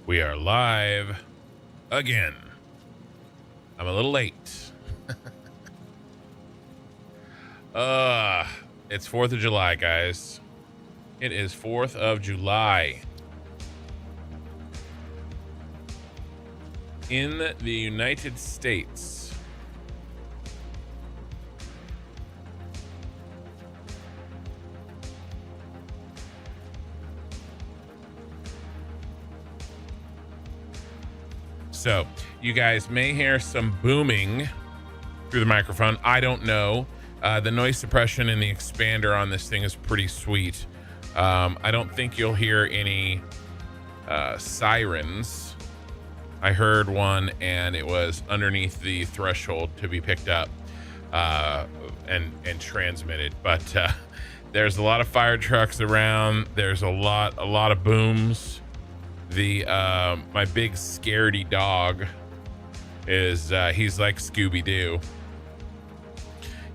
We are live again. I'm a little late. It's 4th of July, guys. It is 4th of July. In the United States. So you guys may hear some booming through the microphone. I don't know. The noise suppression and the expander on this thing is pretty sweet. I don't think you'll hear any sirens. I heard one and it was underneath the threshold to be picked up and transmitted. But there's a lot of fire trucks around. There's a lot of booms. My big scaredy dog is he's like Scooby-Doo.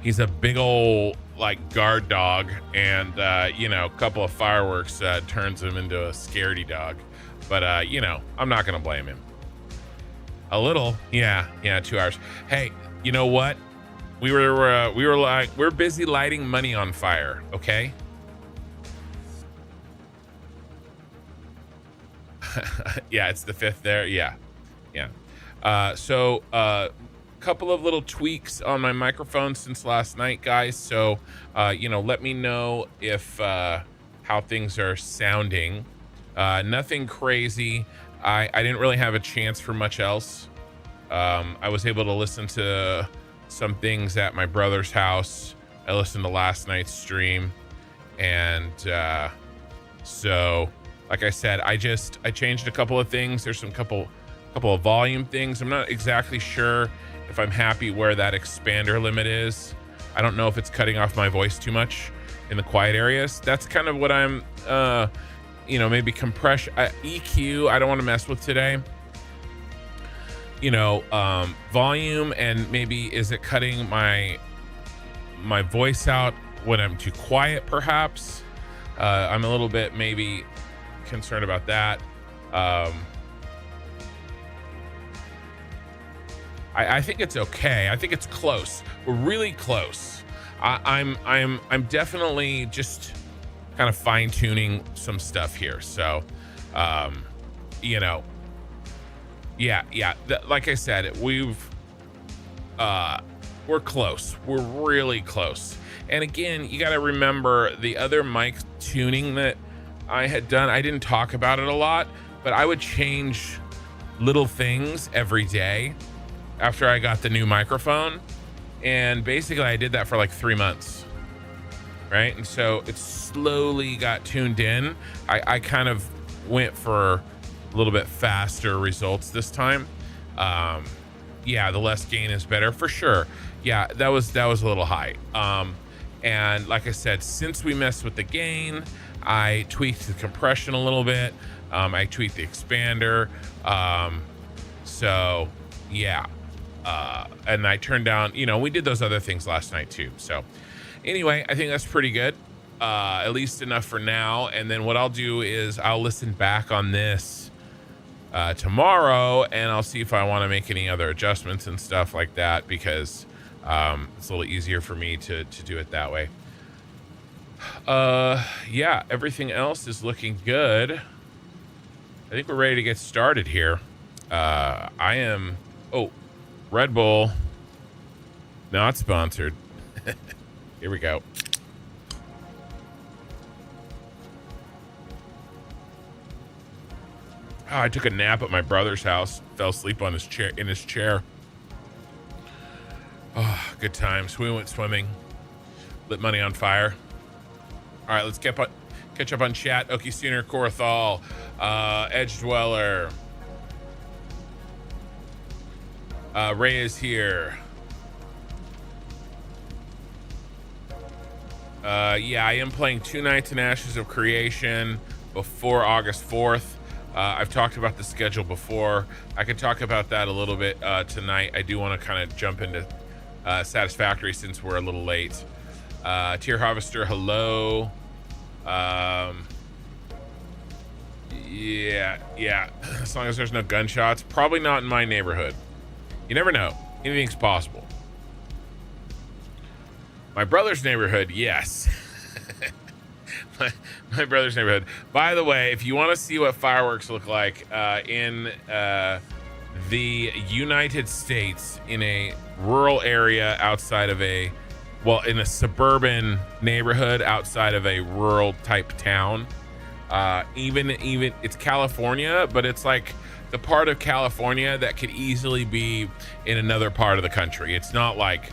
He's a big old like guard dog, and a couple of fireworks turns him into a scaredy dog. But I'm not gonna blame him. A little, yeah, 2 hours. Hey, you know what? We're busy lighting money on fire, okay? Yeah, it's the 5th there. Yeah. So couple of little tweaks on my microphone since last night, guys. So let me know if how things are sounding. Nothing crazy. I didn't really have a chance for much else. I was able to listen to some things at my brother's house. I listened to last night's stream, and so like I said, I changed a couple of things. There's some couple of volume things. I'm not exactly sure if I'm happy where that expander limit is. I don't know if it's cutting off my voice too much in the quiet areas. That's kind of what I'm, maybe compression, EQ. I don't want to mess with today. Volume, and maybe is it cutting my voice out when I'm too quiet, perhaps. I'm a little bit maybe concerned about that. I think it's okay. I think it's close. We're really close. I'm definitely just kind of fine tuning some stuff here. So, like I said, we're close. We're really close. And again, you got to remember the other mic tuning that I had done. I didn't talk about it a lot, but I would change little things every day after I got the new microphone. And basically I did that for like 3 months, right? And so it slowly got tuned in. I kind of went for a little bit faster results this time. The less gain is better for sure. Yeah, that was a little high. And like I said, since we messed with the gain, I tweaked the compression a little bit. I tweaked the expander. And I turned down, we did those other things last night too. So anyway, I think that's pretty good. At least enough for now. And then what I'll do is I'll listen back on this tomorrow, and I'll see if I want to make any other adjustments and stuff like that, because it's a little easier for me to do it that way. Everything else is looking good. I think we're ready to get started here. Red Bull, not sponsored. Here we go. I took a nap at my brother's house, fell asleep on in his chair. Oh, good times. We went swimming, lit money on fire. All right, let's catch up on chat. Okie Sooner, Korathal, Edge Dweller. Ray is here. I am playing 2 Nights in Ashes of Creation before August 4th. I've talked about the schedule before. I could talk about that a little bit tonight. I do want to kind of jump into Satisfactory since we're a little late. Tier Harvester, hello. Yeah. As long as there's no gunshots. Probably not in my neighborhood. You never know. Anything's possible. My brother's neighborhood, yes. my brother's neighborhood. By the way, if you want to see what fireworks look like in the United States, in a rural area outside of in a suburban neighborhood outside of a rural type town, even it's California, but it's like the part of California that could easily be in another part of the country. It's not like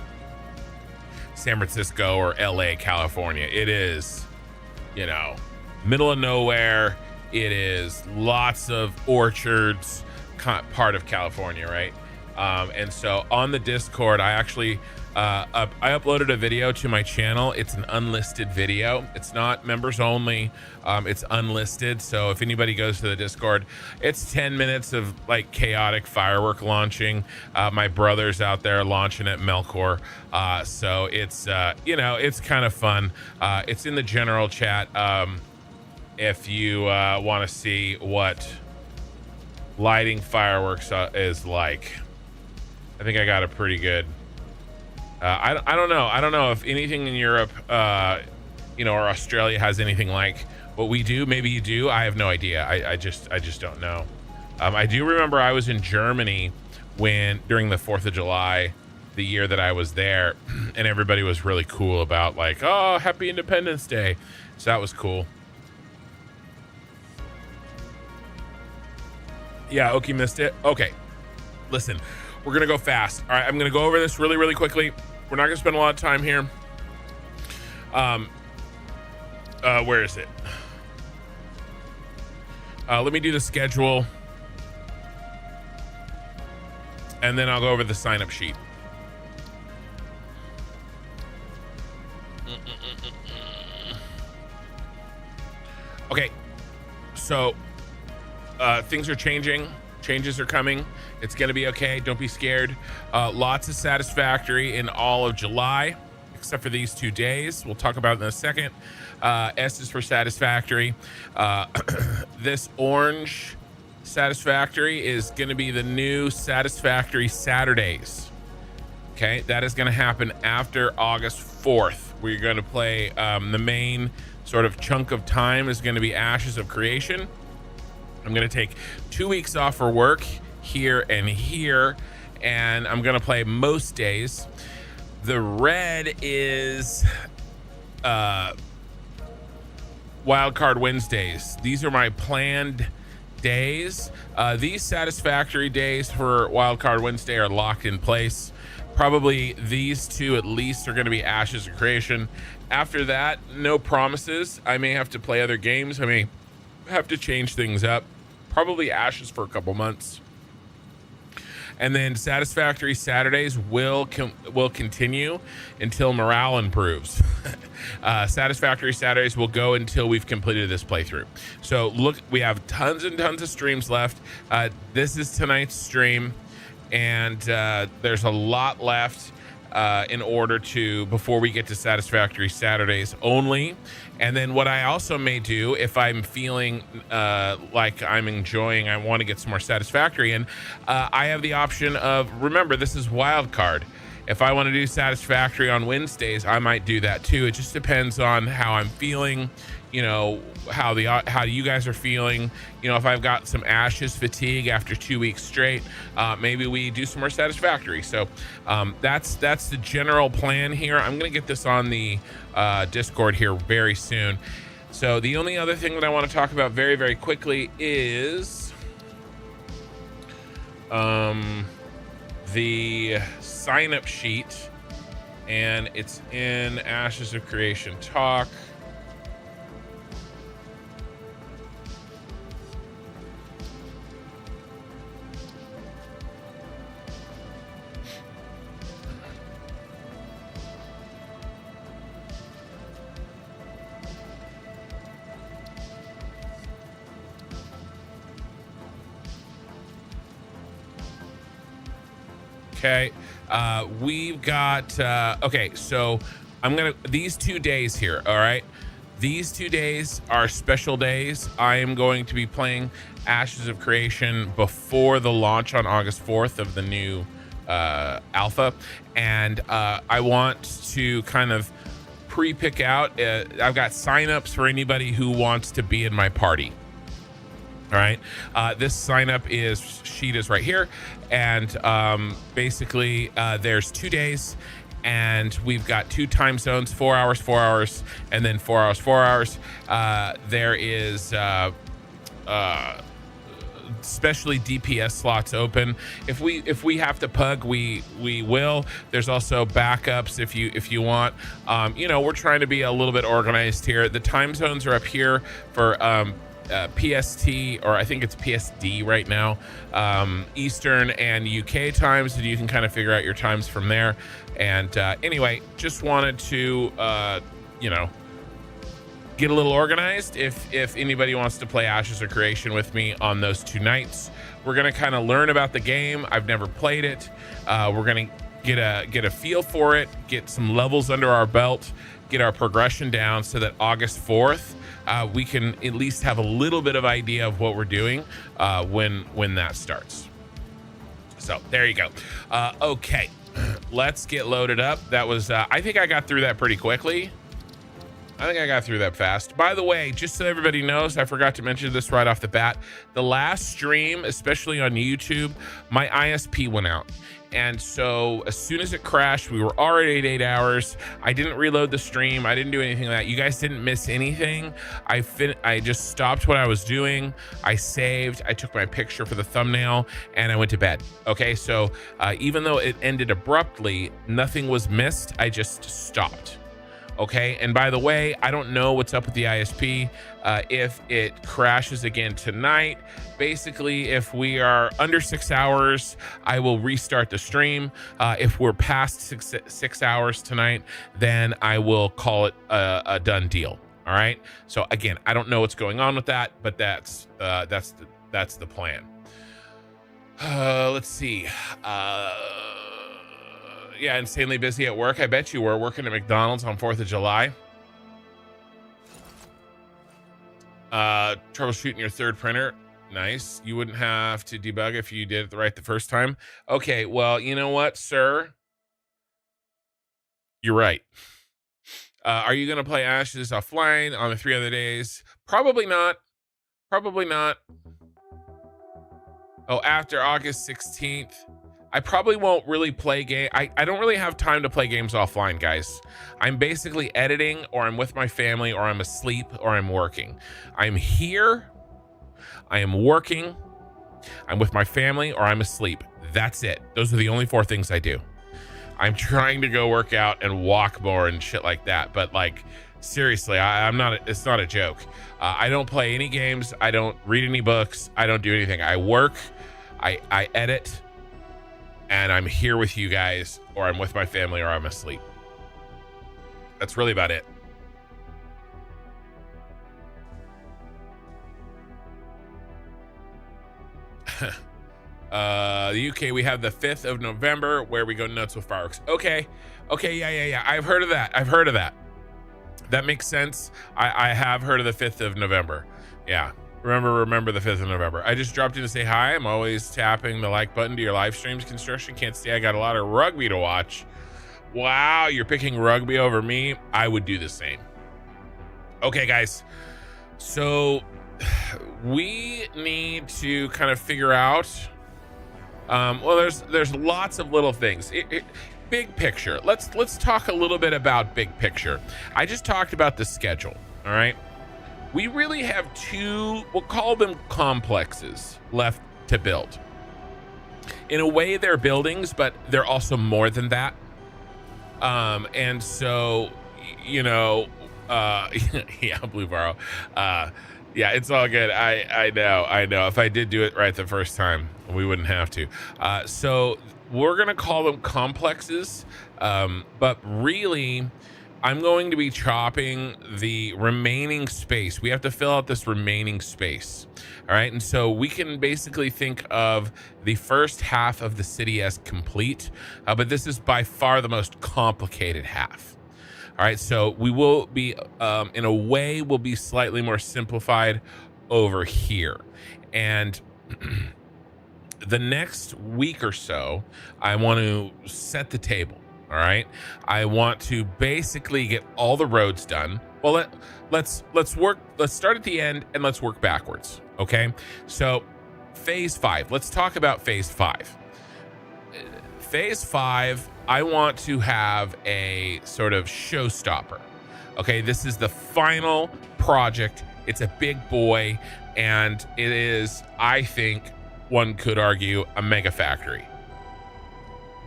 San Francisco or LA, California. It is, middle of nowhere. It is lots of orchards, part of California, right? And so on the Discord, I actually I uploaded a video to my channel. It's an unlisted video. It's not members only. It's unlisted. So if anybody goes to the Discord, it's 10 minutes of like chaotic firework launching. My brother's out there launching at Melkor. So it's, it's kind of fun. It's in the general chat. If you want to see what lighting fireworks is like. I think I got a pretty good, I don't know if anything in Europe, or Australia has anything like what we do. Maybe you do. I have no idea. I just don't know. I do remember I was in Germany during the 4th of July, the year that I was there, and everybody was really cool about like, oh, happy Independence Day. So that was cool. Yeah, Oki missed it. Okay, listen, we're gonna go fast. All right, I'm gonna go over this really, really quickly. We're not gonna spend a lot of time here. Where is it? Let me do the schedule, and then I'll go over the sign-up sheet. Okay, so things are changing. Changes are coming. It's going to be okay. Don't be scared. Lots of Satisfactory in all of July, except for these 2 days. We'll talk about it in a second. S is for Satisfactory. This orange Satisfactory is going to be the new Satisfactory Saturdays. Okay, that is going to happen after August 4th. We're going to play the main sort of chunk of time is going to be Ashes of Creation. I'm going to take 2 weeks off for work here, and I'm going to play most days. The red is Wildcard Wednesdays. These are my planned days. These Satisfactory days for Wildcard Wednesday are locked in place. Probably these two at least are going to be Ashes of Creation. After that, no promises. I may have to play other games. I may have to change things up. Probably Ashes for a couple months. And then Satisfactory Saturdays will continue until morale improves. Satisfactory Saturdays will go until we've completed this playthrough. So look, we have tons and tons of streams left. This is tonight's stream, and there's a lot left in order to, before we get to Satisfactory Saturdays only. And then what I also may do, if I'm feeling like I'm enjoying, I want to get some more Satisfactory in, I have the option of, remember, this is wildcard. If I want to do Satisfactory on Wednesdays, I might do that too. It just depends on how I'm feeling, how you guys are feeling. If I've got some Ashes fatigue after 2 weeks straight, maybe we do some more Satisfactory. So that's the general plan here. I'm gonna get this on the Discord here very soon. So the only other thing that I want to talk about very, very quickly is the sign-up sheet, and it's in Ashes of Creation Talk. Okay, we've got, okay, so these 2 days here, all right? These 2 days are special days. I am going to be playing Ashes of Creation before the launch on August 4th of the new alpha, and I want to kind of pre-pick out. I've got signups for anybody who wants to be in my party. All right, this sign up sheet is right here, and basically there's 2 days, and we've got 2 time zones, 4 hours, 4 hours, and then 4 hours, 4 hours. There is especially DPS slots open. If we have to pug, we will. There's also backups if you want. We're trying to be a little bit organized here. The time zones are up here for PST, or I think it's PSD right now, Eastern and UK times, and you can kind of figure out your times from there. And anyway, just wanted to get a little organized. If anybody wants to play Ashes of Creation with me on those 2 nights, we're gonna kind of learn about the game. I've never played it. We're gonna get a feel for it, get some levels under our belt, get our progression down, so that August 4th we can at least have a little bit of idea of what we're doing when that starts. So there you go. Okay, let's get loaded up. That was I think I got through that pretty quickly. I think I got through that fast. By the way, just so everybody knows, I forgot to mention this right off the bat. The last stream, especially on YouTube, my ISP went out. And so as soon as it crashed, we were already at 8 hours. I didn't reload the stream. I didn't do anything like that. You guys didn't miss anything. I just stopped what I was doing. I saved, I took my picture for the thumbnail, and I went to bed. Okay, so even though it ended abruptly, nothing was missed. I just stopped. Okay, and by the way, I don't know what's up with the ISP. If it crashes again tonight, basically, if we are under 6 hours, I will restart the stream. If we're past six hours tonight, then I will call it a done deal. All right. So again, I don't know what's going on with that, but that's the plan. Let's see. Yeah, insanely busy at work. I bet you were working at McDonald's on 4th of July. Troubleshooting your third printer. Nice. You wouldn't have to debug if you did it right the first time. Okay, well, you know what, sir? You're right. Are you going to play Ashes offline on the 3 other days? Probably not. Probably not. Oh, after August 16th. I probably won't really play game. I don't really have time to play games offline, guys. I'm basically editing, or I'm with my family, or I'm asleep, or I'm working. I'm here, I am working, I'm with my family, or I'm asleep. That's it. Those are the only 4 things I do. I'm trying to go work out and walk more and shit like that, but like seriously, I'm not. It's not a joke. I don't play any games. I don't read any books. I don't do anything. I work. I edit. And I'm here with you guys, or I'm with my family, or I'm asleep. That's really about it. The UK, we have the 5th of November where we go nuts with fireworks. Okay, yeah. I've heard of that. That makes sense. I have heard of the 5th of November. Yeah. Remember the 5th of November. I just dropped in to say hi. I'm always tapping the like button to your live streams. Construction can't stay. I got a lot of rugby to watch. Wow, you're picking rugby over me. I would do the same. Okay, guys. So we need to kind of figure out. Well, there's lots of little things. Big picture. Let's talk a little bit about big picture. I just talked about the schedule. All right. We really have 2, we'll call them complexes, left to build. In a way, they're buildings, but they're also more than that. And so, yeah, Blue Barrow. Yeah, it's all good. I know. If I did do it right the first time, we wouldn't have to. So we're going to call them complexes, but really, I'm going to be chopping the remaining space. We have to fill out this remaining space. All right. And so we can basically think of the first half of the city as complete, but this is by far the most complicated half. All right, so we will be, in a way, will be slightly more simplified over here. And the next week or so, I want to set the table. All right, I want to basically get all the roads done. Well, let's start at the end and let's work backwards. Okay, so phase 5. Let's talk about phase 5. Phase 5, I want to have a sort of showstopper. Okay, this is the final project. It's a big boy, and it is, I think, one could argue, a mega factory.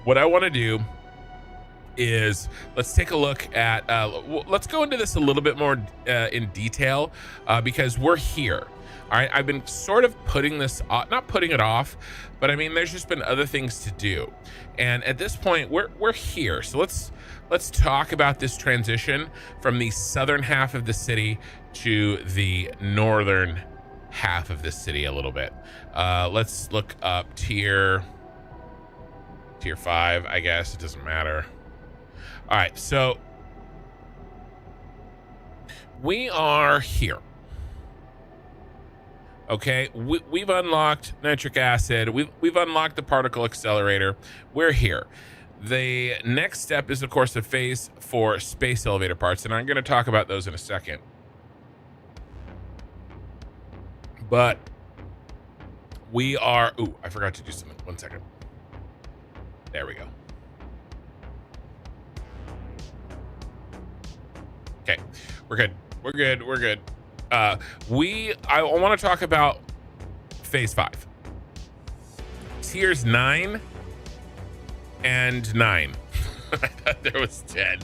What I want to do is let's take a look at, let's go into this a little bit more in detail because we're here. All right, I've been sort of putting this off, not putting it off, but I mean, there's just been other things to do. And at this point, we're here. So let's talk about this transition from the southern half of the city to the northern half of the city a little bit. Let's look up tier 5, I guess. It doesn't matter. All right, so we are here. Okay, we've unlocked nitric acid. We've unlocked the particle accelerator. We're here. The next step is, of course, the phase for space elevator parts, and I'm going to talk about those in a second. But we are... Ooh, I forgot to do something. 1 second. There we go. Okay, we're good. We're good. We're good. I want to talk about phase 5. Tiers 9 and 9. I thought there was 10.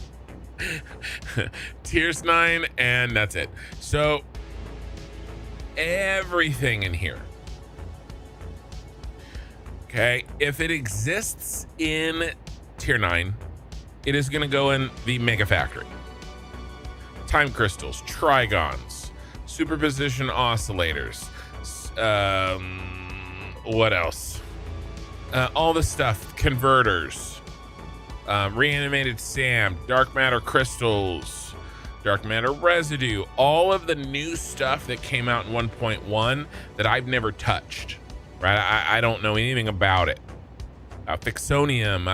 Tiers 9 and that's it. So everything in here. Okay, if it exists in tier 9, it is going to go in the mega factory. Time crystals, trigons, superposition oscillators, what else? All the stuff, converters, reanimated SAM, dark matter crystals, dark matter residue, all of the new stuff that came out in 1.1 that I've never touched, right? I don't know anything about it. Fixonium,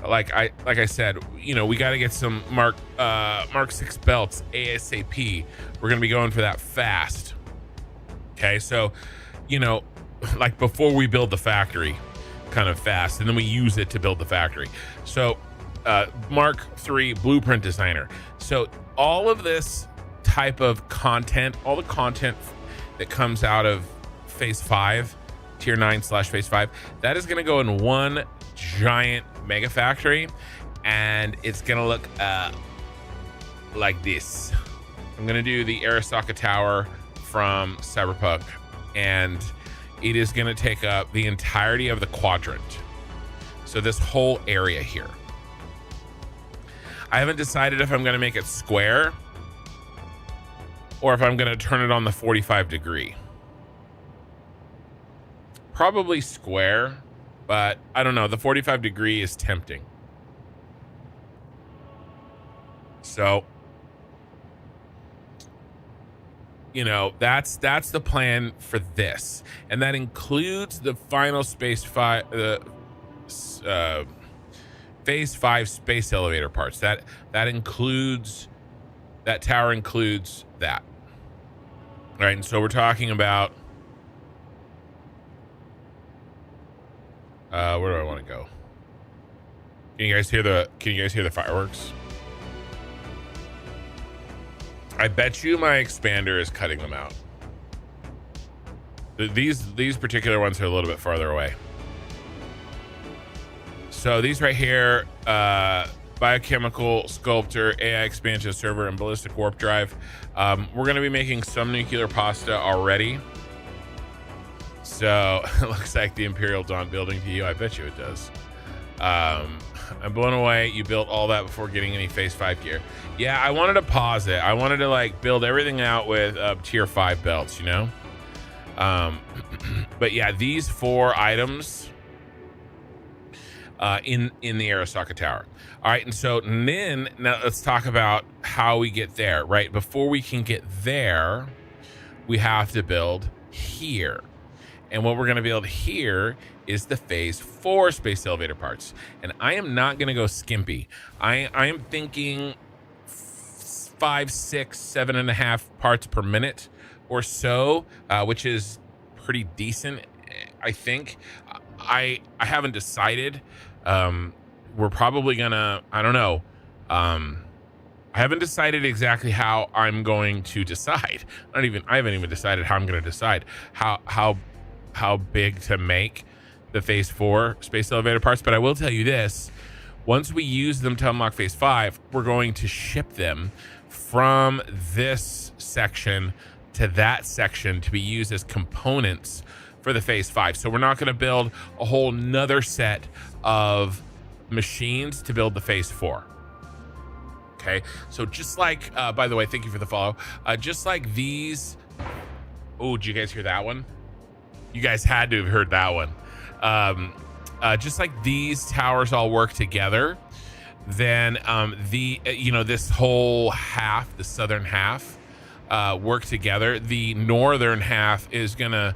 like I said, you know, we got to get some Mark 6 belts ASAP. We're gonna be going for that fast. Okay, so, you know, like before we build the factory, kind of fast, and then we use it to build the factory. So Mark 3 blueprint designer. So all of this type of content, all the content that comes out of phase 5, tier 9/phase 5, that is going to go in one giant mega factory, and it's going to look like this. I'm going to do the Arasaka Tower from Cyberpunk, and it is going to take up the entirety of the quadrant. So this whole area here. I haven't decided if I'm going to make it square or if I'm going to turn it on the 45 degree. Probably square, but I don't know. The 45 degree is tempting. So, you know, that's the plan for this. And that includes the final phase 5 space elevator parts. That includes, that tower includes that. All right, and so we're talking about where do I want to go? Can you guys hear the fireworks? I bet you my expander is cutting them out. These particular ones are a little bit farther away. So these right here, biochemical sculptor, AI expansion server, and ballistic warp drive. We're going to be making some nuclear pasta already. So it looks like the Imperial Dawn building to you. I bet you it does. I'm blown away. You built all that before getting any phase 5 gear. Yeah, I wanted to pause it. I wanted to like build everything out with tier 5 belts, you know? But yeah, these 4 items in the Arasaka Tower. All right, and so then now let's talk about how we get there. Right, before we can get there, we have to build here. And what we're going to build here is the phase 4 space elevator parts. And I am not going to go skimpy. I am thinking 5, 6, 7.5 parts per minute or so, which is pretty decent, I think. I haven't decided. We're probably gonna, I don't know. I haven't decided exactly how I'm going to decide. I haven't even decided how I'm going to decide how big to make the phase 4 space elevator parts. But I will tell you this: once we use them to unlock phase 5, we're going to ship them from this section to that section to be used as components for the phase 5. So we're not going to build a whole nother set of machines to build the phase 4. Okay, so just like, by the way, thank you for the follow. Just like these, oh, did you guys hear that one? You guys had to have heard that one. Just like these towers all work together, then this whole half, the southern half, work together. The northern half is gonna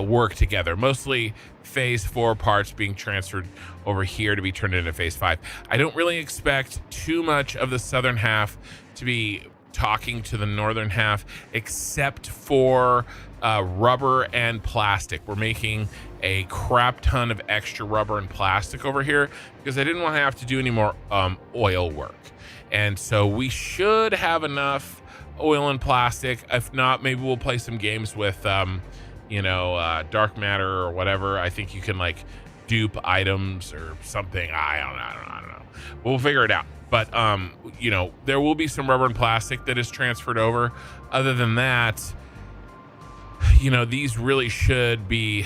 work together. Mostly phase 4 parts being transferred over here to be turned into phase 5. I don't really expect too much of the southern half to be talking to the northern half, except for rubber and plastic. We're making a crap ton of extra rubber and plastic over here because I didn't want to have to do any more oil work. And so we should have enough oil and plastic. If not, maybe we'll play some games with dark matter or whatever. I think you can like dupe items or something. I don't know. We'll figure it out. But there will be some rubber and plastic that is transferred over. Other than that, these really should be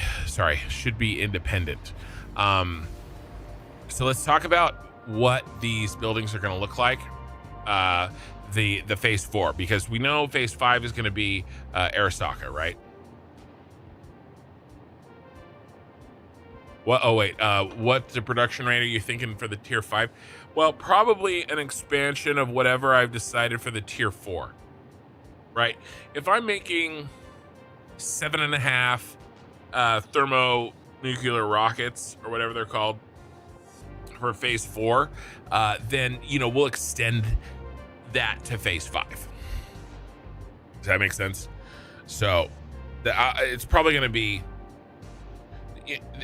independent. So let's talk about what these buildings are going to look like. The phase 4, because we know phase 5 is going to be Arasaka, right? What? Oh wait. What the production rate are you thinking for the tier 5? Well, probably an expansion of whatever I've decided for the tier 4. Right? If I'm making 7.5 thermonuclear rockets or whatever they're called for phase 4, then we'll extend that to phase 5. Does that make sense? So it's probably going to be.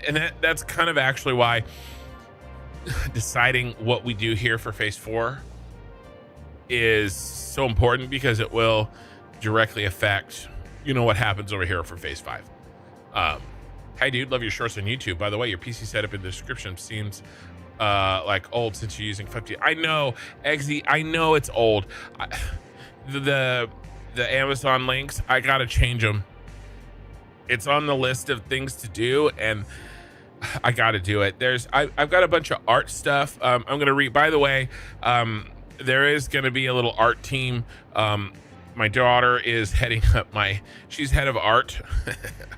And that's kind of actually why deciding what we do here for phase 4 is so important, because it will directly affect what happens over here for phase 5. Hi dude, love your shorts on YouTube. By the way, your PC setup in the description seems like old since you're using 50. I know, Eggsy, I know it's old. The Amazon links, I gotta change them. It's on the list of things to do, and I got to do it. I've got a bunch of art stuff. I'm going to read, by the way, there is going to be a little art team. My daughter is heading up she's head of art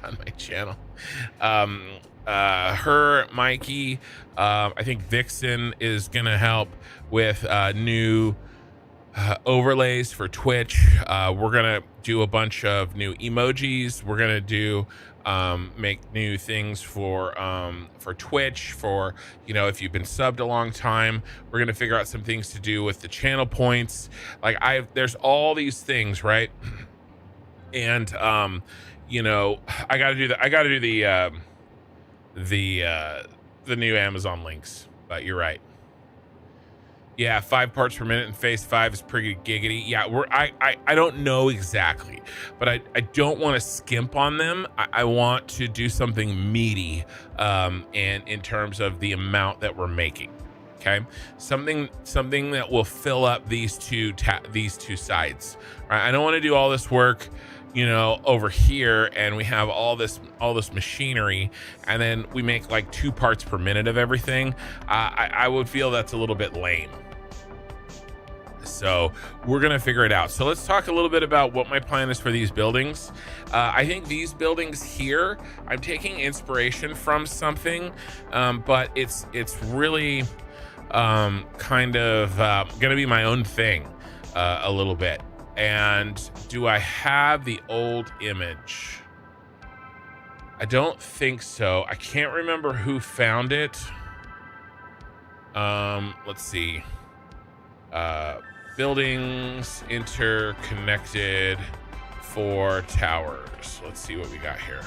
on my channel. Her, Mikey, I think Vixen is going to help with new overlays for Twitch. We're gonna do a bunch of new emojis. We're gonna do make new things for Twitch, for if you've been subbed a long time. We're gonna figure out some things to do with the channel points. There's all these things, right? And I gotta do the new Amazon links. But you're right. Yeah, 5 parts per minute in phase 5 is pretty giggity. Yeah, I don't know exactly, but I don't want to skimp on them. I want to do something meaty, and in terms of the amount that we're making. Okay, something that will fill up these two sides. Right? I don't want to do all this work, over here, and we have all this machinery, and then we make like 2 parts per minute of everything. I would feel that's a little bit lame. So we're going to figure it out. So let's talk a little bit about what my plan is for these buildings. I think these buildings here, I'm taking inspiration from something, but it's really kind of going to be my own thing a little bit. And do I have the old image? I don't think so. I can't remember who found it. Let's see. Buildings interconnected 4 towers. Let's see what we got here.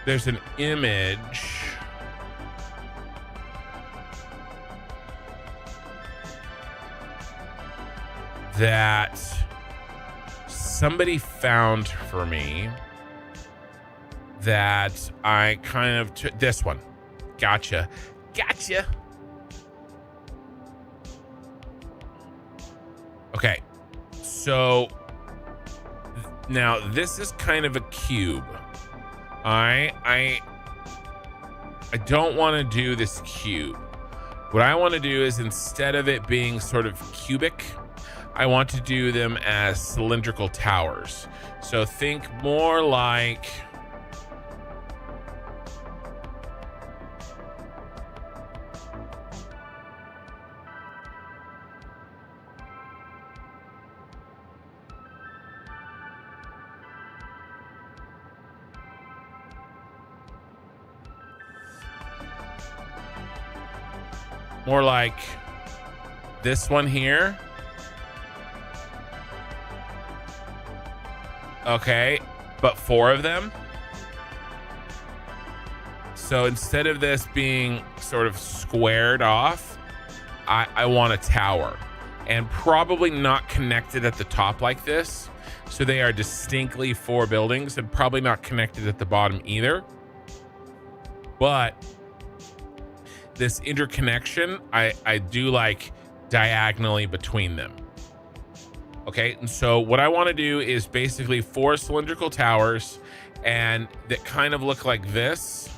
There's an image. That somebody found for me that I kind of took. This one. Gotcha. Okay. So now this is kind of a cube. I don't want to do this cube. What I want to do is, instead of it being sort of cubic, I want to do them as cylindrical towers. So think more like this one here. Okay, but 4 of them. So instead of this being sort of squared off, I want a tower, and probably not connected at the top like this. So they are distinctly 4 buildings, and probably not connected at the bottom either. But this interconnection, I do like diagonally between them. Okay, and so what I want to do is basically 4 cylindrical towers, and that kind of look like this.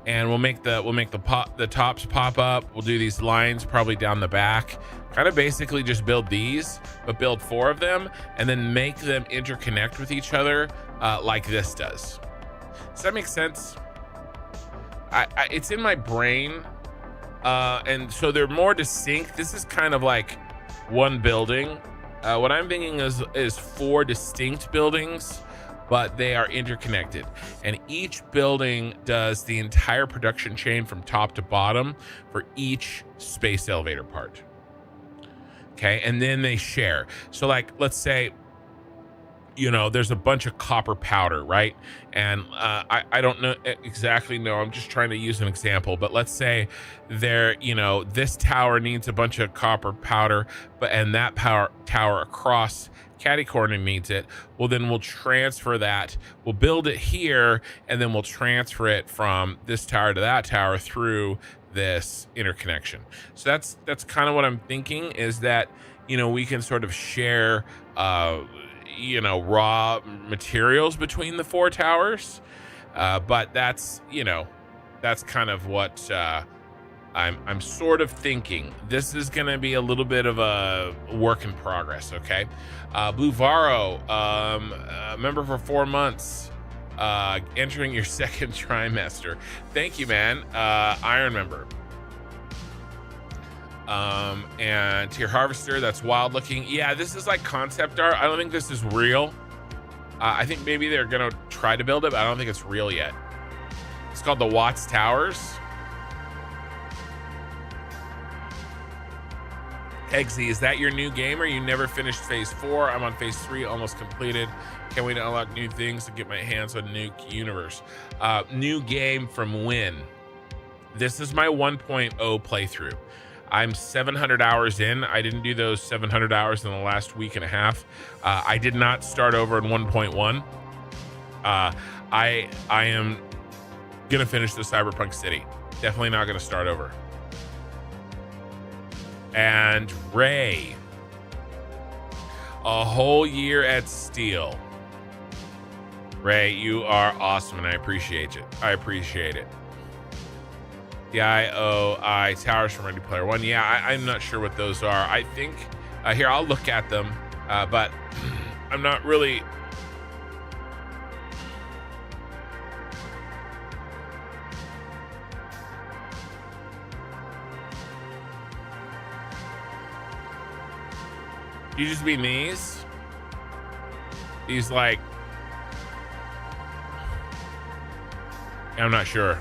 And we'll make the tops pop up. We'll do these lines probably down the back. Kind of basically just build these, but build 4 of them, and then make them interconnect with each other like this does. Does that make sense? It's in my brain, and so they're more distinct. This is kind of like one building. What I'm thinking is 4 distinct buildings, but they are interconnected, and each building does the entire production chain from top to bottom for each space elevator part. Okay, and then they share. So like, let's say, you know, there's a bunch of copper powder, right? And I don't know exactly. No, I'm just trying to use an example. But let's say this tower needs a bunch of copper powder, and that tower across catty corner needs it. Well, then we'll transfer that. We'll build it here, and then we'll transfer it from this tower to that tower through this interconnection. So that's kind of what I'm thinking, is that, we can sort of share raw materials between the 4 towers, but that's kind of what I'm sort of thinking. This is gonna be a little bit of a work in progress. Okay, Blue Varo, member for 4 months, entering your 2nd trimester. Thank you, man. Iron member. And Tier Harvester, that's wild looking. Yeah, this is like concept art. I don't think this is real. I think maybe they're gonna try to build it, but I don't think it's real yet. It's called the Watts Towers. Eggsy, is that your new game, or you never finished phase 4? I'm on phase 3, almost completed. Can't wait to unlock new things and get my hands on Nuke Universe. New game from when? This is my 1.0 playthrough. I'm 700 hours in. I didn't do those 700 hours in the last week and a half. I did not start over in 1.1. I am gonna finish the Cyberpunk City. Definitely not gonna start over. And Ray, a whole year at Steel. Ray, you are awesome, and I appreciate it. The IOI towers from Ready Player One. Yeah, I'm not sure what those are. I think here I'll look at them, but I'm not really. You just mean these? These like. I'm not sure.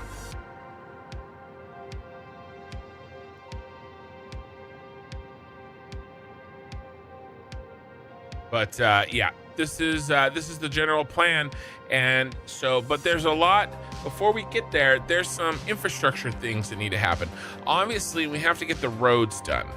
But yeah, this is the general plan. And so, but there's a lot before we get there. There's some infrastructure things that need to happen. Obviously, we have to get the roads done.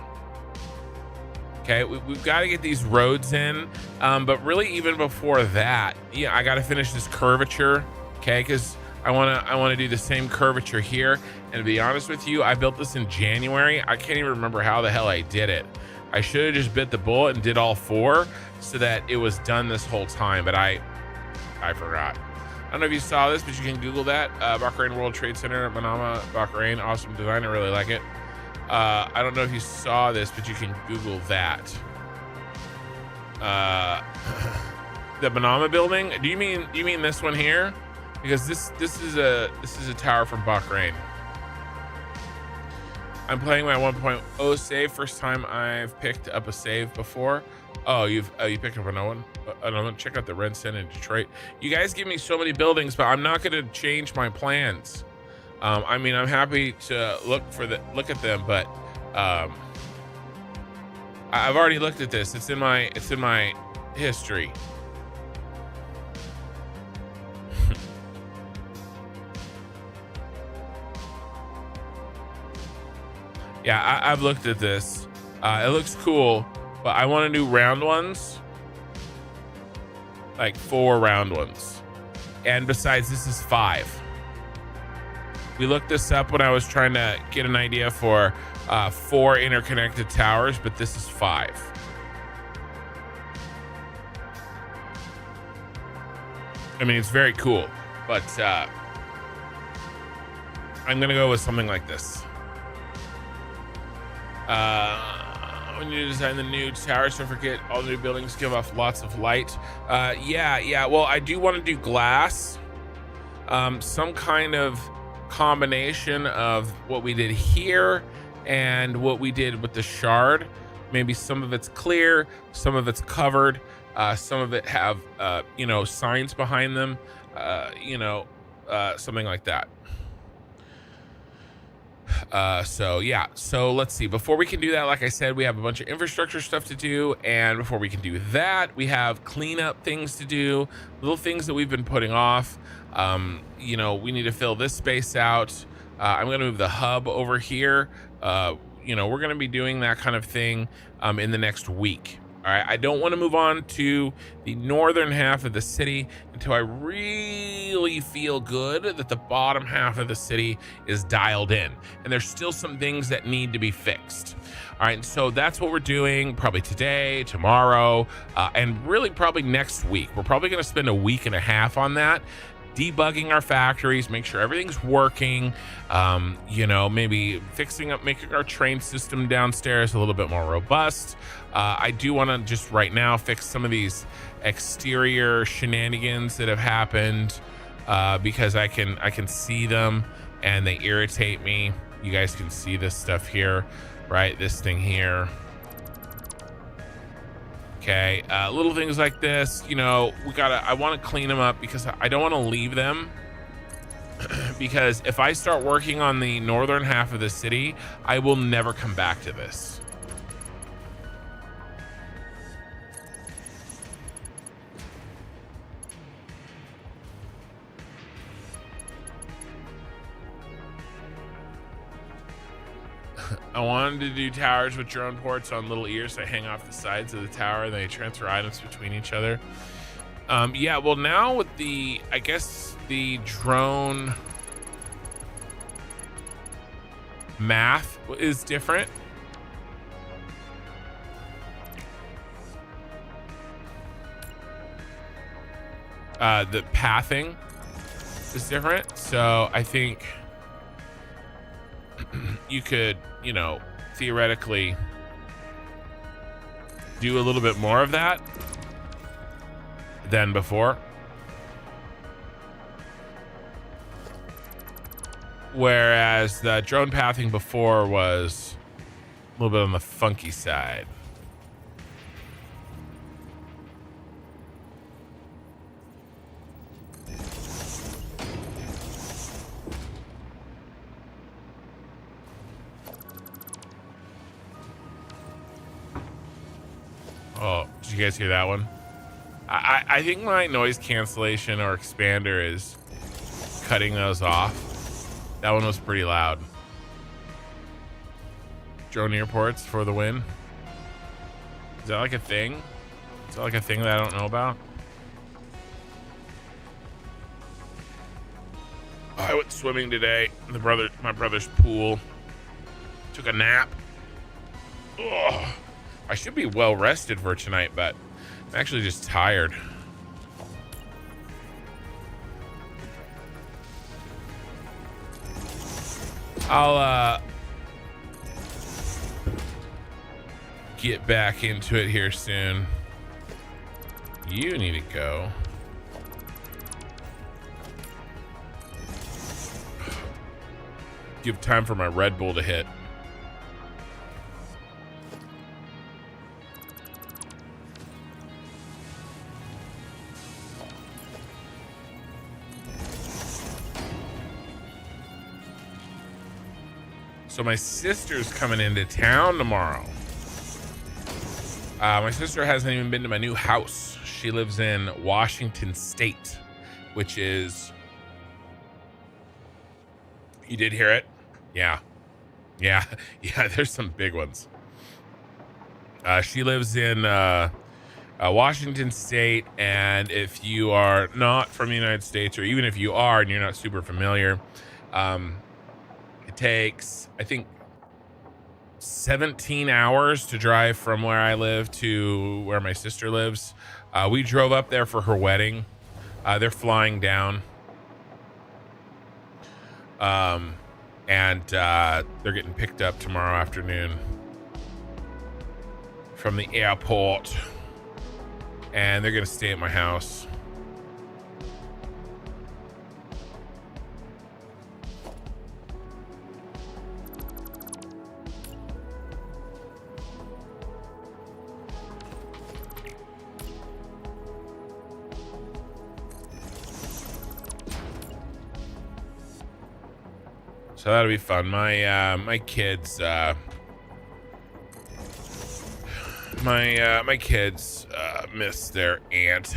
Okay, we've got to get these roads in. But really, even before that, yeah, I got to finish this curvature. Okay, because I want to do the same curvature here. And to be honest with you, I built this in January. I can't even remember how the hell I did it. I should have just bit the bullet and did all 4 so that it was done this whole time, but I forgot. I don't know if you saw this, but you can Google that. Bahrain World Trade Center, Manama, Bahrain. Awesome design. I really like it. I don't know if you saw this, but you can Google that. The Manama building. Do you mean this one here? Because this is a tower from Bahrain. I'm playing my 1.0 save. First time I've picked up a save before. Oh, you picked up another one? Another one? Check out the Renton in Detroit. You guys give me so many buildings, but I'm not going to change my plans. I mean, I'm happy to look at them, but I've already looked at this. It's in my history. Yeah, I've looked at this. It looks cool, but I want to do round ones. Like 4 round ones. And besides, this is 5. We looked this up when I was trying to get an idea for 4 interconnected towers, but this is 5. I mean, it's very cool, but I'm going to go with something like this. When you design the new towers, don't forget all the new buildings give off lots of light. Yeah. Well, I do want to do glass. Some kind of combination of what we did here and what we did with the shard. Maybe some of it's clear, some of it's covered, some of it have signs behind them, something like that. So let's see. Before we can do that, like I said, we have a bunch of infrastructure stuff to do, and before we can do that, we have cleanup things to do, little things that we've been putting off. We need to fill this space out. I'm going to move the hub over here. We're going to be doing that kind of thing in the next week. All right, I don't want to move on to the northern half of the city until I really feel good that the bottom half of the city is dialed in. And there's still some things that need to be fixed. All right, so that's what we're doing probably today, tomorrow, and really probably next week. We're probably going to spend a week and a half on that, debugging our factories, make sure everything's working, maybe making our train system downstairs a little bit more robust. I do want to just right now fix some of these exterior shenanigans that have happened because I can see them and they irritate me. You guys can see this stuff here, right? This thing here. Okay, little things like this, I want to clean them up because I don't want to leave them because if I start working on the northern half of the city, I will never come back to this. I wanted to do towers with drone ports on little ears that hang off the sides of the tower and they transfer items between each other. Yeah, well now with the drone math is different. The pathing is different. So I think you could, you know, theoretically do a little bit more of that than before. Whereas the drone pathing before was a little bit on the funky side. Oh, did you guys hear that one? I think my noise cancellation or expander is cutting those off. That one was pretty loud. Drone airports for the win. Is that like a thing? Is that like a thing that I don't know about? I went swimming today in my brother's pool. Took a nap. Ugh. I should be well rested for tonight, but I'm actually just tired. I'll get back into it here soon. You need to go. Give time for my Red Bull to hit. So my sister's coming into town tomorrow. My sister hasn't even been to my new house. She lives in Washington State, which is... You did hear it? Yeah. Yeah, there's some big ones. She lives in Washington State, and if you are not from the United States, or even if you are and you're not super familiar, it takes, I think, 17 hours to drive from where I live to where my sister lives. We drove up there for her wedding. They're flying down. And they're getting picked up tomorrow afternoon from the airport. And they're going to stay at my house. So that'll be fun. My kids my kids miss their aunt.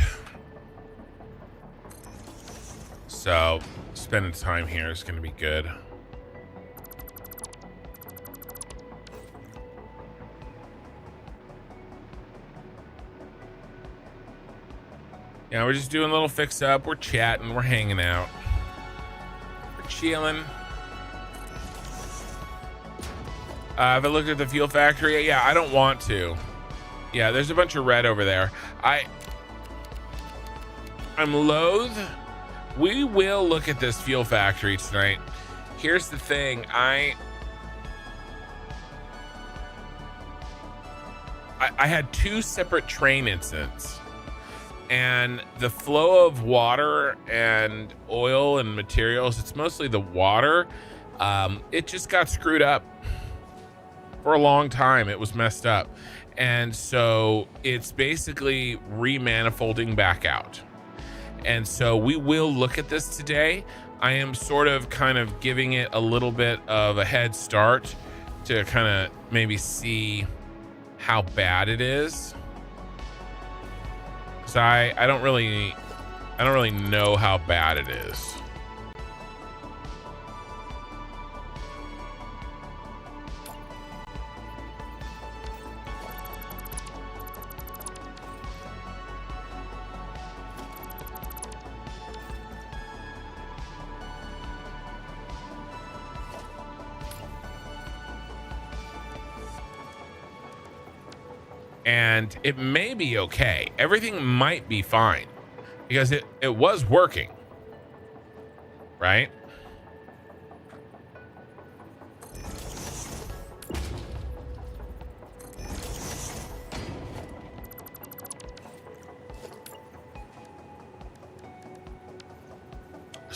So spending time here is going to be good. Yeah, we're just doing a little fix up. We're chatting. We're hanging out. We're chilling. Have I looked at the fuel factory? Yeah, I don't want to. Yeah, there's a bunch of red over there. I'm loath. We will look at this fuel factory tonight. Here's the thing. I had two separate train incidents, and the flow of water and oil and materials, it's mostly the water. It just got screwed up. For a long time, it was messed up. And so it's basically remanifolding back out. And so we will look at this today. I am sort of kind of giving it a little bit of a head start to kind of maybe see how bad it is. So I don't really know how bad it is. And it may be okay. Everything might be fine because it was working, right?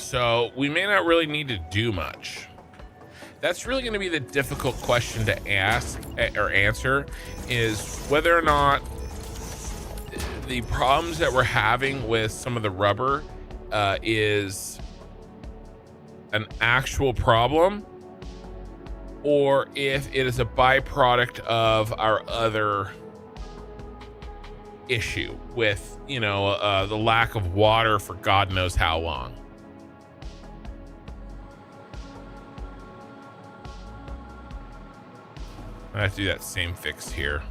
So we may not really need to do much. That's really going to be the difficult question to ask or answer, is whether or not the problems that we're having with some of the rubber is an actual problem, or if it is a byproduct of our other issue with, you know, the lack of water for God knows how long. I have to do that same fix here.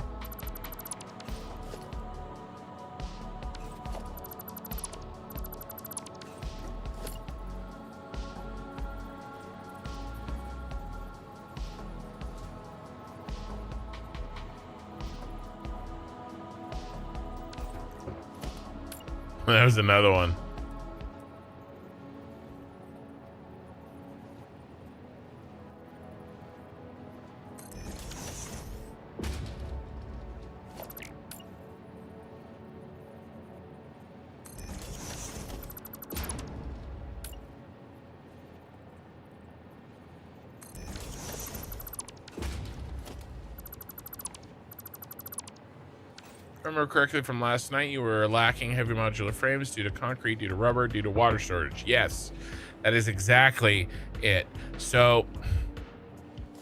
That was another one. Remember correctly from last night, you were lacking heavy modular frames due to concrete, due to rubber, due to water shortage. Yes, that is exactly it. So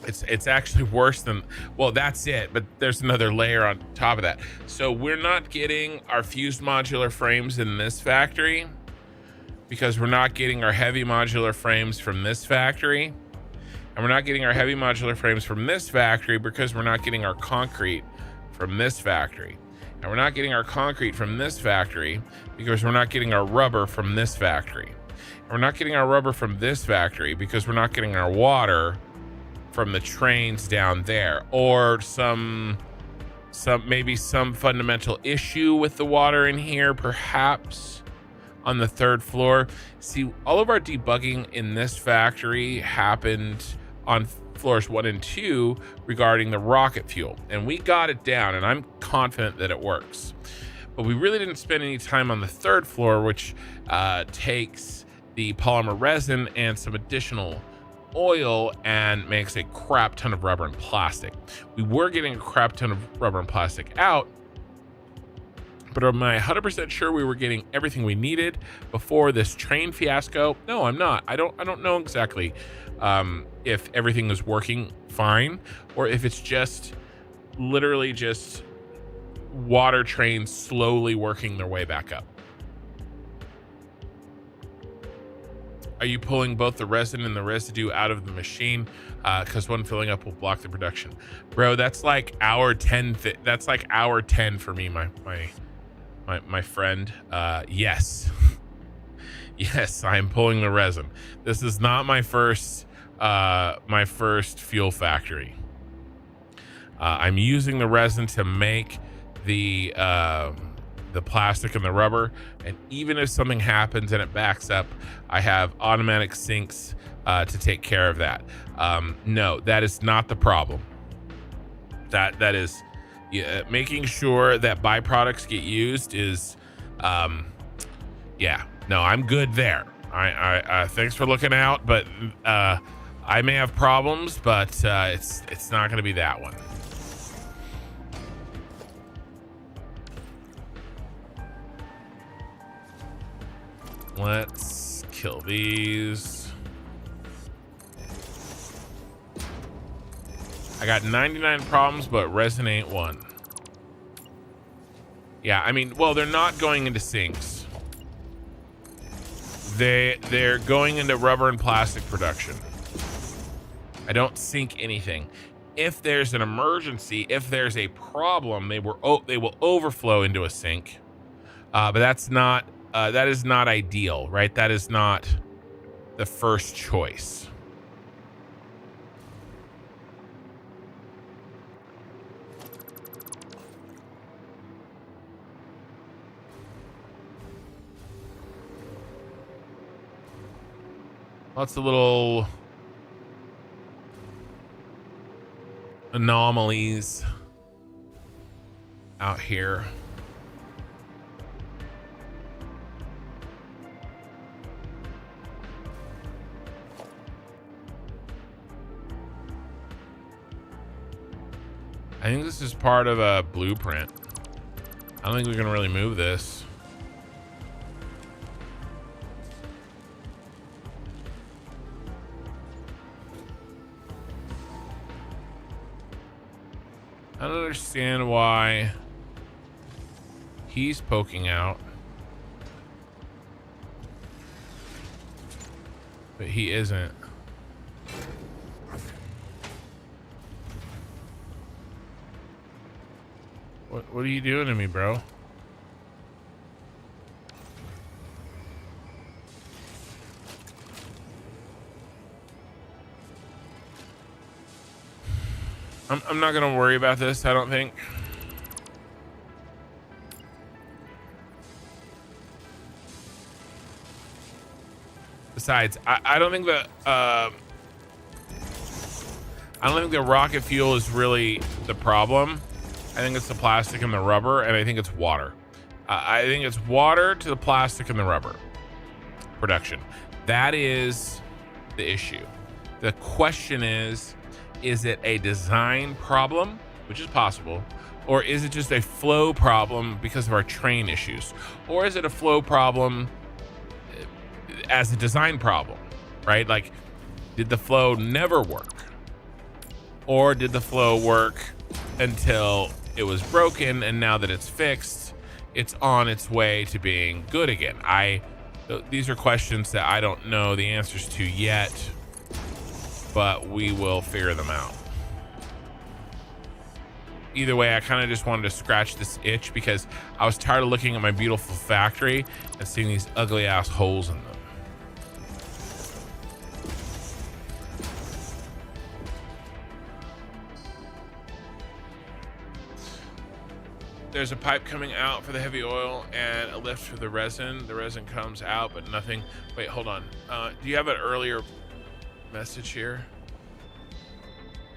it's actually worse than, well, that's it, but there's another layer on top of that. So we're not getting our fused modular frames in this factory because we're not getting our heavy modular frames from this factory, and we're not getting our heavy modular frames from this factory because we're not getting our concrete from this factory. And we're not getting our concrete from this factory because we're not getting our rubber from this factory. And we're not getting our rubber from this factory because we're not getting our water from the trains down there, or maybe some fundamental issue with the water in here, perhaps on the third floor. See, all of our debugging in this factory happened on floors 1 and 2 regarding the rocket fuel, and we got it down, and I'm confident that it works. But we really didn't spend any time on the third floor, which takes the polymer resin and some additional oil and makes a crap ton of rubber and plastic. We were getting a crap ton of rubber and plastic out, but am I 100% sure we were getting everything we needed before this train fiasco? No, I'm not. I don't know exactly if everything is working fine, or if it's just literally just water trains slowly working their way back up. Are you pulling both the resin and the residue out of the machine? Because one filling up will block the production. Bro, that's like hour 10. That's like hour 10 for me, my friend. Yes. Yes, I'm pulling the resin. This is not my first fuel factory. I'm using the resin to make the plastic and the rubber, and even if something happens and it backs up, I have automatic sinks to take care of that. No, that is not the problem. That is making sure that byproducts get used is yeah, no, I'm good there. I thanks for looking out, but I may have problems, but it's not going to be that one. Let's kill these. I got 99 problems, but resin ain't one. Yeah, I mean, well, they're not going into sinks. They're going into rubber and plastic production. I don't sink anything. If there's an emergency, if there's a problem, they will overflow into a sink. But that's not that is not ideal, right? That is not the first choice. Lots of little anomalies out here. I think this is part of a blueprint. I don't think we can really move this. I don't understand why he's poking out, but he isn't. What are you doing to me, bro? I'm not gonna worry about this, I don't think. Besides, I don't think that I don't think the rocket fuel is really the problem. I think it's the plastic and the rubber, and I think it's water. I think it's water to the plastic and the rubber production. That is the issue. The question is it a design problem, which is possible, or is it just a flow problem because of our train issues? Or is it a flow problem as a design problem, right? Like, did the flow never work? Or did the flow work until it was broken, and now that it's fixed, it's on its way to being good again? These are questions that I don't know the answers to yet, but we will figure them out. Either way, I kind of just wanted to scratch this itch because I was tired of looking at my beautiful factory and seeing these ugly ass holes in them. There's a pipe coming out for the heavy oil and a lift for the resin. The resin comes out, but nothing. Wait, hold on. Do you have an earlier message here?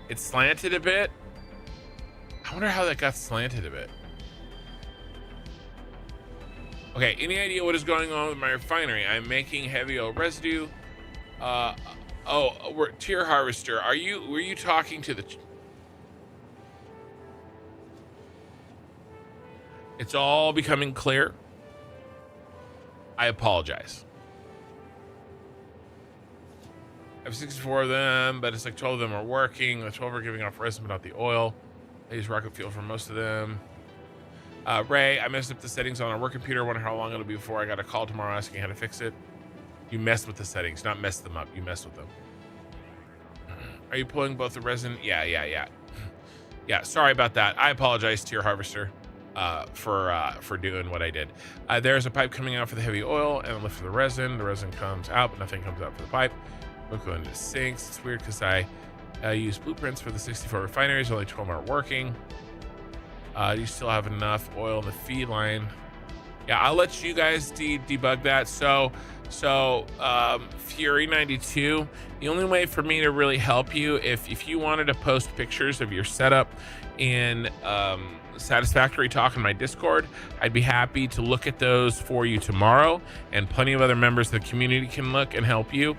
It's slanted a bit. I wonder how that got slanted a bit. Okay, any idea what is going on with my refinery? I'm making heavy oil residue. We're tier harvester. Were you talking to the... It's all becoming clear. I apologize. I have 64 of them, but it's like 12 of them are working. The 12 are giving off resin, but not the oil. I use rocket fuel for most of them. Ray, I messed up the settings on our work computer. Wonder how long it'll be before I got a call tomorrow asking how to fix it. You messed with the settings, not messed them up. You messed with them. Are you pulling both the resin? Yeah. Yeah, sorry about that. I apologize to your harvester for doing what I did. There's a pipe coming out for the heavy oil and a lift for the resin. The resin comes out, but nothing comes out for the pipe. We'll go into sinks. It's weird because I use blueprints for the 64 refineries. Only 12 aren't working. You still have enough oil in the feed line. Yeah, I'll let you guys debug that. So Fury 92, the only way for me to really help you, if you wanted to post pictures of your setup in Satisfactory Talk in my Discord, I'd be happy to look at those for you tomorrow, and plenty of other members of the community can look and help you.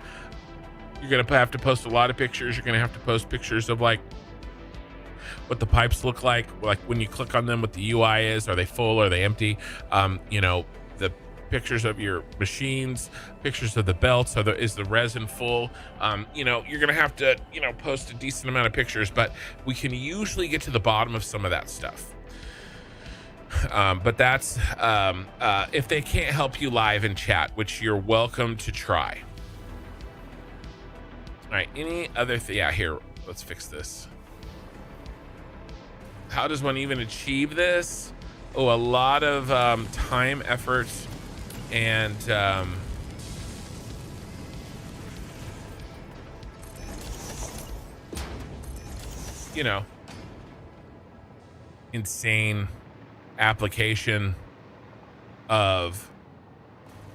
You're gonna have to post a lot of pictures. You're gonna have to post pictures of like what the pipes look like when you click on them, what the UI is. Are they full? Are they empty? The pictures of your machines, pictures of the belts. Is the resin full? You're gonna have to post a decent amount of pictures, but we can usually get to the bottom of some of that stuff. But that's if they can't help you live in chat, which you're welcome to try. All right, any other yeah, here, let's fix this. How does one even achieve this? Oh, a lot of time, effort, and insane application of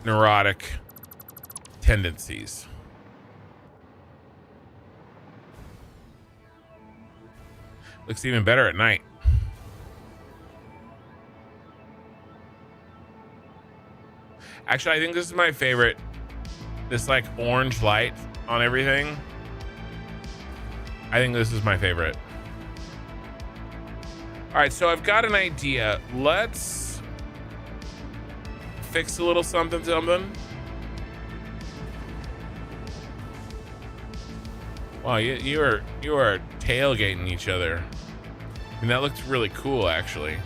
neurotic tendencies. Looks even better at night. Actually, I think this is my favorite. This like orange light on everything. I think this is my favorite. All right, so I've got an idea. Let's fix a little something. Wow, you are tailgating each other. And that looks really cool, actually.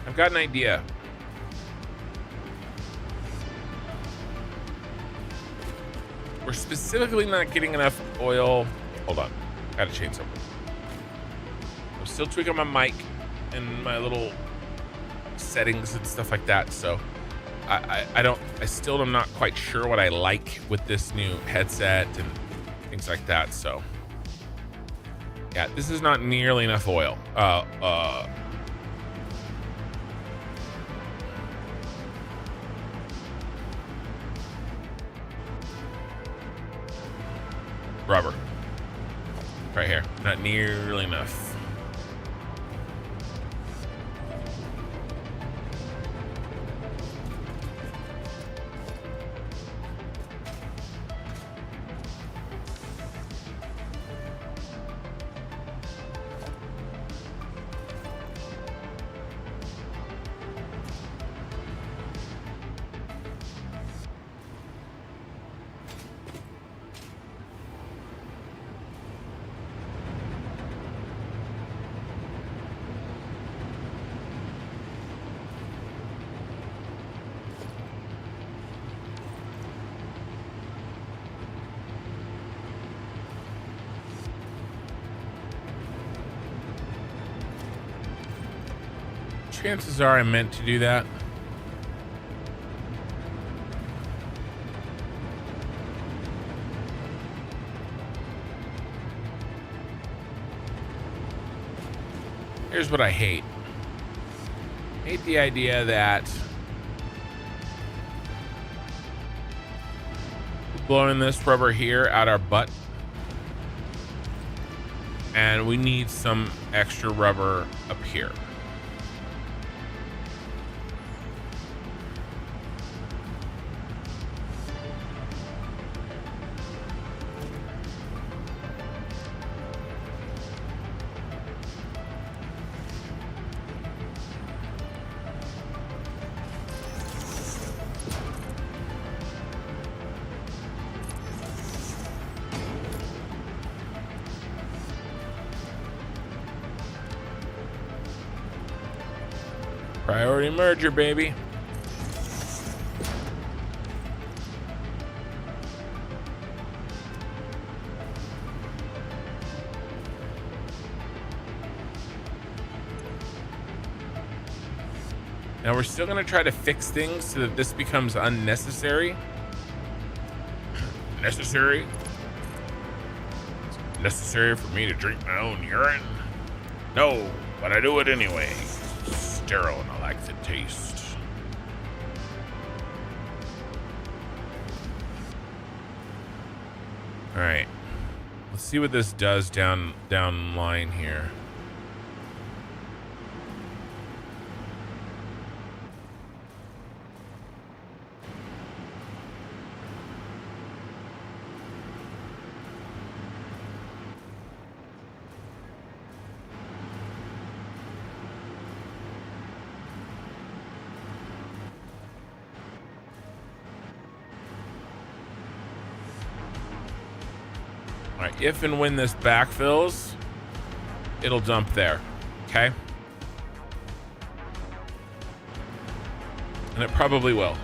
I've got an idea. We're specifically not getting enough oil. Hold on, gotta change something. I'm still tweaking my mic and my little settings and stuff like that. So I still am not quite sure what I like with this new headset and things like that. So yeah, this is not nearly enough oil. Rubber right here, not nearly enough. Chances are I meant to do that. Here's what I hate. I hate the idea that we're blowing this rubber here out our butt, and we need some extra rubber up here. Priority merger, baby. Now we're still going to try to fix things so that this becomes unnecessary. Necessary? It's necessary for me to drink my own urine? No, but I do it anyway. Sterile and I like the taste. All right, let's see what this does down line here. All right, if and when this backfills, it'll dump there, okay? And it probably will.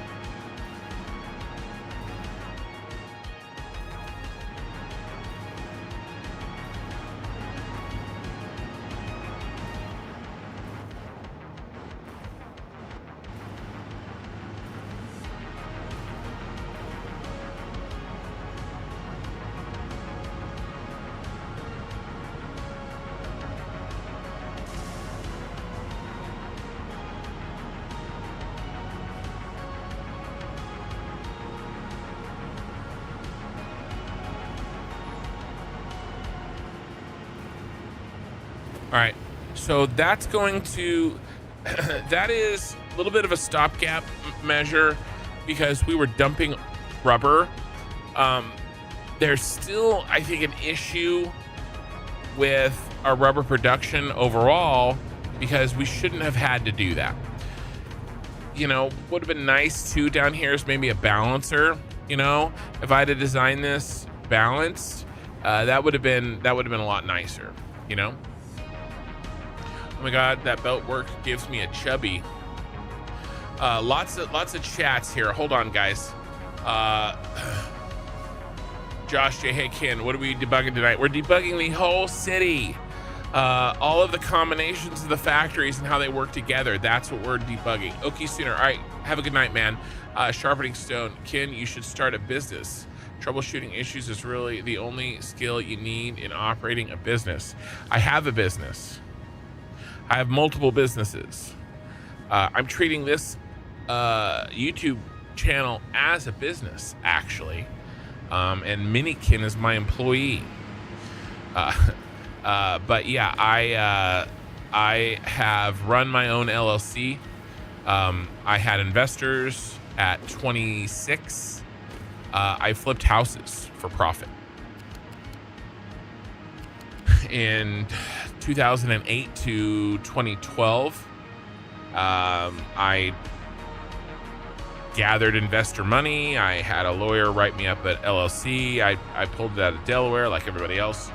All right, so that's going to, that is a little bit of a stopgap measure because we were dumping rubber. There's still, I think, an issue with our rubber production overall because we shouldn't have had to do that. You know, would have been nice too down here is maybe a balancer. You know, if I had to design this balanced, that would have been a lot nicer. You know. Oh my God, that belt work gives me a chubby. Lots of chats here. Hold on, guys. Josh J. Hey Ken, what are we debugging tonight? We're debugging the whole city. All of the combinations of the factories and how they work together. That's what we're debugging. Okay, Sooner. All right, have a good night, man. Sharpening Stone. Ken, you should start a business. Troubleshooting issues is really the only skill you need in operating a business. I have a business. I have multiple businesses. I'm treating this YouTube channel as a business, actually. And Minikin is my employee. But yeah, I have run my own LLC. I had investors at 26. I flipped houses for profit. In 2008 to 2012, I gathered investor money. I had a lawyer write me up at LLC. I pulled it out of Delaware like everybody else.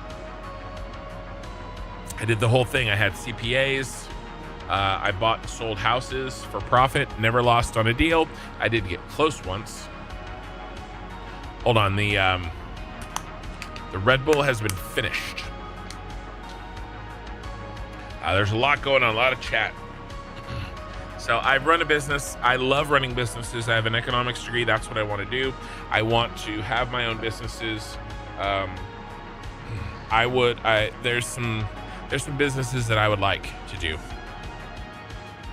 I did the whole thing. I had CPAs. I bought and sold houses for profit. Never lost on a deal. I did get close once. Hold on. The Red Bull has been finished. There's a lot going on, a lot of chat. So I've run a business. I love running businesses. I have an economics degree. That's what I want to do. I want to have my own businesses. There's some businesses that I would like to do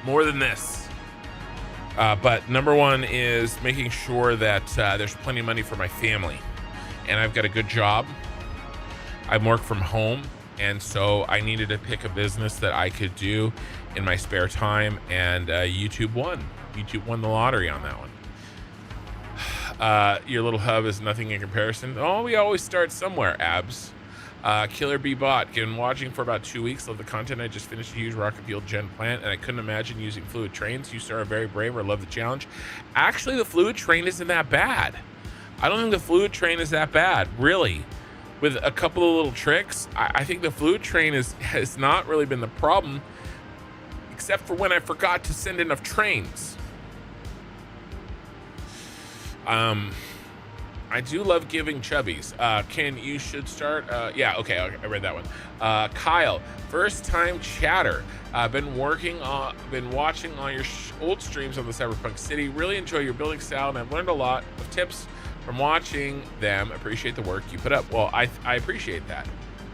more than this. But number one is making sure that there's plenty of money for my family. And I've got a good job. I work from home. And so I needed to pick a business that I could do in my spare time, and YouTube won. YouTube won the lottery on that one. Your little hub is nothing in comparison. Oh, we always start somewhere, Abs. Killer B Bot, been watching for about 2 weeks. Love the content. I just finished a huge rocket fuel gen plant, and I couldn't imagine using fluid trains. You sir are very brave. I love the challenge. Actually, the fluid train isn't that bad. I don't think the fluid train is that bad, really. With a couple of little tricks, I think the fluid train has not really been the problem, except for when I forgot to send enough trains. I do love giving chubbies. Ken, you should start. Yeah, okay, I read that one. Kyle, first time chatter. Been watching all your old streams on the Cyberpunk City. Really enjoy your building style, and I've learned a lot of tips from watching them. Appreciate the work you put up. Well, I appreciate that.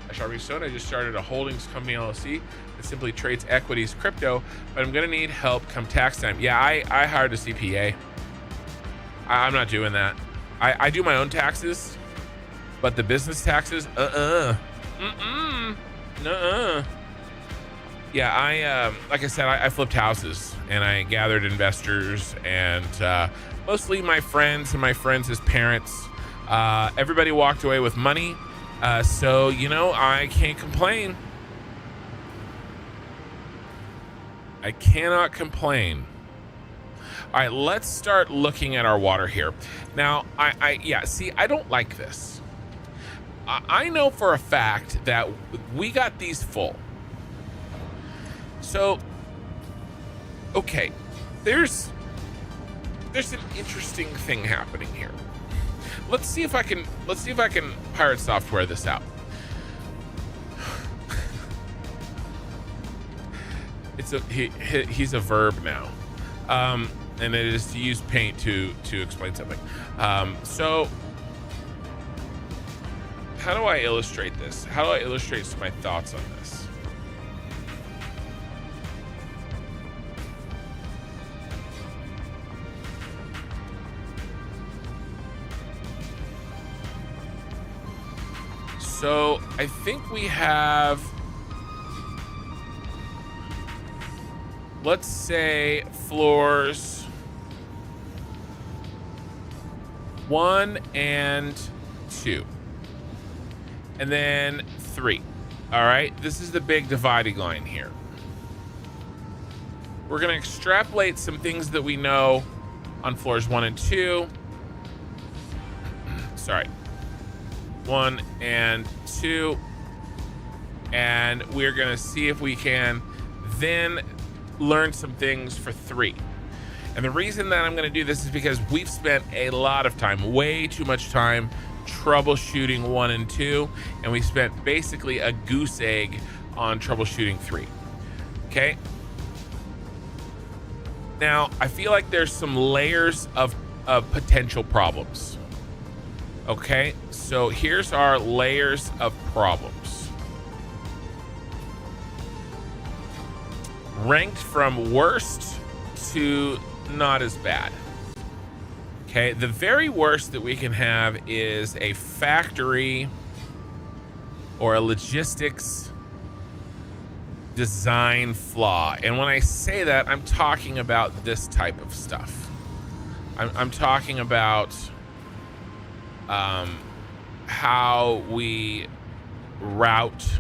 Sharpie Stone, I just started a holdings company LLC that simply trades equities, crypto, but I'm gonna need help come tax time. Yeah, I hired a CPA. I'm not doing that. I do my own taxes, but the business taxes, Yeah, like I said, I flipped houses and I gathered investors and mostly my friends and my friends' parents. Everybody walked away with money. So, you know, I can't complain. I cannot complain. All right, let's start looking at our water here. Now, see, I don't like this. I know for a fact that we got these full. So, okay, there's an interesting thing happening here. Let's see if I can pirate software this out. He's a verb now. And it is to use paint to explain something. So how do I illustrate this? How do I illustrate my thoughts on this? So I think we have let's say floors 1 and 2, and then 3. All right, this is the big dividing line here. We're going to extrapolate some things that we know on floors 1 and 2. Sorry, 1 and 2. And we're going to see if we can then learn some things for 3. And the reason that I'm going to do this is because we've spent a lot of time, way too much time, troubleshooting 1 and 2. And we spent basically a goose egg on troubleshooting 3. Okay. Now, I feel like there's some layers of potential problems. Okay, so here's our layers of problems. Ranked from worst to not as bad. Okay, the very worst that we can have is a factory or a logistics design flaw. And when I say that, I'm talking about this type of stuff. I'm talking about how we route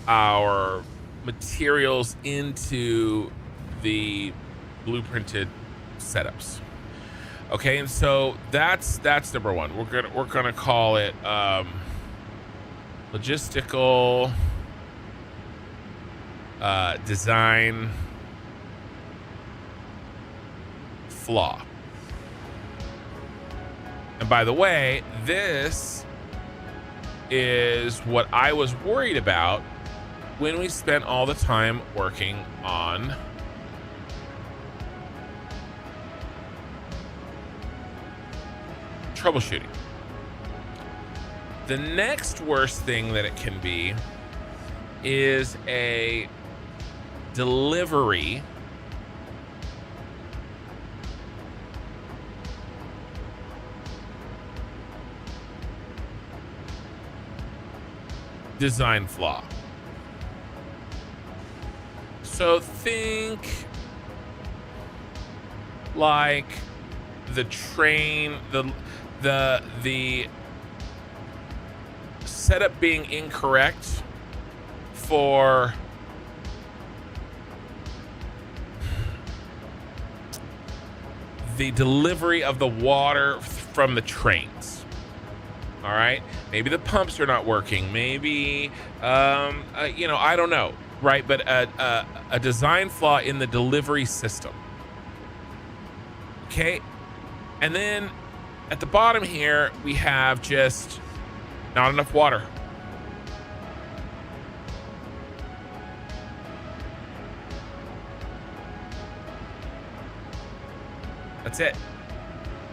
our materials into the blueprinted setups. Okay, and so that's number one. We're gonna call it logistical design flaw. And by the way, this is what I was worried about when we spent all the time working on troubleshooting. The next worst thing that it can be is a delivery design flaw. So think like the train, the setup being incorrect for the delivery of the water from the trains. All right, maybe the pumps are not working, maybe I don't know, right? But a design flaw in the delivery system. Okay, and then at the bottom here we have just not enough water. That's it.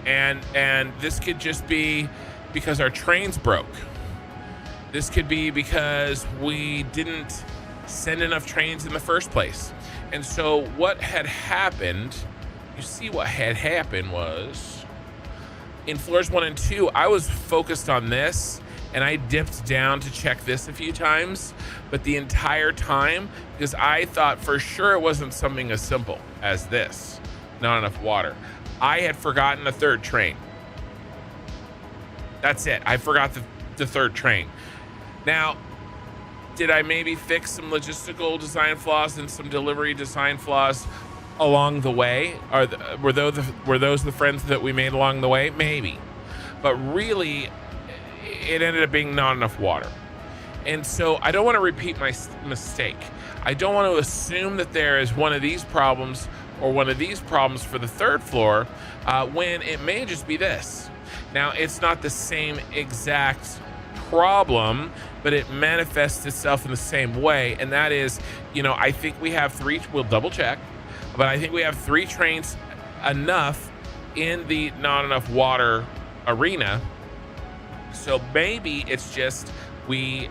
And this could just be because our trains broke. This could be because we didn't send enough trains in the first place. And so what had happened, you see what had happened was in floors 1 and 2, I was focused on this and I dipped down to check this a few times, but the entire time, because I thought for sure it wasn't something as simple as this, not enough water. I had forgotten the third train. That's it. I forgot the third train. Now, did I maybe fix some logistical design flaws and some delivery design flaws along the way? Were those the friends that we made along the way? Maybe. But really, it ended up being not enough water. And so I don't want to repeat my mistake. I don't want to assume that there is one of these problems or one of these problems for the third floor when it may just be this. Now, it's not the same exact problem, but it manifests itself in the same way. And that is, I think we have 3, we'll double check, but I think we have 3 trains enough in the not enough water arena. So maybe it's just we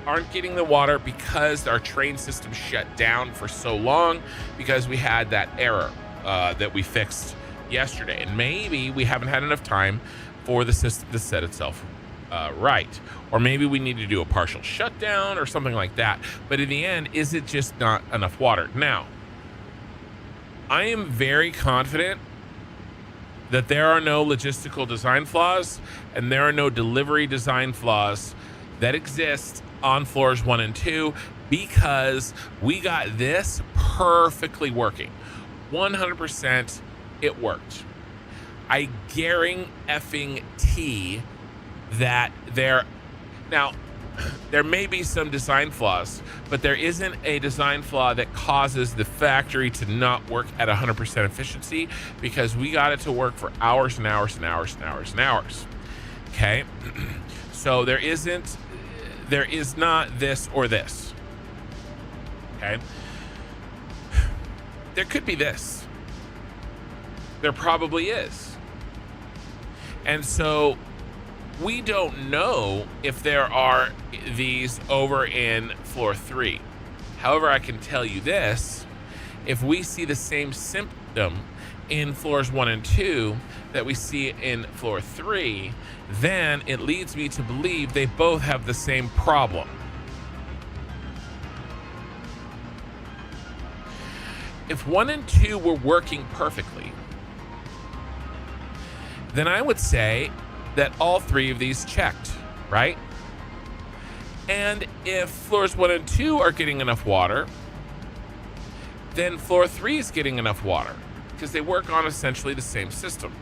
aren't getting the water because our train system shut down for so long because we had that error that we fixed yesterday. And maybe we haven't had enough time for the system to set itself right. Or maybe we need to do a partial shutdown or something like that. But in the end, is it just not enough water? Now, I am very confident that there are no logistical design flaws and there are no delivery design flaws that exist on floors 1 and 2, because we got this perfectly working. 100% it worked. I guarantee that now there may be some design flaws, but there isn't a design flaw that causes the factory to not work at 100% efficiency, because we got it to work for hours and hours and hours and hours and hours. Okay. So there is not this or this. Okay. There could be this. There probably is. And so we don't know if there are these over in floor 3. However, I can tell you this: if we see the same symptom in floors 1 and 2 that we see in floor 3, then it leads me to believe they both have the same problem. If 1 and 2 were working perfectly, then I would say that all 3 of these checked, right? And if floors 1 and 2 are getting enough water, then floor 3 is getting enough water, because they work on essentially the same system.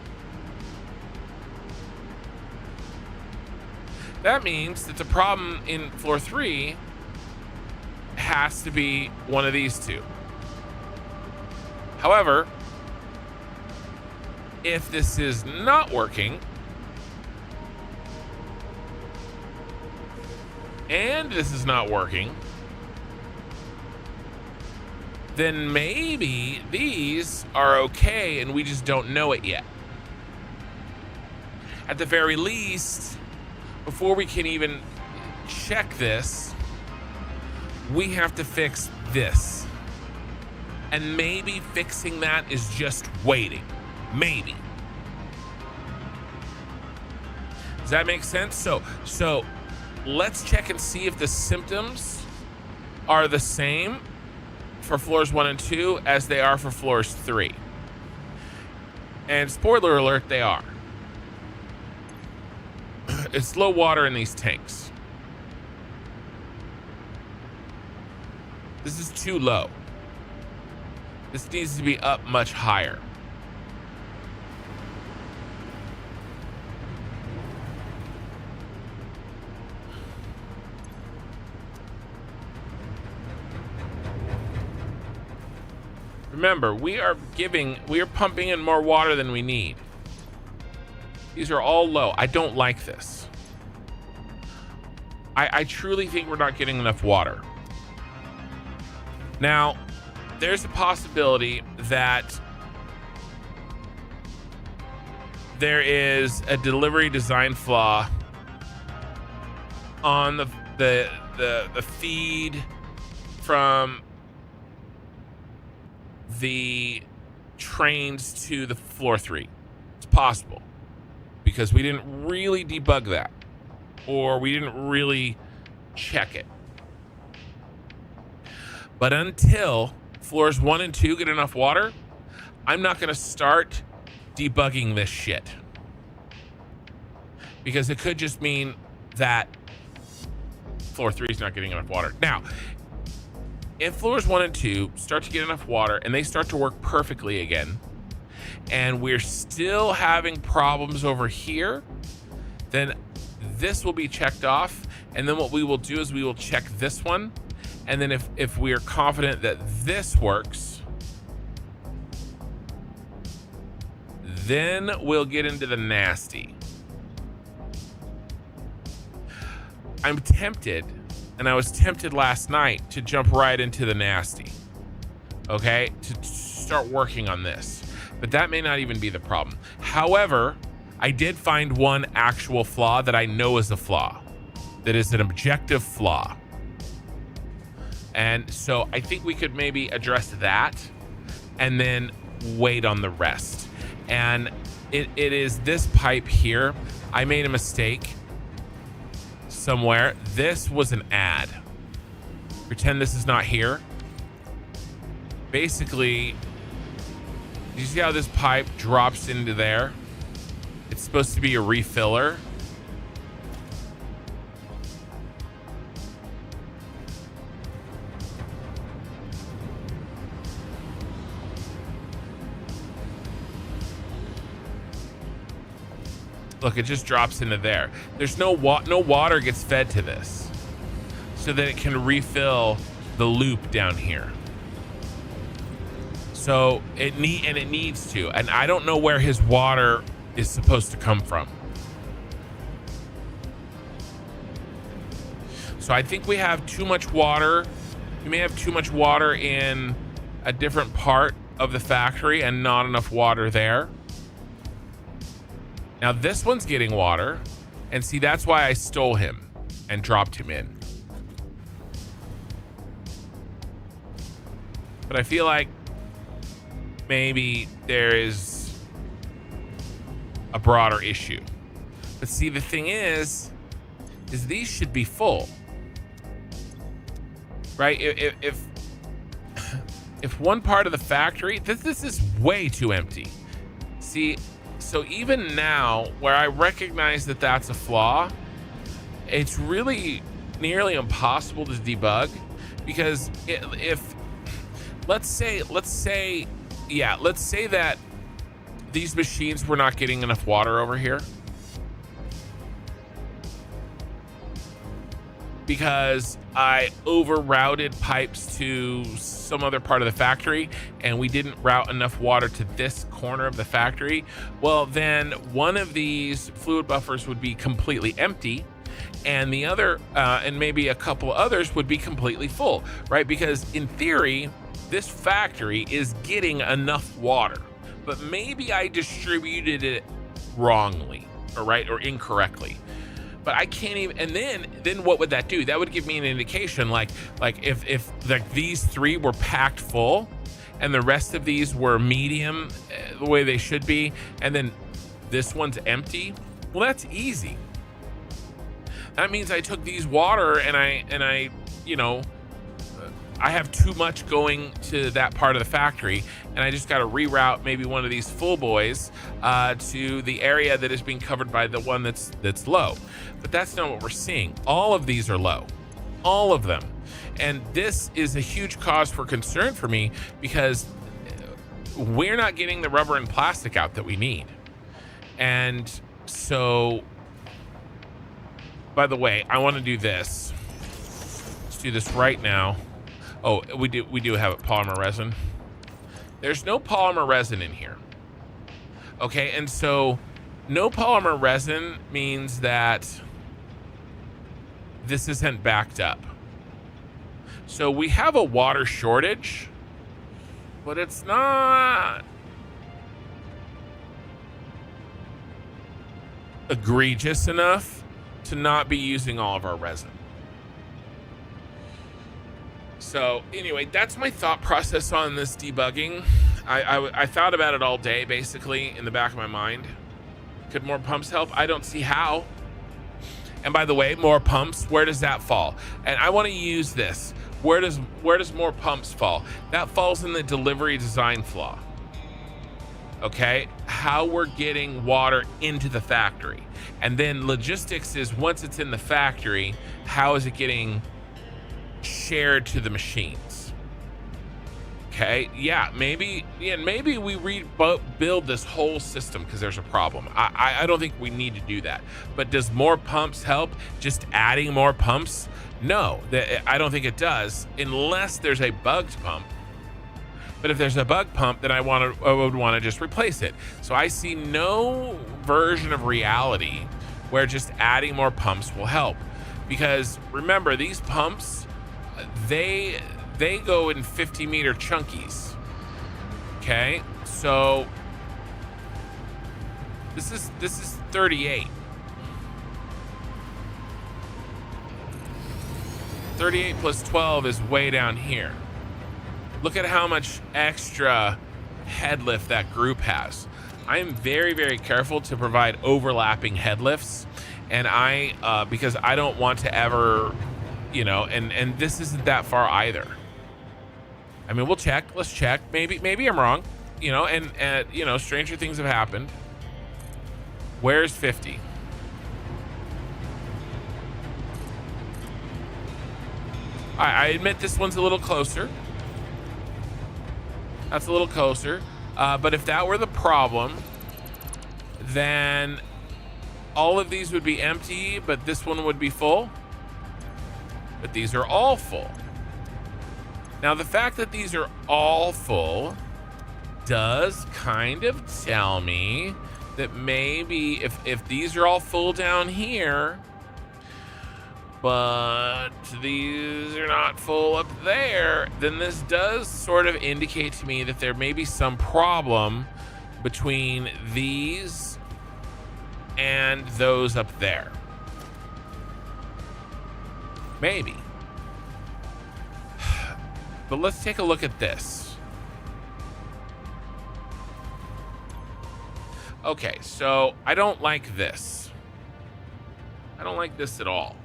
That means that the problem in floor 3 has to be one of these 2. However, if this is not working, and this is not working, then maybe these are okay and we just don't know it yet. At the very least, before we can even check this, we have to fix this. And maybe fixing that is just waiting. Maybe. Does that make sense? So let's check and see if the symptoms are the same for floors 1 and 2 as they are for floors 3. And spoiler alert, they are. It's low water in these tanks. This is too low. This needs to be up much higher. Remember, we are pumping in more water than we need. These are all low. I don't like this. I truly think we're not getting enough water. Now, there's a possibility that there is a delivery design flaw on the feed from the trains to the floor 3. It's possible, because we didn't really debug that, or we didn't really check it. But until floors 1 and 2 get enough water, I'm not going to start debugging this shit, because it could just mean that floor 3 is not getting enough water. Now, if floors 1 and 2 start to get enough water and they start to work perfectly again, and we're still having problems over here, then this will be checked off. And then what we will do is we will check this one. And then if we are confident that this works, then we'll get into the nasty. I'm tempted, and I was tempted last night to jump right into the nasty, okay, to start working on this. But that may not even be the problem. However, I did find one actual flaw that I know is a flaw, that is an objective flaw. And so I think we could maybe address that and then wait on the rest. And it is this pipe here. I made a mistake somewhere. This was an ad. Pretend this is not here. Basically, you see how this pipe drops into there? It's supposed to be a refiller. Look, it just drops into there. There's no water gets fed to this, so that it can refill the loop down here. So it needs to, and I don't know where his water is supposed to come from. So I think we have too much water. We may have too much water in a different part of the factory and not enough water there. Now this one's getting water, and see, that's why I stole him and dropped him in. But I feel like maybe there is a broader issue. But see, the thing is these should be full, right? If one part of the factory, this is way too empty. See, so even now, where I recognize that that's a flaw, it's really nearly impossible to debug, because if let's say that these machines were not getting enough water over here because I over-routed pipes to some other part of the factory and we didn't route enough water to this corner of the factory, well, then one of these fluid buffers would be completely empty and the other, and maybe a couple others would be completely full, right? Because in theory, this factory is getting enough water, but maybe I distributed it wrongly, or incorrectly. But I can't even, and then what would that do? That would give me an indication, like if like these three were packed full and the rest of these were medium, the way they should be, and then this one's empty. Well, that's easy. That means I took these water and I I have too much going to that part of the factory, and I just got to reroute maybe one of these full boys to the area that is being covered by the one that's low. But that's not what we're seeing. All of these are low, all of them. And this is a huge cause for concern for me, because we're not getting the rubber and plastic out that we need. And so, by the way, I want to do this. Let's do this right now. Oh, we do have a polymer resin. There's no polymer resin in here. Okay, and so no polymer resin means that this isn't backed up. So we have a water shortage, but it's not egregious enough to not be using all of our resin. So anyway, that's my thought process on this debugging. I thought about it all day, basically, in the back of my mind. Could more pumps help? I don't see how. And by the way, more pumps, where does that fall? And I want to use this. Where does more pumps fall? That falls in the delivery design flaw. Okay, how we're getting water into the factory. And then logistics is, once it's in the factory, how is it getting shared to the machines? Okay, yeah, maybe we rebuild this whole system because there's a problem. I don't think we need to do that. But does more pumps help? Just adding more pumps? No, I don't think it does, unless there's a bugged pump. But if there's a bug pump, then I would want to just replace it. So I see no version of reality where just adding more pumps will help. Because remember, these pumps, they go in 50-meter chunkies. Okay, so this is 38. 38 plus 12 is way down here. Look at how much extra head lift that group has. I am very, very careful to provide overlapping head lifts. And because I don't want to ever, you know, and this isn't that far either. I mean, we'll check. Let's check. Maybe I'm wrong, you know, and you know, stranger things have happened. Where's 50? I admit this one's a little closer. That's a little closer. But if that were the problem, then all of these would be empty, but this one would be full. But these are all full. Now, the fact that these are all full does kind of tell me that maybe if these are all full down here, but these are not full up there, then this does sort of indicate to me that there may be some problem between these and those up there. Maybe. But let's take a look at this. Okay, so I don't like this. I don't like this at all.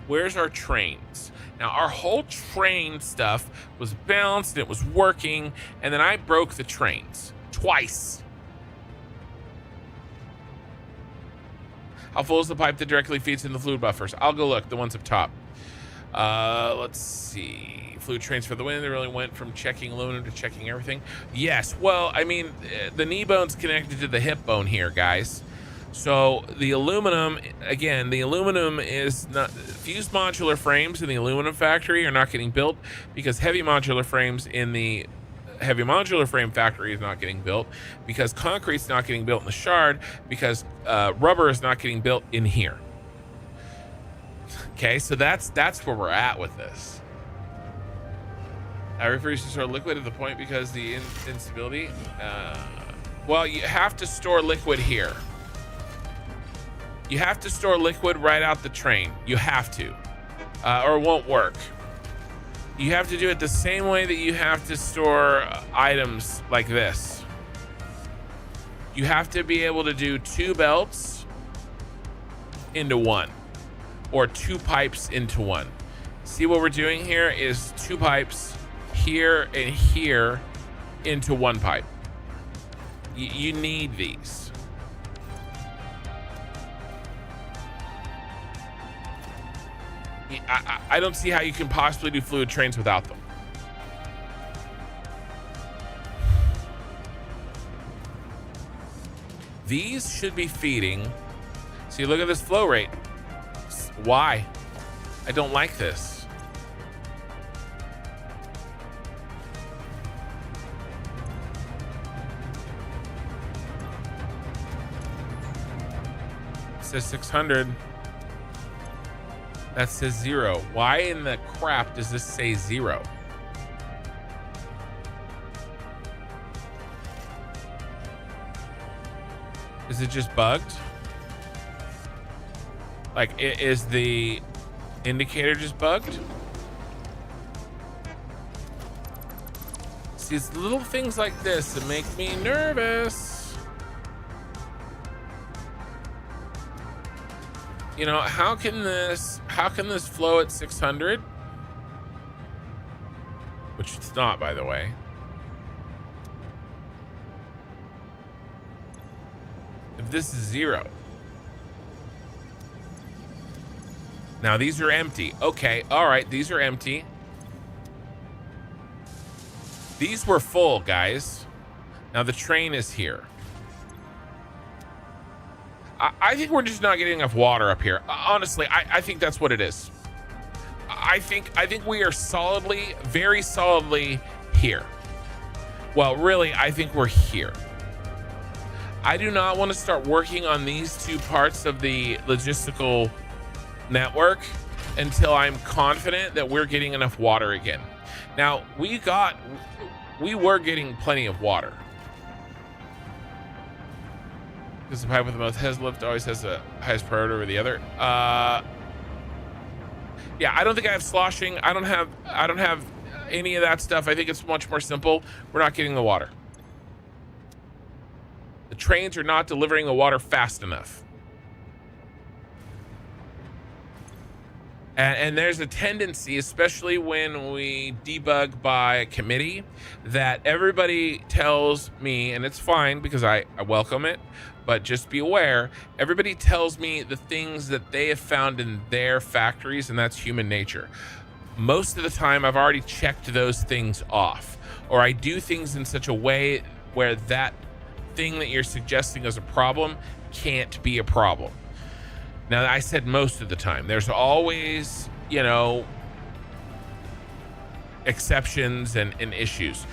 Where's our trains? Now, our whole train stuff was balanced and it was working, and then I broke the trains twice. How full is the pipe that directly feeds in the fluid buffers? I'll go look, the ones up top. Let's see. Fluid trains for the wind. They really went from checking aluminum to checking everything. Yes, well, I mean, the knee bone's connected to the hip bone here, guys. So the aluminum, again, the aluminum is not, fused modular frames in the aluminum factory are not getting built because heavy modular frames in the heavy modular frame factory is not getting built, because concrete's not getting built in the shard, because rubber is not getting built in here. Okay, so that's where we're at with this. I refuse to store liquid at the point because the instability. Well, you have to store liquid here. You have to store liquid right out the train. You have to, or it won't work. You have to do it the same way that you have to store items like this. You have to be able to do 2 belts into 1, or 2 pipes into 1. See what we're doing here is 2 pipes here and here into 1 pipe. You need these. I don't see how you can possibly do fluid trains without them. These should be feeding. See, look at this flow rate. Why? I don't like this. It says 600. That says 0. Why in the crap does this say 0? Is it just bugged? Like, is the indicator just bugged? See, it's little things like this that make me nervous. You know, how can this flow at 600? Which it's not, by the way. If this is 0. Now these are empty. Okay, all right, these are empty. These were full, guys. Now the train is here. I think we're just not getting enough water up here. Honestly, I think that's what it is. I think we are solidly, very solidly here. Well, really, I think we're here. I do not want to start working on these 2 parts of the logistical network until I'm confident that we're getting enough water again. Now, we were getting plenty of water. Because the pipe with the most head lift always has the highest priority over the other. Yeah, I don't think I have sloshing. I don't have any of that stuff. I think it's much more simple. We're not getting the water. The trains are not delivering the water fast enough. And there's a tendency, especially when we debug by committee, that everybody tells me, and it's fine because I welcome it, but just be aware, everybody tells me the things that they have found in their factories, and that's human nature. Most of the time, I've already checked those things off, or I do things in such a way where that thing that you're suggesting as a problem can't be a problem. Now, I said most of the time. There's always, you know, exceptions and issues.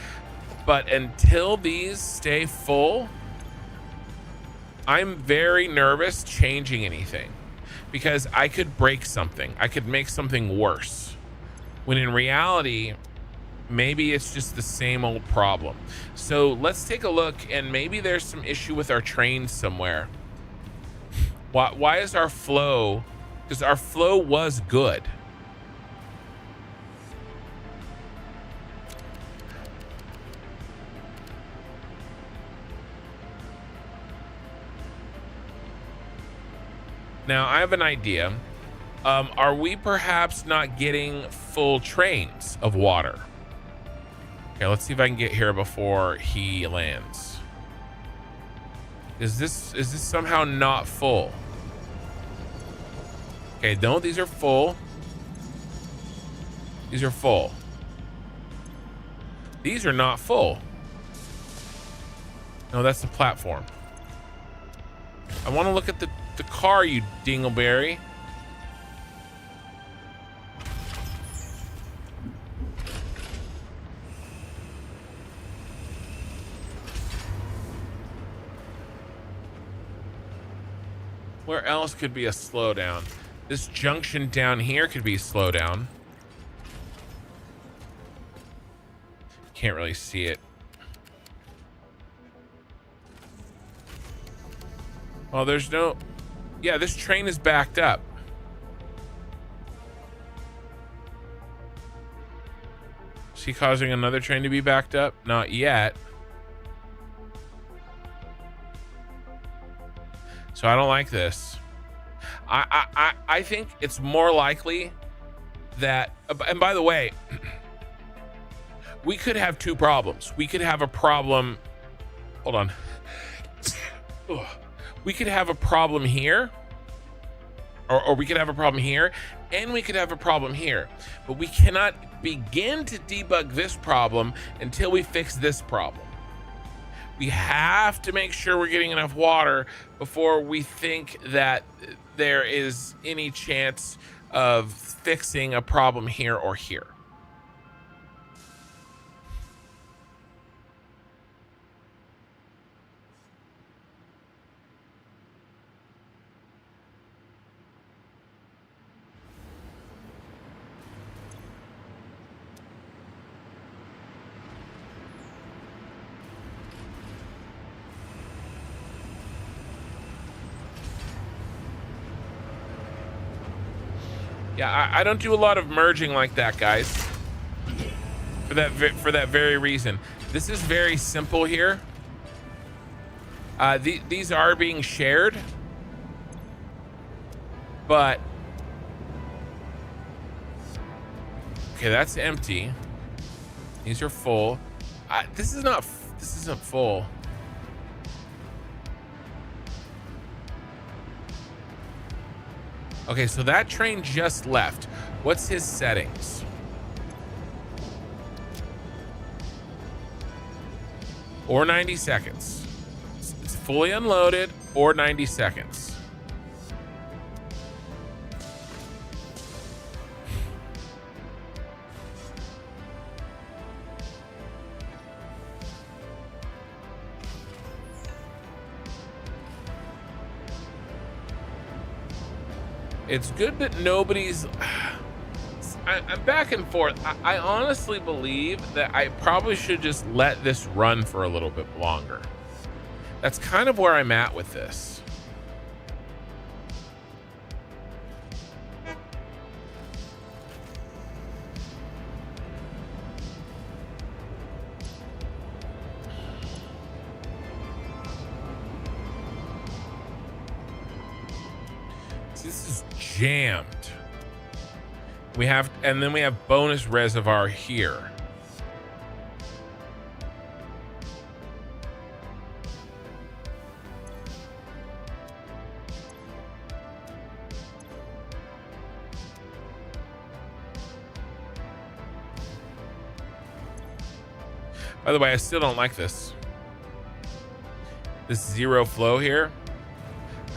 But until these stay full, I'm very nervous changing anything because I could break something. I could make something worse. When in reality, maybe it's just the same old problem. So let's take a look, and maybe there's some issue with our trains somewhere. Why is our flow? Because our flow was good. Now, I have an idea. Are we perhaps not getting full trains of water? Okay, let's see if I can get here before he lands. Is this somehow not full? Okay, no, these are full. These are full. These are not full. No, that's the platform. I want to look at the car, you dingleberry. Where else could be a slowdown? This junction down here could be a slowdown. Can't really see it. Well, there's no... Yeah, this train is backed up. Is he causing another train to be backed up? Not yet. So I don't like this. I think it's more likely that, and by the way, we could have two problems. We could have a problem, hold on. We could have a problem here, or we could have a problem here, and we could have a problem here. But we cannot begin to debug this problem until we fix this problem. We have to make sure we're getting enough water before we think that there is any chance of fixing a problem here or here. Yeah, I don't do a lot of merging like that, guys. For that very reason. This is very simple here. These are being shared, but okay, that's empty. These are full. This isn't full. Okay, so that train just left. What's his settings? Or 90 seconds. It's fully unloaded or 90 seconds. It's good that nobody's... I'm back and forth. I honestly believe that I probably should just let this run for a little bit longer. That's kind of where I'm at with this. This is jammed. And then we have bonus reservoir here. By the way, I still don't like this. This zero flow here.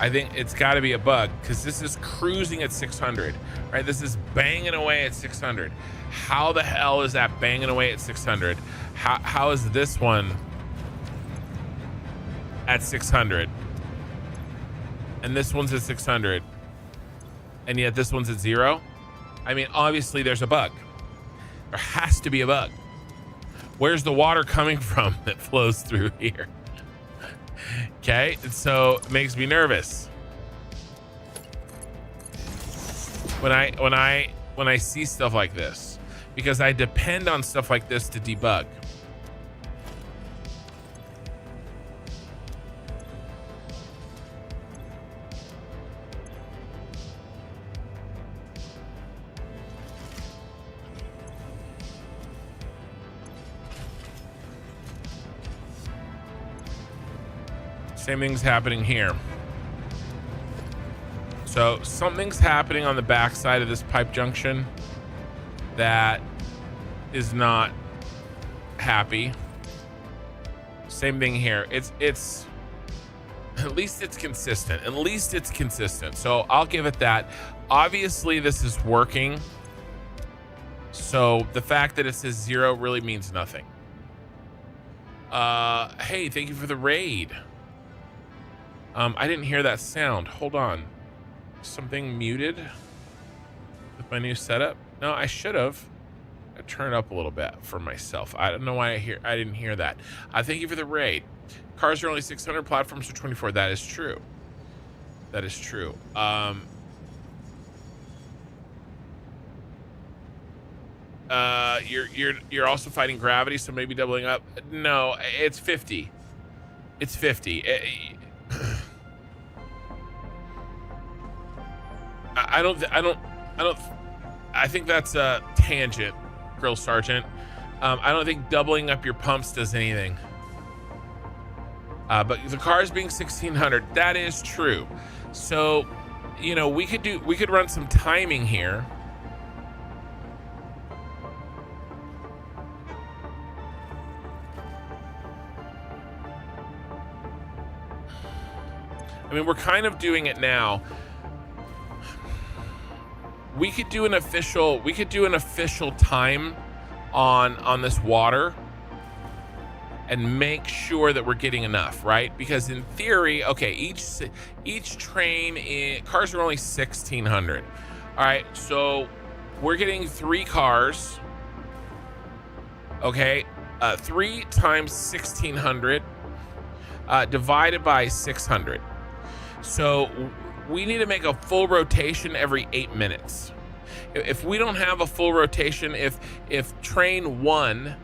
I think it's got to be a bug because this is cruising at 600, right? This is banging away at 600. How the hell is that banging away at 600? How is this one at 600? And this one's at 600. And yet this one's at 0? I mean, obviously there's a bug. There has to be a bug. Where's the water coming from that flows through here? Okay, so it makes me nervous when I see stuff like this, because I depend on stuff like this to debug. Same thing's happening here. So something's happening on the backside of this pipe junction that is not happy. Same thing here. It's at least it's consistent. At least it's consistent. So I'll give it that. Obviously this is working. So the fact that it says 0 really means nothing. Hey, thank you for the raid. I didn't hear that sound. Hold on. Something muted with my new setup? No, I should have. I turn it up a little bit for myself. I don't know why I didn't hear that. Thank you for the raid. Cars are only 600, platforms are 24. That is true. That is true. You're also fighting gravity, so maybe doubling up. No, it's 50. It's 50. I think that's a tangent, Grill Sergeant. I don't think doubling up your pumps does anything. But the cars being 1600, that is true. So, you know, we could run some timing here. I mean, we're kind of doing it now. We could do an official time on this water and make sure that we're getting enough, right? Because in theory, okay, each train cars are only 1600. All right, so we're getting 3 cars. Okay, 3 times 1600 divided by 600. So we need to make a full rotation every 8 minutes. If we don't have a full rotation, if train 1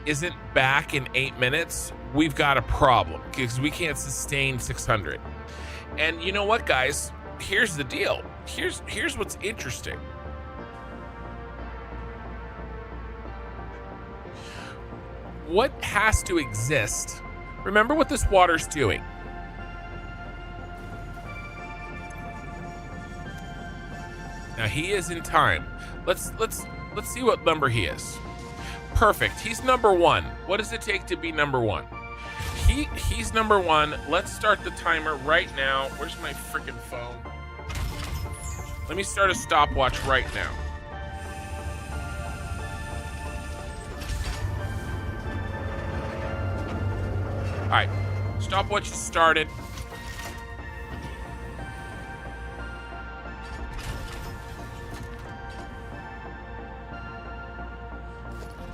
isn't back in 8 minutes, we've got a problem because we can't sustain 600. And you know what, guys? Here's the deal. Here's what's interesting. What has to exist? Remember what this water's doing. Now he is in time. Let's see what number he is. Perfect. He's number 1. What does it take to be number 1? He's number 1. Let's start the timer right now. Where's my freaking phone? Let me start a stopwatch right now. All right, stopwatch is started.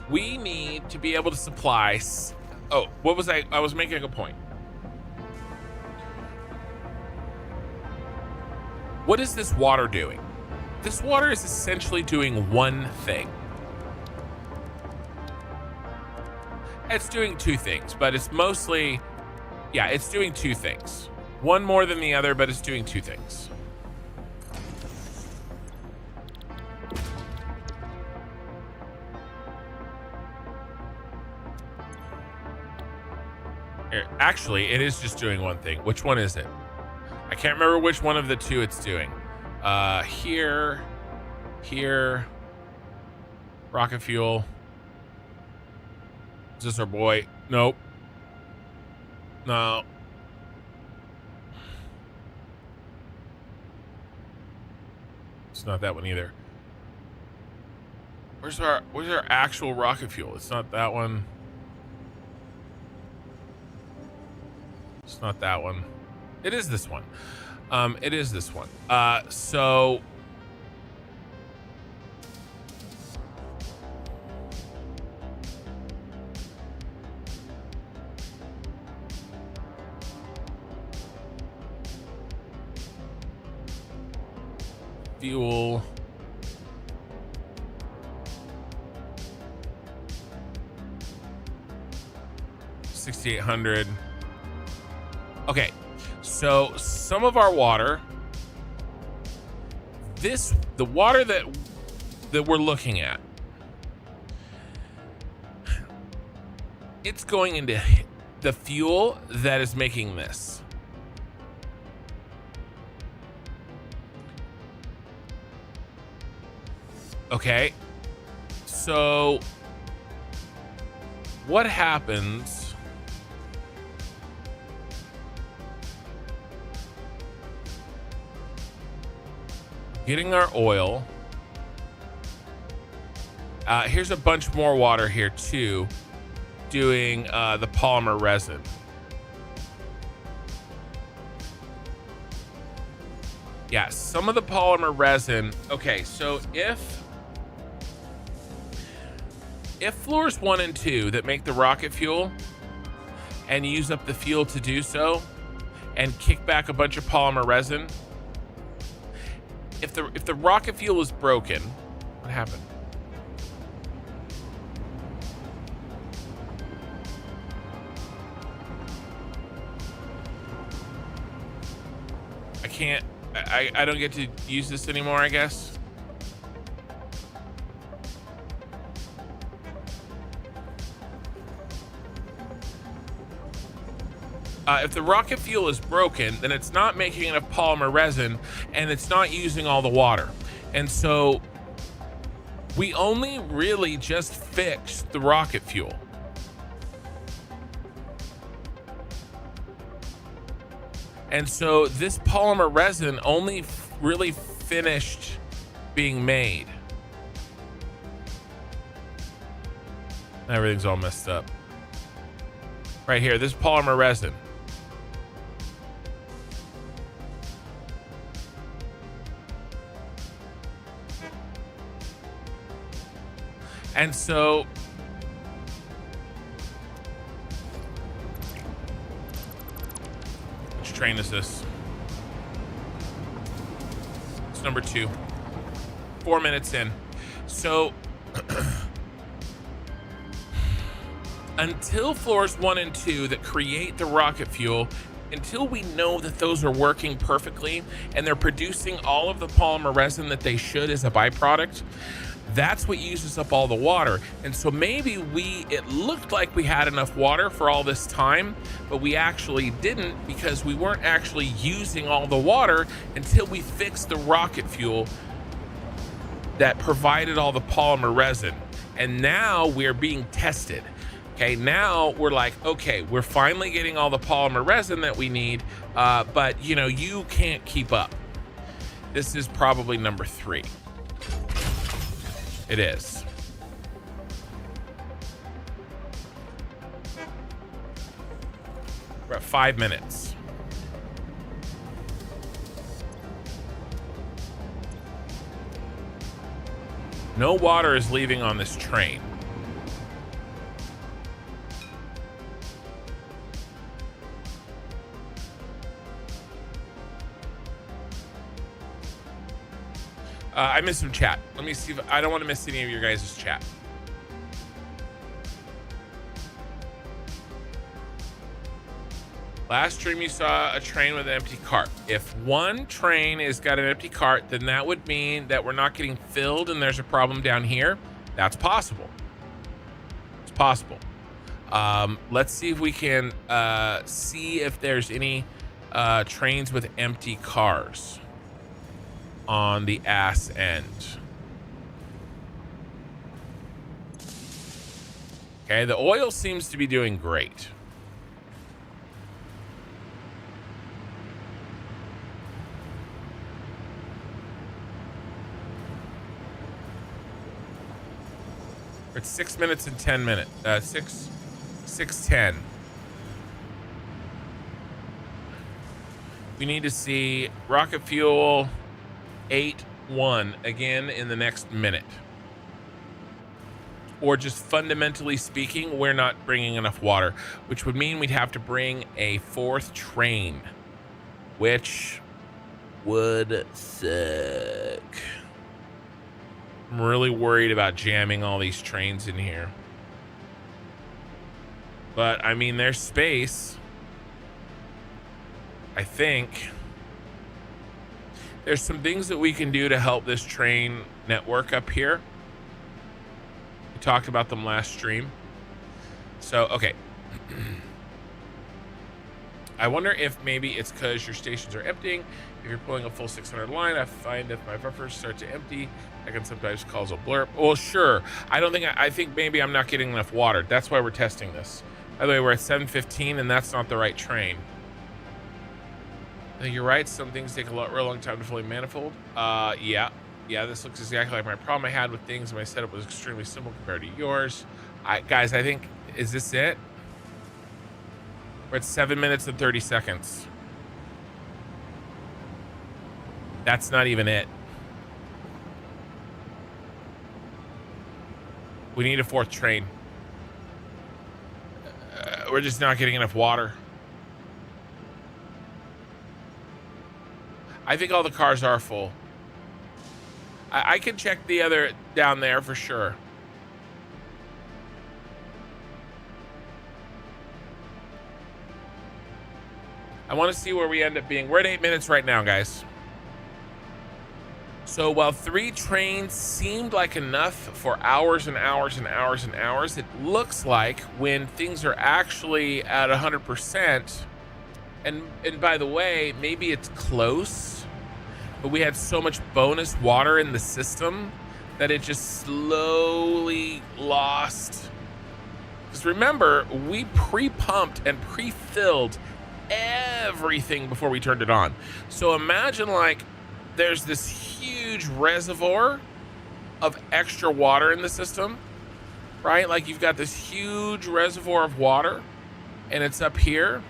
We need to be able to supply. Oh, what was I was making a point. What is this water doing? This water is essentially doing one thing. It's doing 2 things, but it's mostly, yeah, it's doing 2 things. One more than the other, but it's doing 2 things. Actually, it is just doing one thing. Which one is it? I can't remember which one of the two it's doing. Here, rocket fuel. Is this our boy? Nope. No. It's not that one either. Where's our actual rocket fuel? It's not that one. It's not that one. It is this one. It is this one. So fuel. $6,800. Okay, so some of our water, the water that we're looking at, it's going into the fuel that is making this. Okay, so what happens getting our oil? Here's a bunch more water here too, doing the polymer resin. Yeah, some of the polymer resin. Okay, so if floors 1 and 2 that make the rocket fuel and use up the fuel to do so and kick back a bunch of polymer resin, if the rocket fuel is broken, what happened? I don't get to use this anymore, I guess. If the rocket fuel is broken, then it's not making enough polymer resin and it's not using all the water. And so we only really just fixed the rocket fuel. And so this polymer resin only really finished being made. Everything's all messed up. Right here, this polymer resin. And so which train is this? It's number 2. 4 minutes in. So until floors 1 and 2 that create the rocket fuel, until we know that those are working perfectly and they're producing all of the polymer resin that they should as a byproduct, that's what uses up all the water. And so maybe it looked like we had enough water for all this time, but we actually didn't, because we weren't actually using all the water until we fixed the rocket fuel that provided all the polymer resin. And now we're being tested. Okay, now we're like, okay, we're finally getting all the polymer resin that we need, but you can't keep up. This is probably number 3. It is. We're at 5 minutes. No water is leaving on this train. I missed some chat. Let me see if I don't want to miss any of your guys' chat. Last stream you saw a train with an empty cart. If one train has got an empty cart, then that would mean that we're not getting filled and there's a problem down here. That's possible. It's possible. Let's see if we can see if there's any trains with empty cars on the ass end. Okay, the oil seems to be doing great. It's 6 minutes and 10 minutes. 6:10. We need to see rocket fuel 8-1 again in the next minute. Or just fundamentally speaking, we're not bringing enough water, which would mean we'd have to bring a 4th train, which would suck. I'm really worried about jamming all these trains in here. But, I mean, there's space. I think. There's some things that we can do to help this train network up here. We talked about them last stream. So, okay. I wonder if maybe it's because your stations are emptying. If you're pulling a full 600 line, I find if my buffers start to empty, I can sometimes cause a blurb. Well, sure. I think maybe I'm not getting enough water. That's why we're testing this. By the way, we're at 7:15, and that's not the right train. I think you're right. Some things take a real long time to fully manifold. Yeah, this looks exactly like my problem I had with things. My setup was extremely simple compared to yours. Guys, I think, is this it? We're at 7 minutes and 30 seconds. That's not even it. We need a 4th train. We're just not getting enough water. I think all the cars are full. I can check the other down there for sure. I want to see where we end up being. We're at 8 minutes right now, guys. So while 3 trains seemed like enough for hours and hours and hours and hours, it looks like when things are actually at 100%, and by the way, maybe it's close, but we had so much bonus water in the system that it just slowly lost. Because remember, we pre-pumped and pre-filled everything before we turned it on. So imagine like there's this huge reservoir of extra water in the system, right? Like you've got this huge reservoir of water and it's up here,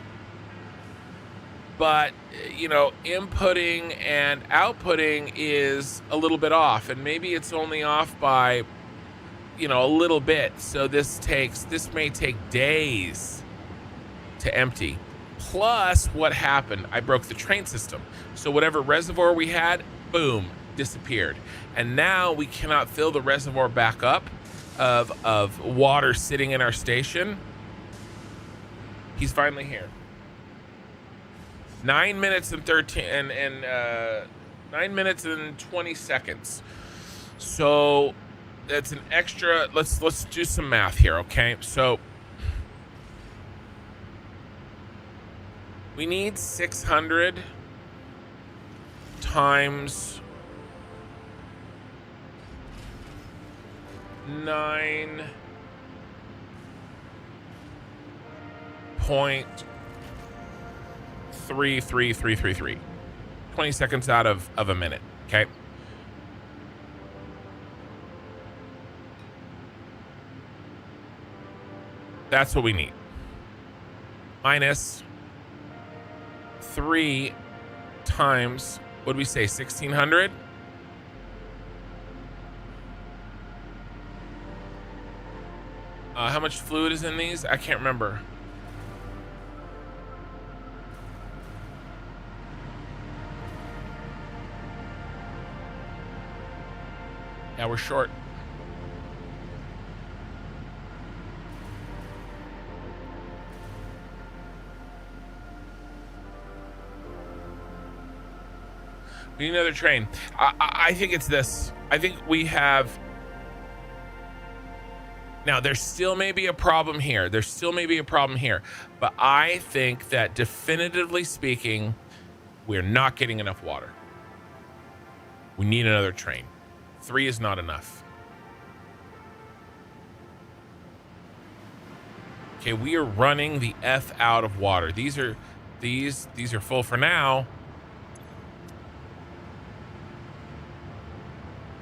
but you know, inputting and outputting is a little bit off, and maybe it's only off by, you know, a little bit. So this may take days to empty. Plus, what happened? I broke the train system. So whatever reservoir we had, boom, disappeared. And now we cannot fill the reservoir back up of water sitting in our station. He's finally here. 9 minutes and 9 minutes and 20 seconds. So that's an extra. Let's do some math here, okay? So we need 600 times 9.33333. 20 seconds out of a minute, okay? That's what we need. Minus 3 times, what did we say, 1600? How much fluid is in these? I can't remember. Yeah, we're short. We need another train. I think it's this. I think we have Now, there still may be a problem here. There still may be a problem here. But I think that definitively speaking, we're not getting enough water. We need another train. 3 is not enough. Okay, we are running the F out of water. These are full for now.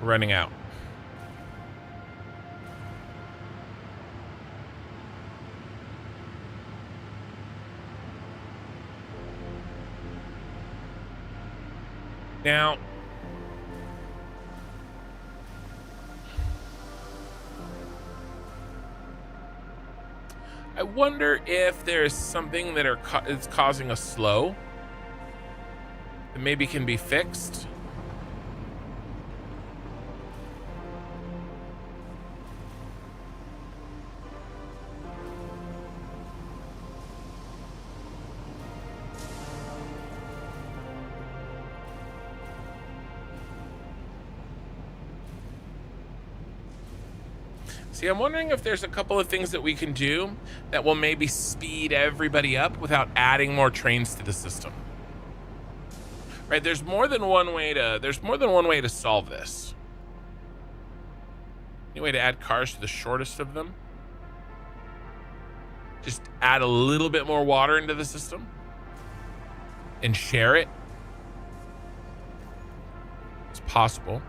We're running out. Now, I wonder if there's something that is causing a slow that maybe can be fixed. See, I'm wondering if there's a couple of things that we can do that will maybe speed everybody up without adding more trains to the system. Right? There's more than one way to solve this. Any way to add cars to the shortest of them? Just add a little bit more water into the system and share it. It's possible.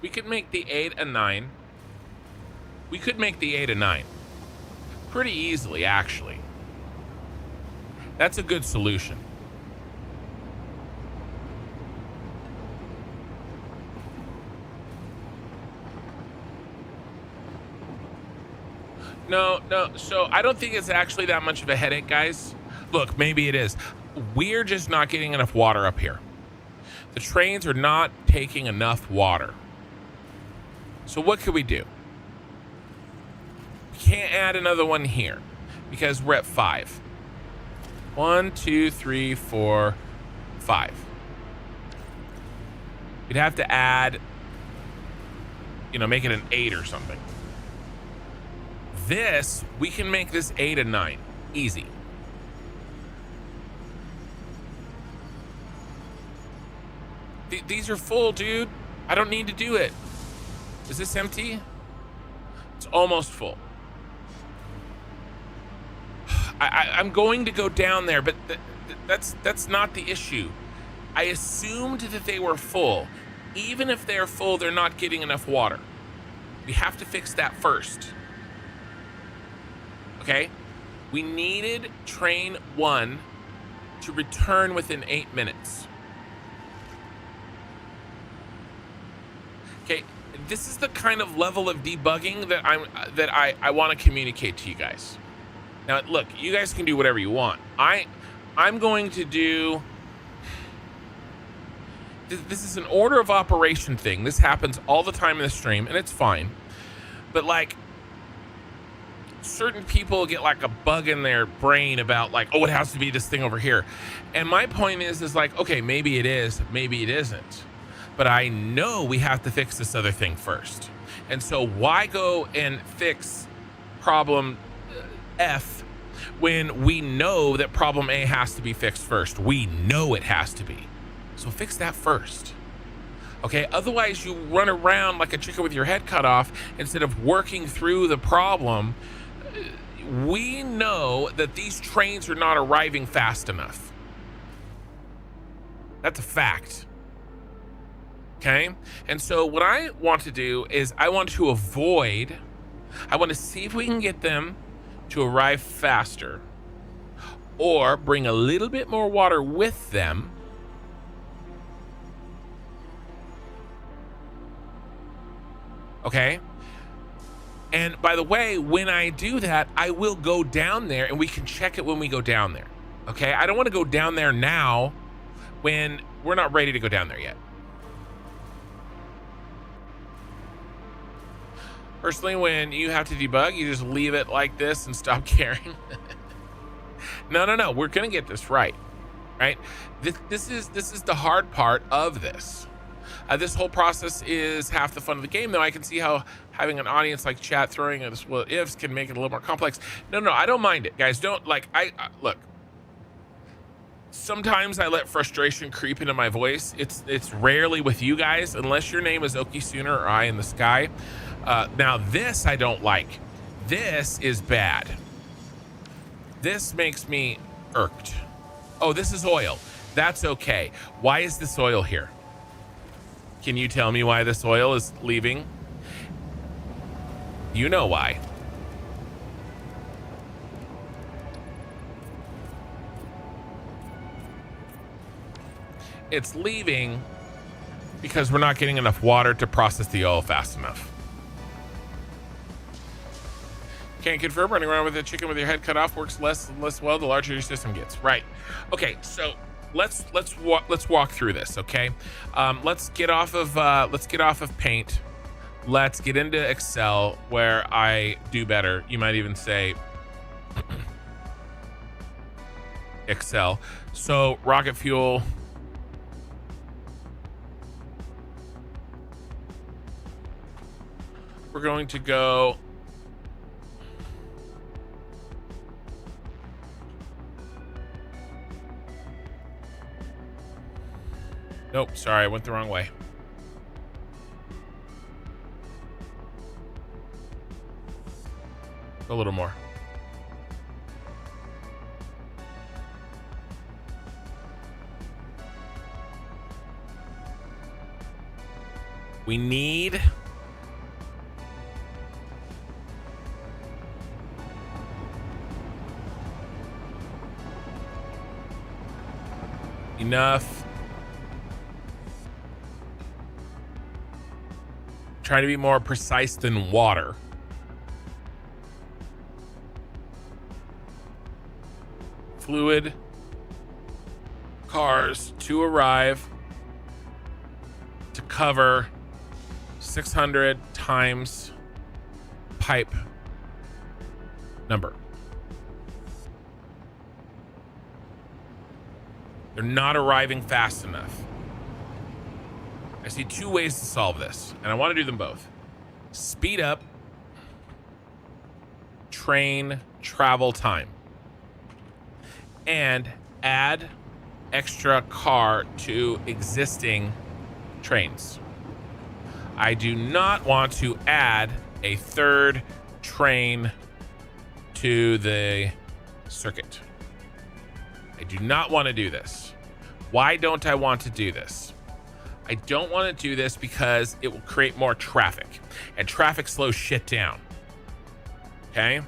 We could make the 8 a 9. We could make the 8 a 9 pretty easily, actually. That's a good solution. No, so I don't think it's actually that much of a headache, guys. Look, maybe it is. We're just not getting enough water up here. The trains are not taking enough water. So what could we do? We can't add another one here because we're at 5. 1, 2, 3, 4, 5. We'd have to add, make it an 8 or something. This, we can make this 8 a 9. Easy. These are full, dude. I don't need to do it. Is this empty? It's almost full. I'm going to go down there, but that's not the issue. I assumed that they were full. Even if they're full, they're not getting enough water. We have to fix that first. Okay? We needed train 1 to return within 8 minutes. Okay? This is the kind of level of debugging that I want to communicate to you guys. Now, look, you guys can do whatever you want. I'm going to do. This is an order of operation thing. This happens all the time in the stream, and it's fine. But like, certain people get like a bug in their brain about like, oh, it has to be this thing over here. And my point is like, okay, maybe it is, maybe it isn't. But I know we have to fix this other thing first. And so why go and fix problem F when we know that problem A has to be fixed first? We know it has to be. So fix that first. Okay, otherwise you run around like a chicken with your head cut off instead of working through the problem. We know that these trains are not arriving fast enough. That's a fact. Okay, and so what I want to do is I want to see if we can get them to arrive faster or bring a little bit more water with them Okay. And by the way, when I do that, I will go down there and we can check it when we go down there. Okay. I don't want to go down there now when we're not ready to go down there yet. Personally, when you have to debug, you just leave it like this and stop caring. No. We're going to get this right. Right. This is the hard part of this. This whole process is half the fun of the game, though. I can see how having an audience like chat throwing us what ifs can make it a little more complex. No, I don't mind it, guys. Don't like, look, sometimes I let frustration creep into my voice. It's rarely with you guys, unless your name is Oki Sooner or Eye in the Sky. Now this I don't like. This is bad. This makes me irked. Oh, this is oil. That's okay. Why is this oil here? Can you tell me why this oil is leaving? You know why. It's leaving because we're not getting enough water to process the oil fast enough. Can't confirm running around with a chicken with your head cut off works less well the larger your system gets. Right. Okay, so let's walk through this, okay? Let's get off of Paint. Let's get into Excel, where I do better. You might even say Excel. So rocket fuel. We're going to go nope, sorry, I went the wrong way. A little more. We need enough. Trying to be more precise than water. Fluid cars to arrive to cover 600 times pipe number. They're not arriving fast enough. I see two ways to solve this, and I want to do them both. Speed up train travel time and add extra car to existing trains. I do not want to add a third train to the circuit. I do not want to do this. Why don't I want to do this? I don't want to do this because it will create more traffic, and traffic slows shit down. Okay?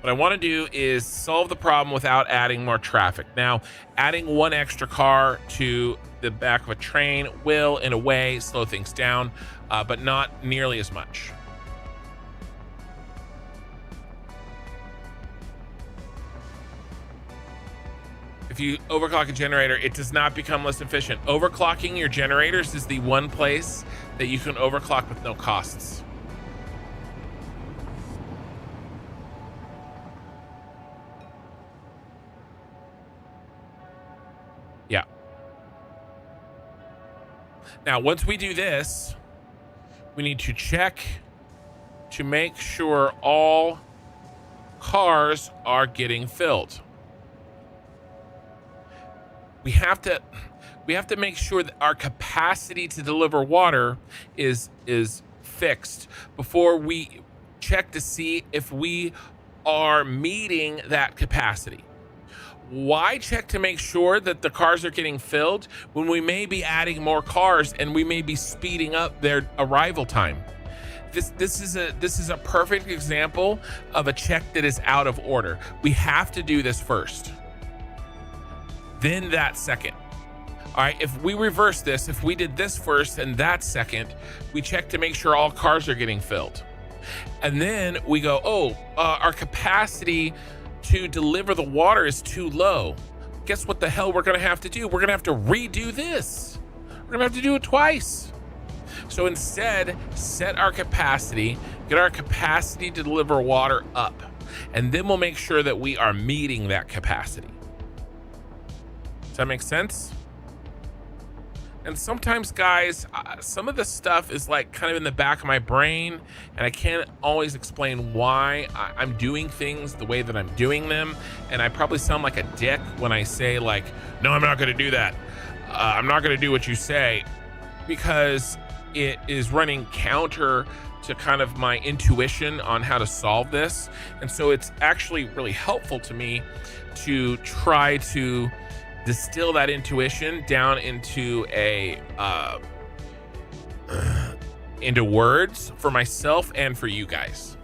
What I want to do is solve the problem without adding more traffic. Now, adding one extra car to the back of a train will, in a way, slow things down, but not nearly as much. If you overclock a generator, it does not become less efficient. Overclocking your generators is the one place that you can overclock with no costs. Yeah. Now, once we do this, we need to check to make sure all cars are getting filled. We have to make sure that our capacity to deliver water is fixed before we check to see if we are meeting that capacity. Why check to make sure that the cars are getting filled when we may be adding more cars and we may be speeding up their arrival time? This is a perfect example of a check that is out of order. We have to do this first, then that second. All right, if we reverse this, if we did this first and that second, we check to make sure all cars are getting filled. And then we go, oh, our capacity to deliver the water is too low. Guess what the hell we're gonna have to do? We're gonna have to redo this. We're gonna have to do it twice. So instead, set our capacity, get our capacity to deliver water up, and then we'll make sure that we are meeting that capacity. Does that make sense? And sometimes, guys, some of this stuff is like kind of in the back of my brain, and I can't always explain why I'm doing things the way that I'm doing them. And I probably sound like a dick when I say like, no, I'm not gonna do that. I'm not gonna do what you say, because it is running counter to kind of my intuition on how to solve this. And so it's actually really helpful to me to try to distill that intuition down into into words for myself and for you guys.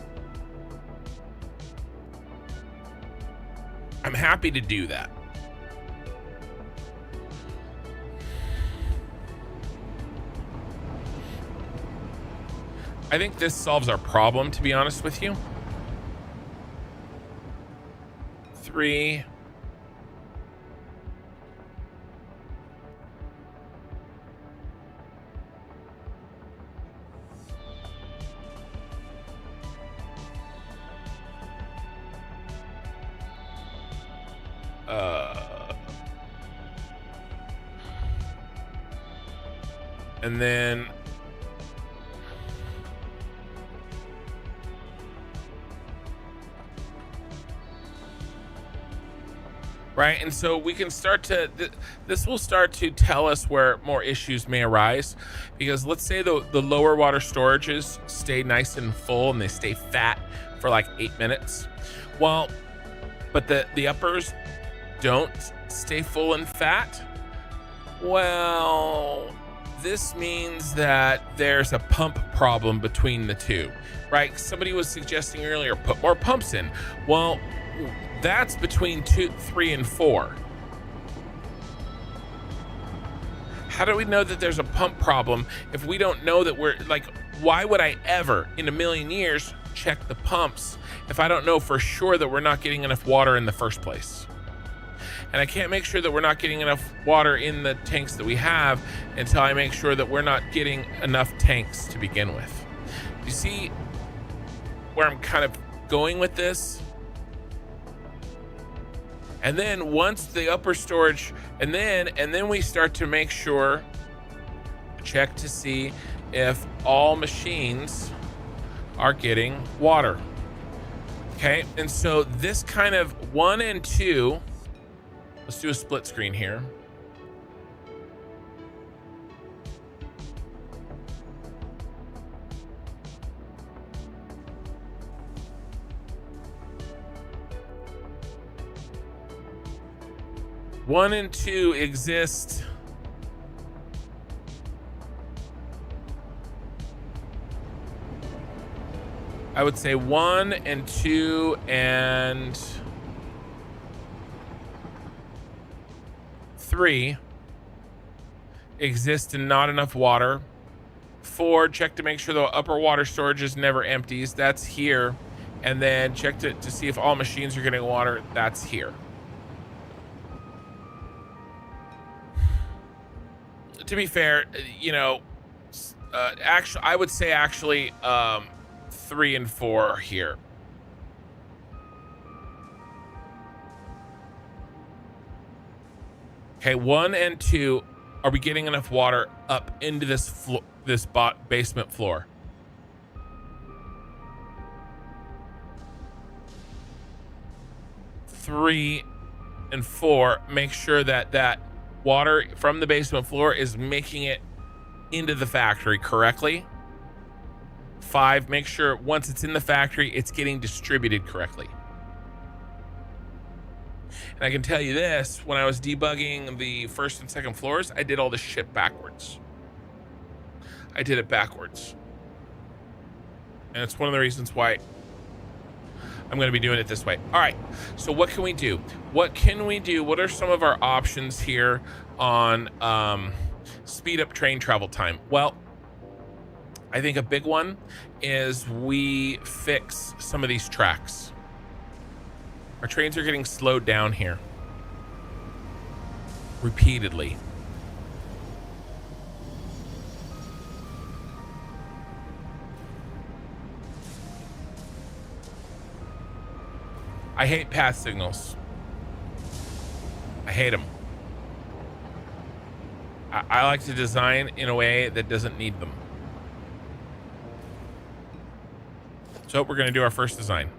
I'm happy to do that. I think this solves our problem, to be honest with you. 3. And then right, and so we can start to this will start to tell us where more issues may arise, because let's say the lower water storages stay nice and full and they stay fat for like 8 minutes, well, but the uppers don't stay full and fat. Well, this means that there's a pump problem between the two, right? Somebody was suggesting earlier, put more pumps in. Well, that's between 2, 3, and 4. How do we know that there's a pump problem if we don't know that we're like, why would I ever in a million years check the pumps if I don't know for sure that we're not getting enough water in the first place? And I can't make sure that we're not getting enough water in the tanks that we have until I make sure that we're not getting enough tanks to begin with. You see where I'm kind of going with this? And then once the upper storage, and then we start to make sure, check to see if all machines are getting water. Okay, and so this kind of 1 and 2, let's do a split screen here. One and 2 exist. I would say 1 and 2 and 3 exist in not enough water. 4, check to make sure the upper water storage is never empties. That's here. And then check to see if all machines are getting water. That's here. To be fair, you know, actually, I would say actually 3 and 4 are here. Okay, 1 and 2, are we getting enough water up into this basement floor? Three and 4, make sure that water from the basement floor is making it into the factory correctly. 5, make sure once it's in the factory, it's getting distributed correctly. And I can tell you this, when I was debugging the first and second floors, I did all this shit backwards. I did it backwards. And it's one of the reasons why I'm going to be doing it this way. All right. So what can we do? What can we do? What are some of our options here on speed up train travel time? Well, I think a big one is we fix some of these tracks. Our trains are getting slowed down here repeatedly. I hate path signals. I hate them. I like to design in a way that doesn't need them. So we're going to do our first design.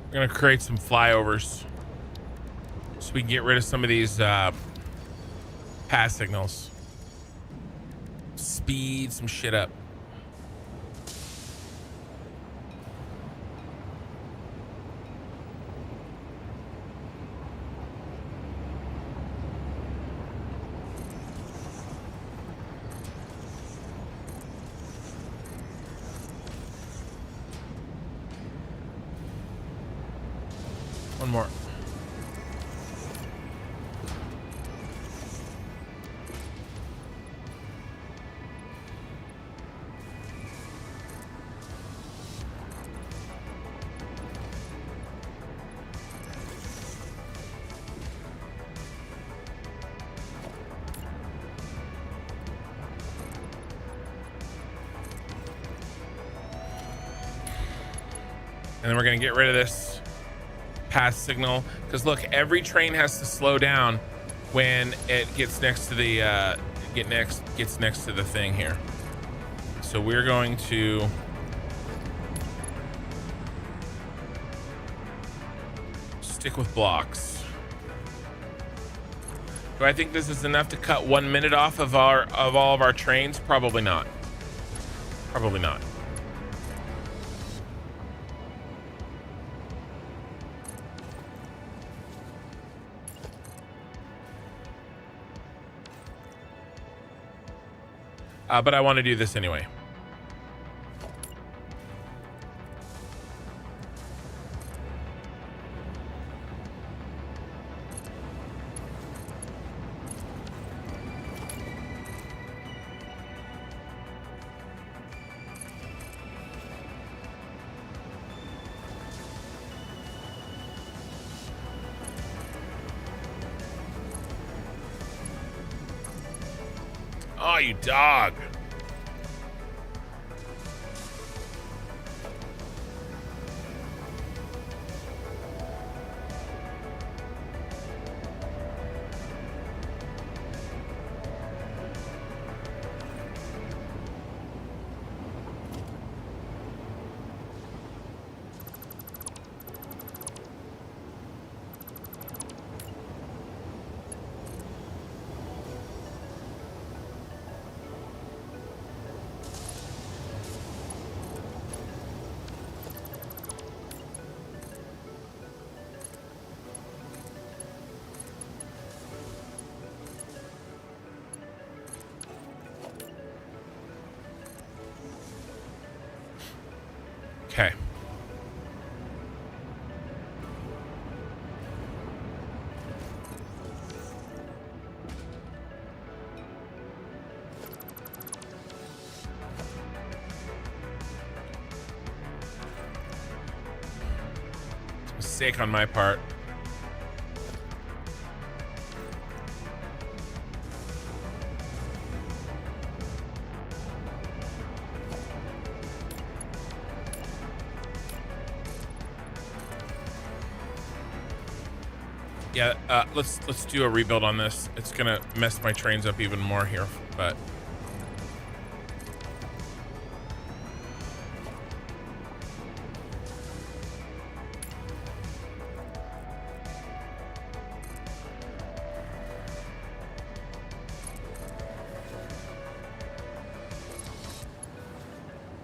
I'm gonna create some flyovers so we can get rid of some of these pass signals. Speed some shit up. One more. And then we're going to get rid of this pass signal, because look, every train has to slow down when it gets next to the gets next to the thing here. So we're going to stick with blocks. Do I think this is enough to cut 1 minute off of all of our trains? Probably not. Probably not. But I want to do this anyway. Oh, you dog. Okay. Mistake on my part. Yeah, let's do a rebuild on this. It's gonna mess my trains up even more here, but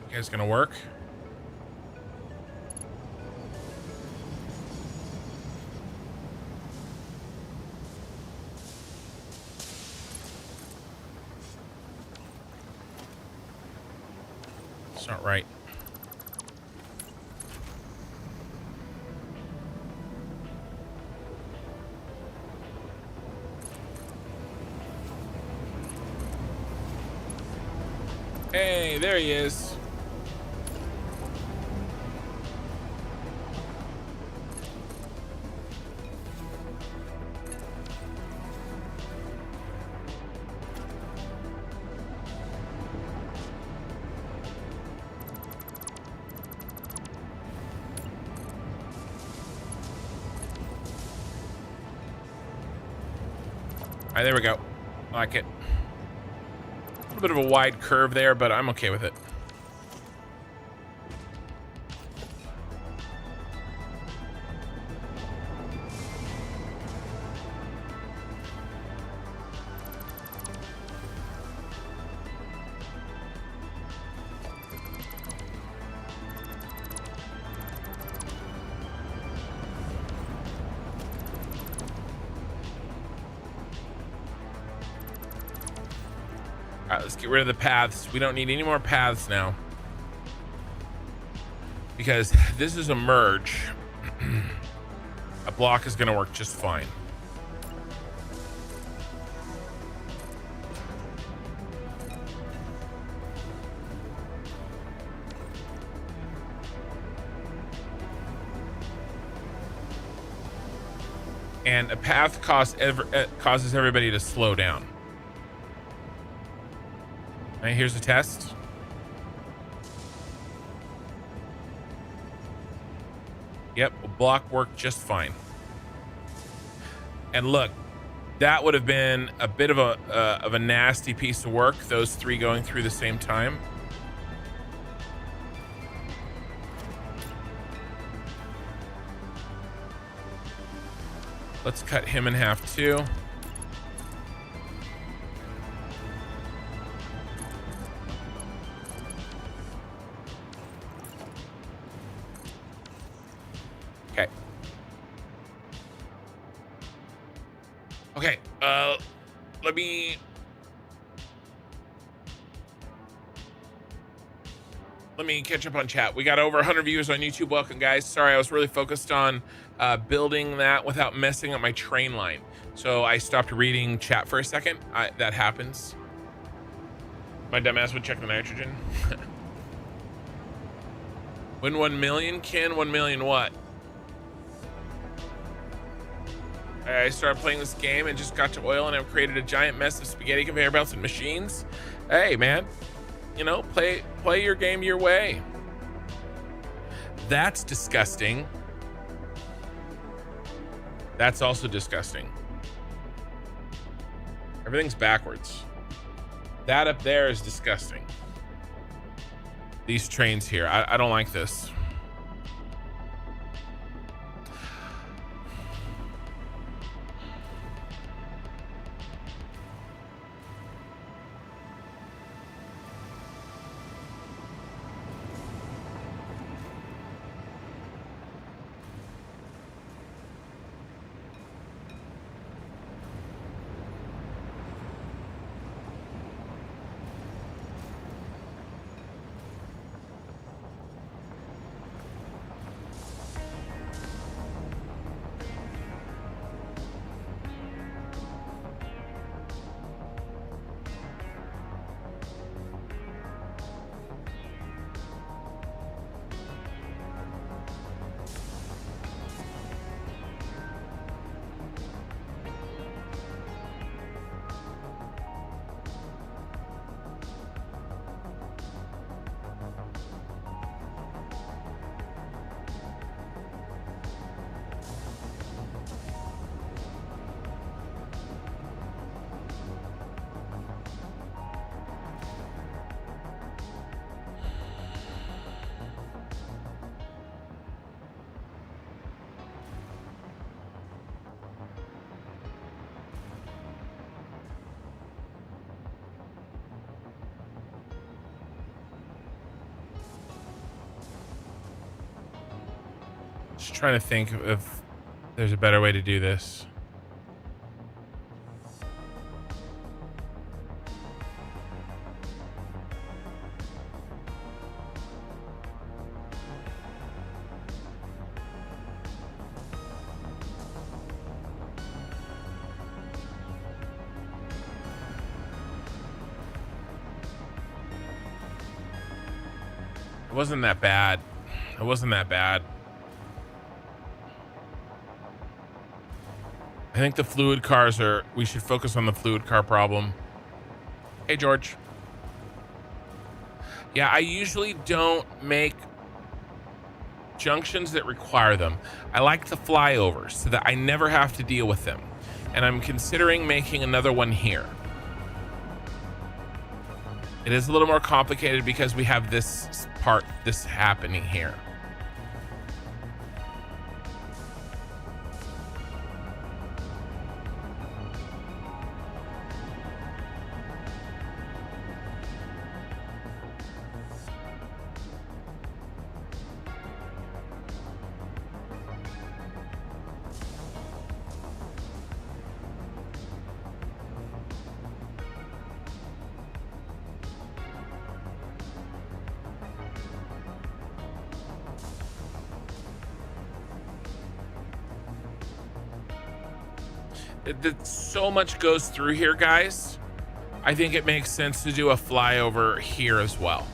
you guys gonna work? It's not right. Hey, there he is. All right, there we go. I like it. A little bit of a wide curve there, but I'm okay with it. All right, let's get rid of the paths. We don't need any more paths now, because this is a merge. A block is going to work just fine. And a path causes everybody to slow down. All right, here's a test. Yep, a block worked just fine. And look, that would have been a bit of a nasty piece of work, those three going through the same time. Let's cut him in half too. Okay. Okay, let me catch up on chat. We got over 100 viewers on YouTube. Welcome, guys. Sorry, I was really focused on building that without messing up my train line. So I stopped reading chat for a second. That happens. My dumbass would check the nitrogen. Win 1 million, Ken? 1 million what? I started playing this game and just got to oil, and I've created a giant mess of spaghetti conveyor belts and machines. Hey, man, you know, play your game your way. That's disgusting. That's also disgusting. Everything's backwards. That up there is disgusting. These trains here, I don't like this. trying to think if there's a better way to do this. It wasn't that bad. It wasn't that bad. I think the fluid cars are, we should focus on the fluid car problem. Hey, George. Yeah, I usually don't make junctions that require them. I like the flyovers so that I never have to deal with them. And I'm considering making another one here. It is a little more complicated because we have this part, this happening here. So much goes through here, guys. I think it makes sense to do a flyover here as well.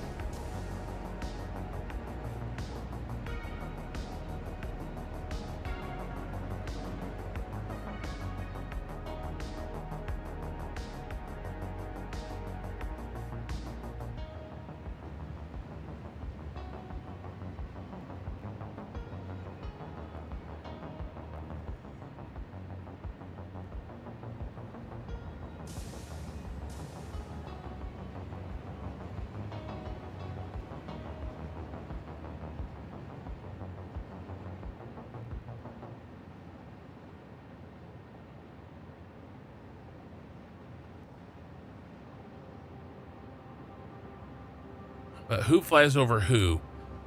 But who flies over who?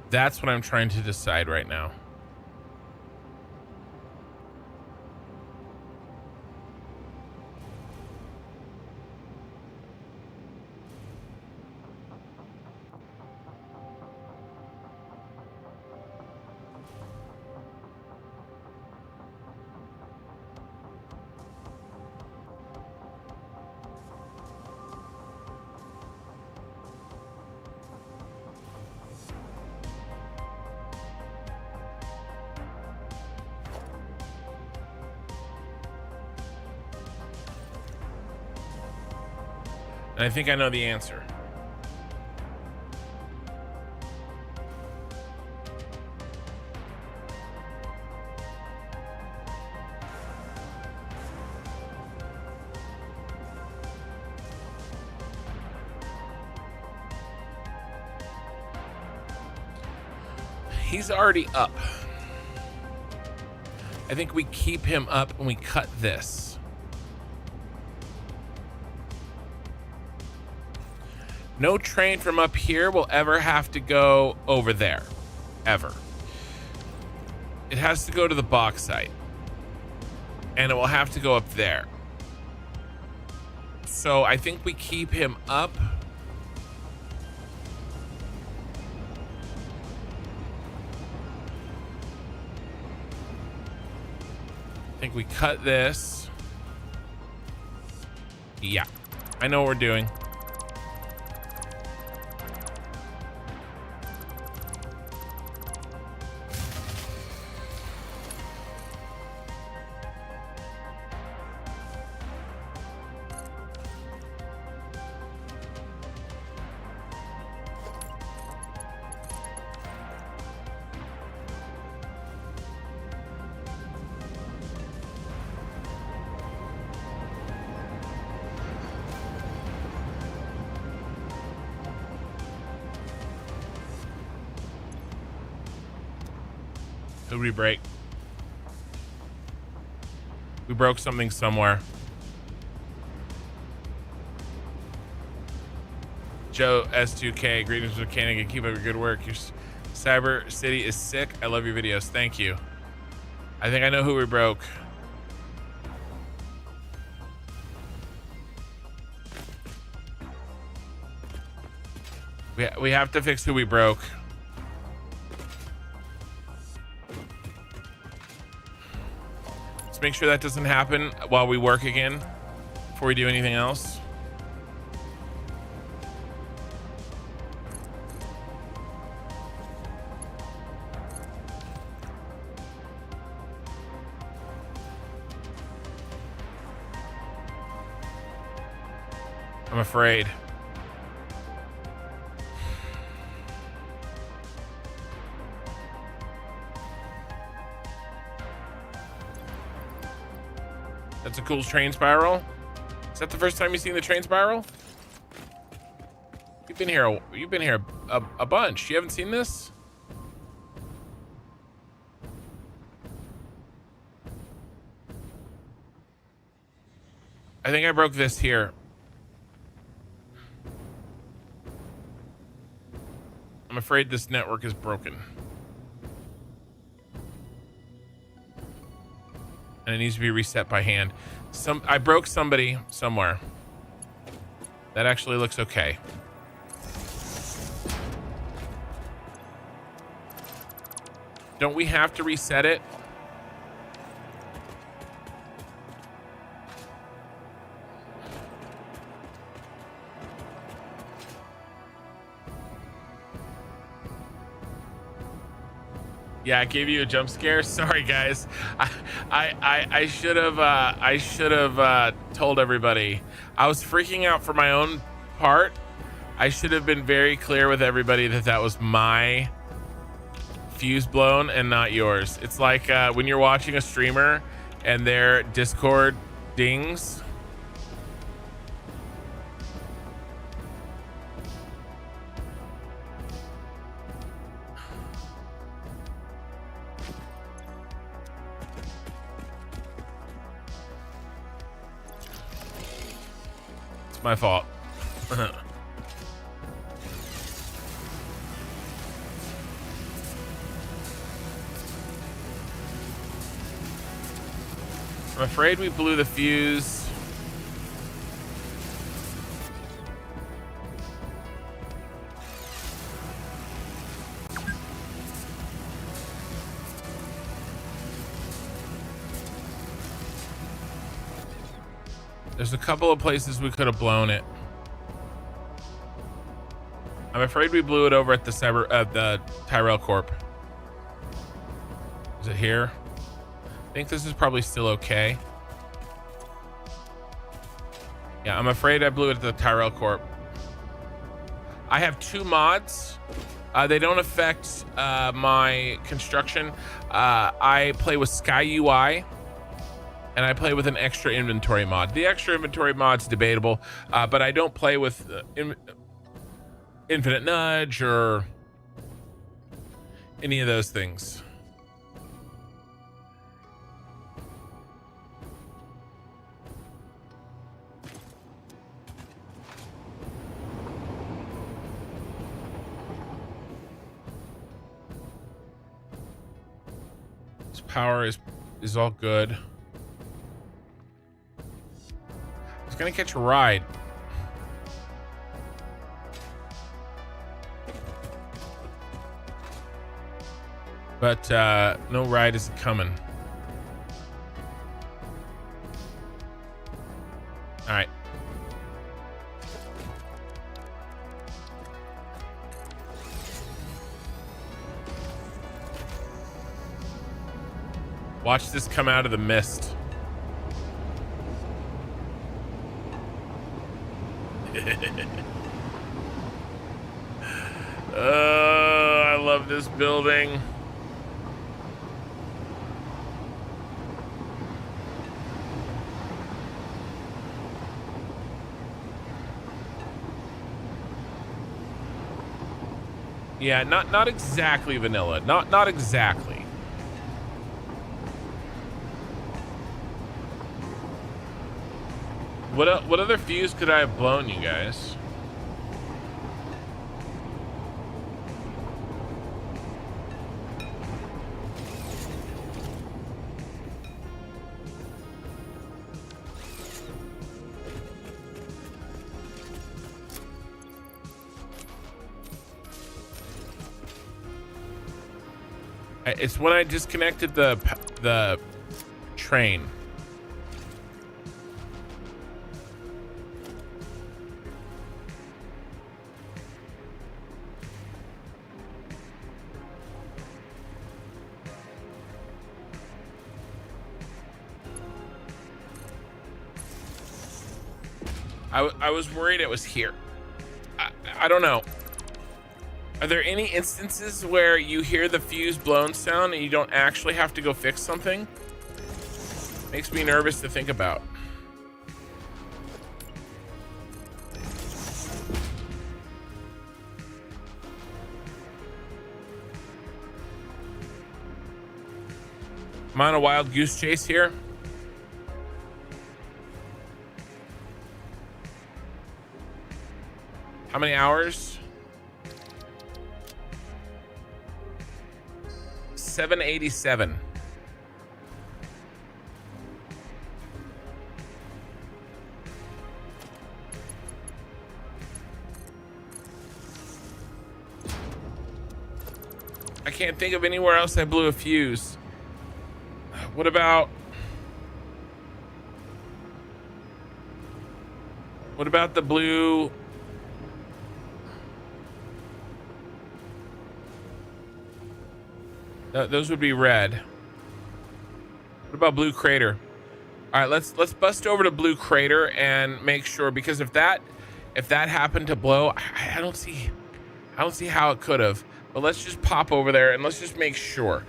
That's what I'm trying to decide right now. And I think I know the answer. He's already up. I think we keep him up and we cut this. No train from up here will ever have to go over there, ever. It has to go to the bauxite, and it will have to go up there. So I think we keep him up. I think we cut this. Yeah, I know what we're doing. Who'd we break? We broke something somewhere. Joe S2K, greetings from Canada. Keep up your good work. Your Cyber City is sick. I love your videos. Thank you. I think I know who we broke. We have to fix who we broke. Let's make sure that doesn't happen while we work again before we do anything else. I'm afraid. That's a cool train spiral. Is that the first time you've seen the train spiral? You've been here a bunch. You haven't seen this? I think I broke this here. I'm afraid this network is broken. And it needs to be reset by hand. I broke somebody somewhere. That actually looks okay. Don't we have to reset it? Yeah, I gave you a jump scare. Sorry, guys. I should have told everybody. I was freaking out for my own part. I should have been very clear with everybody that that was my fuse blown and not yours. It's like when you're watching a streamer and their Discord dings. My fault. I'm afraid we blew the fuse. There's a couple of places we could have blown it. I'm afraid we blew it over at the Tyrell Corp. Is it here? I think this is probably still okay. Yeah, I'm afraid I blew it at the Tyrell Corp. I have 2 mods. They don't affect my construction. I play with Sky UI. And I play with an extra inventory mod. The extra inventory mod's debatable, but I don't play with infinite nudge or any of those things. This power is all good. Gonna catch a ride. But no ride is coming. All right. Watch this come out of the mist. I love this building. Yeah, not exactly vanilla. Not exactly. What other fuse could I have blown, you guys? It's when I disconnected the train. I was worried it was here. I don't know. Are there any instances where you hear the fuse blown sound and you don't actually have to go fix something? Makes me nervous to think about. I'm on a wild goose chase here. How many hours? 787. I can't think of anywhere else I blew a fuse. What about the blue? Those would be red. What about Blue Crater? All right, let's bust over to Blue Crater and make sure, because if that happened to blow, I don't see how it could have. But let's just pop over there and let's just make sure.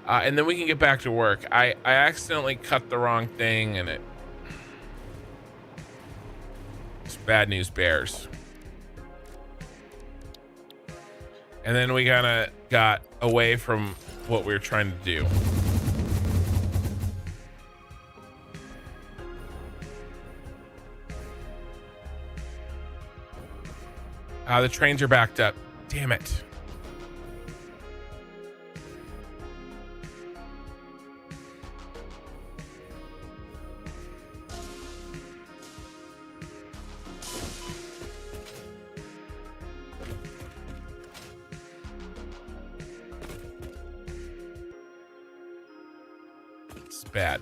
And then we can get back to work. I accidentally cut the wrong thing, and it's bad news bears. And then we kind of got away from what we were trying to do. The trains are backed up. Damn it. It's bad.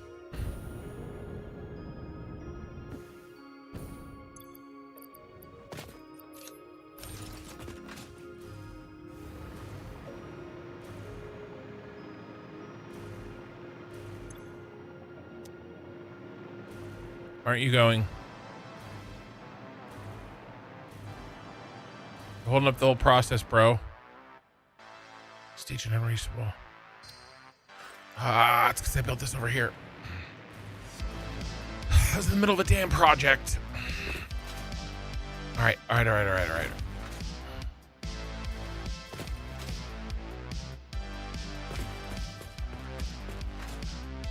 Aren't you going? Holding up the whole process, bro. Stage unreasonable. It's because I built this over here. I was in the middle of a damn project. All right.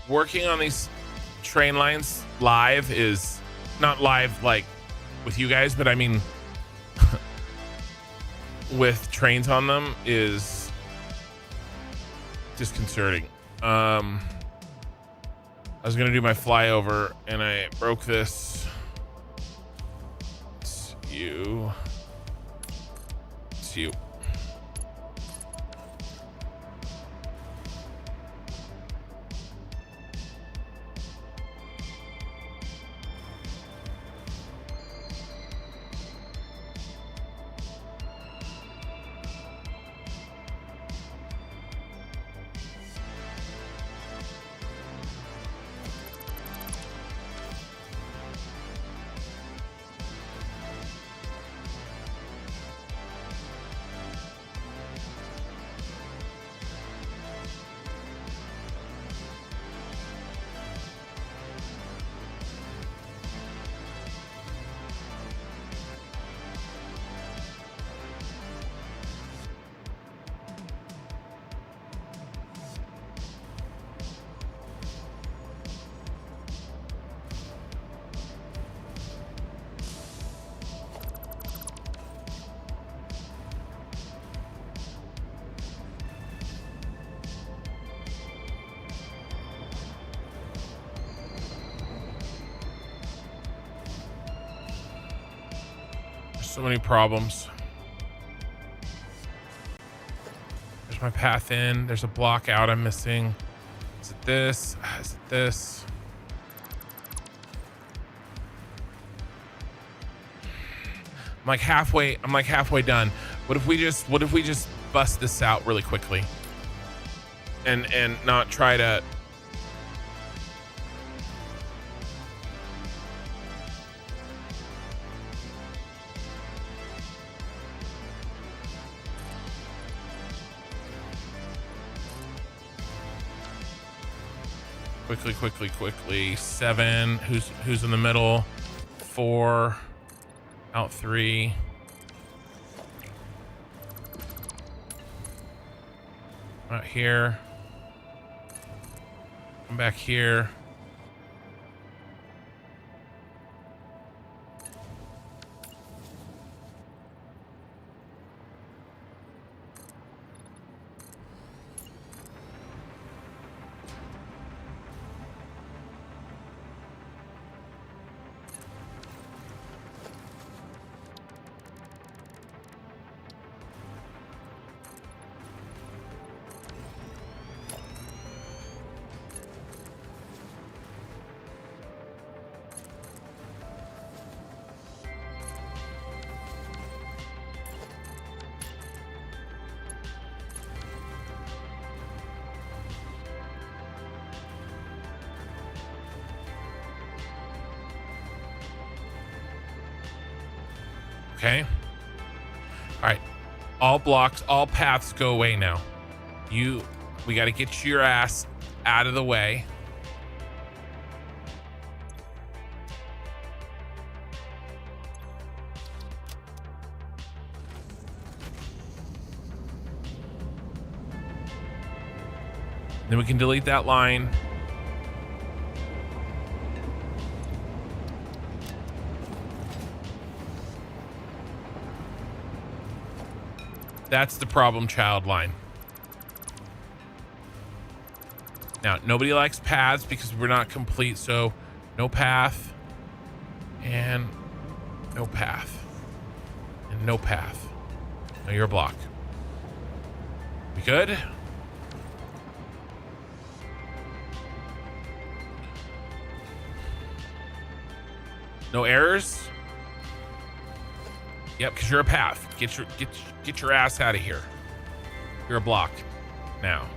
Working on these train lines live is not live like with you guys, but I mean with trains on them is disconcerting. I was gonna do my flyover and I broke this. It's you. So many problems. There's my path in? There's a block out I'm missing. Is it this? Is it this? I'm like halfway done. What if we just bust this out really quickly and not try to quickly. 7. Who's in the middle? 4. Out 3. Out here. Come back here. Okay. All right. All blocks, all paths go away now. We got to get your ass out of the way. Then we can delete that line. That's the problem child line. Now, nobody likes paths because we're not complete, so no path and no path and no path. Now you're a block. We good? No errors? Yep, because you're a path. Get your ass out of here. You're a block now.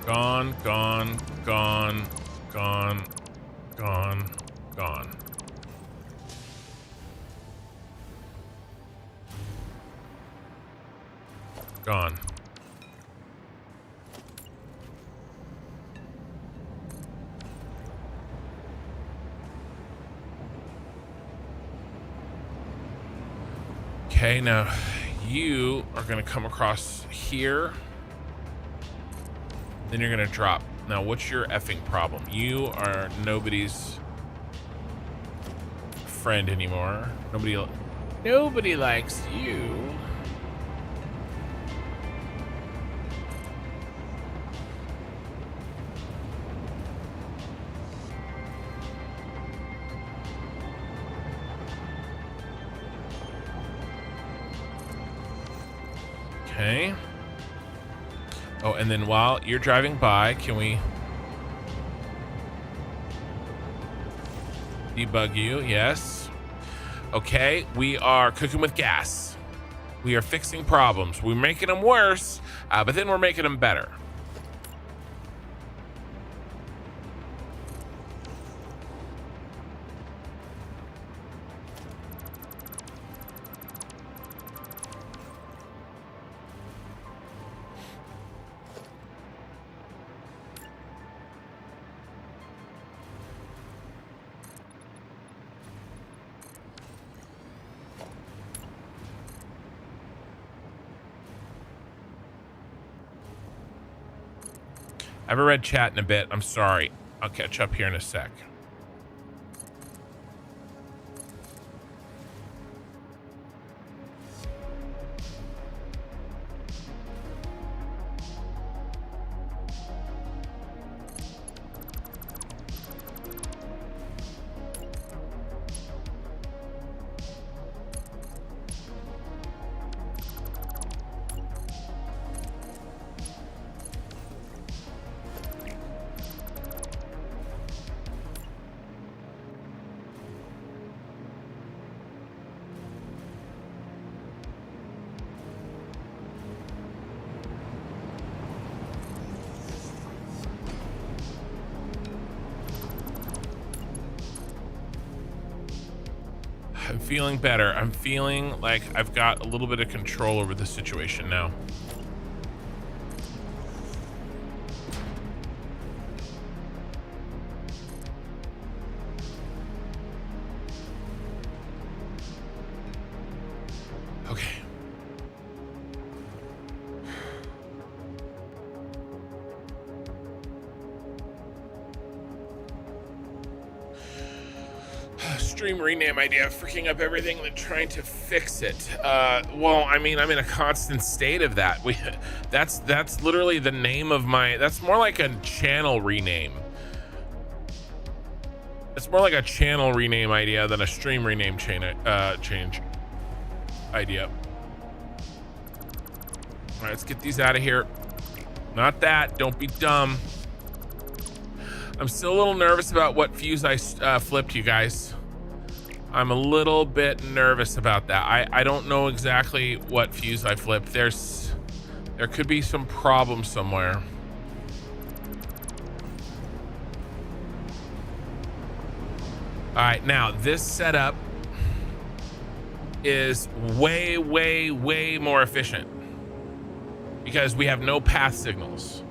Gone, gone, gone, gone, gone, gone. Gone. Okay, now you are going to come across here. Then you're going to drop. Now, what's your effing problem? You are nobody's friend anymore. Nobody likes you. Okay. Oh, and then while you're driving by, can we debug you? Yes. Okay, we are cooking with gas. We are fixing problems. We're making them worse, but then we're making them better. I haven't read chat in a bit. I'm sorry. I'll catch up here in a sec. I'm feeling better. I'm feeling like I've got a little bit of control over the situation now. Okay. Stream rename idea, freaking up everything and then trying to fix it. Well, I mean, I'm in a constant state of that. That's literally the name of my, that's more like a channel rename. It's more like a channel rename idea than a stream rename change idea. All right, let's get these out of here. Not that, don't be dumb. I'm still a little nervous about what fuse I flipped, you guys. I'm a little bit nervous about that. I don't know exactly what fuse I flipped. There could be some problem somewhere. All right, now this setup is way, way, way more efficient because we have no path signals.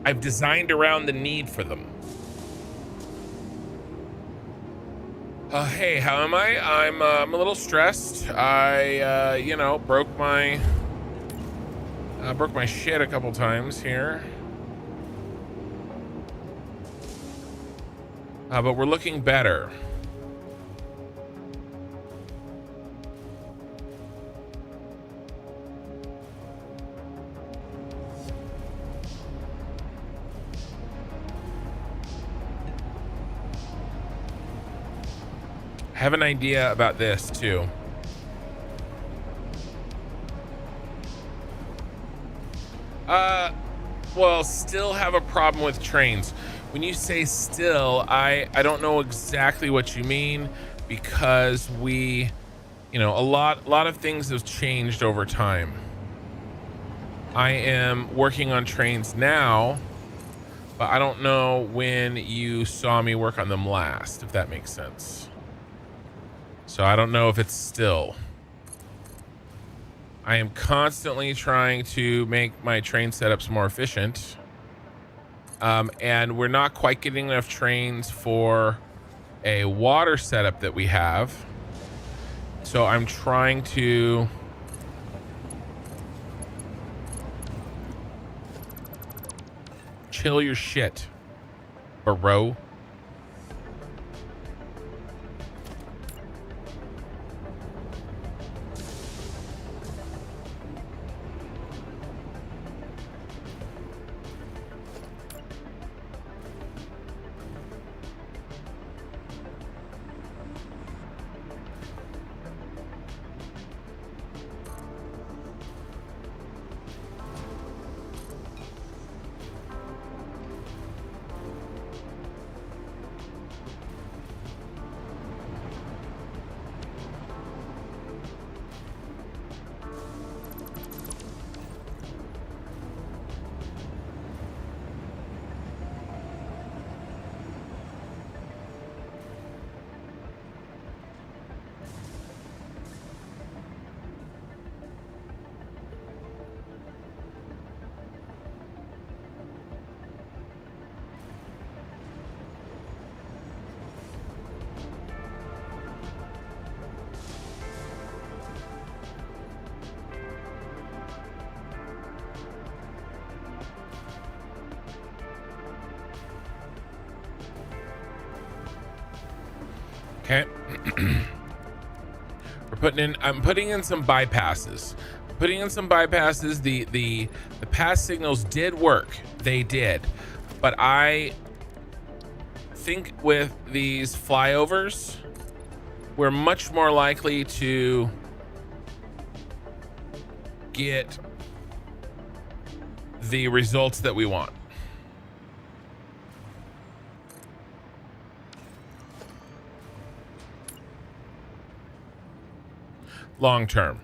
I've designed around the need for them. Hey, how am I? I'm a little stressed. I, you know, broke my shit a couple times here. But we're looking better. I have an idea about this too. Well, still have a problem with trains. When you say still, I don't know exactly what you mean because we, you know, a lot of things have changed over time. I am working on trains now, but I don't know when you saw me work on them last, if that makes sense. So I don't know if it's still. I am constantly trying to make my train setups more efficient. And we're not quite getting enough trains for a water setup that we have. So I'm trying to chill your shit, bro. Okay. I'm putting in some bypasses. The pass signals did work. They did. But I think with these flyovers, we're much more likely to get the results that we want. Long term.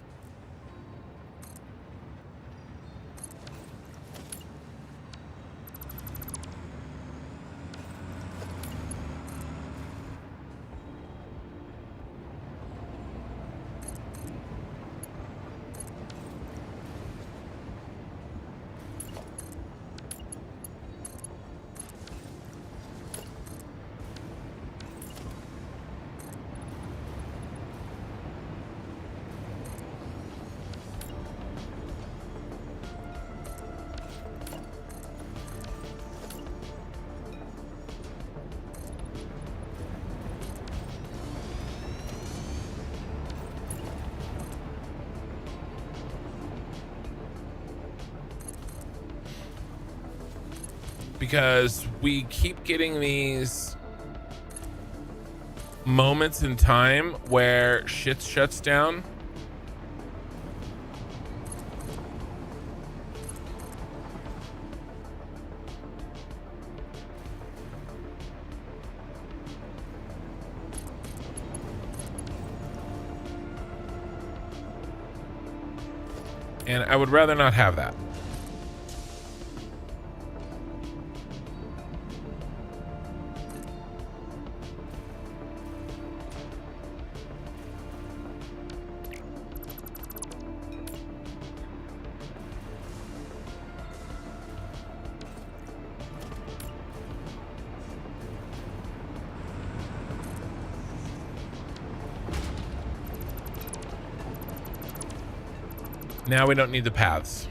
because we keep getting these moments in time where shit shuts down. And I would rather not have that. Now we don't need the paths.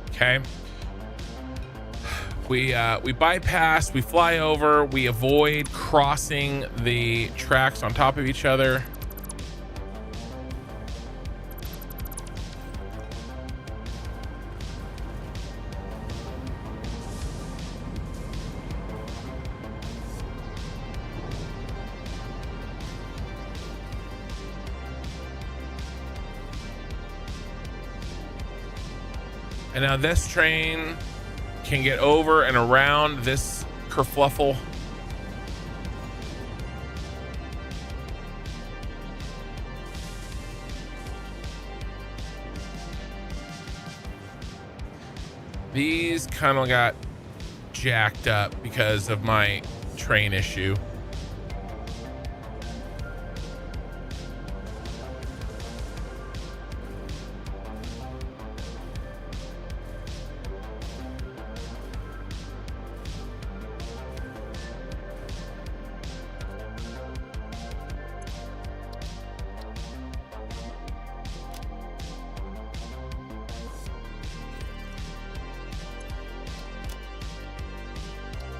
Okay. We bypass, we fly over, we avoid crossing the tracks on top of each other. And now this train can get over and around this kerfluffle. These kind of got jacked up because of my train issue.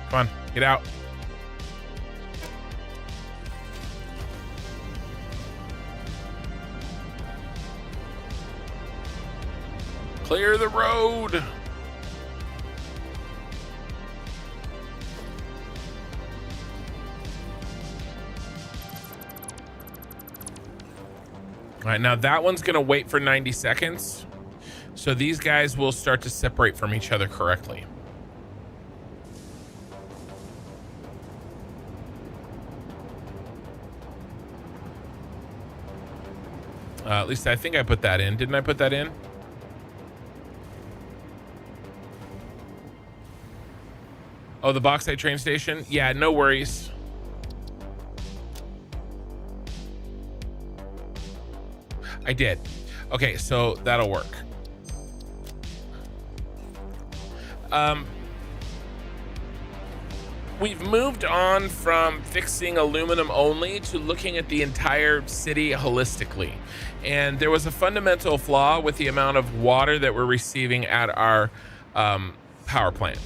Come on, get out. Clear the road. All right, now that one's gonna wait for 90 seconds. So these guys will start to separate from each other correctly. At least I think I put that in. Didn't I put that in? Oh, the Bauxite train station? Yeah, no worries. I did. Okay, so that'll work. We've moved on from fixing aluminum only to looking at the entire city holistically. And there was a fundamental flaw with the amount of water that we're receiving at our power plant.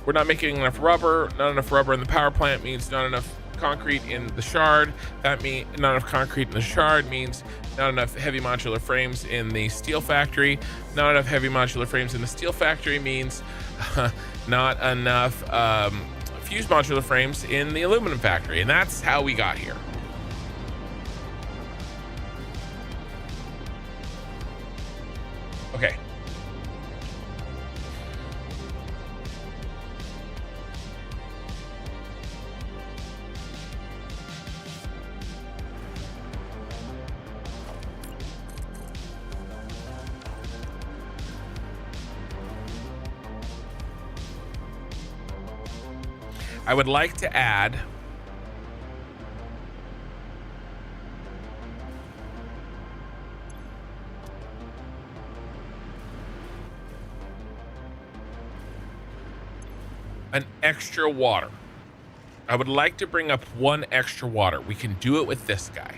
We're not making enough rubber. Not enough rubber in the power plant means not enough concrete in the shard. That means not enough concrete in the shard means not enough heavy modular frames in the steel factory. Not enough heavy modular frames in the steel factory means not enough fused modular frames in the aluminum factory. And that's how we got here. Okay. I would like to add an extra water. I would like to bring up one extra water. We can do it with this guy.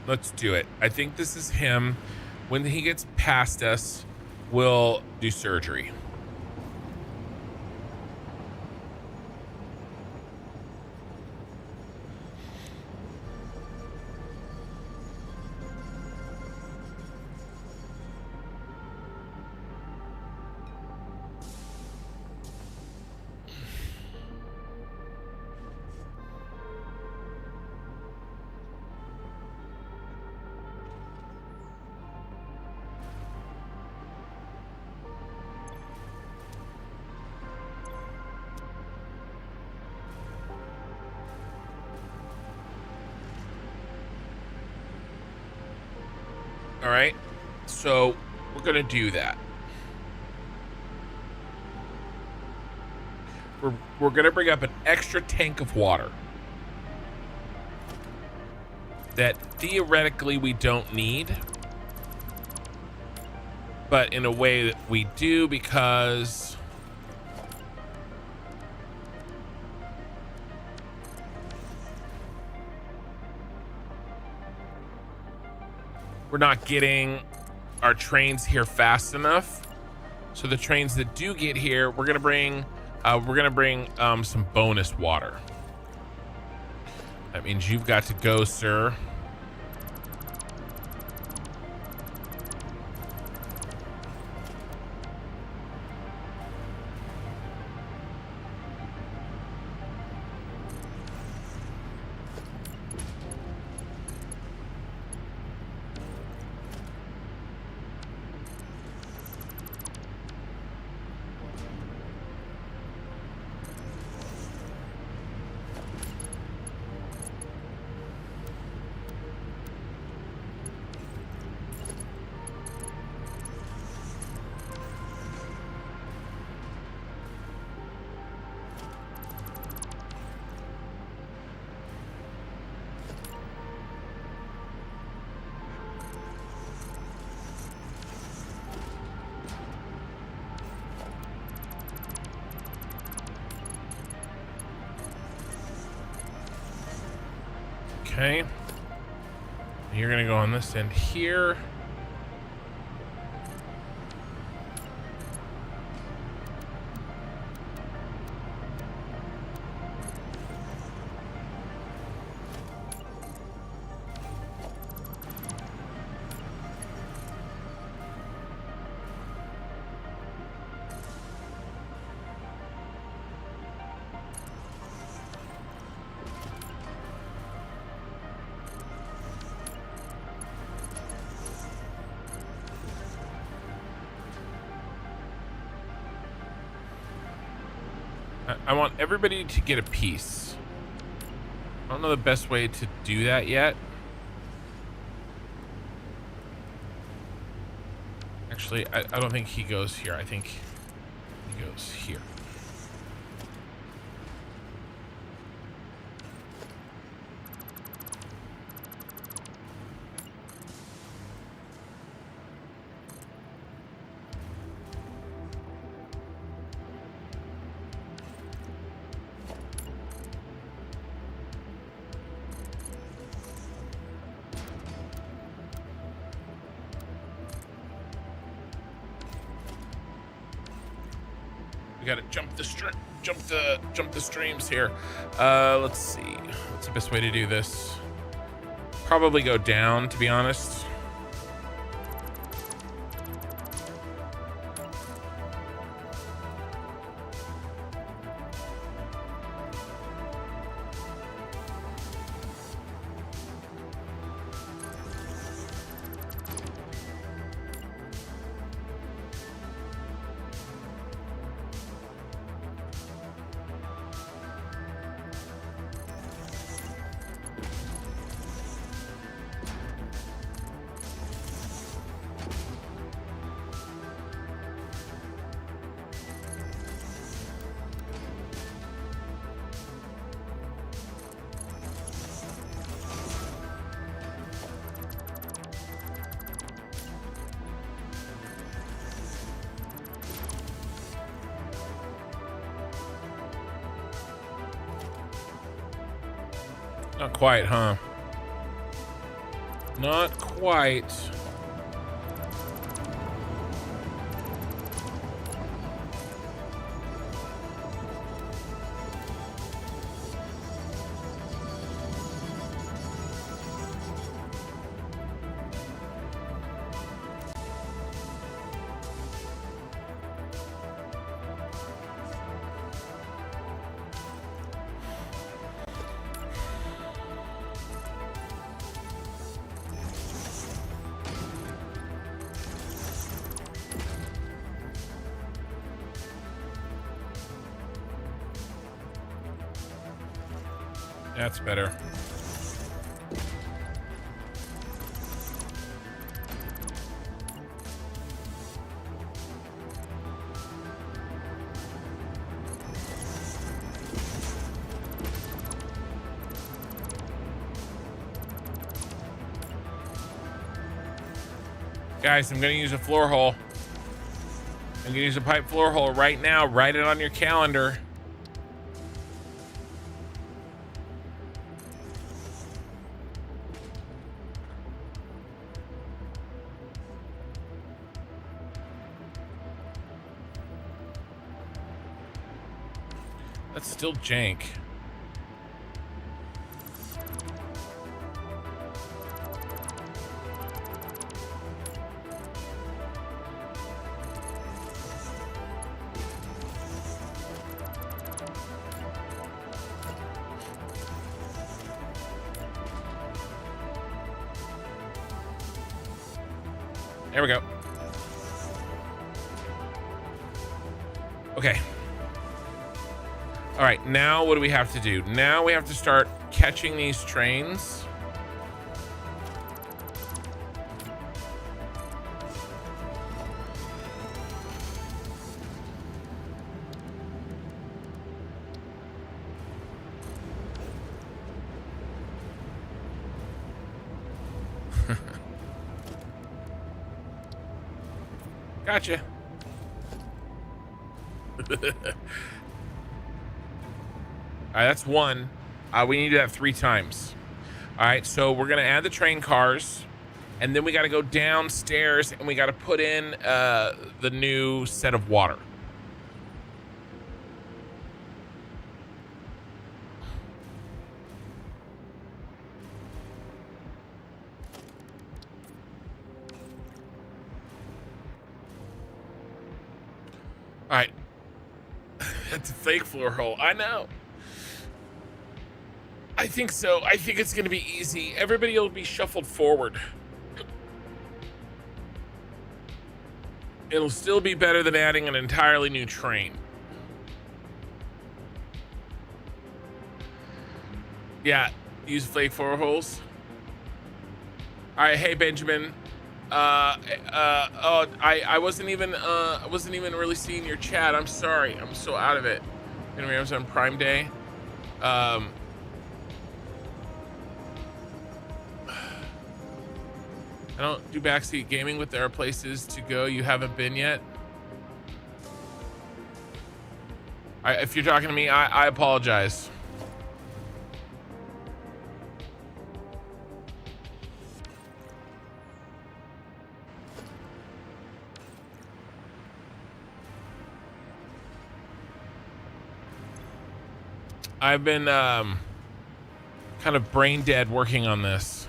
Let's do it. I think this is him. When he gets past us, we'll do surgery. All right, so we're gonna do that. We're gonna bring up an extra tank of water that theoretically we don't need, but in a way that we do because we're not getting our trains here fast enough. So the trains that do get here, we're gonna bring some bonus water. That means you've got to go, sir. Okay. You're gonna go on this end here. I want everybody to get a piece. I don't know the best way to do that yet. Actually, I don't think he goes here. I think he goes here. We gotta jump the streams here. Let's see. What's the best way to do this? Probably go down, to be honest. Not quite, huh? Not quite. That's better. Guys, I'm gonna use a floor hole. I'm gonna use a pipe floor hole right now. Write it on your calendar. That's still jank. There we go. Okay. All right, now what do we have to do? Now we have to start catching these trains. Gotcha. All right, that's one. We need to do that 3 times. All right, so we're gonna add the train cars, and then we gotta go downstairs and we gotta put in the new set of water. All right. That's a fake floor hole. I know. I think so. I think it's going to be easy. Everybody will be shuffled forward. It'll still be better than adding an entirely new train. Yeah, use fake floor holes. All right, hey Benjamin. I wasn't even really seeing your chat. I'm sorry. I'm so out of it. Anyway, I was on Prime Day. I don't do backseat gaming, but there are places to go you haven't been yet. If you're talking to me, I apologize. I've been kind of brain dead working on this.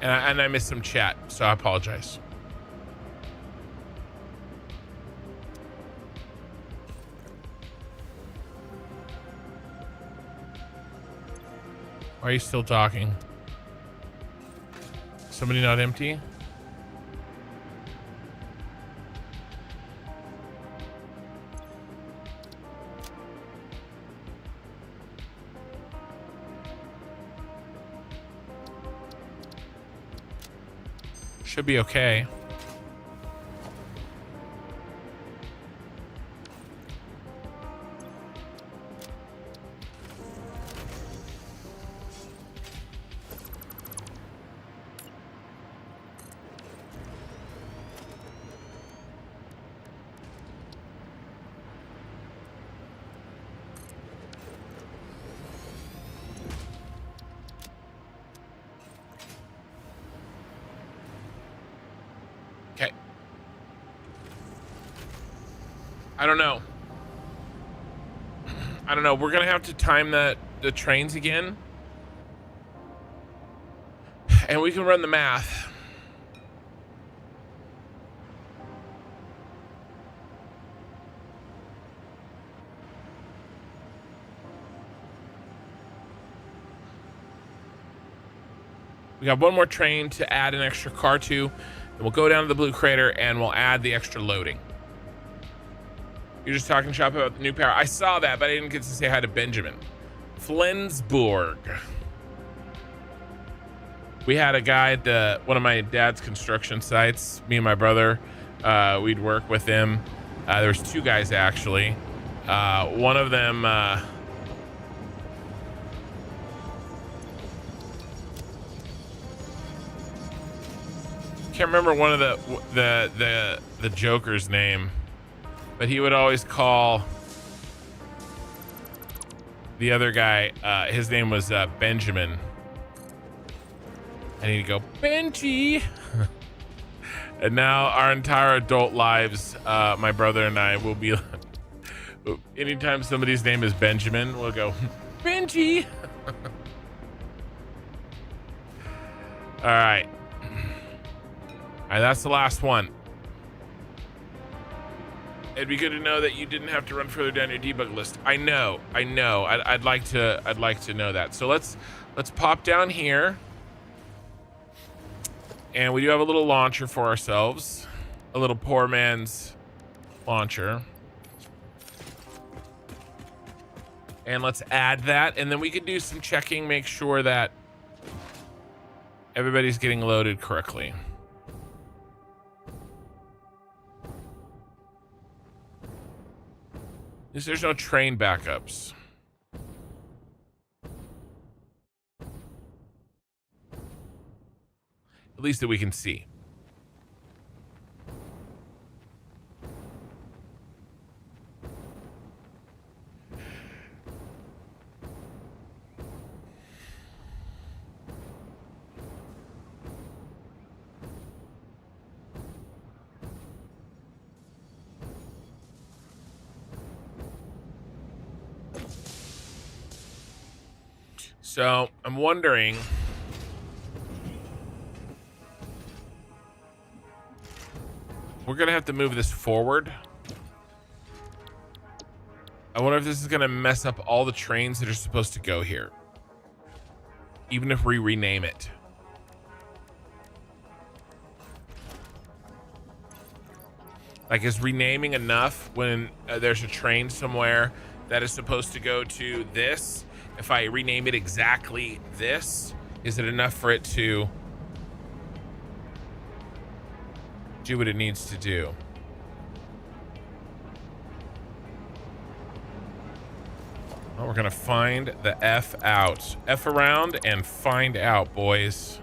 And I missed some chat, so I apologize. Why are you still talking? Somebody not empty? Should be okay. I don't know. I don't know. We're gonna have to time the trains again, and we can run the math. We got one more train to add an extra car to, and we'll go down to the blue crater and we'll add the extra loading. You're just talking shop about the new power. I saw that, but I didn't get to say hi to Benjamin. Flensburg. We had a guy at one of my dad's construction sites. Me and my brother, we'd work with him. There was two guys actually. One of them, can't remember one of the Joker's name, but he would always call the other guy. His name was Benjamin, and he'd go Benji. And now our entire adult lives, my brother and I will be. Anytime somebody's name is Benjamin, we'll go Benji. All right. All right, that's the last one. It'd be good to know that you didn't have to run further down your debug list. I know. I'd like to know that. So let's pop down here, and we do have a little launcher for ourselves, a little poor man's launcher, and let's add that, and then we can do some checking, make sure that everybody's getting loaded correctly. There's no train backups. At least that we can see. So I'm wondering, we're gonna have to move this forward. I wonder if this is gonna mess up all the trains that are supposed to go here, even if we rename it. Like, is renaming enough when there's a train somewhere that is supposed to go to this? If I rename it exactly this, is it enough for it to do what it needs to do? Well, we're gonna find the F out. F around and find out, boys.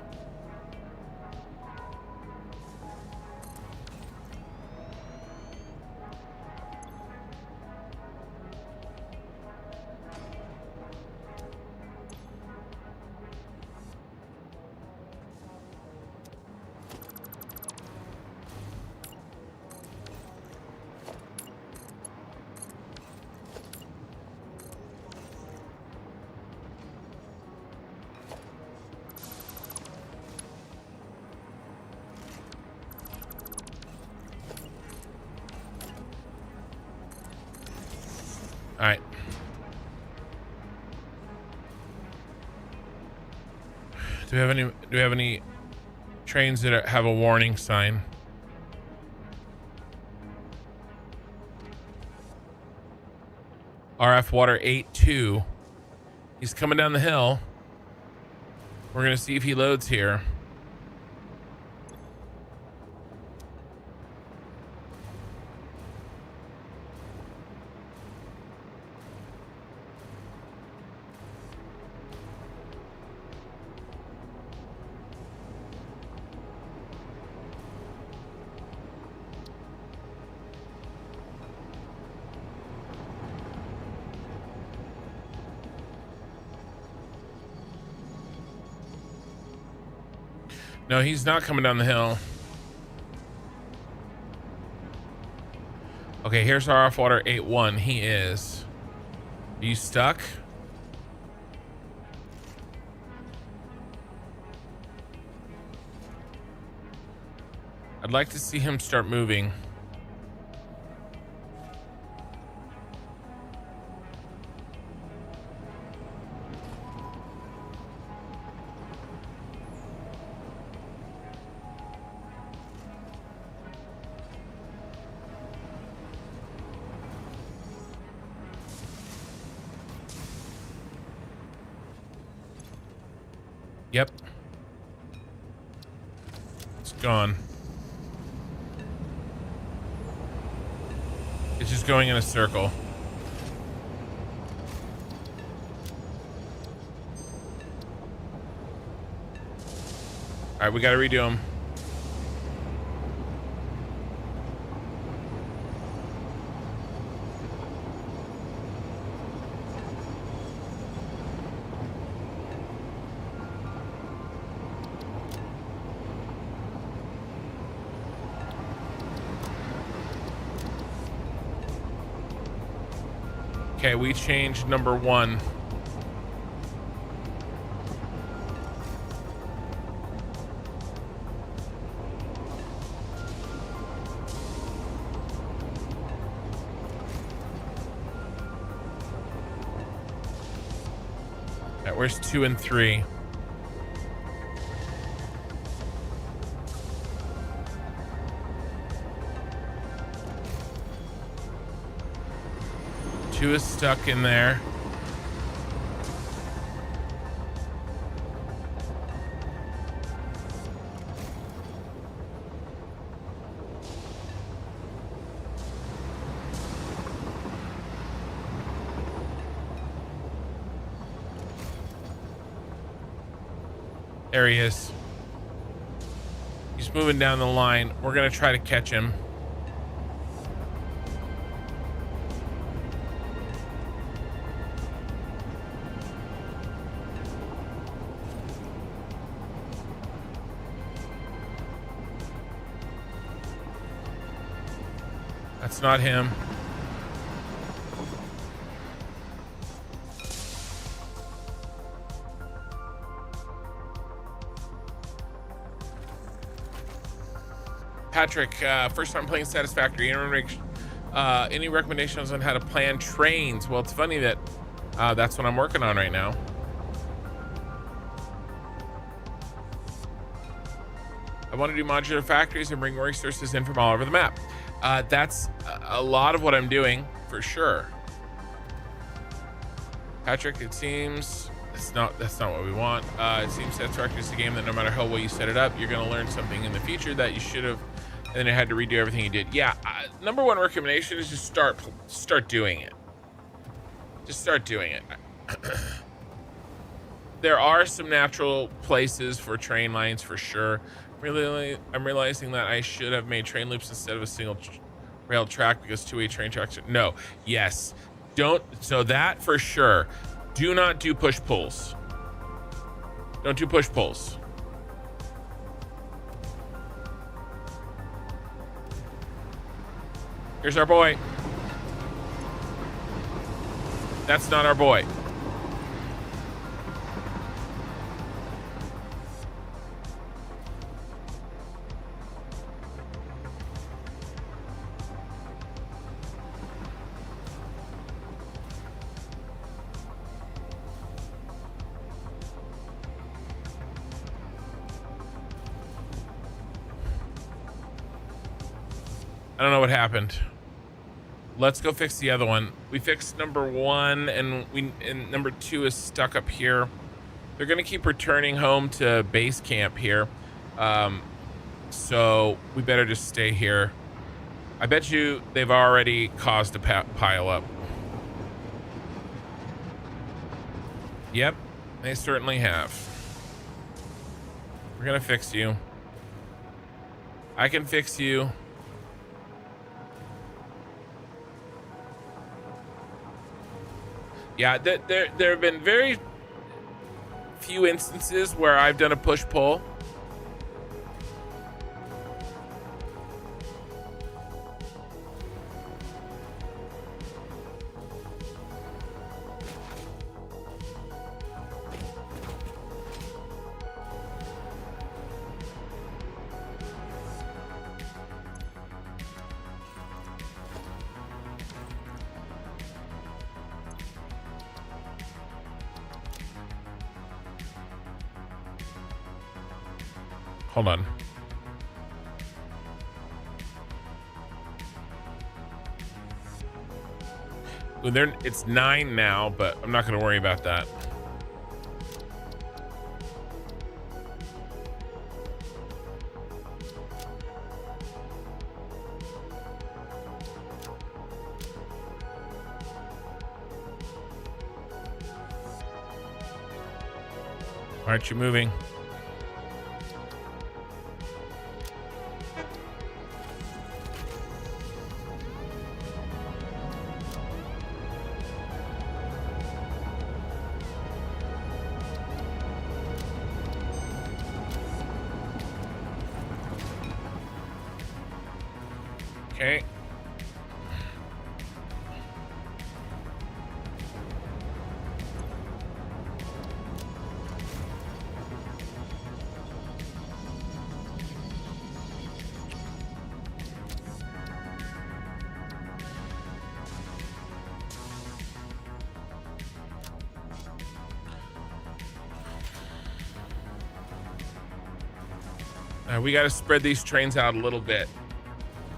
All right. Do we have any trains that have a warning sign? RF Water 82. He's coming down the hill. We're gonna see if he loads here. No, he's not coming down the hill. Okay, here's our off-water 8-1. He is. Are you stuck? I'd like to see him start moving. Yep. It's gone. It's just going in a circle. All right, we got to redo them. Okay, we changed number 1. Right, where's 2 and 3? Two is stuck in there. There he is. He's moving down the line. We're gonna try to catch him. That's not him. Patrick, first time playing Satisfactory. Any recommendations on how to plan trains? Well, it's funny that that's what I'm working on right now. I want to do modular factories and bring resources in from all over the map. That's a lot of what I'm doing for sure. Patrick, it seems that's not what we want. It seems Satisfactory is a game that no matter how well you set it up, you're going to learn something in the future that you should have, and then it had to redo everything you did. Yeah, number 1 recommendation is just start doing it. Just start doing it. There are some natural places for train lines for sure. I'm realizing that I should have made train loops instead of a single rail track because two-way train tracks are, no, yes, don't. So that for sure, do not do push pulls. Don't do push pulls. Here's our boy. That's not our boy. I don't know what happened. Let's go fix the other one. We fixed number 1 and number 2 is stuck up here. They're gonna keep returning home to base camp here. So we better just stay here. I bet you they've already caused a pile up. Yep, they certainly have. We're gonna fix you. I can fix you. Yeah, there have been very few instances where I've done a push-pull. hold on. Well, it's 9 now, but I'm not going to worry about that. Why aren't you moving? Okay. We got to spread these trains out a little bit.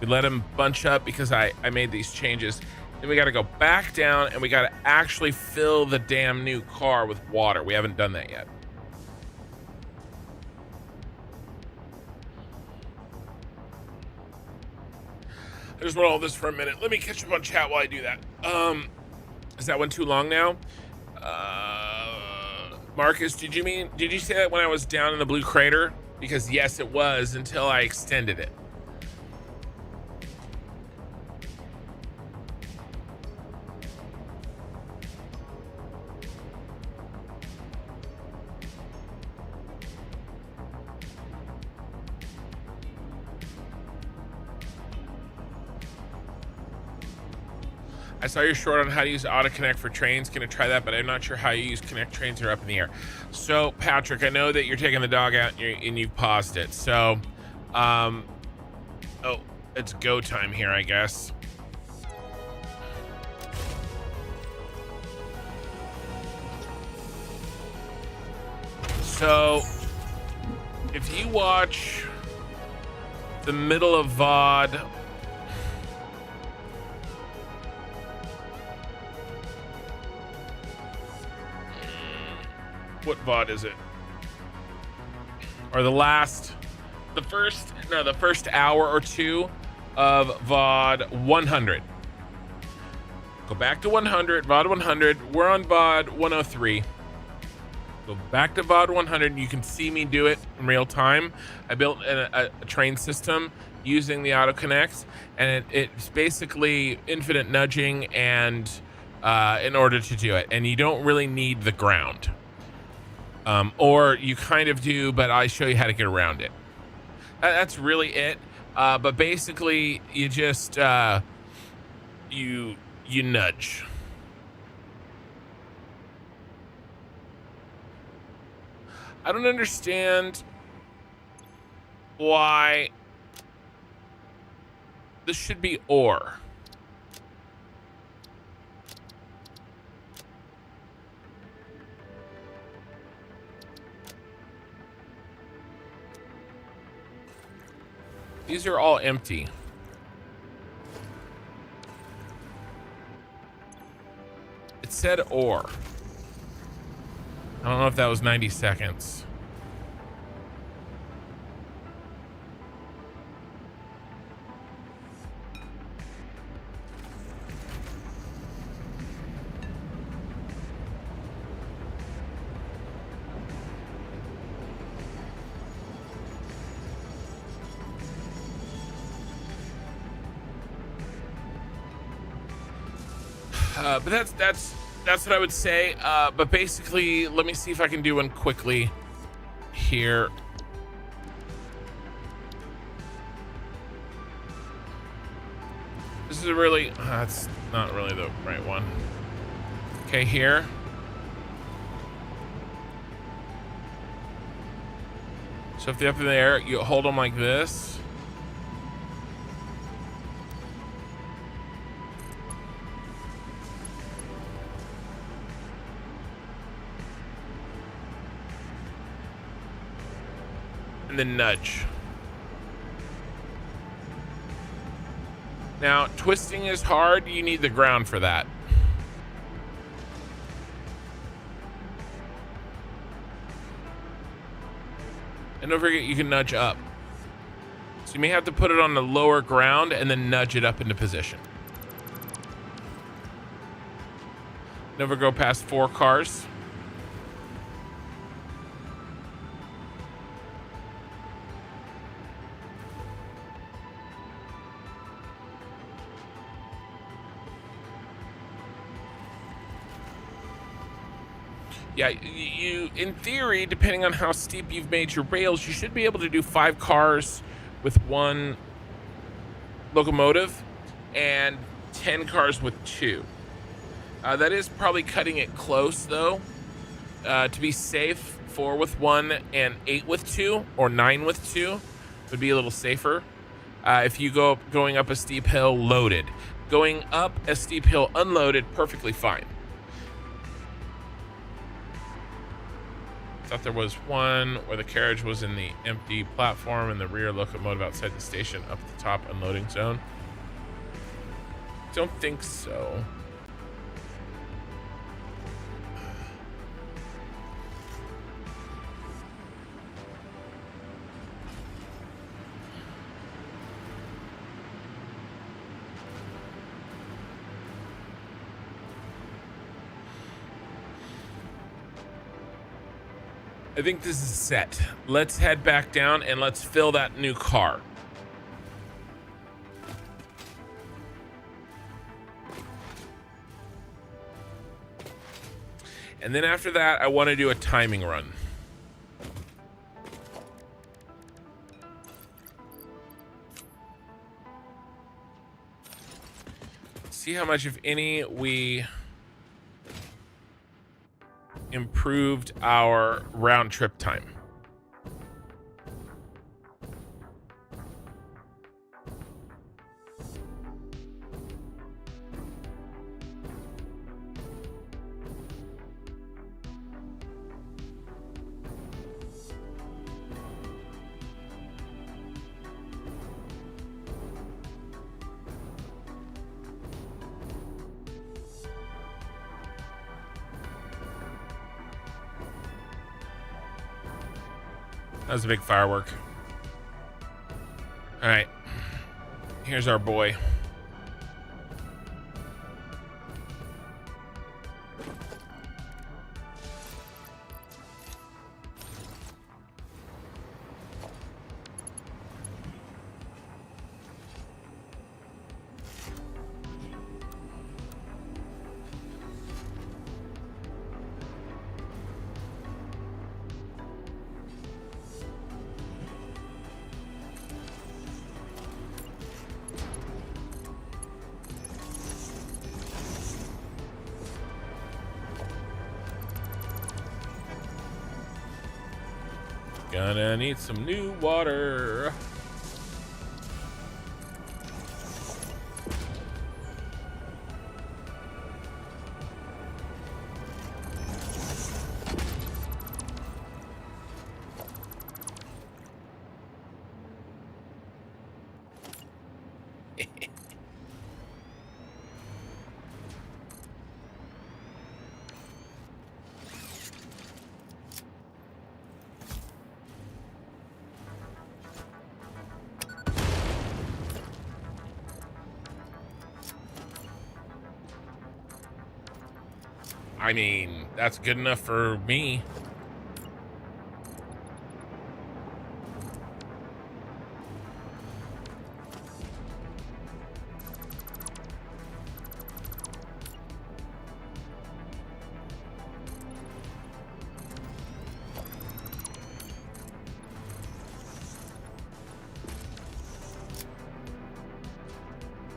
We let them bunch up because I made these changes. Then we got to go back down and we got to actually fill the damn new car with water. We haven't done that yet. I just want all this for a minute. Let me catch up on chat while I do that. Is that one too long now? Marcus, did you say that when I was down in the blue crater? Because yes, it was until I extended it. I saw your short on how to use auto connect for trains. Gonna try that, but I'm not sure how you use connect trains are up in the air. So Patrick, I know that you're taking the dog out and you've paused it. So, oh, it's go time here, I guess. So if you watch the middle of VOD, what VOD is it? Or the first hour or two of VOD 100. Go back to 100, VOD 100. We're on VOD 103. Go back to VOD 100. You can see me do it in real time. I built a train system using the auto connects, and it's basically infinite nudging and in order to do it. And you don't really need the ground. Or you kind of do, but I show you how to get around it. That's really it. But basically, you just you nudge. I don't understand why this should be or. These are all empty. It said or. I don't know if that was 90 seconds. But that's what I would say. But basically, let me see if I can do one quickly here. This is really, that's not really the right one. Okay, here. So if they're up in the air, you hold them like this. And and then nudge. Now, twisting is hard. You need the ground for that. And don't forget, you can nudge up. So you may have to put it on the lower ground and then nudge it up into position. Never go past 4 cars. Yeah, you, in theory, depending on how steep you've made your rails, you should be able to do 5 cars with 1 locomotive and 10 cars with 2. That is probably cutting it close, though. To be safe, 4 with 1 and 8 with 2, or 9 with 2 would be a little safer. If you going up a steep hill loaded. Going up a steep hill unloaded, perfectly fine. Thought there was one where the carriage was in the empty platform and the rear locomotive outside the station up the top unloading zone. Don't think so. I think this is set. Let's head back down and let's fill that new car. And then after that, I want to do a timing run. See how much, if any, we improved our round trip time. That was a big firework. All right, here's our boy. Gonna need some new water. I mean, that's good enough for me.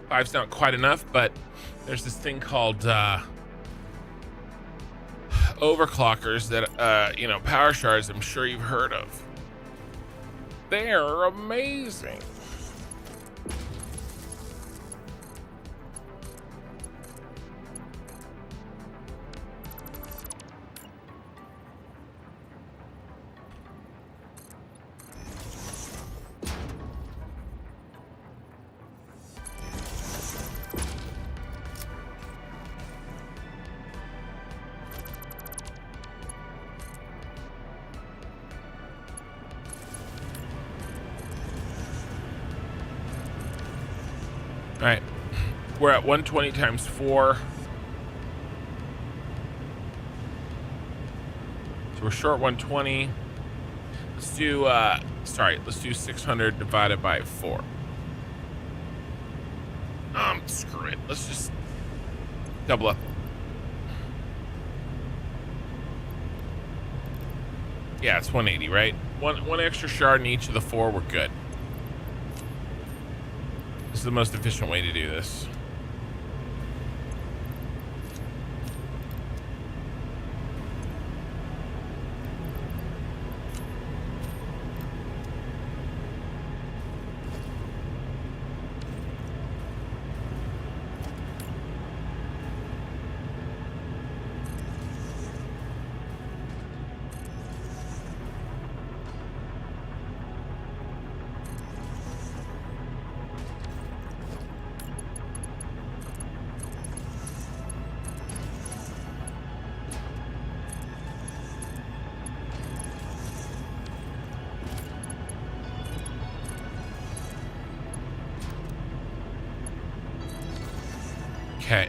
Five's not quite enough, but there's this thing called overclockers that you know, power shards, I'm sure you've heard of. They're amazing. All right, we're at 120 times 4. So we're short 120. Let's do, let's do 600 divided by 4. Screw it. Let's just double up. Yeah, it's 180, right? One extra shard in each of the 4, we're good. This is the most efficient way to do this. Okay.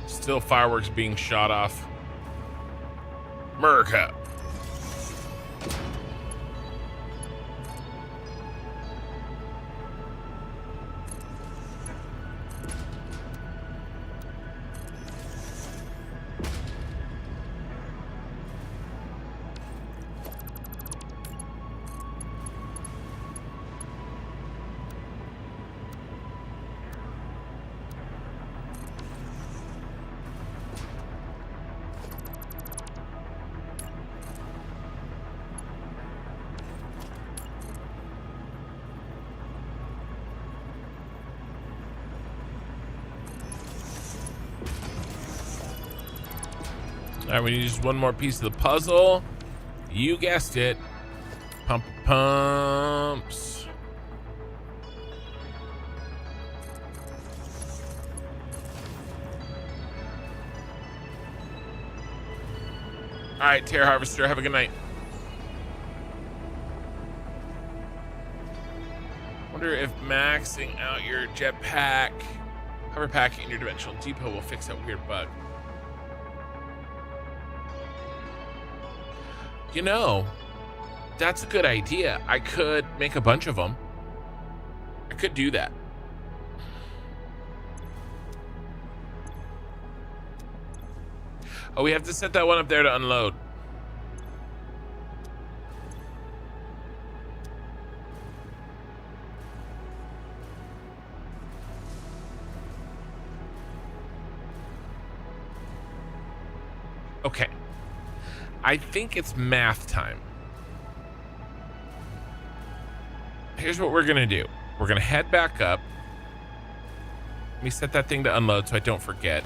Still fireworks being shot off. America. All right, we need just one more piece of the puzzle. You guessed it. Pumps. All right, Terror Harvester, have a good night. Wonder if maxing out your jetpack, hover pack in your dimensional depot will fix that weird bug. You know, that's a good idea. I could make a bunch of them. I could do that. Oh, we have to set that one up there to unload. Okay. I think it's math time. Here's what we're gonna do. We're gonna head back up. Let me set that thing to unload so I don't forget.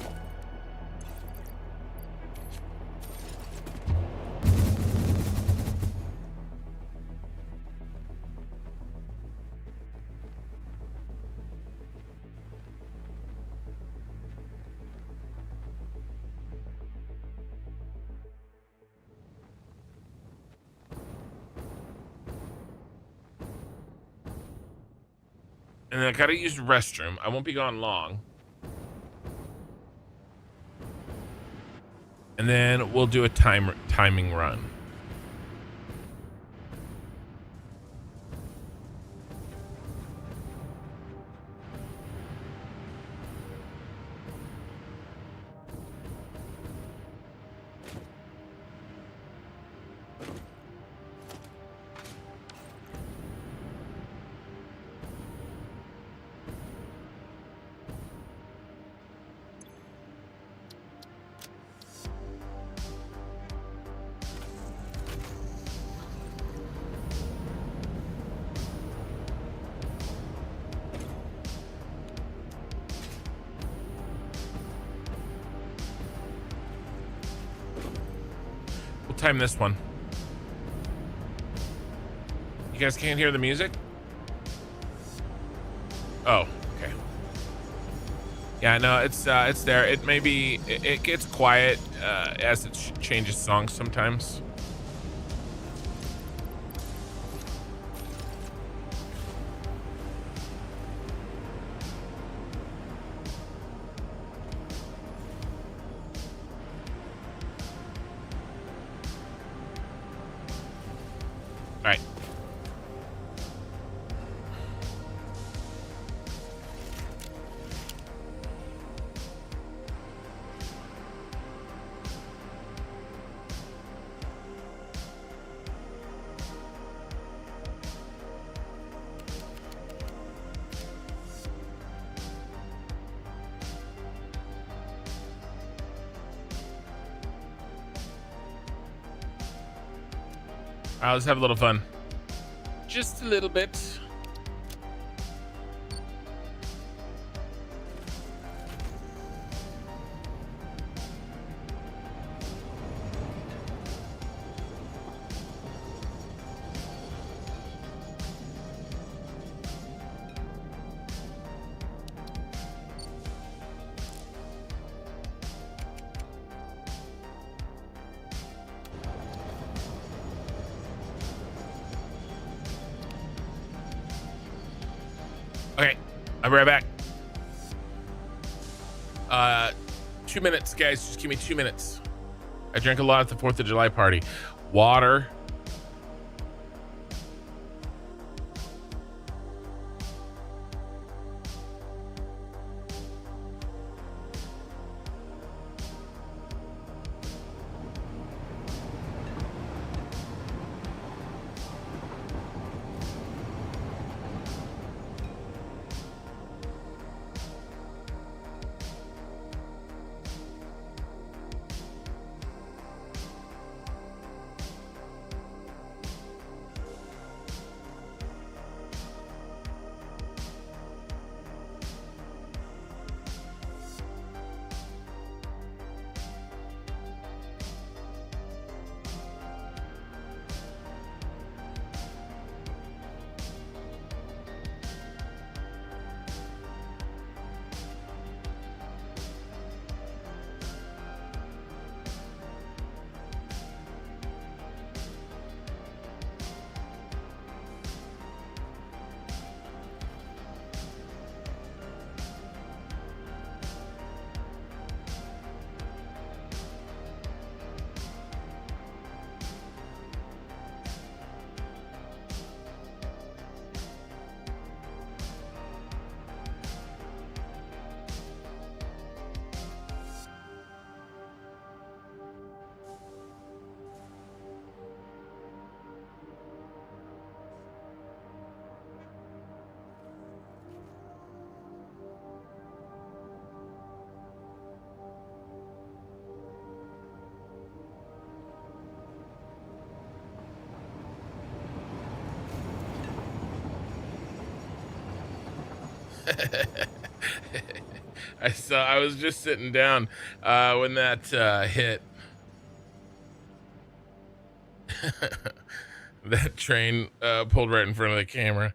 And then I gotta use the restroom. I won't be gone long. And then we'll do a timing run. Time this one. You guys can't hear the music? Oh, okay. Yeah, no, it's there. It may be, it gets quiet as it changes songs sometimes. All right. All right, let's have a little fun. Just a little bit. Okay, I'll be right back. 2 minutes, guys. Just give me 2 minutes. I drank a lot at the 4th of July party. Water. I was just sitting down when that hit. That train pulled right in front of the camera.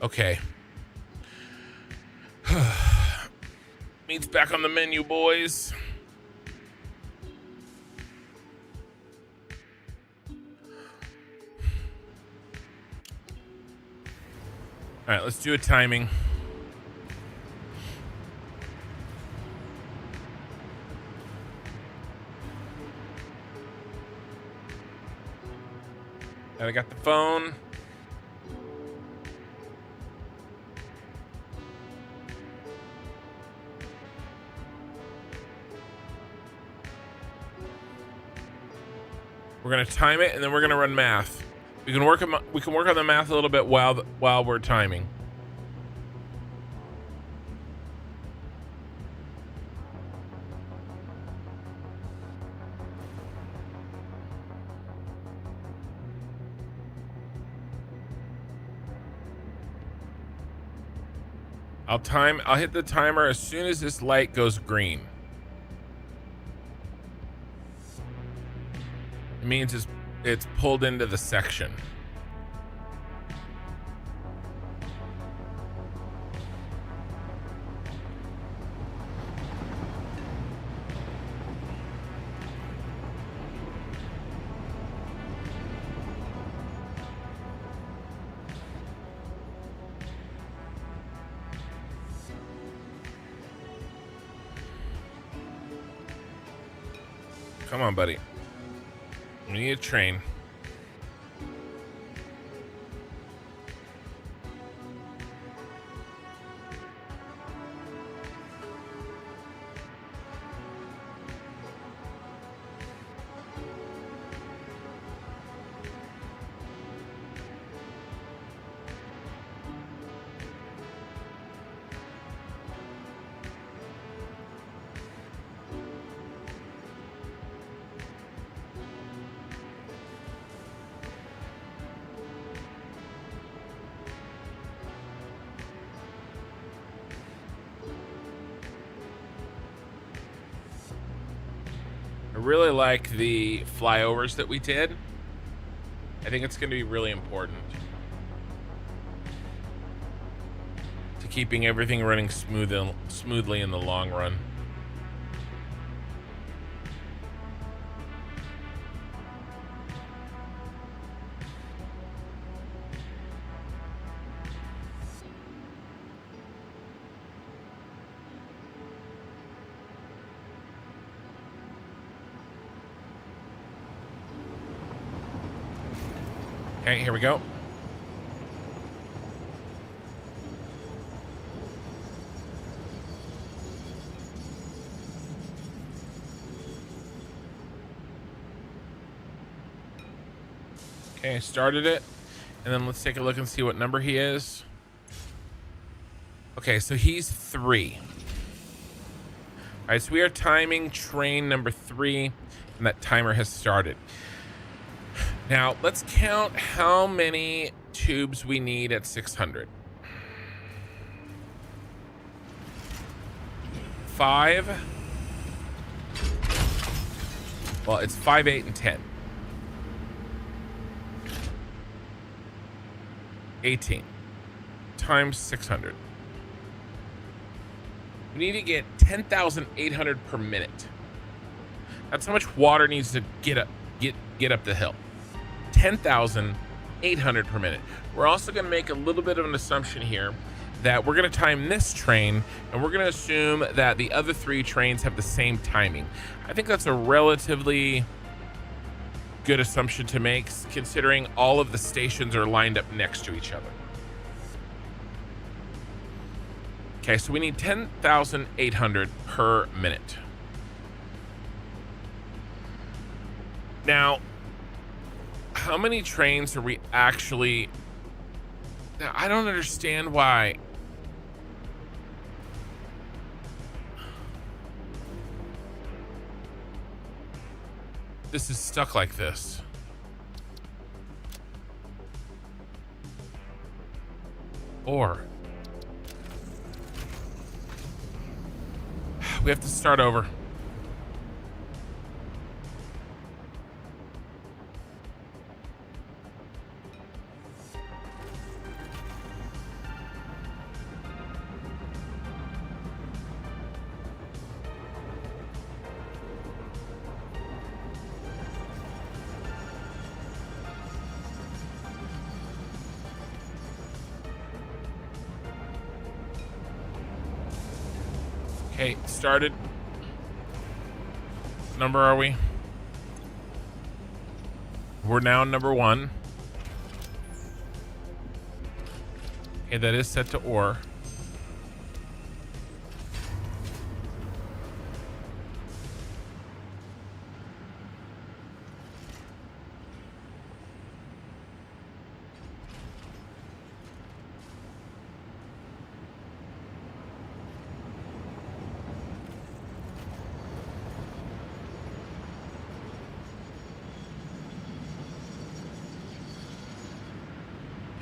Okay. Meat's back on the menu, boys. All right, let's do a timing. And I got the phone. We're gonna time it, and then we're gonna run math. We can work on the math a little bit while we're timing. I'll hit the timer as soon as this light goes green. It means it's pulled into the section. Come on, buddy. We need a train. I really like the flyovers that we did. I think it's going to be really important to keeping everything running smoothly in the long run. Okay, here we go. Okay, I started it. And then let's take a look and see what number he is. Okay, so he's 3. All right, so we are timing train number 3, and that timer has started. Now, let's count how many tubes we need at 600. 5. Well, it's 5, 8, and 10. 18 times 600. We need to get 10,800 per minute. That's how much water needs to get up the hill. 10,800 per minute. We're also going to make a little bit of an assumption here that we're going to time this train, and we're going to assume that the other 3 trains have the same timing. I think that's a relatively good assumption to make, considering all of the stations are lined up next to each other. Okay, so we need 10,800 per minute. Now, how many trains are we actually... Now, I don't understand why. This is stuck like this. Or we have to start over. Okay, started. Number are we? We're now number 1. Okay, that is set to ore.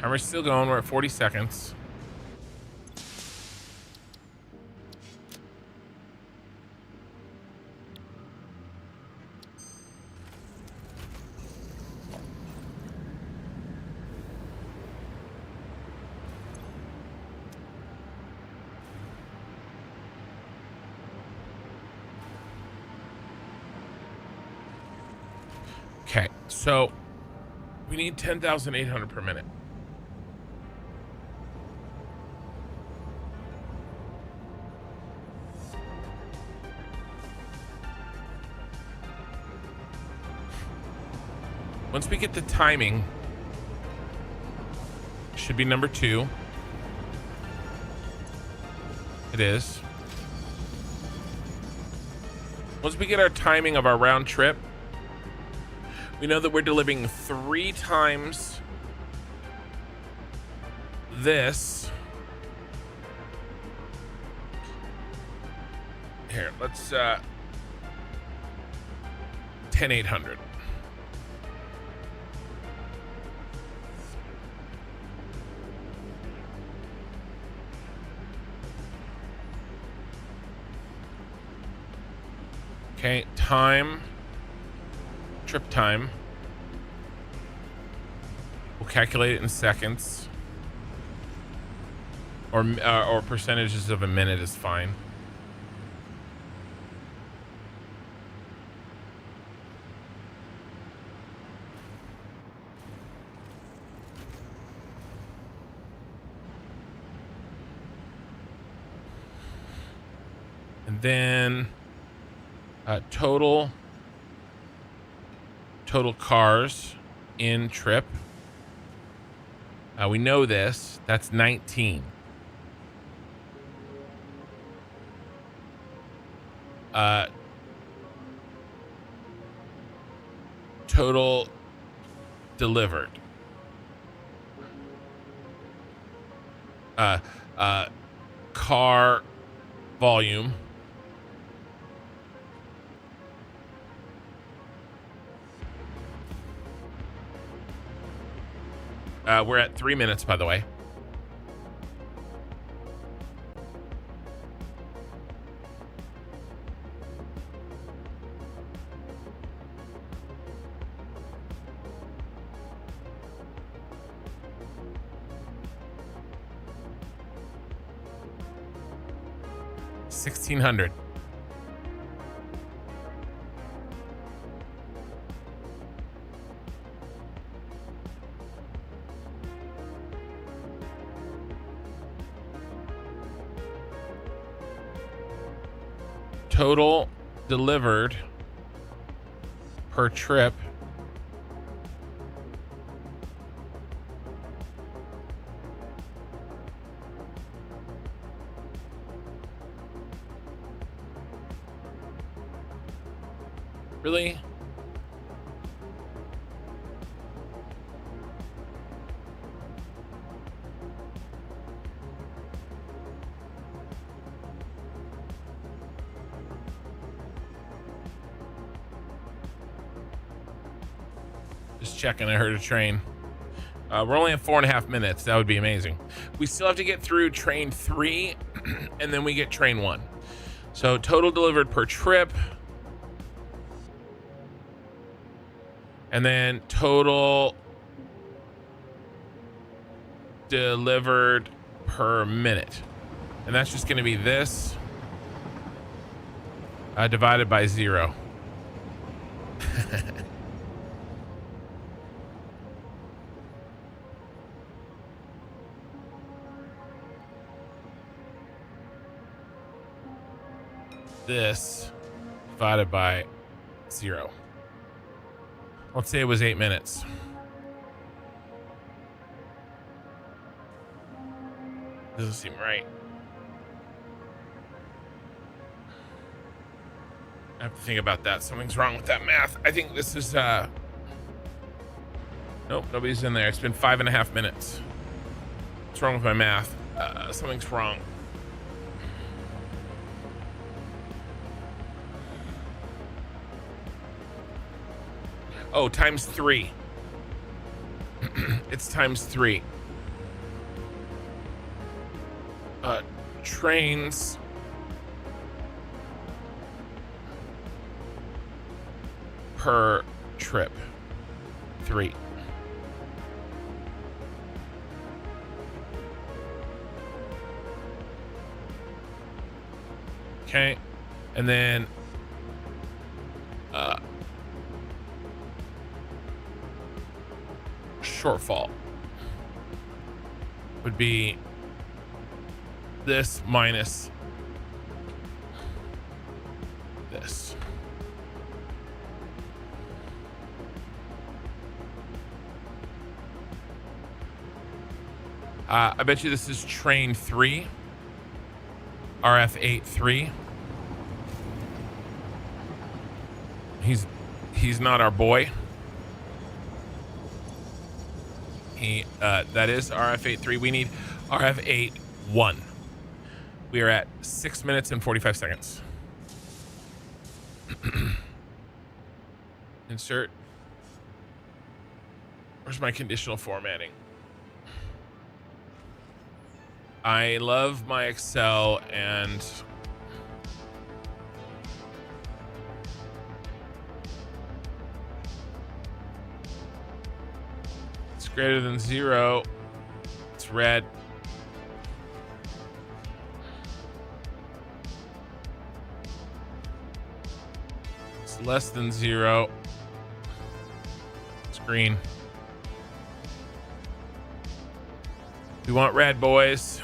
Timer's still going. We're at 40 seconds. So we need 10,800 per minute. Once we get the timing, should be number 2. It is. Once we get our timing of our round trip, we know that we're delivering 3 times this. Here, let's 10,800. Okay, time, trip time. We'll calculate it in seconds, or percentages of a minute is fine. And then total cars in trip. We know this. That's 19. Total delivered. Car volume. We're at 3 minutes, by the way. $1,600. Total delivered per trip. Really? Just checking. I heard a train. We're only at 4.5 minutes. That would be amazing. We still have to get through train 3 and then we get train 1. So total delivered per trip. And then total delivered per minute. And that's just going to be this divided by 0. This divided by 0. Let's say it was 8 minutes. Doesn't seem right. I have to think about that. Something's wrong with that math. I think this is nope, nobody's in there. It's been 5.5 minutes. What's wrong with my math? Something's wrong. Oh, times 3. It's times 3. Trains per trip. 3. Okay. And then shortfall would be this minus this. I bet you this is train 3, RF83. He's not our boy. That is RF83. We need RF81. We are at 6 minutes and 45 seconds. Insert. Where's my conditional formatting? I love my Excel and it's greater than 0. It's red. It's less than 0. It's green. We want red, boys.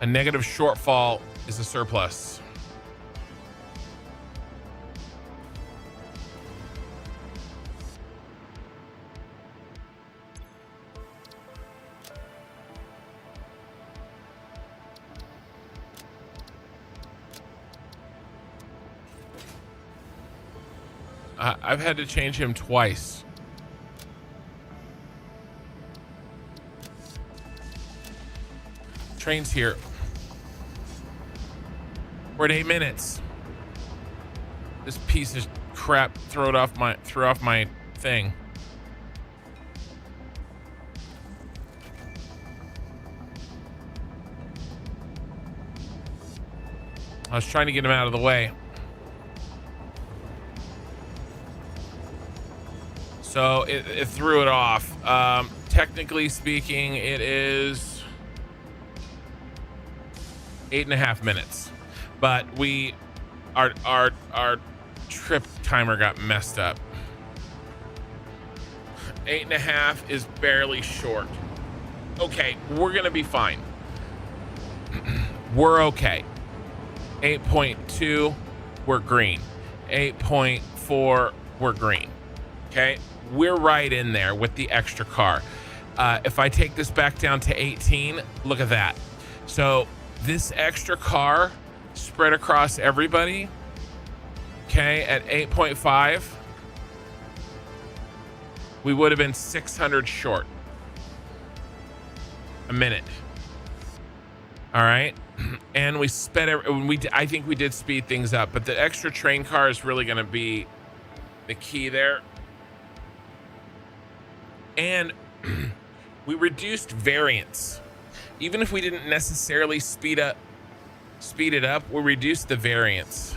A negative shortfall is a surplus. I've had to change him twice. Train's here. We're at 8 minutes. This piece of crap threw off my thing. I was trying to get him out of the way. So it threw it off. Technically speaking, it is 8.5 minutes. But our trip timer got messed up. 8.5 is barely short. Okay, we're gonna be fine. We're okay. 8.2, we're green. 8.4, we're green. Okay, we're right in there with the extra car. If I take this back down to 18, look at that. So this extra car spread across everybody, okay, at 8.5, we would have been 600 short a minute. All right, and we sped it. I think we did speed things up, but the extra train car is really going to be the key there. And we reduced variance. Even if we didn't necessarily speed it up, we reduced the variance.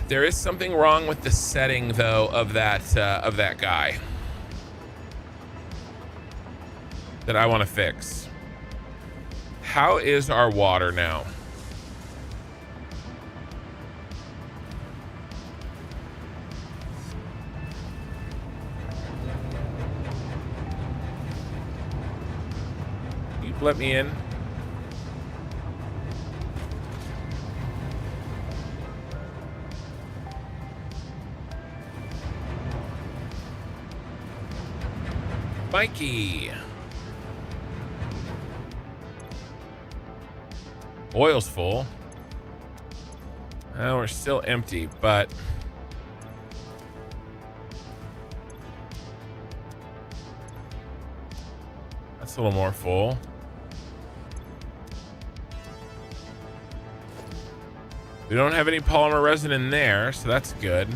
There is something wrong with the setting, though, of that guy that I want to fix. How is our water now? You let me in. Mikey. Oil's full. We're still empty, but that's a little more full. We don't have any polymer resin in there, so that's good.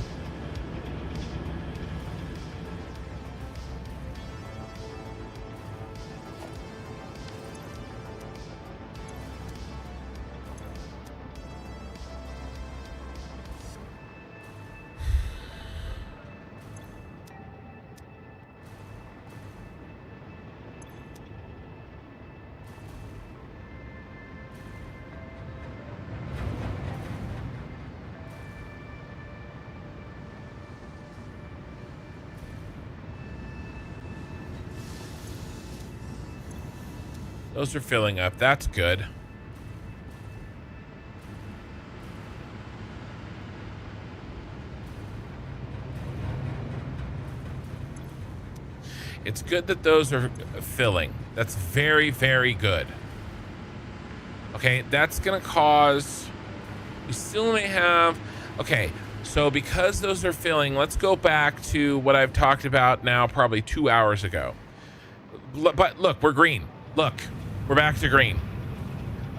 Those are filling up. That's good. It's good that those are filling. That's very, very good. Okay, that's gonna cause, we still may have, okay, so because those are filling, let's go back to what I've talked about now probably 2 hours ago. But look, we're green. Look, we're back to green.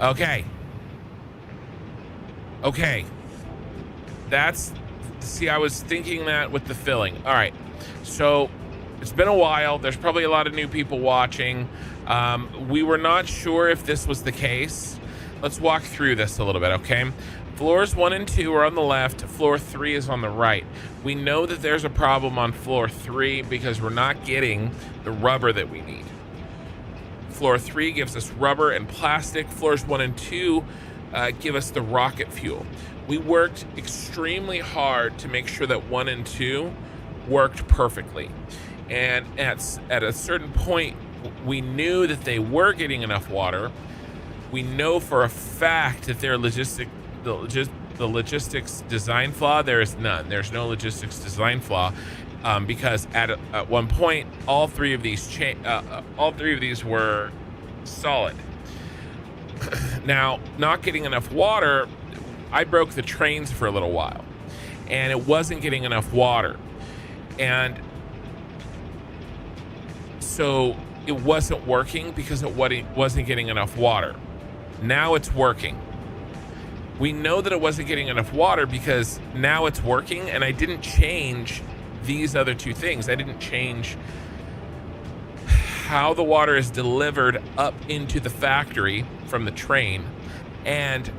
Okay. Okay. That's, see, I was thinking that with the filling. All right, so it's been a while. There's probably a lot of new people watching. We were not sure if this was the case. Let's walk through this a little bit, okay? Floors 1 and 2 are on the left. Floor 3 is on the right. We know that there's a problem on floor 3 because we're not getting the rubber that we need. Floor 3 gives us rubber and plastic. Floors 1 and 2 give us the rocket fuel. We worked extremely hard to make sure that 1 and 2 worked perfectly. And at a certain point, we knew that they were getting enough water. We know for a fact that their the logistics design flaw, there is none. There's no logistics design flaw because at one point, all three of these were solid. Now, not getting enough water, I broke the trains for a little while, and it wasn't getting enough water, and so it wasn't working because it wasn't getting enough water. Now it's working. We know that it wasn't getting enough water because now it's working, and I didn't change these other two things. I didn't change how the water is delivered up into the factory from the train and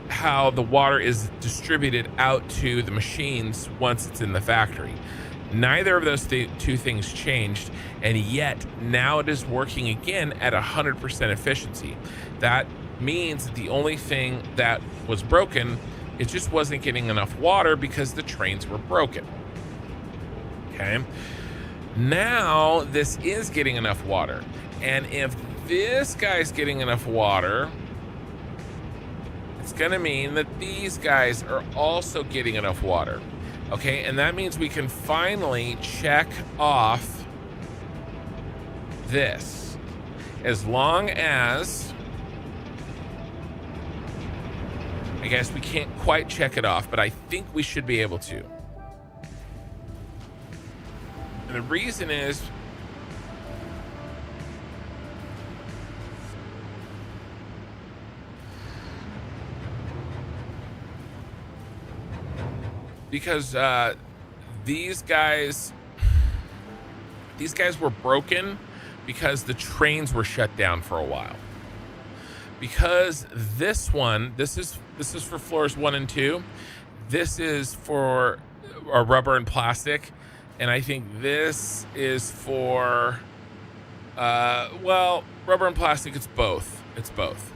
how the water is distributed out to the machines once it's in the factory. Neither of those two things changed, and yet now it is working again at 100% efficiency. That means that the only thing that was broken, it just wasn't getting enough water because the trains were broken. Okay, now this is getting enough water, and if this guy's getting enough water, it's gonna mean that these guys are also getting enough water. Okay, and that means we can finally check off this. As long as, I guess we can't quite check it off, but I think we should be able to. And the reason is because these guys were broken because the trains were shut down for a while. Because this is for floors 1 and 2. This is for rubber and plastic, and I think this is for well, rubber and plastic. It's both. It's both.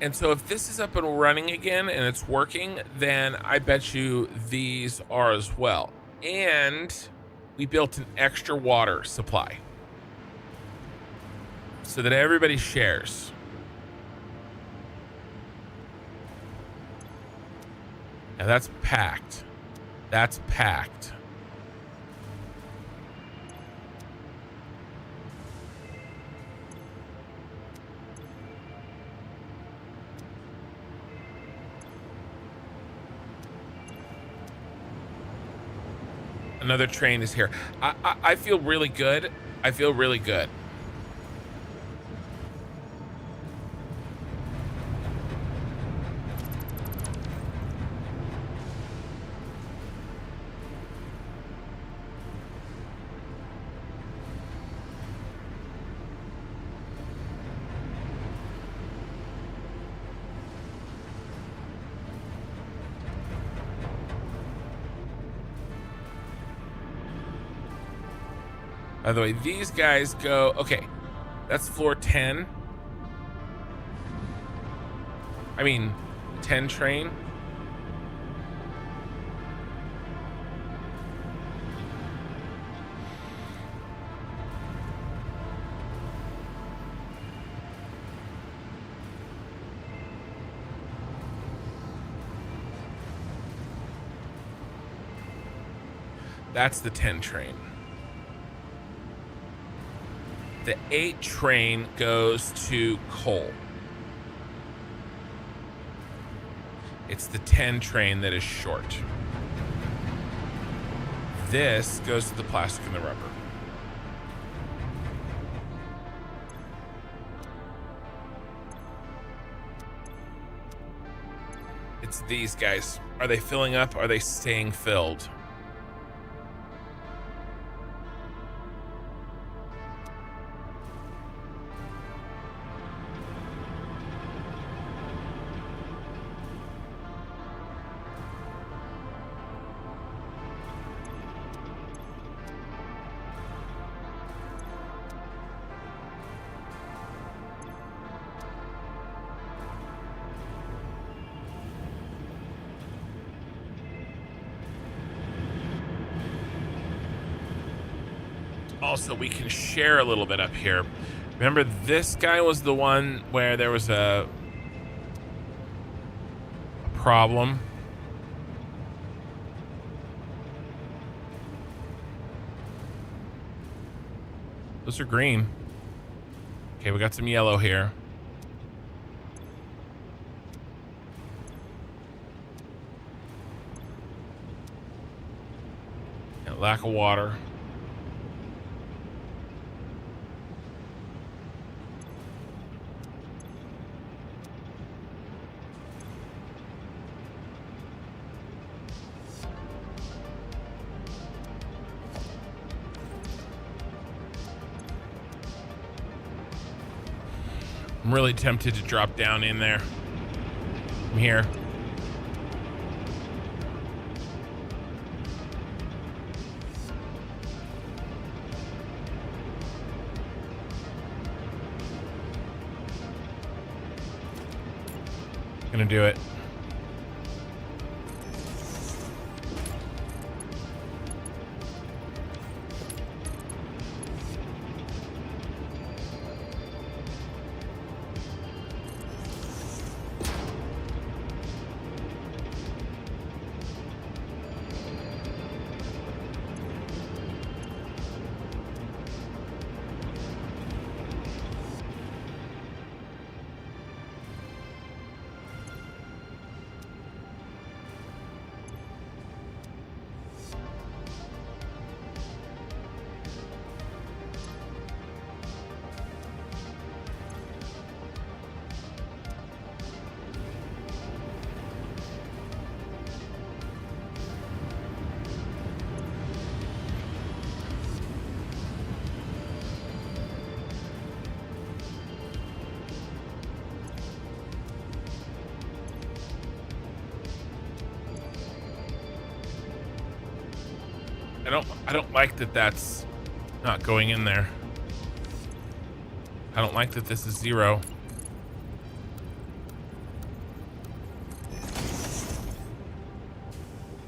And so if this is up and running again and it's working, then I bet you these are as well. And we built an extra water supply so that everybody shares. Now that's packed. That's packed. Another train is here. I feel really good. I feel really good. By the way, these guys go, okay, that's floor 10. I mean, 10 train. That's the 10 train. The 8 train goes to coal. It's the 10 train that is short. This goes to the plastic and the rubber. It's these guys. Are they filling up? Are they staying filled? Also, we can share a little bit up here. Remember, this guy was the one where there was a problem. Those are green. Okay, we got some yellow here. And lack of water. I'm really tempted to drop down in there. I'm here. Gonna do it. I don't like that that's not going in there. I don't like that this is 0.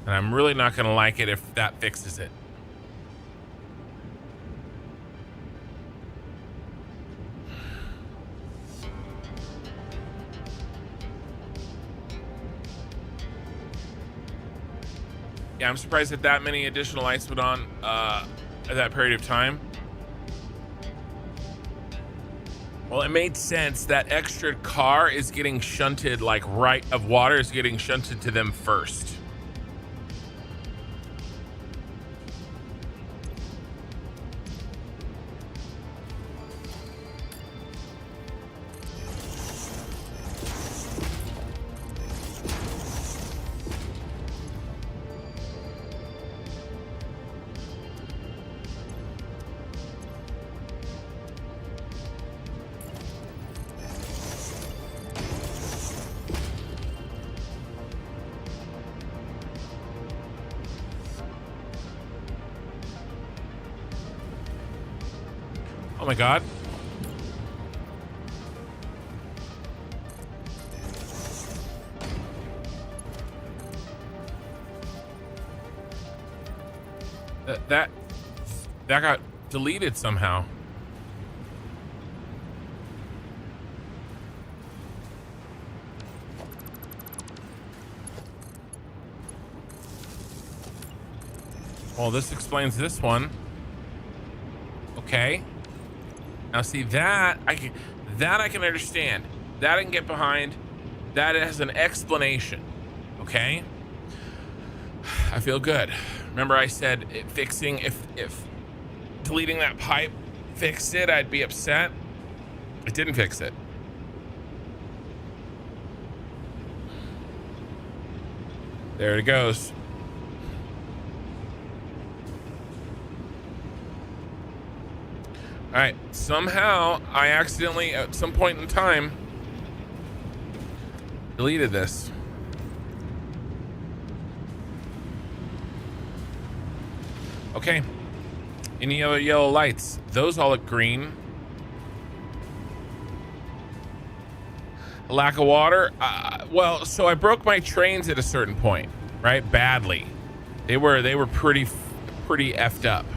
And I'm really not going to like it if that fixes it. Yeah, I'm surprised that many additional lights went on at that period of time. Well, it made sense. That extra car is getting shunted, like right of water is getting shunted to them first. Oh my God. That got deleted somehow. Well, this explains this one. Okay. Now see that I can understand. That I can get behind. That has an explanation. Okay. I feel good. Remember I said fixing, if deleting that pipe fixed it, I'd be upset. It didn't fix it. There it goes. All right, somehow I accidentally at some point in time deleted this. Okay. Any other yellow lights? Those all look green. A lack of water. Well, so I broke my trains at a certain point, right? Badly. They were pretty effed up.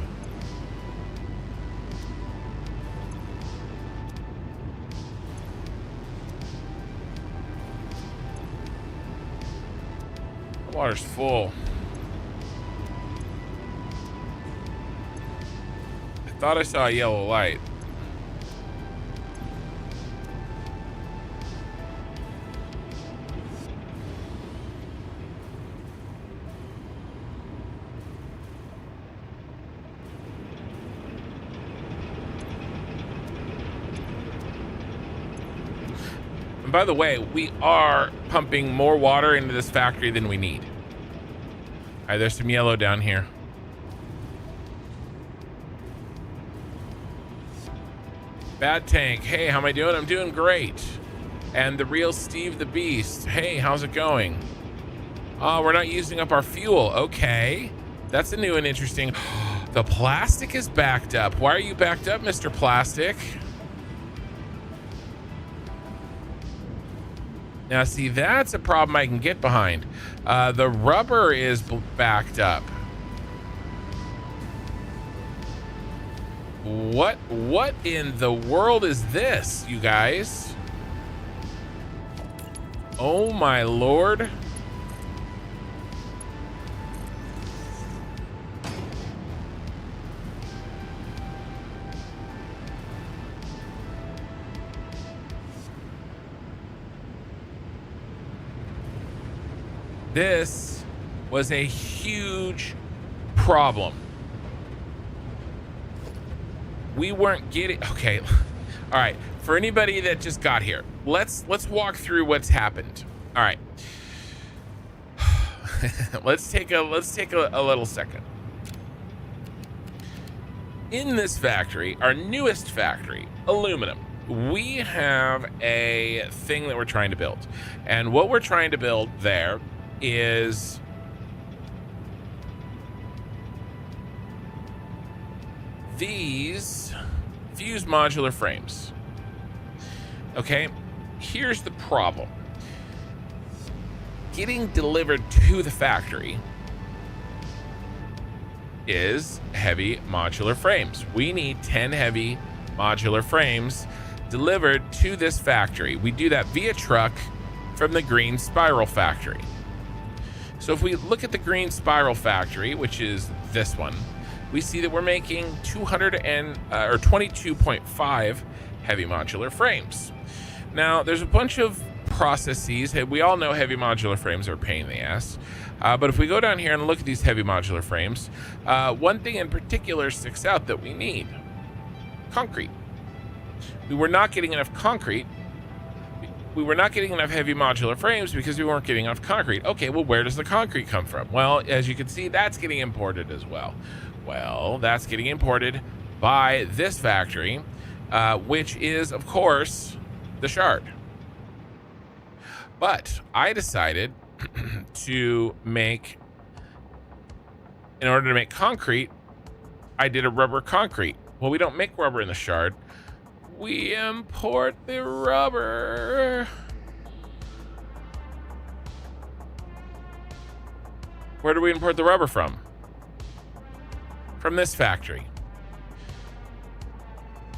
The water's full. I thought I saw a yellow light. And by the way, we are pumping more water into this factory than we need. All right, there's some yellow down here. Bad Tank, hey, how am I doing? I'm doing great. And the real Steve the Beast, hey, how's it going? Oh, we're not using up our fuel. Okay, that's a new and interesting. The plastic is backed up. Why are you backed up, Mr. Plastic? Now, see, that's a problem I can get behind. The rubber is backed up. What in the world is this, you guys? Oh my lord. This was a huge problem. We weren't getting, okay. All right, for anybody that just got here, let's walk through what's happened. All right. let's take a little second. In this factory, our newest factory, aluminum, we have a thing that we're trying to build. And what we're trying to build there is these fuse modular frames. Okay, here's the problem. Getting delivered to the factory is heavy modular frames. We need 10 heavy modular frames delivered to this factory. We do that via truck from the green spiral factory. So if we look at the green spiral factory, which is this one, we see that we're making 22.5 heavy modular frames. Now, there's a bunch of processes. We all know heavy modular frames are a pain in the ass. But if we go down here and look at these heavy modular frames, one thing in particular sticks out that we need: concrete. We were not getting enough concrete. We were not getting enough heavy modular frames because we weren't getting enough concrete. Okay, well, where does the concrete come from? Well, as you can see, that's getting imported as well. Well, that's getting imported by this factory, which is, of course, the Shard. But I decided to make, in order to make concrete, I did a rubber concrete. Well, we don't make rubber in the Shard. We import the rubber. Where do we import the rubber from? From this factory.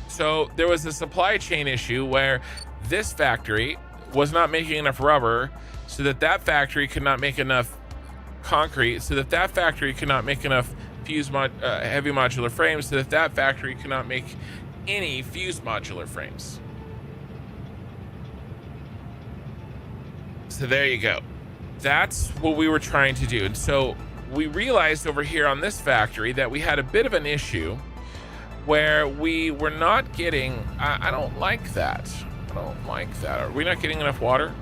So there was a supply chain issue where this factory was not making enough rubber, so that factory could not make enough concrete, so that factory could not make enough heavy modular frames so that that factory cannot make any fused modular frames. So there you go. That's what we were trying to do. And so we realized over here on this factory that we had a bit of an issue where we were not getting, I don't like that. I don't like that. Are we not getting enough water?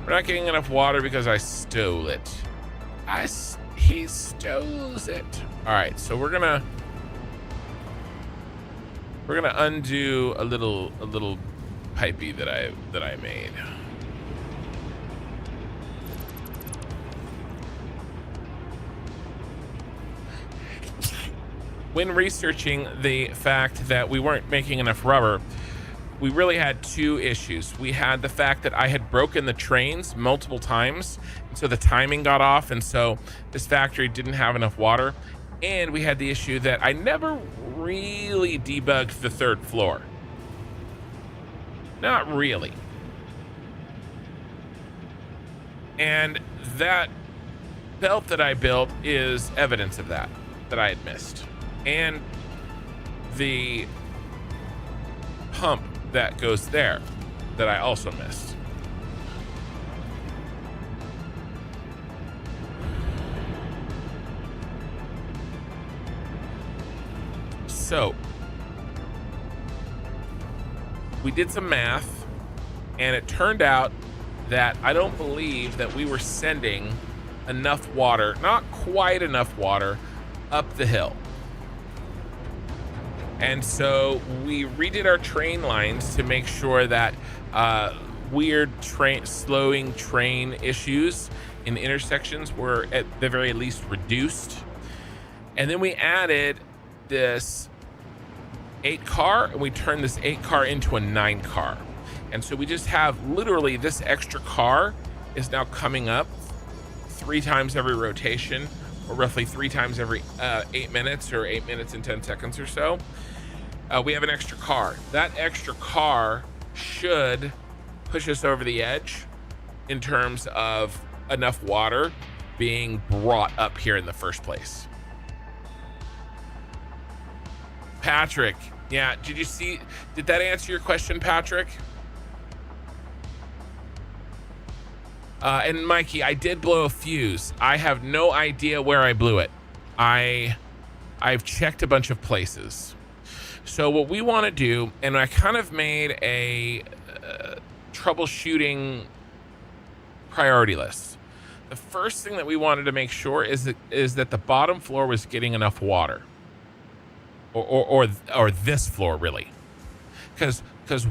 We're not getting enough water because I stole it. He stole it. All right, so we're gonna undo a little pipey that I made. When researching the fact that we weren't making enough rubber, we really had two issues. We had the fact that I had broken the trains multiple times, and so the timing got off, and so this factory didn't have enough water. And we had the issue that I never really debugged the third floor. Not really. And that belt that I built is evidence of that I had missed. And the pump that goes there that I also missed. So we did some math, and it turned out that I don't believe that we were sending enough water, not quite enough water, up the hill. And so we redid our train lines to make sure that weird slowing train issues in intersections were at the very least reduced. And then we added this 8-car, and we turned this 8-car into a 9-car. And so we just have literally this extra car is now coming up 3 times every rotation, or roughly 3 times every 8 minutes, or 8 minutes and 10 seconds or so. We have an extra car. That extra car should push us over the edge in terms of enough water being brought up here in the first place. Patrick, yeah, did that answer your question, Patrick? And Mikey, I did blow a fuse. I have no idea where I blew it. I've checked a bunch of places. So what we want to do, and I kind of made a troubleshooting priority list. The first thing that we wanted to make sure is that the bottom floor was getting enough water, or this floor really, because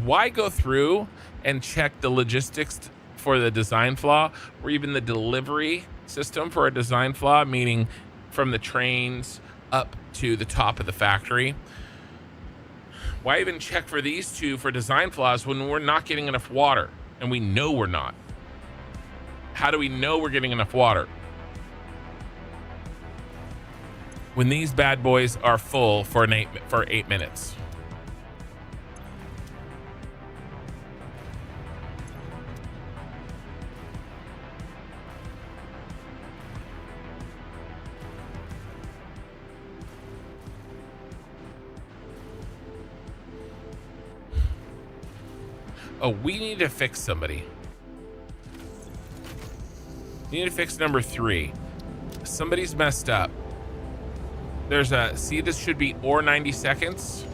why go through and check the logistics for the design flaw, or even the delivery system for a design flaw, meaning from the trains up to the top of the factory? Why even check for these two for design flaws when we're not getting enough water, and we know we're not? How do we know we're getting enough water? When these bad boys are full for 8 minutes. Oh, we need to fix somebody. We need to fix number 3. Somebody's messed up. See, this should be or 90 seconds.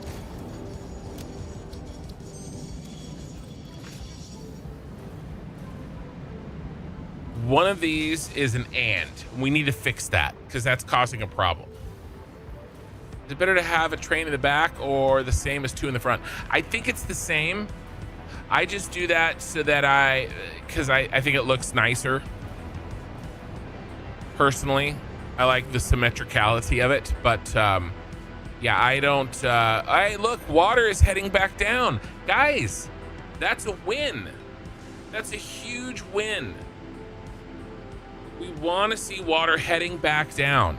One of these is an and. We need to fix that because that's causing a problem. Is it better to have a train in the back or the same as 2 in the front? I think it's the same. I just do that so that because I think it looks nicer. Personally, I like the symmetricality of it, but yeah, I don't. Look, water is heading back down, guys. That's a win. That's a huge win. We want to see water heading back down.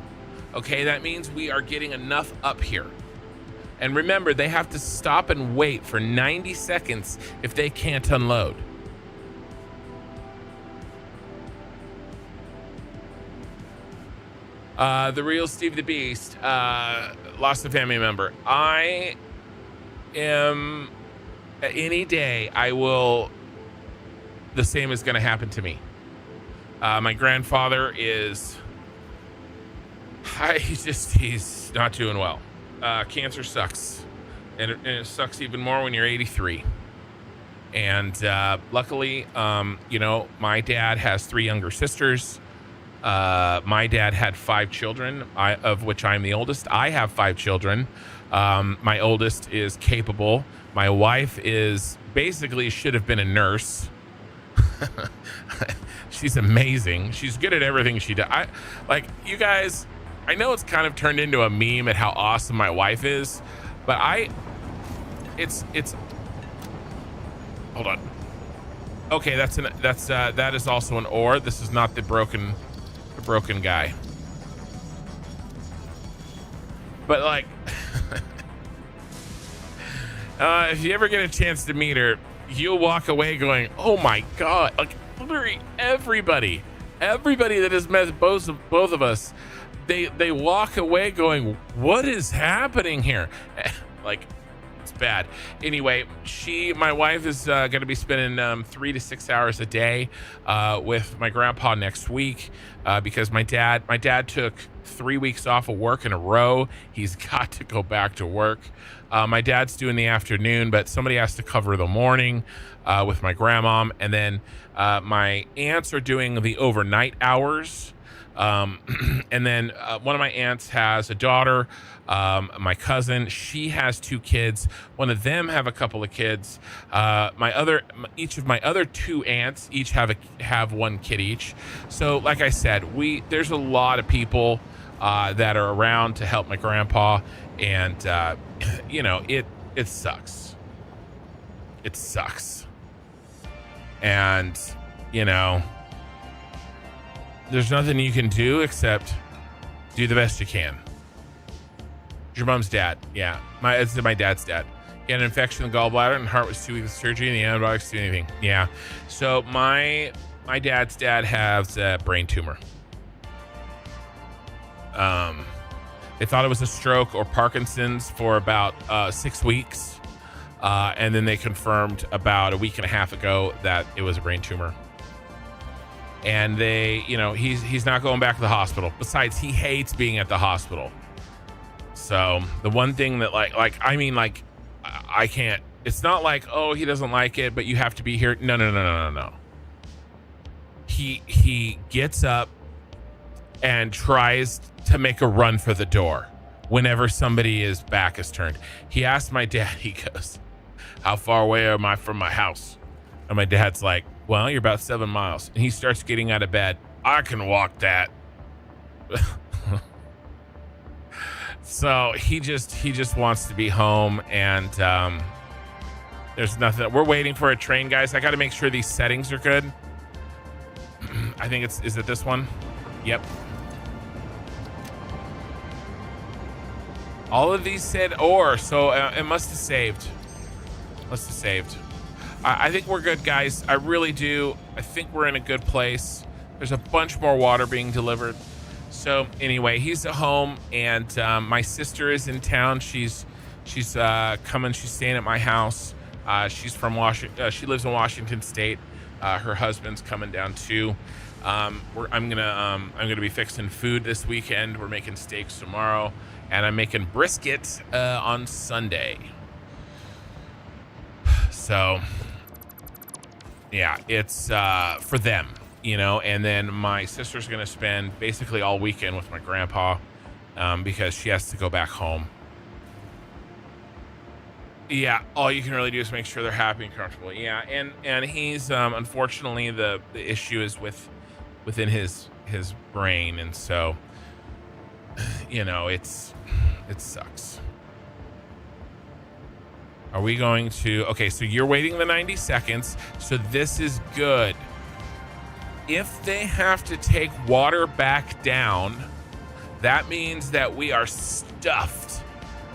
Okay, that means we are getting enough up here. And remember, they have to stop and wait for 90 seconds if they can't unload. The real Steve the Beast, lost a family member. I am, any day, the same is going to happen to me. My grandfather he's not doing well. Cancer sucks. And it sucks even more when you're 83. And luckily, my dad has 3 younger sisters. My dad had 5 children, of which I'm the oldest. I have 5 children. My oldest is capable. My wife should have been a nurse. She's amazing. She's good at everything she does. You guys, I know it's kind of turned into a meme at how awesome my wife is, but it's hold on. Okay, that is also an ore. This is not the broken guy. But if you ever get a chance to meet her, you'll walk away going, "Oh my God!" Literally everybody that has met both of us, they walk away going, "What is happening here?" It's bad. Anyway, my wife is going to be spending 3 to 6 hours a day with my grandpa next week because my dad took 3 weeks off of work in a row. He's got to go back to work. My dad's doing the afternoon, but somebody has to cover the morning with my grandmom, and then my aunts are doing the overnight hours. And then one of my aunts has a daughter. My cousin, she has 2 kids. One of them have a couple of kids. Each of my other 2 aunts each have 1 kid each. So like I said, there's a lot of people that are around to help my grandpa, and it sucks. It sucks. And there's nothing you can do except do the best you can. Your mom's dad. Yeah. It's my dad's dad. He had an infection in the gallbladder and heart was 2 weeks of surgery and the antibiotics do anything. Yeah. So my dad's dad has a brain tumor. They thought it was a stroke or Parkinson's for about 6 weeks. And then they confirmed about a week and a half ago that it was a brain tumor. And he's not going back to the hospital. Besides, he hates being at the hospital. So the one thing that I can't, it's not like, oh, he doesn't like it, but you have to be here. No. He gets up and tries to make a run for the door whenever somebody's back is turned. He asked my dad, he goes, "How far away am I from my house?" And my dad's like, "Well, you're about 7 miles." And he starts getting out of bed. "I can walk that." So he just wants to be home, and there's nothing. We're waiting for a train, guys. I got to make sure these settings are good. I think is it this one? Yep. All of these said ore, so it must have saved. I think we're good, guys. I really do. I think we're in a good place. There's a bunch more water being delivered. So anyway, he's at home, and my sister is in town. She's coming. She's staying at my house. She's from Washington. She lives in Washington State. Her husband's coming down too. I'm gonna be fixing food this weekend. We're making steaks tomorrow, and I'm making brisket on Sunday. So yeah, it's for them, and then my sister's going to spend basically all weekend with my grandpa because she has to go back home. Yeah, all you can really do is make sure they're happy and comfortable. Yeah, and he's unfortunately the issue is within his brain, and so it sucks. Are we going to... Okay, so you're waiting the 90 seconds. So this is good. If they have to take water back down, that means that we are stuffed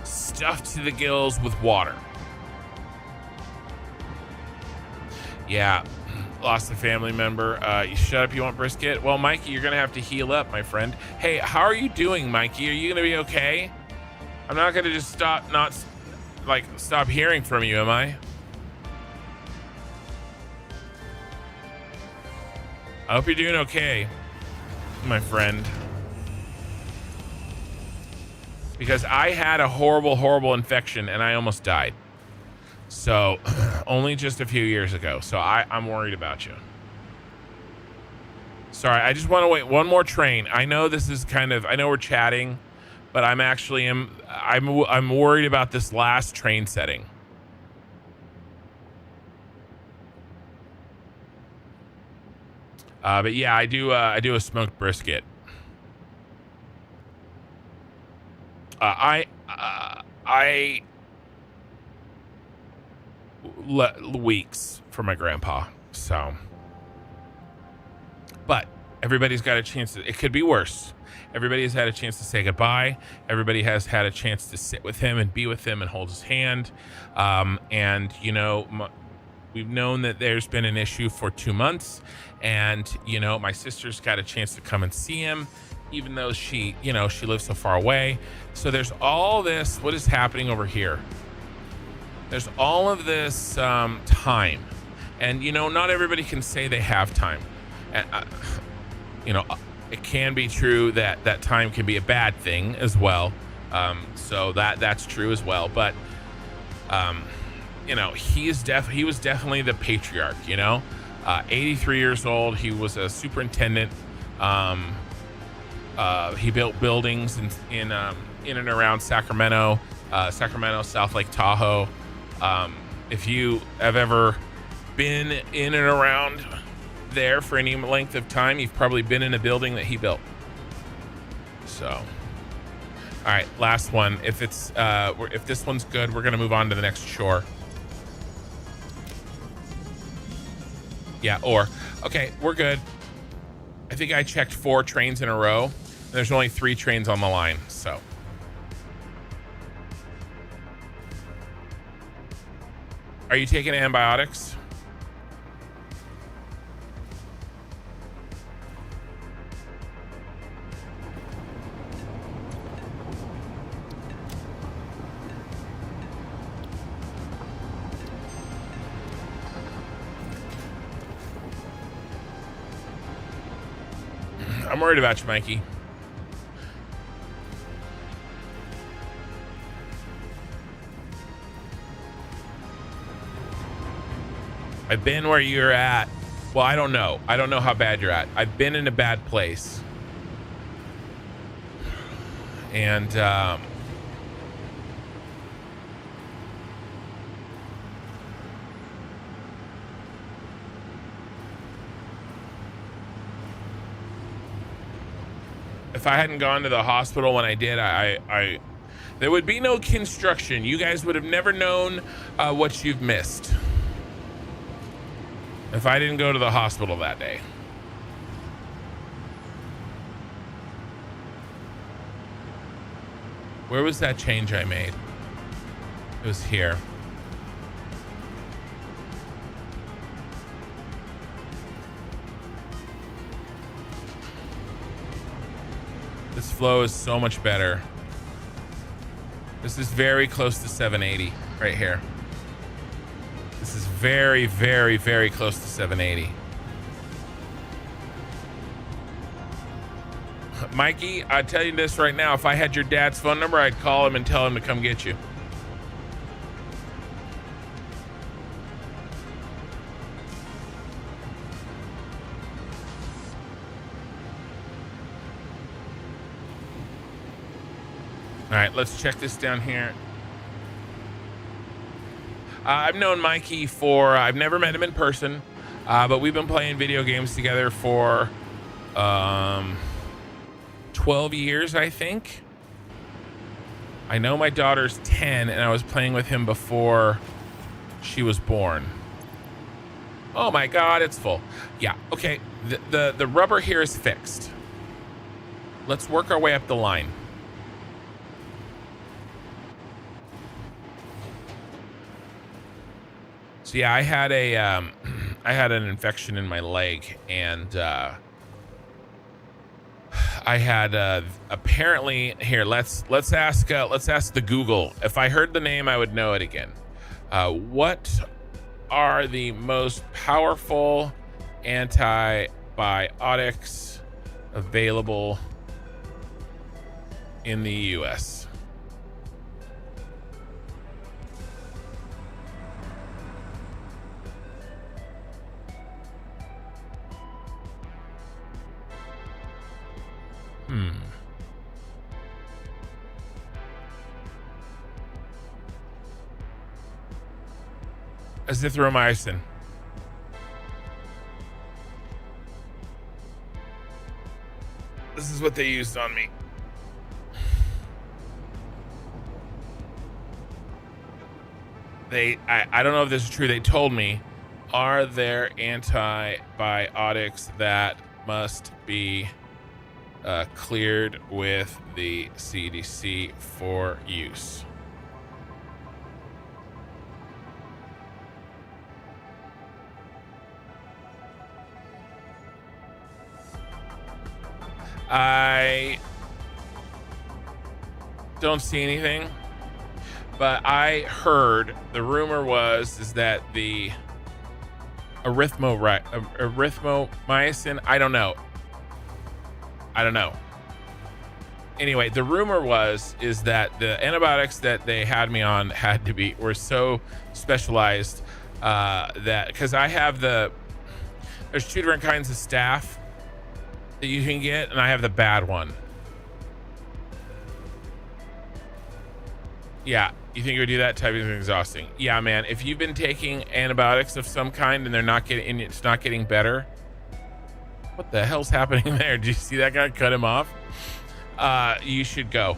to the gills with water. Yeah. Lost a family member. You shut up, you want brisket? Well, Mikey, you're gonna have to heal up, my friend. Hey, how are you doing, Mikey? Are you gonna be okay? I'm not gonna just stop hearing from you, am I? I hope you're doing okay, my friend. Because I had a horrible infection and I almost died. So only just a few years ago. So I'm worried about you. Sorry, I just want to wait one more train. I know this is I know we're chatting, but I'm worried about this last train setting. But yeah, I do a smoked brisket. Weeks for my grandpa. So, but everybody's got a chance. It could be worse. Everybody has had a chance to say goodbye. Everybody has had a chance to sit with him and be with him and hold his hand. And you know, we've known that there's been an issue for 2 months, and you know, my sister's got a chance to come and see him, even though she lives so far away. So there's all this. What is happening over here? There's all of this time, and you know, not everybody can say they have time. And you know, it can be true that that time can be a bad thing as well. So that's true as well. But you know, he was definitely the patriarch. You know, 83 years old. He was a superintendent. He built buildings in and around Sacramento, South Lake Tahoe. If you have ever been in and around there for any length of time, you've probably been in a building that he built. So, all right, last one. If this one's good, we're gonna move on to the next shore. Yeah, okay, we're good. I think I checked 4 trains in a row. And there's only 3 trains on the line, so. Are you taking antibiotics? I'm worried about you, Mikey. I've been where you're at. Well, I don't know. I don't know how bad you're at. I've been in a bad place. And if I hadn't gone to the hospital when I did, I there would be no construction. You guys would have never known what you've missed if I didn't go to the hospital that day. Where was that change I made? It was here. This flow is so much better. This is very close to 780 right here. This is very, very, very close to 780. Mikey, I tell you this right now, if I had your dad's phone number, I'd call him and tell him to come get you. All right, let's check this down here. I've known Mikey for, I've never met him in person, but we've been playing video games together for 12 years, I think. I know my daughter's 10, and I was playing with him before she was born. Oh my God, it's full. Yeah, okay, the rubber here is fixed. Let's work our way up the line. So yeah, I had I had an infection in my leg, and I had apparently here. Let's ask the Google. If I heard the name, I would know it again. What are the most powerful antibiotics available in the U.S.? Azithromycin. This is what they used on me. I don't know if this is true. They told me, are there antibiotics that must be cleared with the CDC for use? I don't see anything, but I heard the rumor is that the erythromycin, I don't know. Anyway, the rumor is that the antibiotics that they had me on were so specialized that, because I have there's two different kinds of staph that you can get, and I have the bad one. Yeah, you think it would do that? Typing is exhausting. Yeah, man. If you've been taking antibiotics of some kind and it's not getting better, what the hell's happening there? Did you see that guy cut him off? You should go.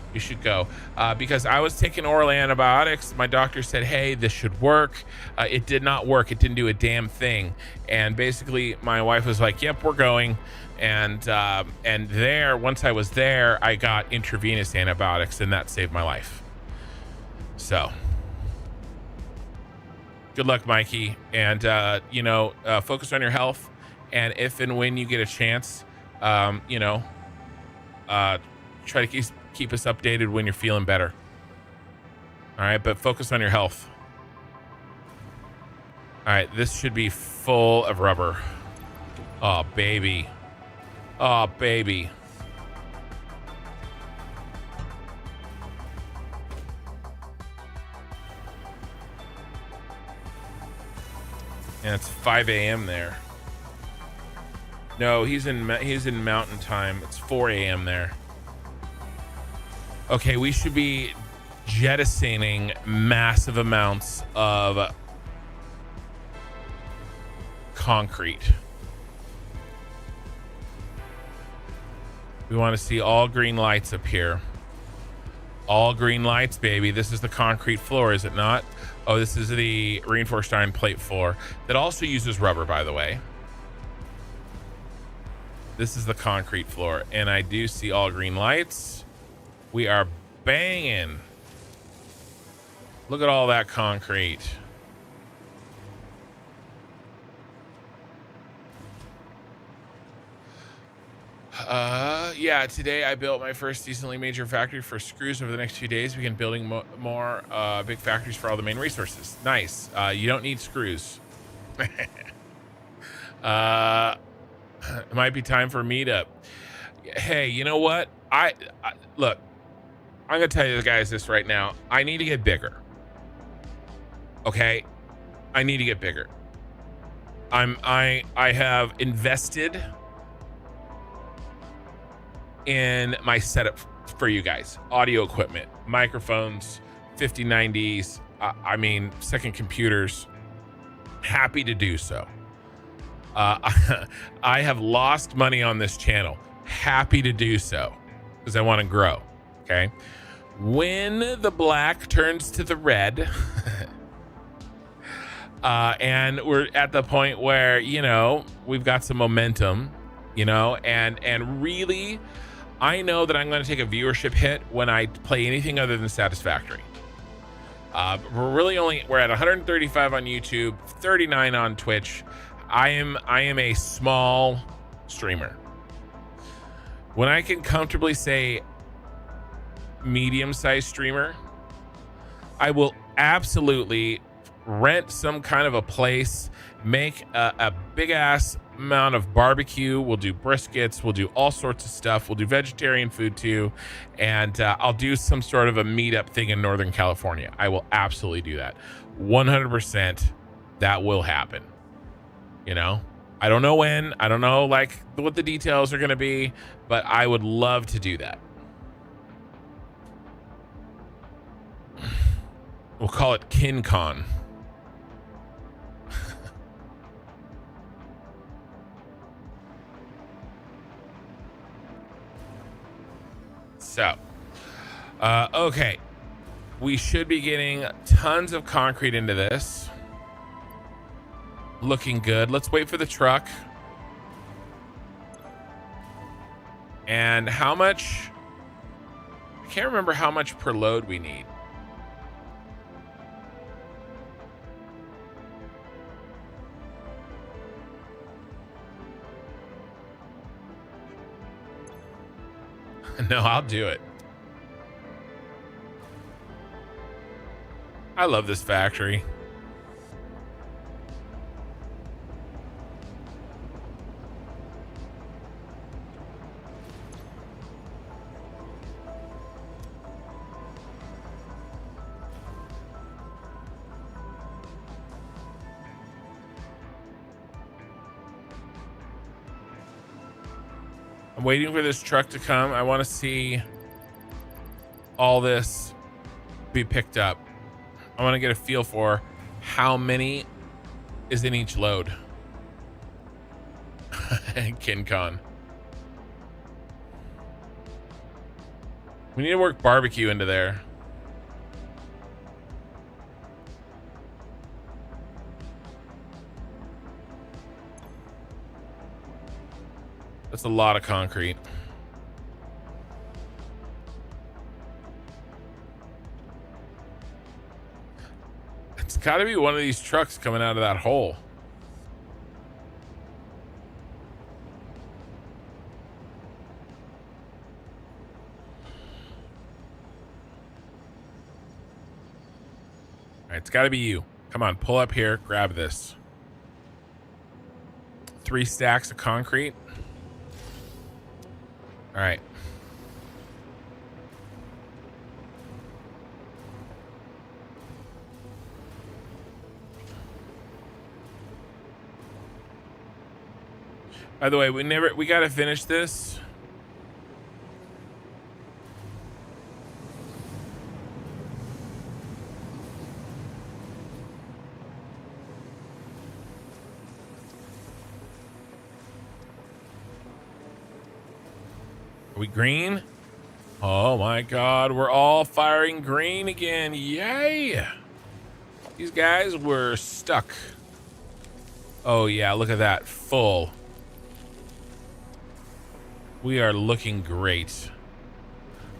Because I was taking oral antibiotics. My doctor said, hey, this should work. It did not work. It didn't do a damn thing. And basically my wife was like, yep, we're going. And once I was there, I got intravenous antibiotics, and that saved my life. So good luck, Mikey. And, focus on your health. And if and when you get a chance, try to keep us updated when you're feeling better. All right, but focus on your health. All right, this should be full of rubber. Oh, baby. Oh, baby. And it's 5 a.m. there. No, he's in mountain time. It's 4 a.m. there. Okay, we should be jettisoning massive amounts of concrete. We want to see all green lights up here. All green lights, baby. This is the concrete floor, is it not? Oh, this is the reinforced iron plate floor that also uses rubber, by the way. This is the concrete floor, and I do see all green lights. We are banging. Look at all that concrete. Yeah, today I built my first decently major factory for screws. Over the next few days, we begin building more big factories for all the main resources. Nice. You don't need screws. It might be time for a meetup. Hey, you know what? Look, I'm gonna tell you guys this right now. I need to get bigger. Okay, I need to get bigger. I have invested in my setup for you guys. Audio equipment, microphones, 5090s, second computers. Happy to do so. I have lost money on this channel. Happy to do so because I want to grow. Okay. When the black turns to the red, and we're at the point where, we've got some momentum, and really, I know that I'm going to take a viewership hit when I play anything other than Satisfactory. We're at 135 on YouTube, 39 on Twitch. I am a small streamer. When I can comfortably say medium-sized streamer, I will absolutely rent some kind of a place, make a big ass amount of barbecue. We'll do briskets, we'll do all sorts of stuff, we'll do vegetarian food too, and I'll do some sort of a meetup thing in Northern California. I will absolutely do that. 100%. That will happen. You know, I don't know when, I don't know like what the details are going to be, but I would love to do that. We'll call it KinCon. So, okay. We should be getting tons of concrete into this. Looking good. Let's wait for the truck. And how much? I can't remember how much per load we need. No, I'll do it. I love this factory. I'm waiting for this truck to come. I want to see all this be picked up. I want to get a feel for how many is in each load. KinCon. We need to work barbecue into there. That's a lot of concrete. It's got to be one of these trucks coming out of that hole. All right, it's got to be you. Come on, pull up here, grab this. 3 stacks of concrete. All right. By the way, we got to finish this. Are we green? Oh my God, we're all firing green again. Yay! These guys were stuck. Oh yeah, look at that, full. We are looking great.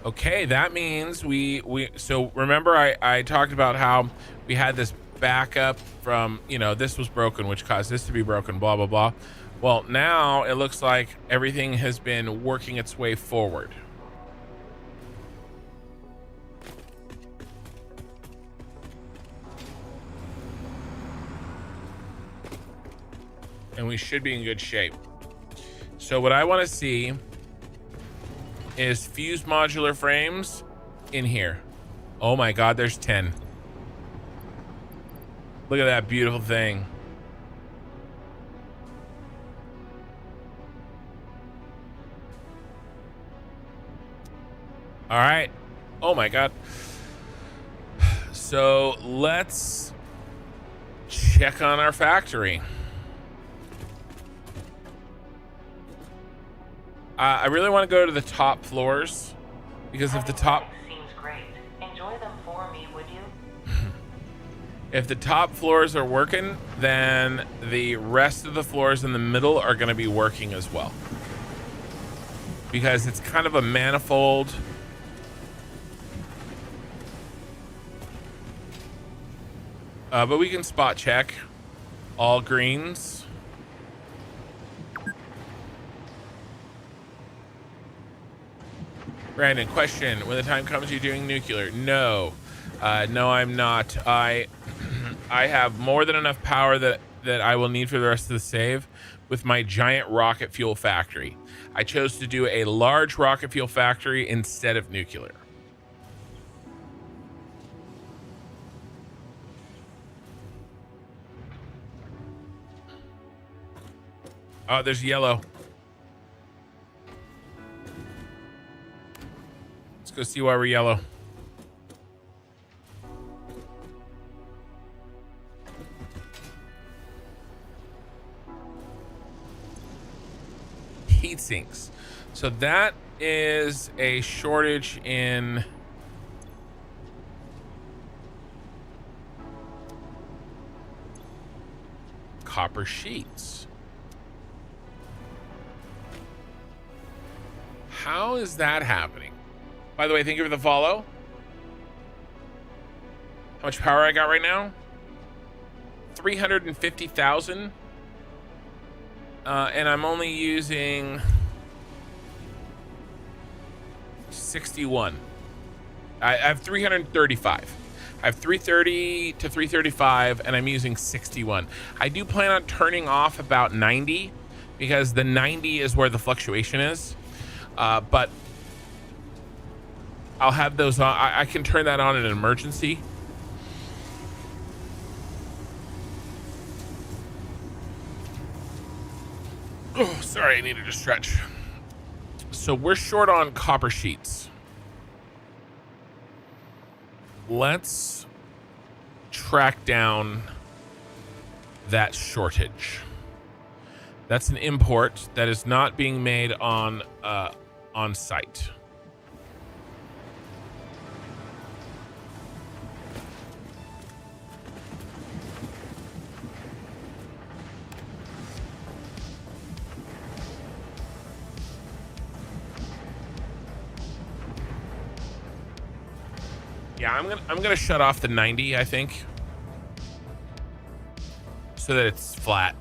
Okay, that means so remember I talked about how we had this backup from, you know, this was broken, which caused this to be broken, blah, blah, blah. Well, now it looks like everything has been working its way forward. And we should be in good shape. So what I want to see is fused modular frames in here. Oh my God, there's 10. Look at that beautiful thing. All right. Oh my God. So let's check on our factory. I really want to go to the top floors because if the top seems great. Enjoy them for me, would you? If the top floors are working, then the rest of the floors in the middle are going to be working as well. Because it's kind of a manifold. But we can spot check all greens. Brandon, question: when the time comes, you're doing nuclear? No, no, I'm not. I have more than enough power that I will need for the rest of the save with my giant rocket fuel factory. I chose to do a large rocket fuel factory instead of nuclear. Oh, there's yellow. Let's go see why we're yellow. Heat sinks. So that is a shortage in copper sheets. How is that happening? By the way, thank you for the follow. How much power I got right now? 350,000. And I'm only using 61. I have 335. I have 330 to 335, and I'm using 61. I do plan on turning off about 90 because the 90 is where the fluctuation is. But I'll have those on. I can turn that on in an emergency. Oh, sorry, I needed to stretch. So we're short on copper sheets. Let's track down that shortage. That's an import that is not being made on site. Yeah, I'm gonna shut off the 90, I think, so that it's flat.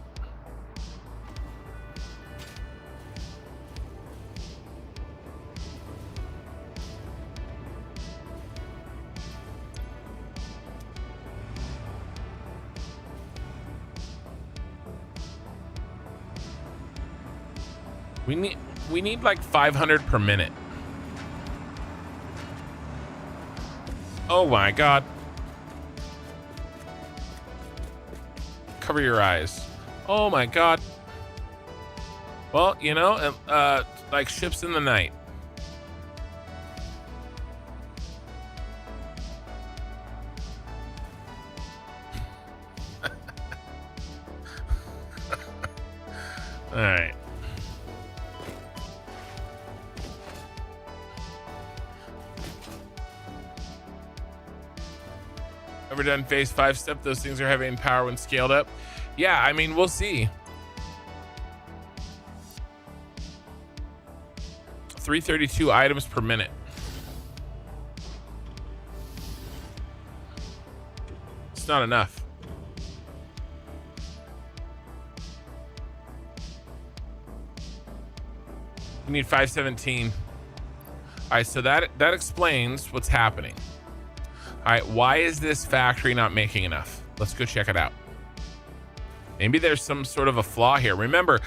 We need like 500 per minute. Oh my god. Cover your eyes. Oh my god. Well, you know, like ships in the night. All right. Ever done phase 5 step? Those things are heavy in power when scaled up. Yeah, I mean, we'll see. 332 items per minute. It's not enough. We need 517. All right, so that explains what's happening. All right, why is this factory not making enough? Let's go check it out. Maybe there's some sort of a flaw here. Remember,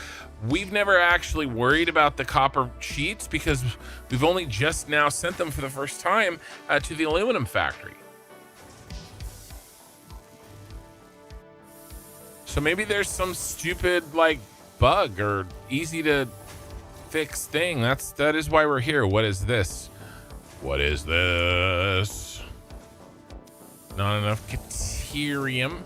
we've never actually worried about the copper sheets because we've only just now sent them for the first time to the aluminum factory. So maybe there's some stupid like bug or easy to fix thing. That is why we're here. What is this? What is this? Not enough Caterium.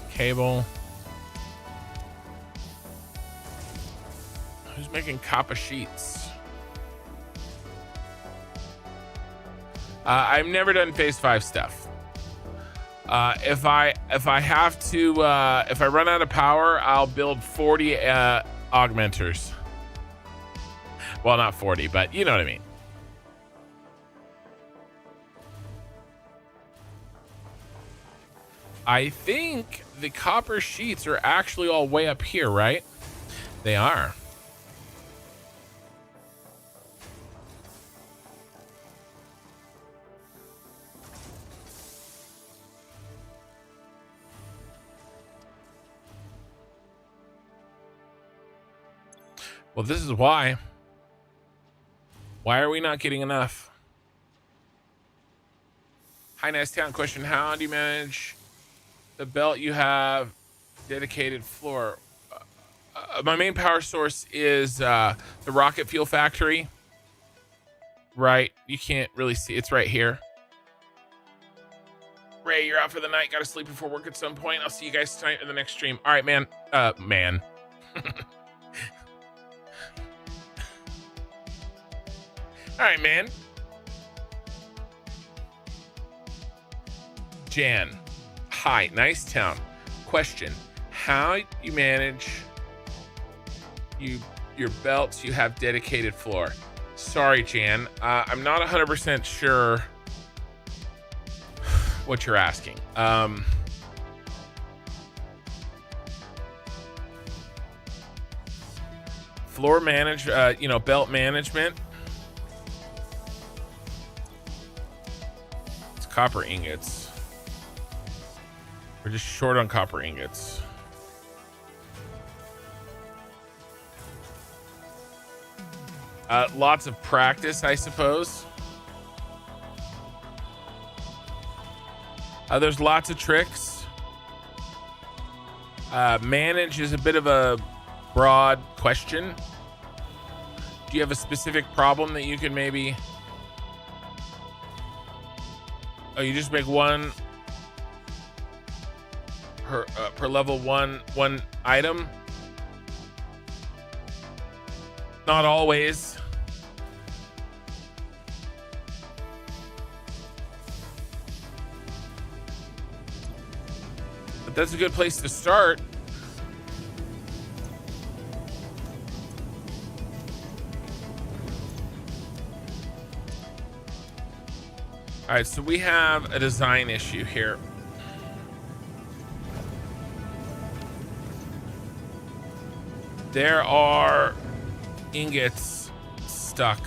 Cable. Who's making copper sheets? I've never done phase 5 stuff. If I have to, if I run out of power, I'll build 40 augmenters. Well, not 40, but you know what I mean. I think the copper sheets are actually all way up here, right? They are. Well, this is why. Why are we not getting enough? Hi, nice town. Question: how do you manage the belt you have dedicated floor? My main power source is the rocket fuel factory. Right, you can't really see. It's right here. Ray, you're out for the night. Got to sleep before work at some point. I'll see you guys tonight in the next stream. All right, man. Man. All right, man. Jan, hi, nice town. Question: how you manage your belts you have dedicated floor? Sorry, Jan, I'm not 100% sure what you're asking. Floor manage, belt management. It's copper ingots. We're just short on copper ingots. Lots of practice, I suppose. There's lots of tricks. Manage is a bit of a broad question. Do you have a specific problem that you can maybe... Oh, you just make one per level one item? Not always. But that's a good place to start. All right, so we have a design issue here. There are ingots stuck.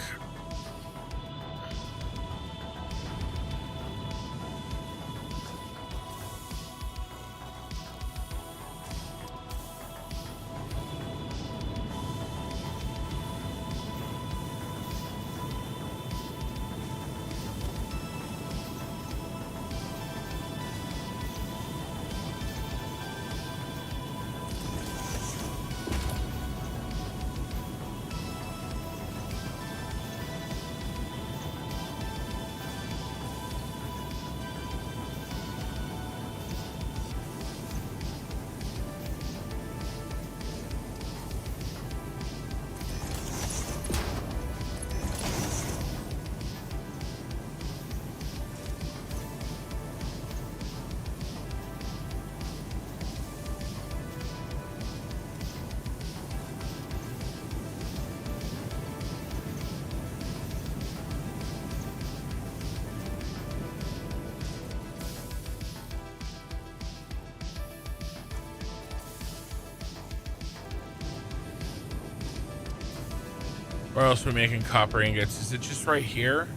Where else are we making copper ingots? Is it just right here?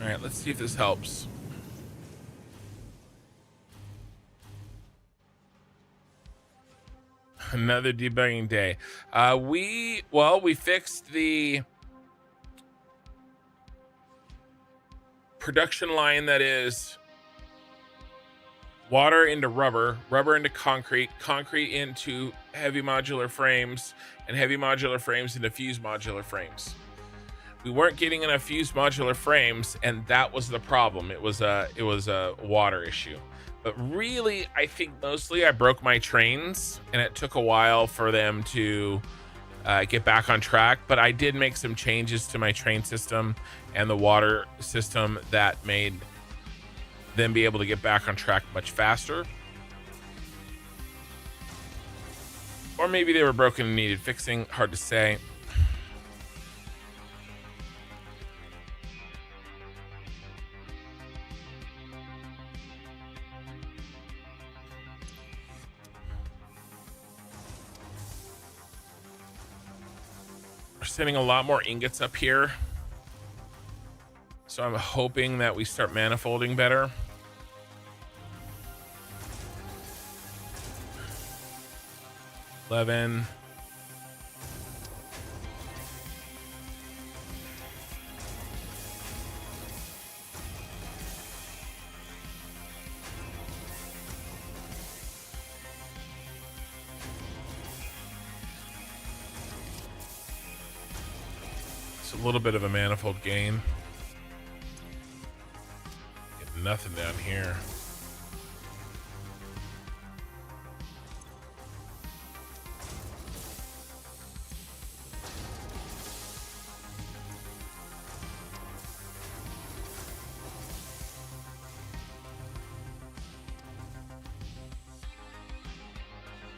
All right, let's see if this helps. Another debugging day. We fixed the production line that is water into rubber, rubber into concrete, concrete into heavy modular frames, and heavy modular frames into fused modular frames. We weren't getting enough fused modular frames, and that was the problem. It was a water issue. But really, I think mostly I broke my trains, and it took a while for them to get back on track. But I did make some changes to my train system and the water system that made them be able to get back on track much faster. Or maybe they were broken and needed fixing. Hard to say. We're sending a lot more ingots up here. So I'm hoping that we start manifolding better. $11. It's a little bit of a manifold gain. Get nothing down here.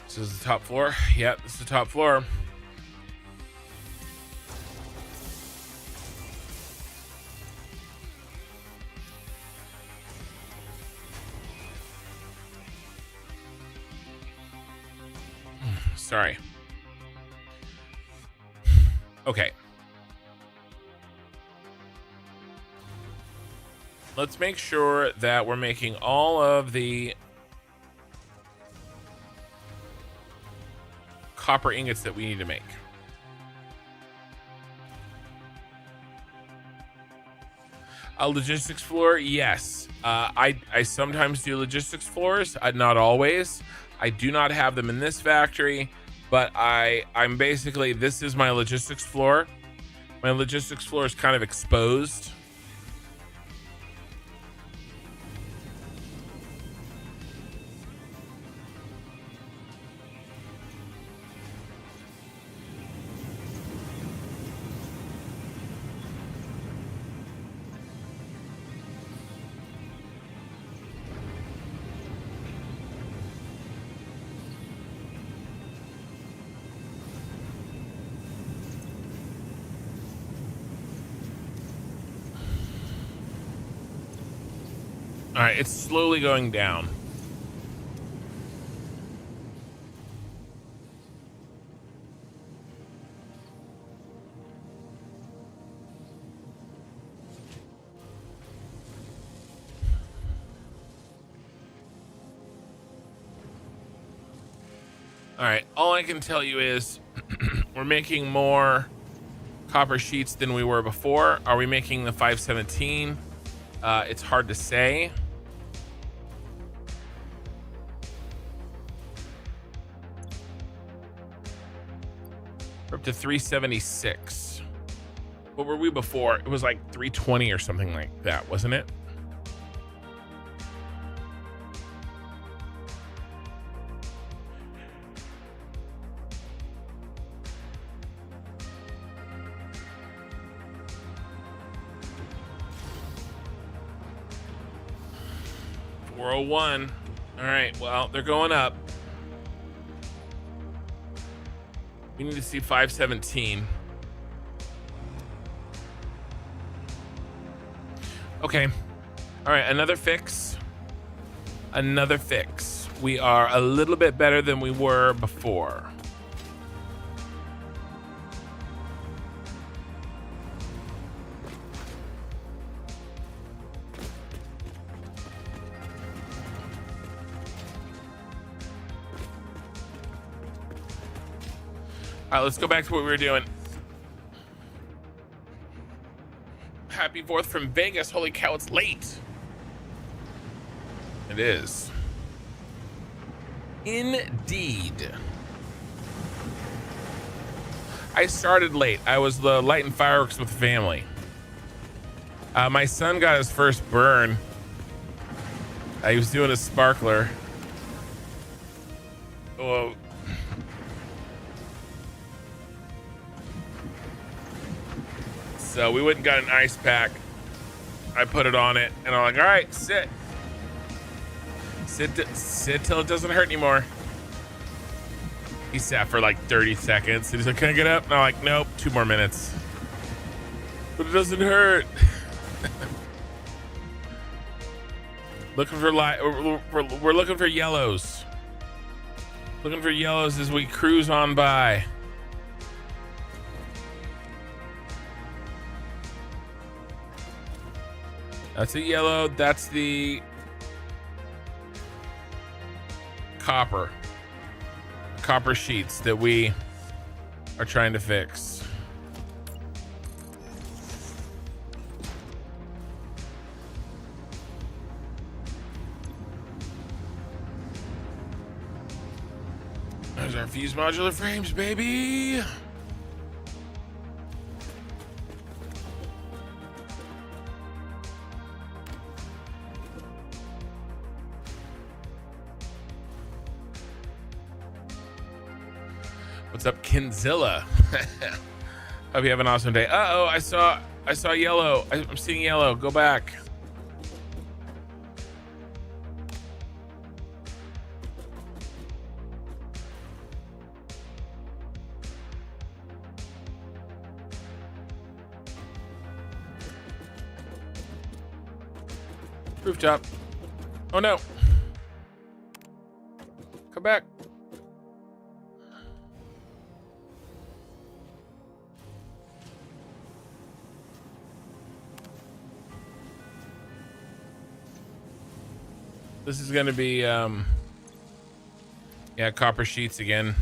This is the top floor. Yeah, this is the top floor. Sorry. Okay. Let's make sure that we're making all of the copper ingots that we need to make. A logistics floor, yes. I sometimes do logistics floors, not always. I do not have them in this factory, but I'm basically, this is my logistics floor. My logistics floor is kind of exposed. All right, it's slowly going down. All right, all I can tell you is we're making more copper sheets than we were before. Are we making the 517? It's hard to say. We're up to 376. What were we before? It was like 320 or something like that, wasn't it? $401. All right, well, they're going up. We need to see 517. Okay. All right, another fix. Another fix. We are a little bit better than we were before. All right, let's go back to what we were doing. Happy 4th from Vegas. Holy cow, it's late. It is. Indeed. I started late. I was lighting fireworks with the family. My son got his first burn He was doing a sparkler. Whoa. So we went and got an ice pack. I put it on it, and I'm like, all right, sit till it doesn't hurt anymore. He sat for like 30 seconds, and he's like, can I get up? And I'm like, nope, 2 more minutes. But it doesn't hurt. Looking for we're looking for yellows. Looking for yellows as we cruise on by. That's a yellow. That's the copper sheets that we are trying to fix. There's our fuse modular frames, baby. What's up, Kinzilla? Hope you have an awesome day. Uh-oh, I saw yellow. I'm seeing yellow. Go back. Rooftop. Oh no. Come back. This is gonna be yeah, copper sheets again.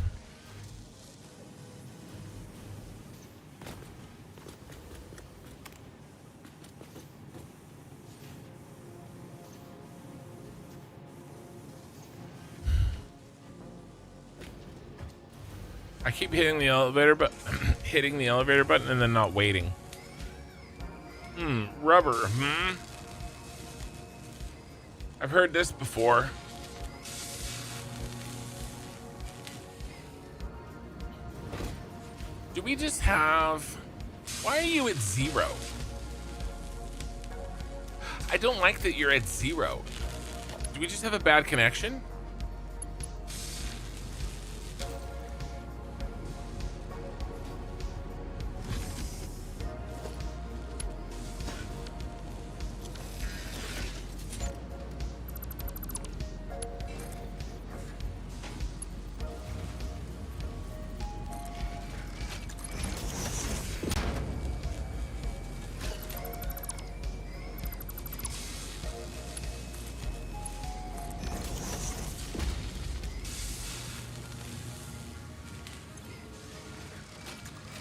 I keep hitting the elevator button and then not waiting. Rubber. I've heard this before. Do we just have... Why are you at 0? I don't like that you're at 0. Do we just have a bad connection?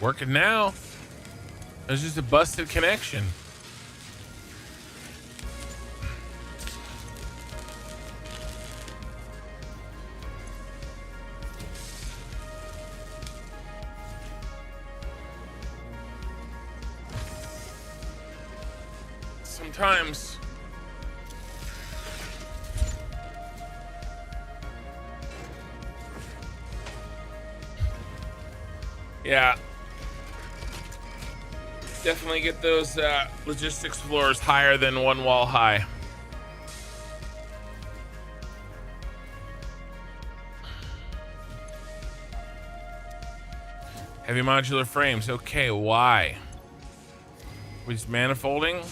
Working now. There's just a busted connection. Sometimes yeah. Definitely get those logistics floors higher than 1 wall high. Heavy modular frames. Okay, why? We just manifolding?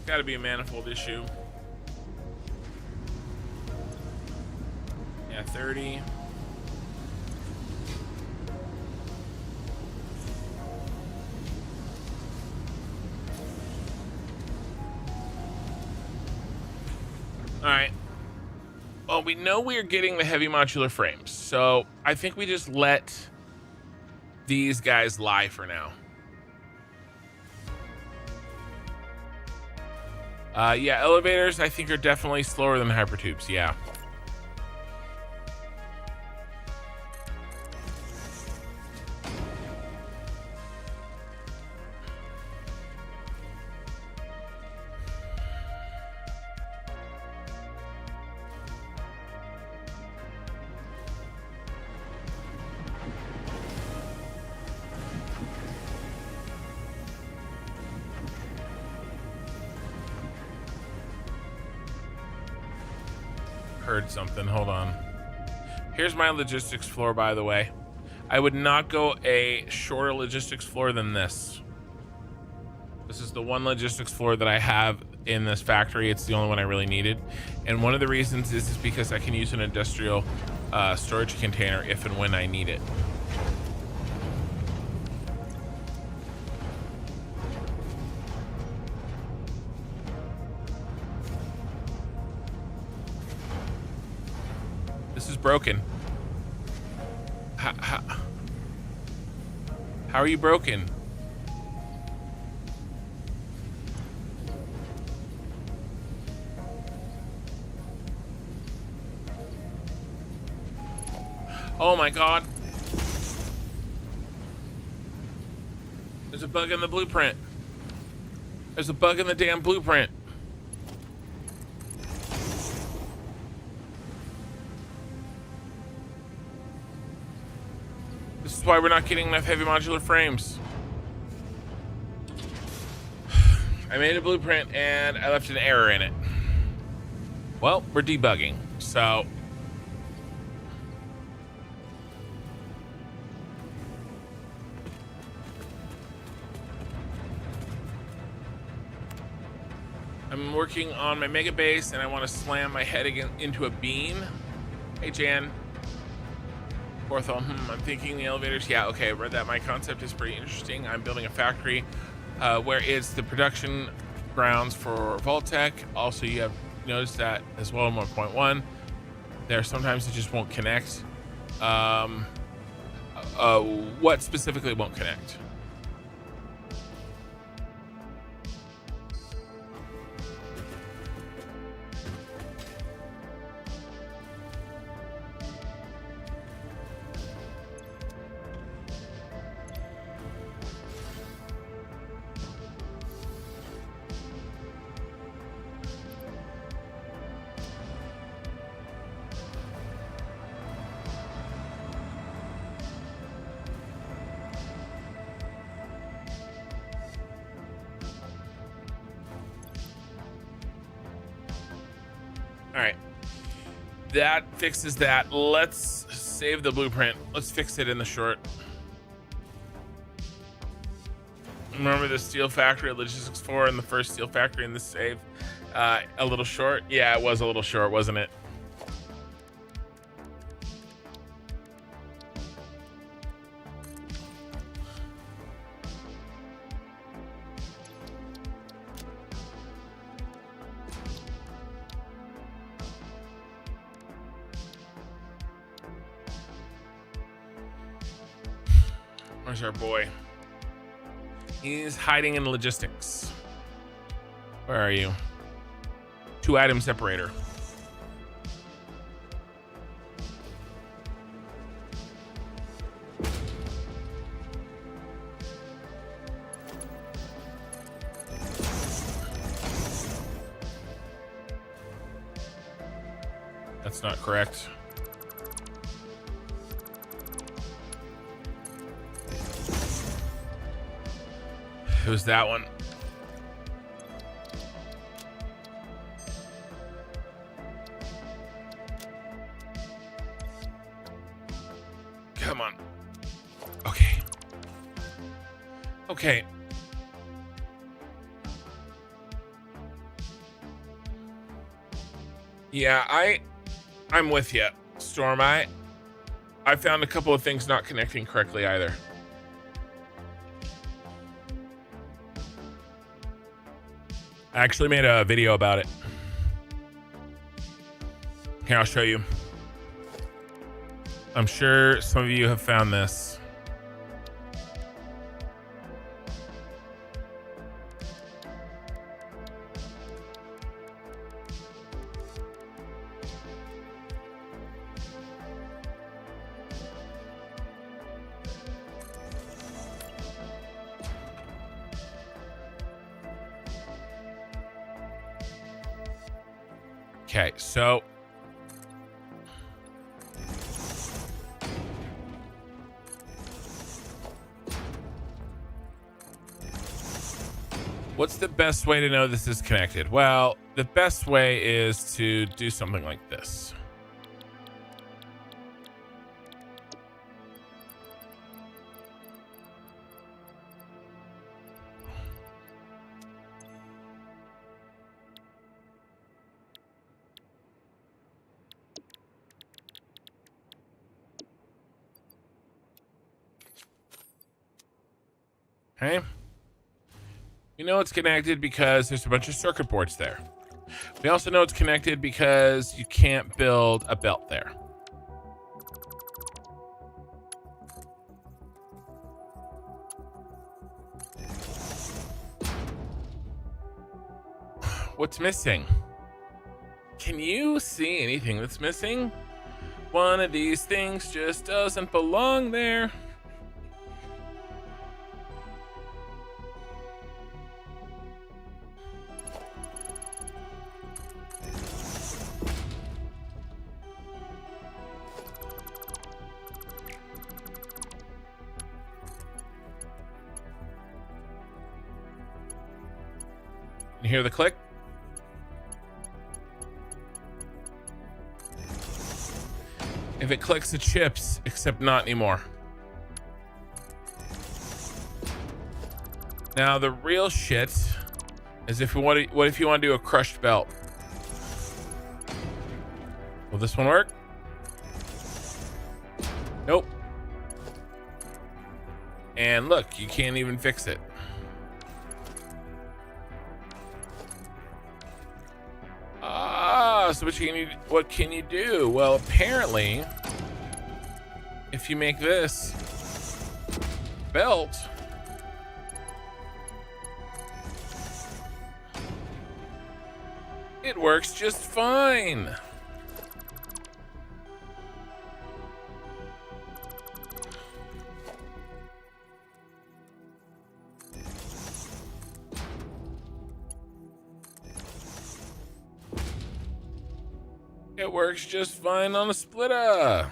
Got to be a manifold issue. Yeah, 30. All right. Well, we know we're getting the heavy modular frames, so I think we just let these guys lie for now. Yeah, elevators I think are definitely slower than hypertubes. Yeah. Heard something. Hold on. Here's my logistics floor, by the way. I would not go a shorter logistics floor than this. This is the one logistics floor that I have in this factory. It's the only one I really needed. And one of the reasons is because I can use an industrial storage container if and when I need it. This is broken. How are you broken? Oh my god. There's a bug in the blueprint. There's a bug in the damn blueprint. This is why we're not getting enough heavy modular frames. I made a blueprint and I left an error in it. Well, we're debugging, so I'm working on my mega base and I want to slam my head into a beam. Hey, Jan. Ortho, I'm thinking the elevators. Yeah, okay, I read that. My concept is pretty interesting. I'm building a factory where it's the production grounds for Vault-Tec. Also, you have noticed that as well in 1.1. There sometimes it just won't connect. What specifically won't connect? All right, that fixes that. Let's save the blueprint. Let's fix it in the short. Remember the steel factory logistics 4 and the first steel factory in this save? A little short. Yeah, it was a little short, wasn't it? Where's our boy? He's hiding in logistics. Where are you? 2 item separator. That's not correct. It was that one. Come on. Okay. Okay. Yeah, I'm with you, Storm. I found a couple of things not connecting correctly either. I actually made a video about it. Here, I'll show you. I'm sure some of you have found this. Okay, so what's the best way to know this is connected? Well, the best way is to do something like this. Okay. We know it's connected because there's a bunch of circuit boards there. We also know it's connected because you can't build a belt there. What's missing? Can you see anything that's missing? One of these things just doesn't belong there. You hear the click? If it clicks, it chips, except not anymore. Now the real shit is if you want to, what if you want to do a crushed belt? Will this one work? Nope. And look, you can't even fix it. So what can you do? Well, apparently, if you make this belt, it works just fine. It works just fine on a splitter.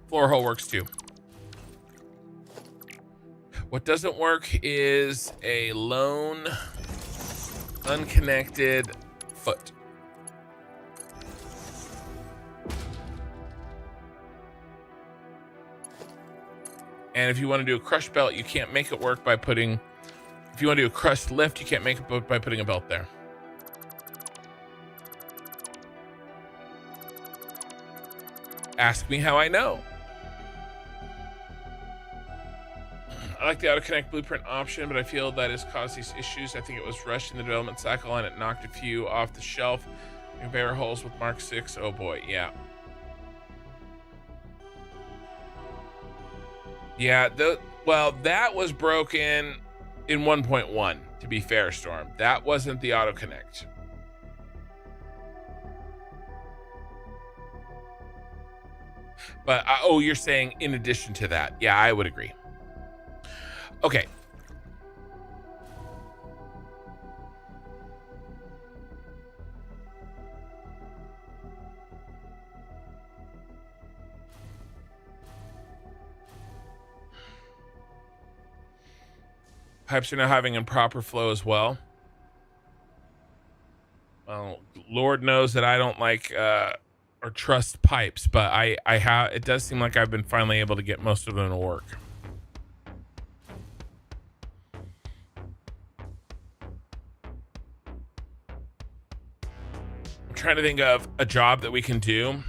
Floor hole works too. What doesn't work is a lone unconnected foot. And if you want to do a crushed belt, you can't make it work by putting, if you want to do a crushed lift, you can't make it by putting a belt there. Ask me how I know. I like the auto connect blueprint option, but I feel that has caused these issues. I think it was rushed in the development cycle and it knocked a few off the shelf. Conveyor holes with Mark 6. Oh boy, yeah. Yeah, well, that was broken in 1.1, to be fair, Storm. That wasn't the auto connect. But, oh, you're saying in addition to that. Yeah, I would agree. Okay. Pipes are now having improper flow as well. Well, Lord knows that I don't like or trust pipes, but I have. It does seem like I've been finally able to get most of them to work. I'm trying to think of a job that we can do.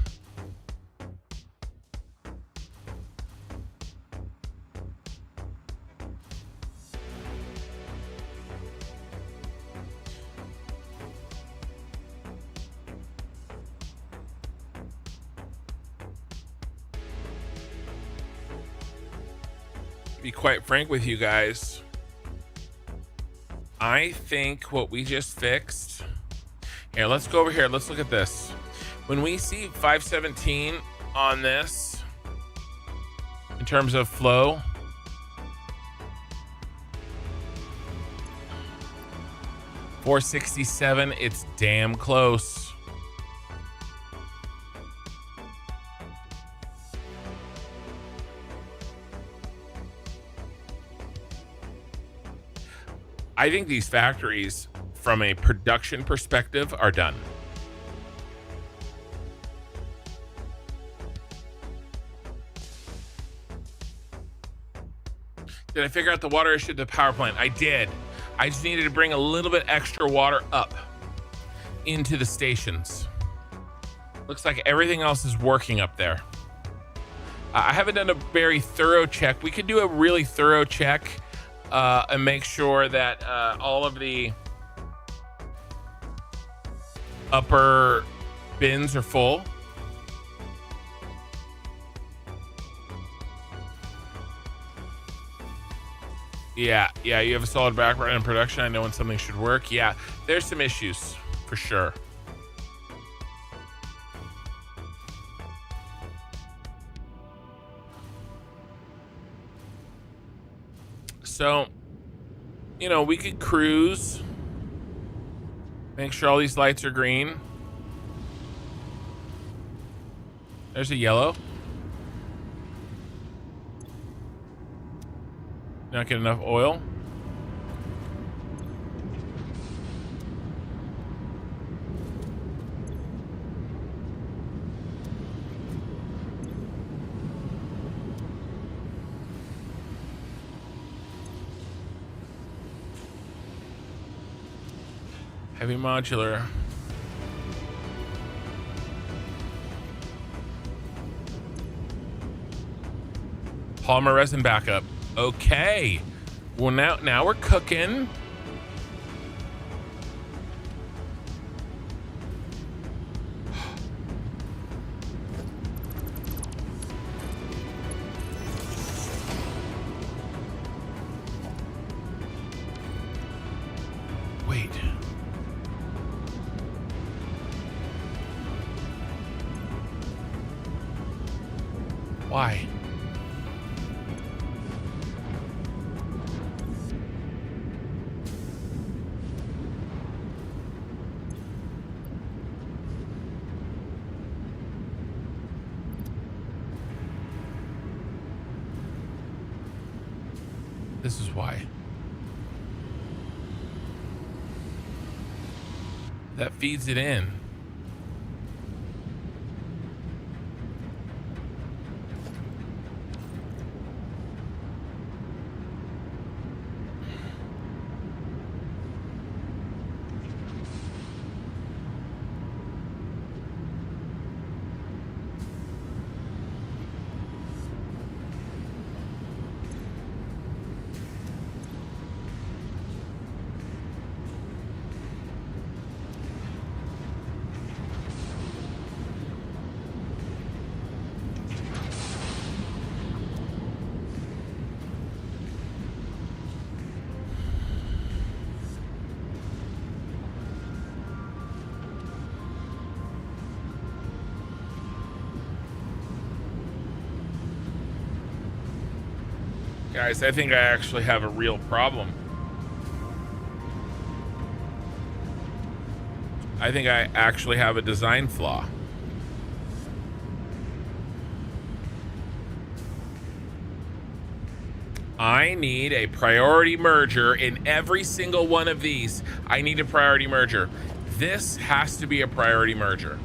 Be quite frank with you guys, I think what we just fixed here, let's go over here. Let's look at this. When we see 517 on this in terms of flow, $467, it's damn close. I think these factories, from a production perspective, are done. Did I figure out the water issue at the power plant? I did. I just needed to bring a little bit extra water up into the stations. Looks like everything else is working up there. I haven't done a very thorough check. We could do a really thorough check and make sure that all of the upper bins are full. Yeah, you have a solid background in production. I know when something should work. Yeah, there's some issues for sure. So, you know, we could cruise, make sure all these lights are green. There's a yellow. Not get enough oil. Heavy modular. Polymer resin backup. Okay. Well, now we're cooking. Wait. Why? This is why. That feeds it in. Guys, I think I actually have a real problem. I think I actually have a design flaw. I need a priority merger in every single one of these. I need a priority merger. This has to be a priority merger.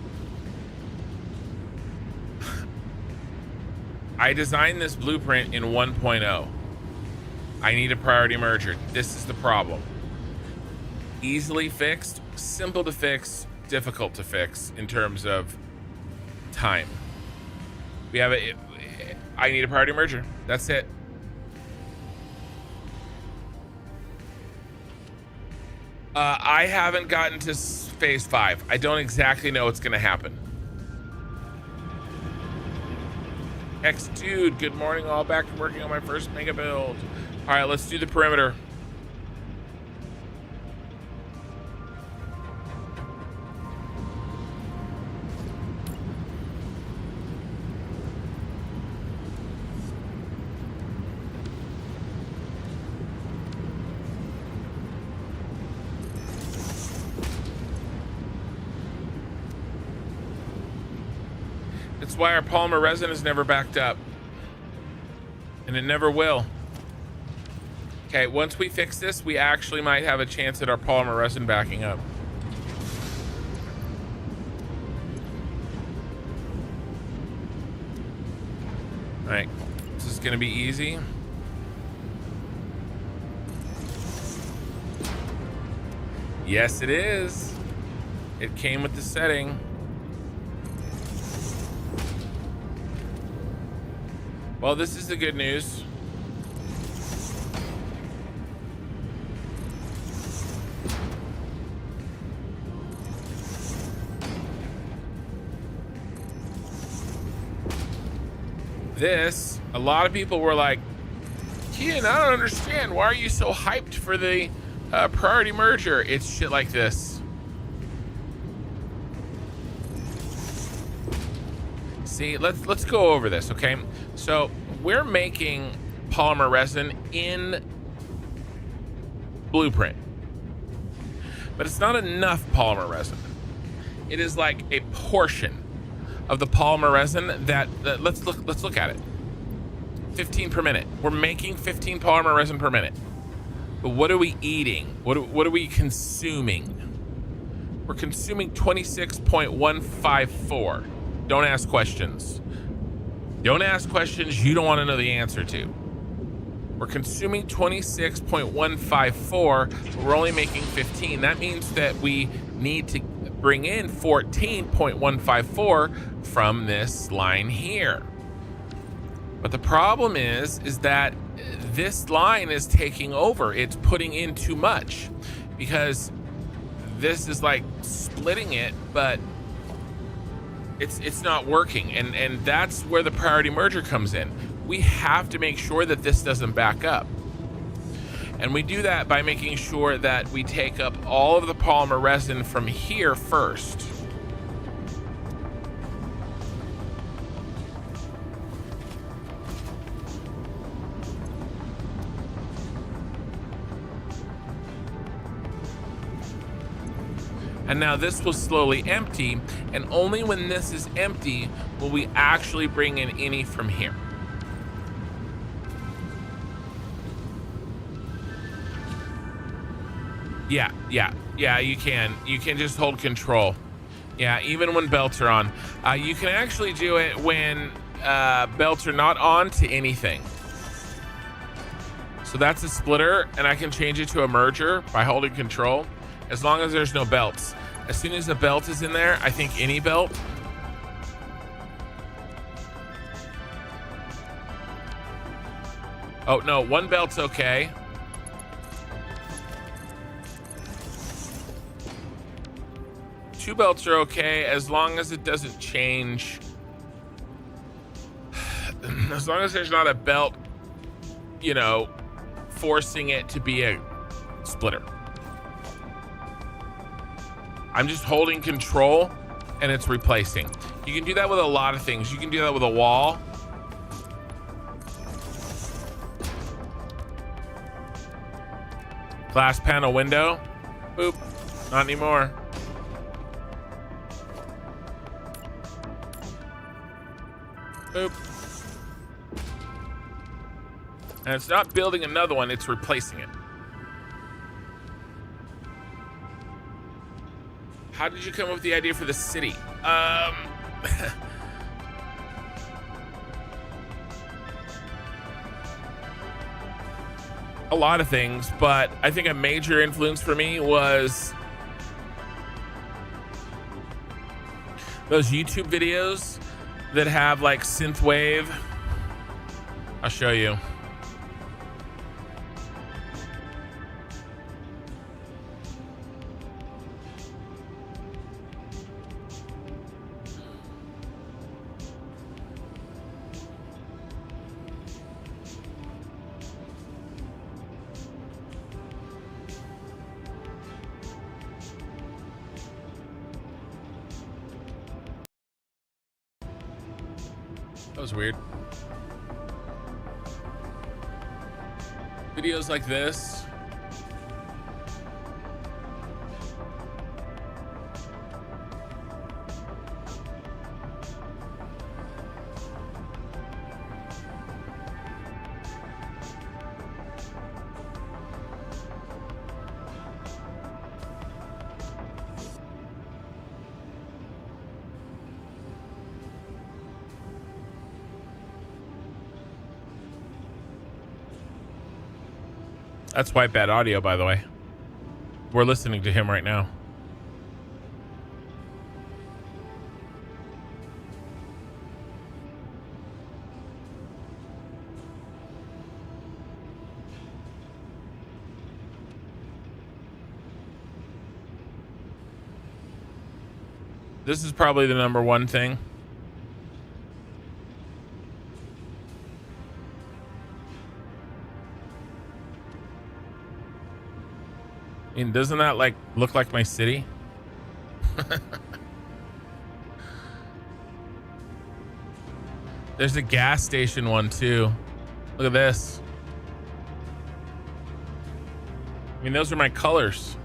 I designed this blueprint in 1.0. I need a priority merger. This is the problem. Easily fixed, simple to fix, difficult to fix in terms of time. We have a, I need a priority merger. That's it. I haven't gotten to phase 5. I don't exactly know what's going to happen. X dude, good morning. All back to working on my first mega build. All right, let's do the perimeter. That's why our polymer resin is never backed up. And it never will. Okay, once we fix this, we actually might have a chance at our polymer resin backing up. All right, this is gonna be easy. Yes, it is. It came with the setting. Well, this is the good news. This, a lot of people were like, Kian, I don't understand. Why are you so hyped for the priority merger? It's shit like this. See, let's go over this, okay? So we're making polymer resin in Blueprint, but it's not enough polymer resin. It is like a portion of the polymer resin that let's look at it. 15 per minute. We're making 15 polymer resin per minute. But what are we eating? What are we consuming? We're consuming 26.154. Don't ask questions. Don't ask questions you don't want to know the answer to. We're consuming 26.154, but we're only making 15. That means that we need to bring in 14.154 from this line here. But the problem is that this line is taking over. It's putting in too much because this is like splitting it, but it's not working. And that's where the priority merger comes in. We have to make sure that this doesn't back up. And we do that by making sure that we take up all of the polymer resin from here first. And now this will slowly empty, and only when this is empty will we actually bring in any from here. Yeah, you can just hold control. Yeah, even when belts are on. You can actually do it when belts are not on to anything. So that's a splitter, and I can change it to a merger by holding control, as long as there's no belts. As soon as a belt is in there, I think any belt. Oh, no, one belt's okay. Two belts are okay as long as it doesn't change. As long as there's not a belt, you know, forcing it to be a splitter. I'm just holding control and it's replacing. You can do that with a lot of things. You can do that with a wall. Glass panel window. Boop. Not anymore. Boop. And it's not building another one, it's replacing it. How did you come up with the idea for the city? A lot of things, but I think a major influence for me was those YouTube videos that have like synthwave. I'll show you. That was weird. Videos like this. That's White Bad Audio, by the way. We're listening to him right now. This is probably the number one thing. I mean, doesn't that like look like my city? There's a gas station one too. Look at this. I mean, those are my colors.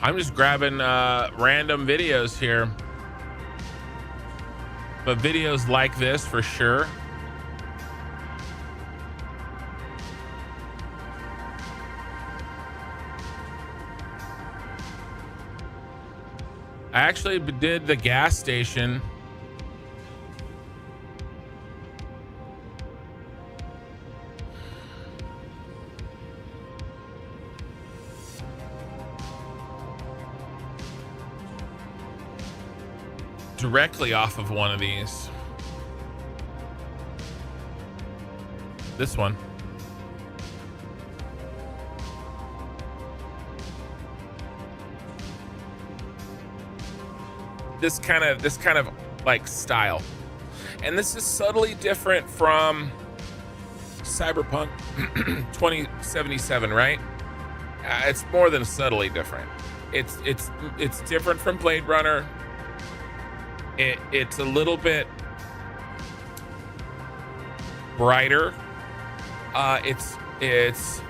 I'm just grabbing random videos here, but videos like this for sure. I actually did the gas station. Directly off of one of these. This one. This kind of like style. And this is subtly different from Cyberpunk 2077, right? It's more than subtly different. It's different from Blade Runner. It's a little bit brighter. It's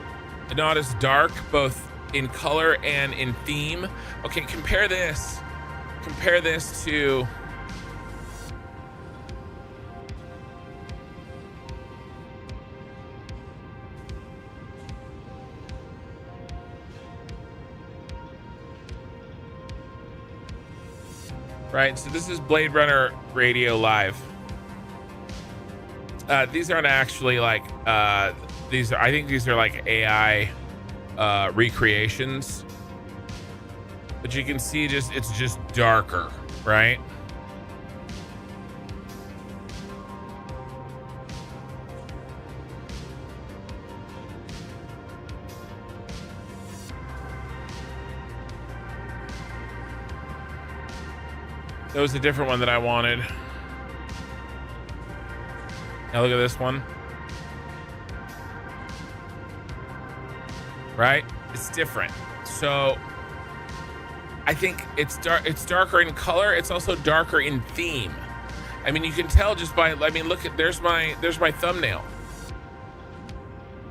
not as dark, both in color and in theme. Okay, compare this to right. So this is Blade Runner Radio Live. These aren't actually like I think these are like AI recreations. But you can see it's just darker, right? That was a different one that I wanted. Now look at this one. Right? It's different. So I think it's darker in color. It's also darker in theme. I mean, you can tell just by, I mean, look at, there's my thumbnail.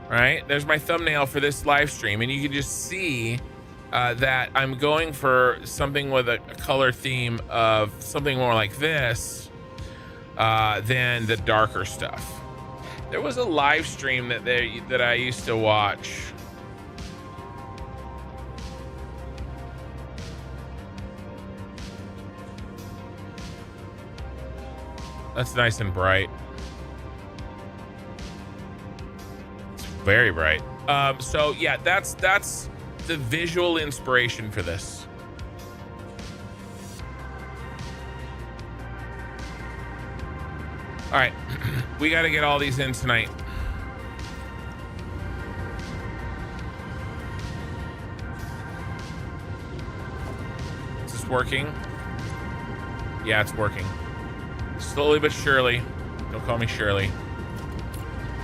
Right? There's my thumbnail for this live stream. And you can just see that I'm going for something with a color theme of something more like this than the darker stuff. There was a live stream that I used to watch. That's nice and bright. It's very bright. So yeah, that's the visual inspiration for this. All right, we got to get all these in tonight. Is this working? Yeah, it's working. Slowly but surely. Don't call me Shirley.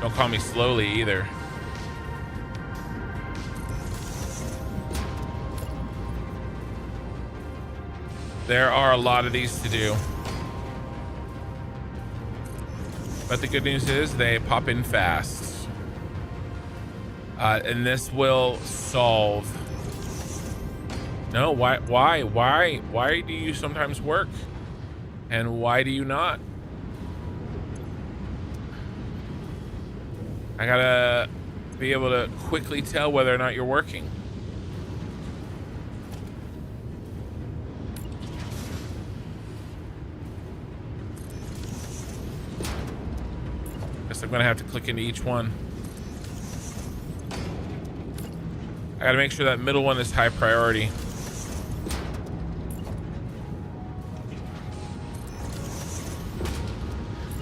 Don't call me slowly either. There are a lot of these to do. But the good news is they pop in fast. And this will solve. No, why do you sometimes work? And why do you not? I gotta be able to quickly tell whether or not you're working. I'm gonna have to click into each one. I gotta make sure that middle one is high priority.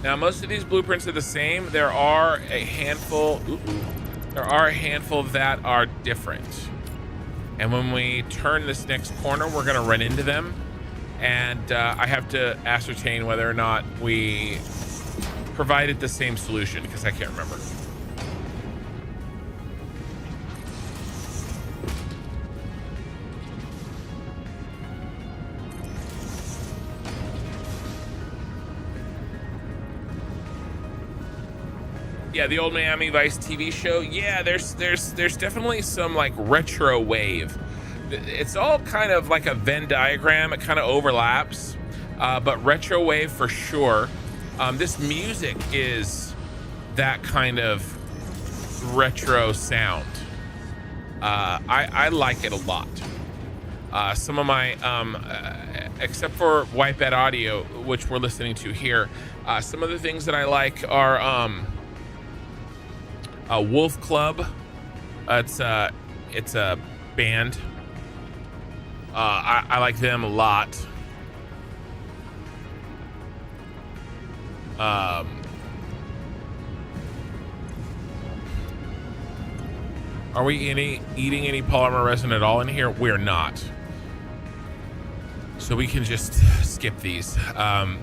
Now, most of these blueprints are the same. There are a handful. There are a handful that are different. And when we turn this next corner, we're gonna run into them. And I have to ascertain whether or not we provided the same solution, because I can't remember. Yeah, the old Miami Vice TV show. Yeah, there's definitely some like retro wave. It's all kind of like a Venn diagram. It kind of overlaps, but retro wave for sure. This music is that kind of retro sound. I like it a lot. Some of my, except for Whitebed Audio, which we're listening to here, some of the things that I like are Wolf Club. It's a band. I like them a lot. Are we eating any polymer resin at all in here? We're not. So we can just skip these.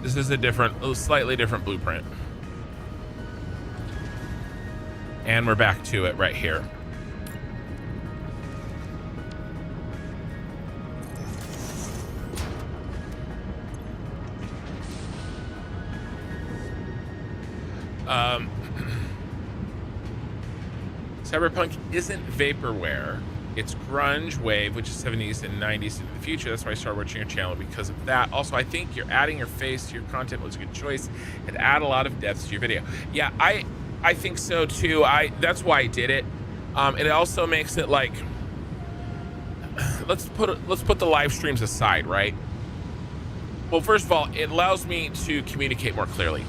This is a slightly different blueprint. And we're back to it right here. Cyberpunk isn't vaporware. It's grunge wave, which is 70s and 90s into the future. That's why I started watching your channel, because of that. Also, I think you're adding your face to your content was a good choice and add a lot of depth to your video. Yeah, I think so too. That's why I did it. It also makes it like, let's put the live streams aside, right? Well, first of all, it allows me to communicate more clearly.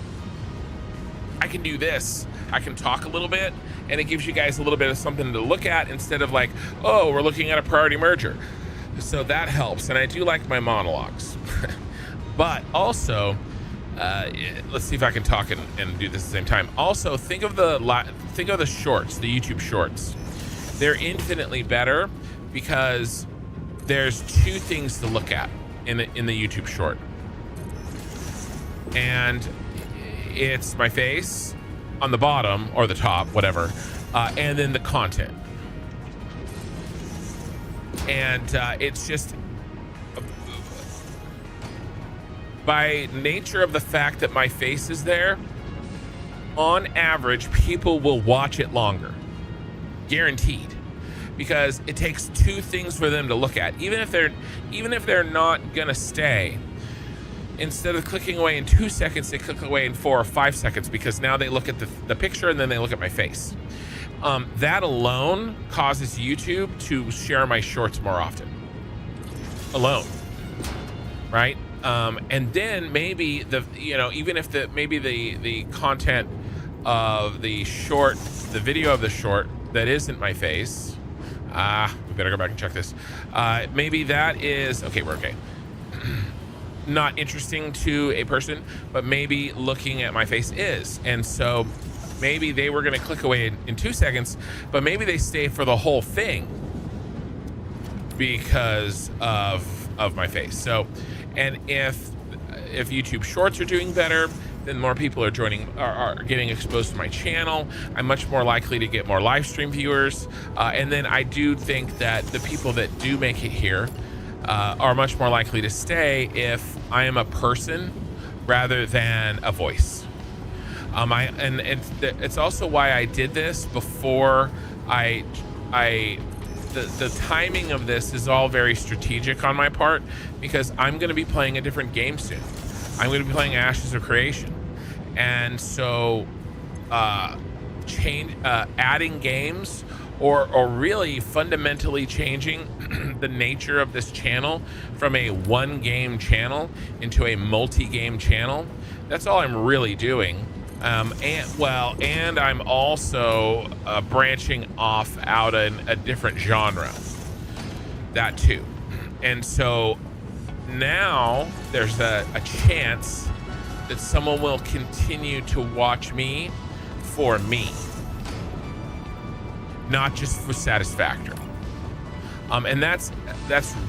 I can do this. I can talk a little bit, and it gives you guys a little bit of something to look at instead of like, oh, we're looking at a priority merger. So that helps, and I do like my monologues. But also, let's see if I can talk and do this at the same time. Also, think of the shorts, the YouTube shorts. They're infinitely better because there's two things to look at in the YouTube short, and it's my face on the bottom or the top, whatever, and then the content. And it's just, by nature of the fact that my face is there, on average, people will watch it longer, guaranteed, because it takes two things for them to look at. Even if they're not gonna stay, instead of clicking away in 2 seconds, they click away in 4 or 5 seconds, because now they look at the picture and then they look at my face. That alone causes YouTube to share my shorts more often. Alone, right? And then maybe even if the content of the short, the video of the short that isn't my face, we better go back and check this. Maybe that is okay. We're okay. Not interesting to a person, but maybe looking at my face is. And so maybe they were going to click away in 2 seconds, but maybe they stay for the whole thing because of my face. So, and if YouTube shorts are doing better, then more people are getting exposed to my channel. I'm much more likely to get more live stream viewers. And then I do think that the people that do make it here are much more likely to stay if I am a person rather than a voice. It's also why I did this before the timing of this is all very strategic on my part, because I'm going to be playing a different game soon. I'm going to be playing Ashes of Creation, and so adding games or really fundamentally changing the nature of this channel from a one game channel into a multi-game channel. That's all I'm really doing. And I'm also branching off out in a different genre. That too. And so now there's a chance that someone will continue to watch me for me, not just for Satisfactory. And that's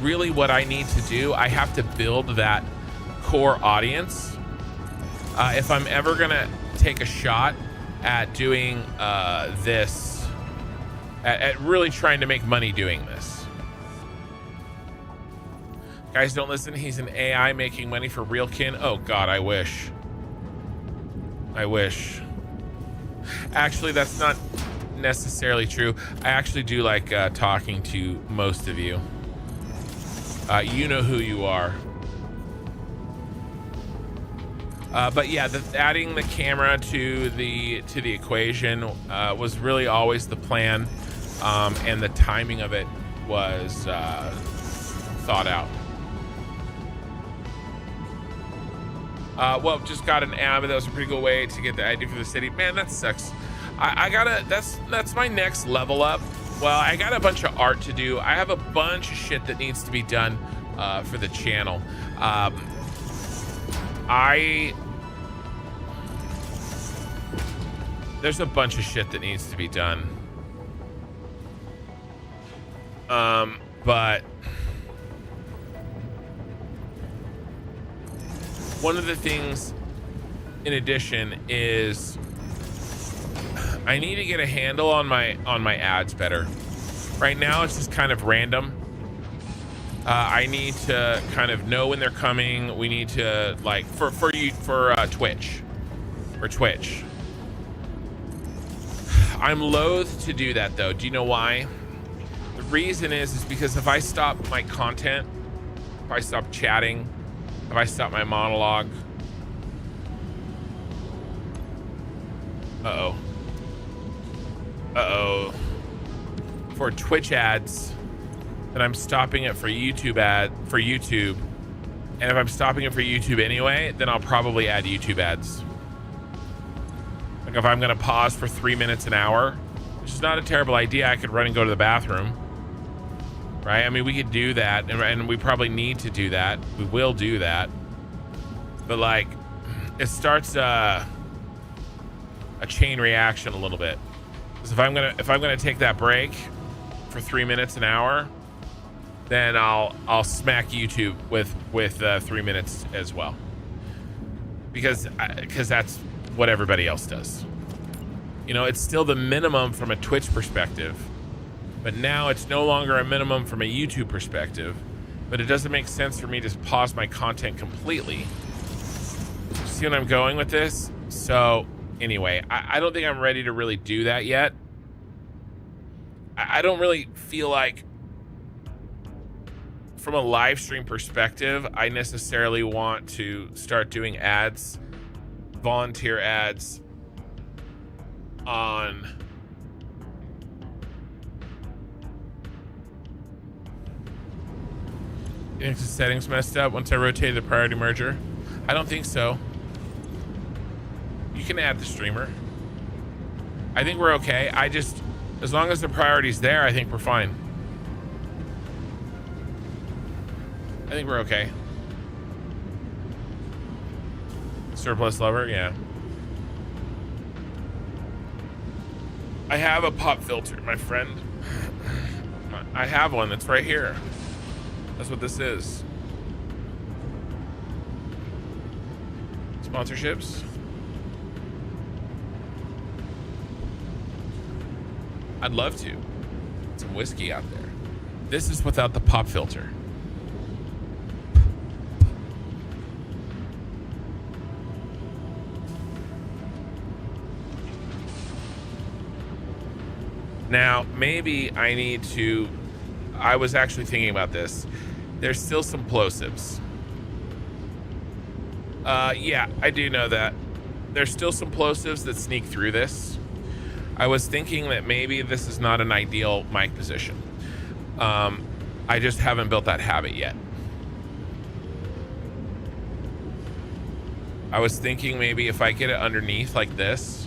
really what I need to do. I have to build that core audience. If I'm ever gonna take a shot at doing this, at really trying to make money doing this. Guys, don't listen. He's an AI making money for real kin. Oh God, I wish. I wish. Actually, that's not necessarily true. I actually do like talking to most of you. You know who you are. But yeah, adding the camera to the equation was really always the plan, and the timing of it was thought out. Well, just got an ad, but that was a pretty good way to get the ID for the city. Man, that sucks. I gotta, that's my next level up. Well, I got a bunch of art to do. I have a bunch of shit that needs to be done for the channel. There's a bunch of shit that needs to be done. But one of the things in addition is I need to get a handle on my ads better. Right now it's just kind of random. I need to kind of know when they're coming. We need to, like, for Twitch. For Twitch. I'm loath to do that though. Do you know why? The reason is because if I stop my content, if I stop chatting, if I stop my monologue. Uh-oh. For Twitch ads, then I'm stopping it for YouTube And if I'm stopping it for YouTube anyway, then I'll probably add YouTube ads. Like if I'm gonna pause for 3 minutes an hour, which is not a terrible idea. I could run and go to the bathroom. Right? I mean, we could do that, and we probably need to do that. We will do that. But like, it starts a chain reaction a little bit. Because if I'm gonna take that break for 3 minutes an hour, then I'll smack YouTube with 3 minutes as well. Because that's what everybody else does. You know, it's still the minimum from a Twitch perspective. But now it's no longer a minimum from a YouTube perspective, but it doesn't make sense for me to pause my content completely. See what I'm going with this? So anyway, I don't think I'm ready to really do that yet. I don't really feel like from a live stream perspective, I necessarily want to start doing ads, volunteer ads on You think the settings messed up once I rotated the priority merger? I don't think so. You can add the streamer. I think we're okay. As long as the priority's there, I think we're fine. I think we're okay. Surplus lover, yeah. I have a pop filter, my friend. I have one that's right here. That's what this is. Sponsorships. I'd love to. Some whiskey out there. This is without the pop filter. Now, maybe I need to... I was actually thinking about this. There's still some plosives. Yeah, I do know that. There's still some plosives that sneak through this. I was thinking that maybe this is not an ideal mic position. I just haven't built that habit yet. I was thinking maybe if I get it underneath like this.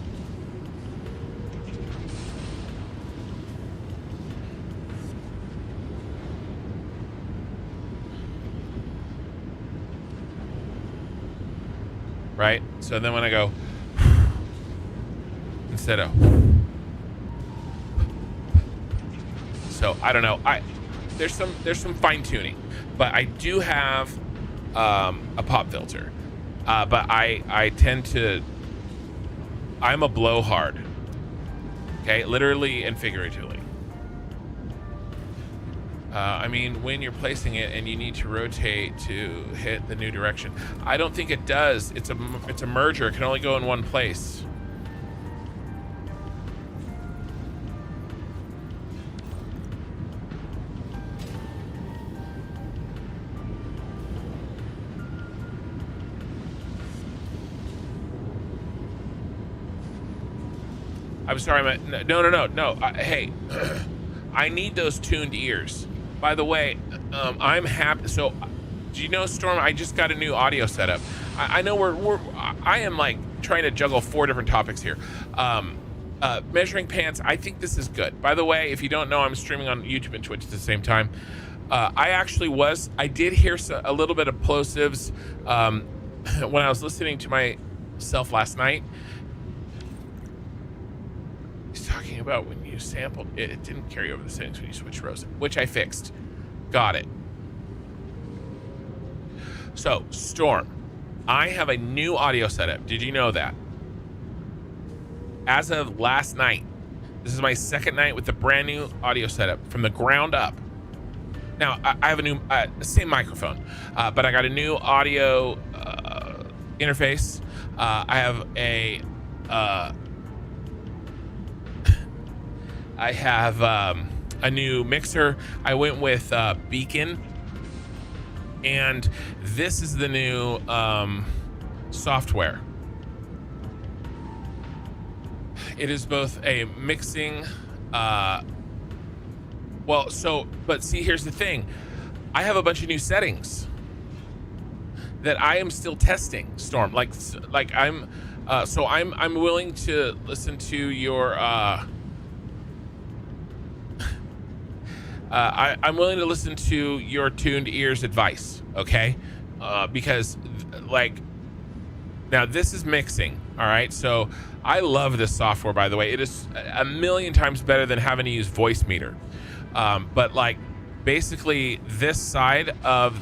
Right? So then when I go, instead of, so I don't know. There's some fine tuning, but I do have a pop filter. But I tend to, I'm a blowhard. Okay, literally and figuratively. I mean, when you're placing it and you need to rotate to hit the new direction, I don't think it does. It's a merger. It can only go in one place. I'm sorry, no. Hey, I need those tuned ears. By the way, I'm happy. So, do you know, Storm? I just got a new audio setup. I know I am like trying to juggle 4 different topics here. Measuring pants. I think this is good. By the way, if you don't know, I'm streaming on YouTube and Twitch at the same time. I did hear a little bit of plosives when I was listening to myself last night. He's talking about when you sampled it didn't carry over the settings when you switched rows, which I fixed. Got it. So, Storm, I have a new audio setup. Did you know that? As of last night, this is my second night with the brand new audio setup from the ground up. Now, I have a new, same microphone, but I got a new audio interface. I have a new mixer. I went with Beacon, and this is the new software. It is both a mixing, but see, here's the thing. I have a bunch of new settings that I am still testing, Storm. Like I'm willing to listen to your, I'm willing to listen to your tuned ears advice, okay? Because like, now this is mixing, all right? So I love this software, by the way. It is a million times better than having to use Voice Meter. But like, basically this side of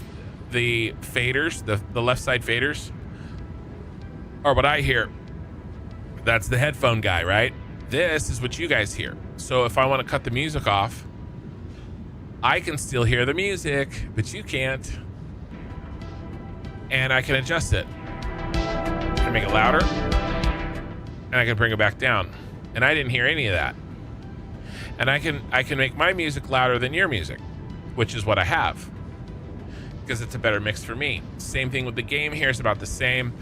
the faders, the left side faders, are what I hear. That's the headphone guy, right? This is what you guys hear. So if I want to cut the music off, I can still hear the music, but you can't. And I can adjust it. I can make it louder, and I can bring it back down. And I didn't hear any of that. And I can make my music louder than your music, which is what I have, because it's a better mix for me. Same thing with the game here. It's about the same.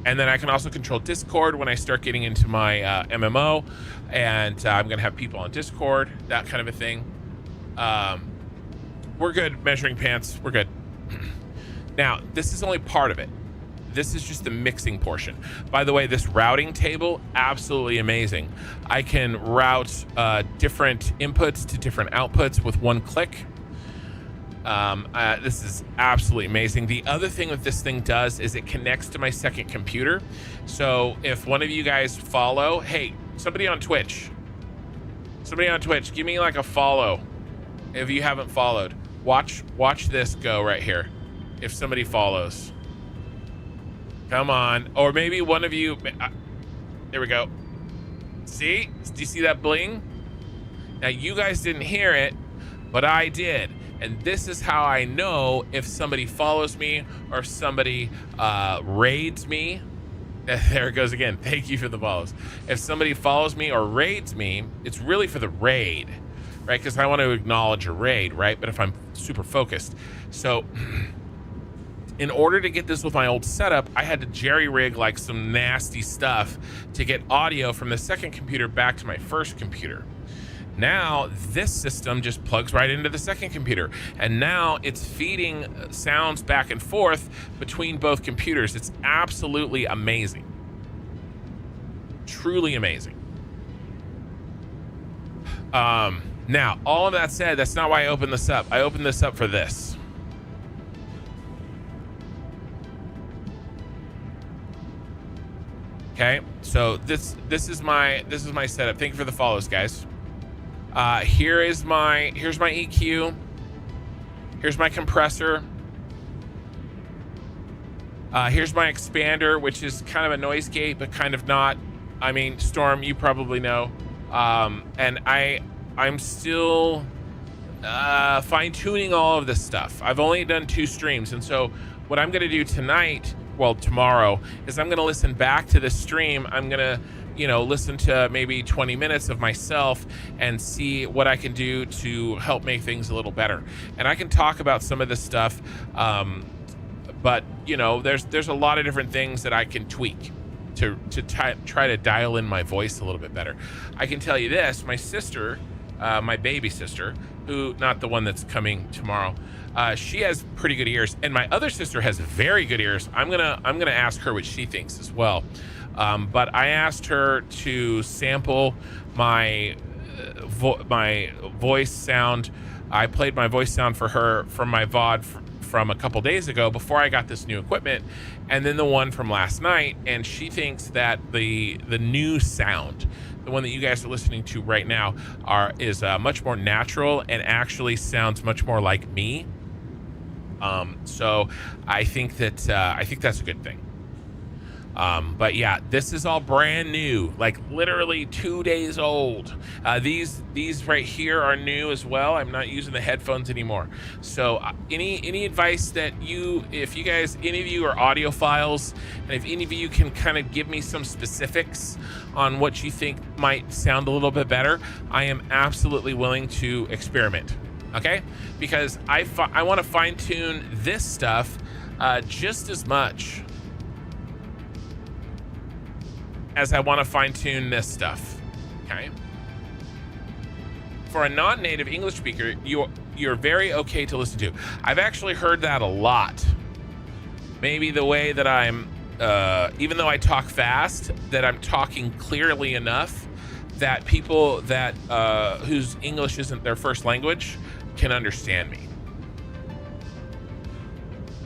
And then I can also control Discord when I start getting into my MMO, and I'm going to have people on Discord, that kind of a thing. We're good. Measuring pants, we're good. Now, this is only part of it. This is just the mixing portion. By the way, this routing table, absolutely amazing. I can route different inputs to different outputs with one click. This is absolutely amazing. The other thing that this thing does is it connects to my second computer. So if one of you guys follow, hey, somebody on Twitch, give me like a follow. If you haven't followed, watch this go right here. If somebody follows, come on. Or maybe one of you, there we go. See, do you see that bling? Now you guys didn't hear it, but I did. And this is how I know if somebody follows me or if somebody raids me. There it goes again. Thank you for the follows. If somebody follows me or raids me, it's really for the raid, right? Because I want to acknowledge a raid, right? But if I'm super focused. So in order to get this with my old setup, I had to jerry-rig like some nasty stuff to get audio from the second computer back to my first computer. Now this system just plugs right into the second computer, and now it's feeding sounds back and forth between both computers. It's absolutely amazing. Truly amazing. Now, all of that said, that's not why I opened this up. I opened this up for this. Okay, so this is my setup. Thank you for the follows, guys. Here's my EQ. Here's my compressor. Here's my expander, which is kind of a noise gate, but kind of not. I mean, Storm, you probably know. And I'm still fine-tuning all of this stuff. I've only done 2 streams, and so what I'm gonna do tonight, well, tomorrow, is I'm gonna listen back to this stream. I'm gonna, listen to maybe 20 minutes of myself and see what I can do to help make things a little better. And I can talk about some of this stuff, but there's a lot of different things that I can tweak to try to dial in my voice a little bit better. I can tell you this: my sister, my baby sister, who, not the one that's coming tomorrow, she has pretty good ears, and my other sister has very good ears. I'm gonna ask her what she thinks as well. But I asked her to sample my voice sound. I played my voice sound for her from my VOD from a couple days ago before I got this new equipment, and then the one from last night, and she thinks that the new sound, the one that you guys are listening to right now, is much more natural and actually sounds much more like me. So I think that's a good thing. But yeah, this is all brand new, like literally 2 days old. These right here are new as well. I'm not using the headphones anymore. So any advice that if any of you are audiophiles, and if any of you can kind of give me some specifics on what you think might sound a little bit better, I am absolutely willing to experiment. Okay, because I want to fine tune this stuff just as much as I want to fine tune this stuff. Okay. For a non-native English speaker, you're very okay to listen to. I've actually heard that a lot. Maybe the way that I'm, even though I talk fast, that I'm talking clearly enough that people that whose English isn't their first language can understand me.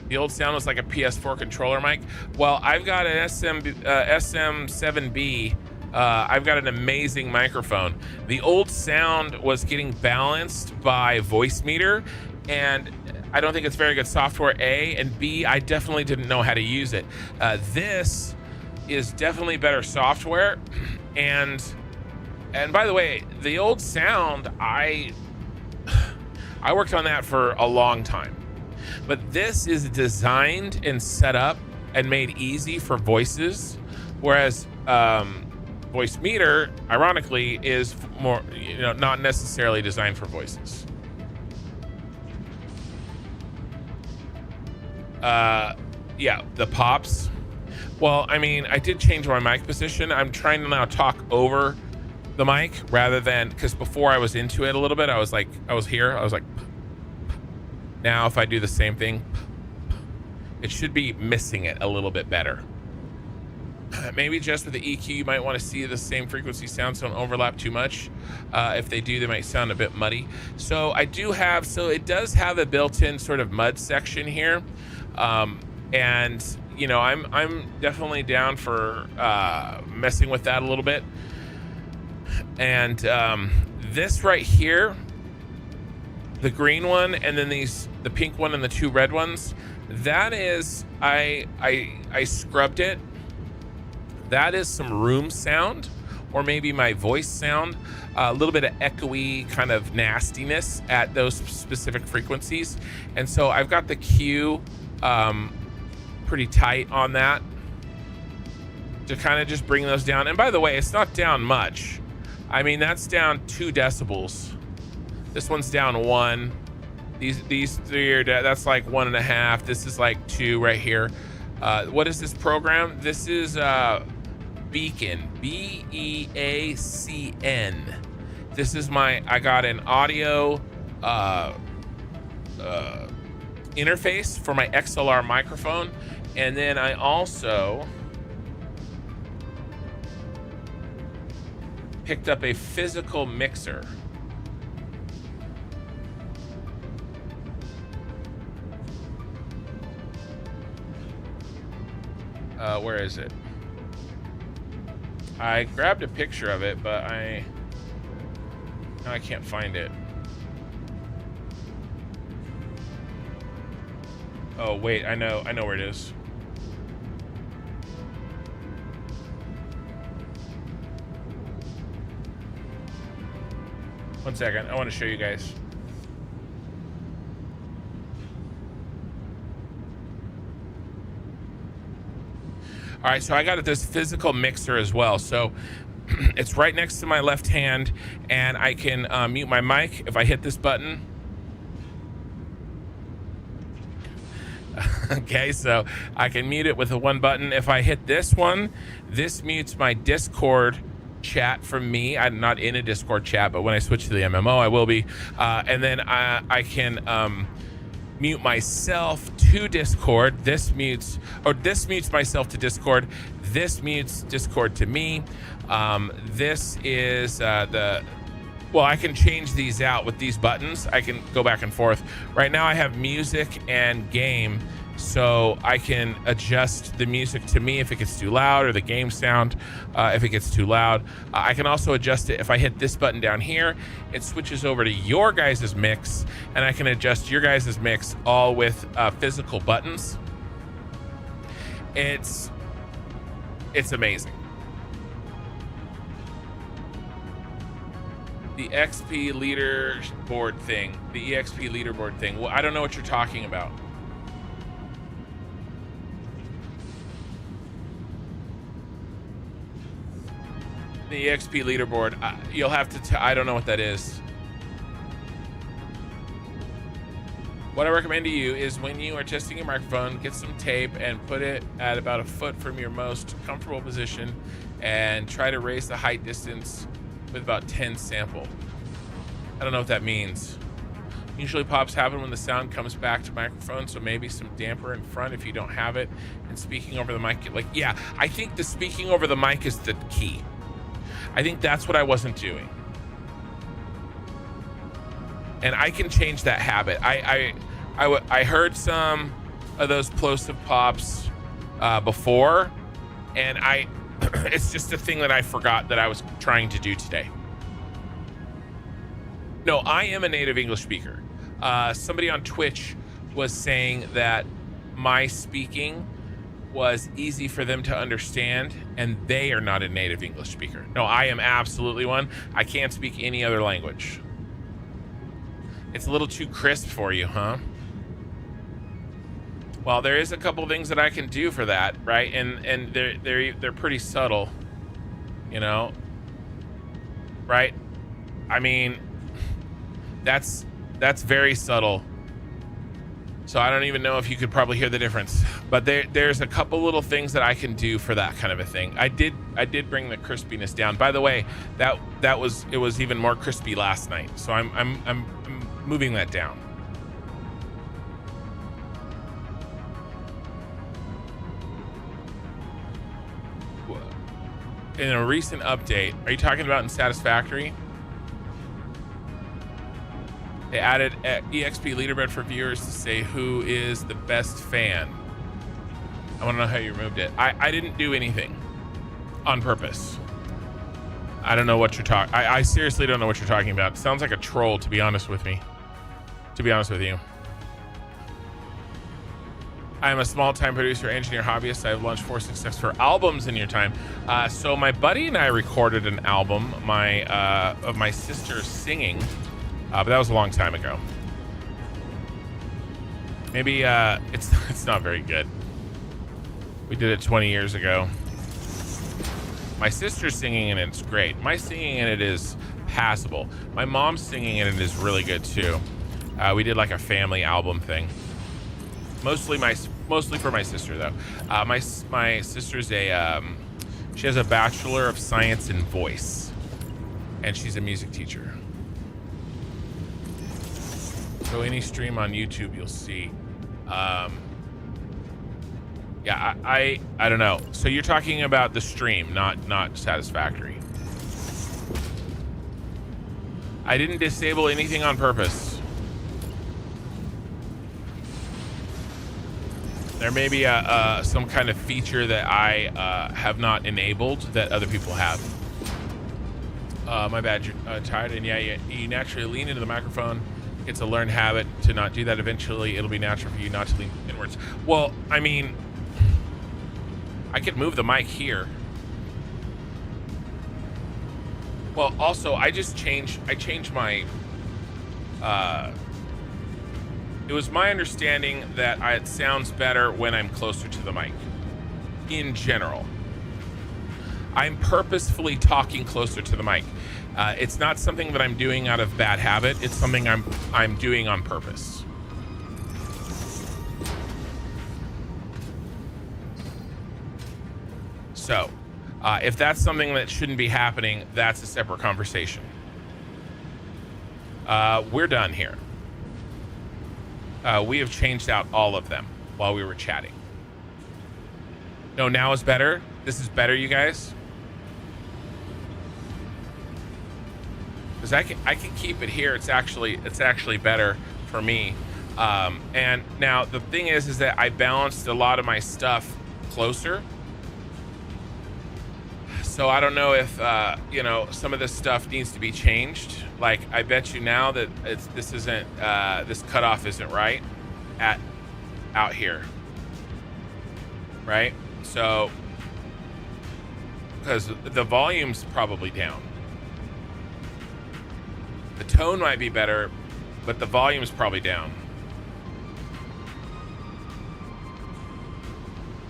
The old sound was like a PS4 controller mic. Well, I've got an SM7B. I've got an amazing microphone. The old sound was getting balanced by voice meter, and I don't think it's very good software, A, and B, I definitely didn't know how to use it. This is definitely better software, and by the way, the old sound, I worked on that for a long time. But this is designed and set up and made easy for voices, whereas voice meter, ironically, is more, not necessarily designed for voices. Yeah, the pops. Well, I mean, I did change my mic position. I'm trying to now talk over the mic rather than, because before I was into it a little bit, I was like, now if I do the same thing, it should be missing it a little bit better. Maybe just with the EQ, you might want to see the same frequency sounds don't overlap too much. If they do, they might sound a bit muddy. So it does have a built-in sort of mud section here. And I'm definitely down for messing with that a little bit. And this right here, the green one, and then the pink one and the 2 red ones, that is, I scrubbed it. That is some room sound, or maybe my voice sound, a little bit of echoey kind of nastiness at those specific frequencies. And so I've got the Q pretty tight on that to kind of just bring those down. And by the way, it's not down much. I mean, that's down 2 decibels. This one's down 1. These 3 are that's like 1.5. This is like 2 right here. What is this program? This is Beacon, Beacn. This is I got an audio interface for my XLR microphone, and then I also picked up a physical mixer. Where is it? I grabbed a picture of it, but I can't find it. Oh wait, I know where it is. One second, I want to show you guys. All right, so I got this physical mixer as well. So it's right next to my left hand, and I can mute my mic if I hit this button. Okay, so I can mute it with the one button. If I hit this one, this mutes my Discord chat from me. I'm not in a Discord chat, but when I switch to the MMO, I will be. And then I can mute myself to Discord. This mutes myself to Discord. This mutes Discord to me. This is well, I can change these out with these buttons. I can go back and forth. Right now I have music and game, so I can adjust the music to me if it gets too loud, or the game sound if it gets too loud. I can also adjust it. If I hit this button down here, it switches over to your guys' mix, and I can adjust your guys' mix all with physical buttons. It's amazing. The XP leaderboard thing, the EXP leaderboard thing. Well, I don't know what you're talking about. The EXP leaderboard, you'll have to I don't know what that is. What I recommend to you is when you are testing your microphone, get some tape and put it at about a foot from your most comfortable position, and try to raise the height distance with about 10 sample. I don't know what that means. Usually pops happen when the sound comes back to microphone, so maybe some damper in front if you don't have it, and speaking over the mic. Like, yeah, I think the speaking over the mic is the key. I think that's what I wasn't doing. And I can change that habit. I heard some of those plosive pops before, and it's just a thing that I forgot that I was trying to do today. No, I am a native English speaker. Somebody on Twitch was saying that my speaking was easy for them to understand, and they are not a native English speaker. No, I am absolutely one. I can't speak any other language. It's a little too crisp for you, huh? Well, there is a couple things that I can do for that, right? And they're pretty subtle, you know, right? I mean, that's very subtle. So I don't even know if you could probably hear the difference, but there's a couple little things that I can do for that kind of a thing. I did bring the crispiness down. By the way, it was even more crispy last night. So I'm moving that down. In a recent update, are you talking about in Satisfactory? They added EXP leaderboard for viewers to say who is the best fan. I want to know how you removed it. I didn't do anything on purpose. I don't know what you're talking. I seriously don't know what you're talking about. It sounds like a troll, to be honest with me. To be honest with you. I am a small-time producer, engineer, hobbyist. I have launched 4 successful albums in your time. So my buddy and I recorded an album, of my sister singing. But that was a long time ago. Maybe it's not very good. We did it 20 years ago. My sister's singing in it's great. My singing in it is passable. My mom's singing in it is really good too. We did like a family album thing. Mostly for my sister though. My sister's she has a Bachelor of Science in Voice. and she's a music teacher. So any stream on YouTube, you'll see. Yeah, I don't know. So you're talking about the stream, not Satisfactory. I didn't disable anything on purpose. There may be some kind of feature that I have not enabled that other people have. My bad, you're tired, and yeah, you naturally lean into the microphone. It's a learned habit to not do that. Eventually, it'll be natural for you not to lean inwards. Well, I mean, I could move the mic here. Well, also, I changed my, it was my understanding that it sounds better when I'm closer to the mic, in general. I'm purposefully talking closer to the mic. It's not something that I'm doing out of bad habit. It's something I'm doing on purpose. So, if that's something that shouldn't be happening, that's a separate conversation. We're done here. We have changed out all of them while we were chatting. No, now is better. This is better, you guys. Because I can keep it here. It's actually better for me. And now the thing is that I balanced a lot of my stuff closer. So I don't know if you know, some of this stuff needs to be changed. Like, I bet you now that this cutoff isn't right out here, right? So because the volume's probably down. The tone might be better, but the volume's probably down.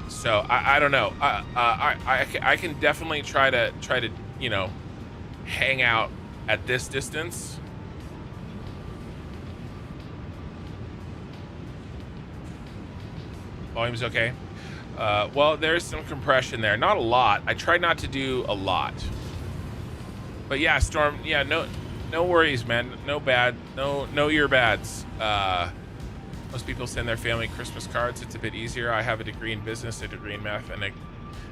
So I don't know. I can definitely try to you know, hang out at this distance. Volume's okay. Well, there's some compression there. Not a lot. I try not to do a lot. But yeah, Storm. Yeah, no worries, man. No ear bads. Most people send their family Christmas cards. It's a bit easier. I have a degree in business, a degree in math, and a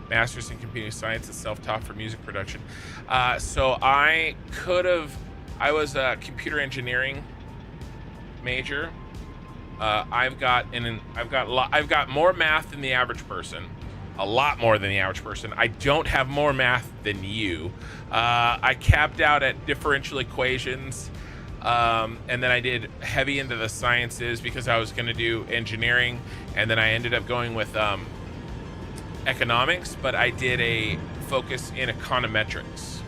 master's in computer science and self-taught for music production. So I was a computer engineering major. I've got more math than the average person, a lot more than the average person. I don't have more math than you. I capped out at differential equations. And then I did heavy into the sciences because I was going to do engineering, and then I ended up going with economics, but I did a focus in econometrics,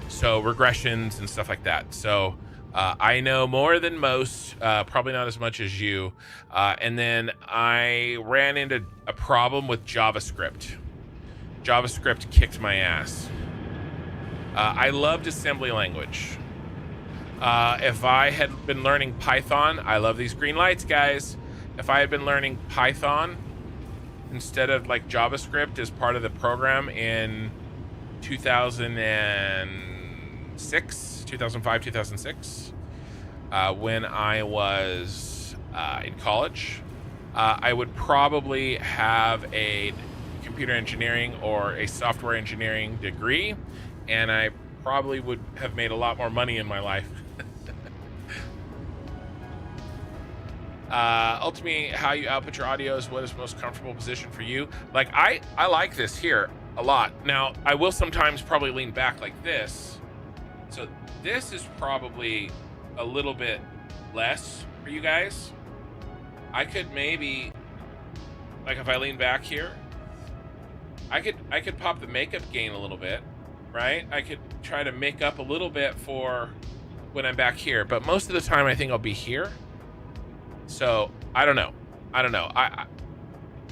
so regressions and stuff like that. So I know more than most, probably not as much as you. And then I ran into a problem with JavaScript. JavaScript kicked my ass. I loved assembly language. If I had been learning Python, I love these green lights, guys. If I had been learning Python instead of like JavaScript as part of the program in 2005, 2006, when I was in college, I would probably have a computer engineering or a software engineering degree, and I probably would have made a lot more money in my life. Ultimately, how you output your audio is what is most comfortable position for you. Like, I like this here a lot. Now, I will sometimes probably lean back like this. So this is probably a little bit less for you guys. I could maybe, like, if I lean back here, I could pop the makeup gain a little bit, right? I could try to make up a little bit for when I'm back here, but most of the time I think I'll be here. So I don't know.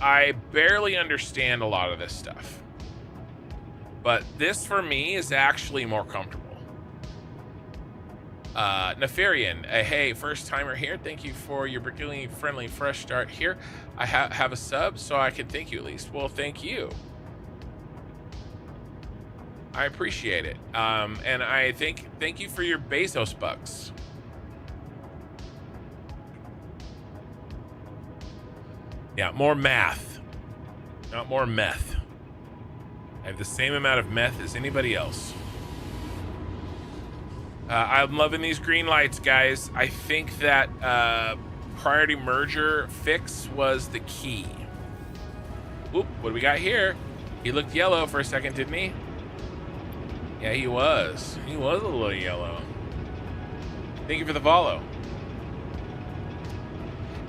I barely understand a lot of this stuff, but this for me is actually more comfortable. Nefarian, hey, first timer here. Thank you for your particularly friendly fresh start here. I have a sub, so I can thank you at least. Well, thank you. I appreciate it. And I thank you for your Bezos bucks. Yeah, more math, not more meth. I have the same amount of meth as anybody else. I'm loving these green lights, guys. I think that priority merger fix was the key. Oop, what do we got here? He looked yellow for a second, didn't he? Yeah, he was. He was a little yellow. Thank you for the follow.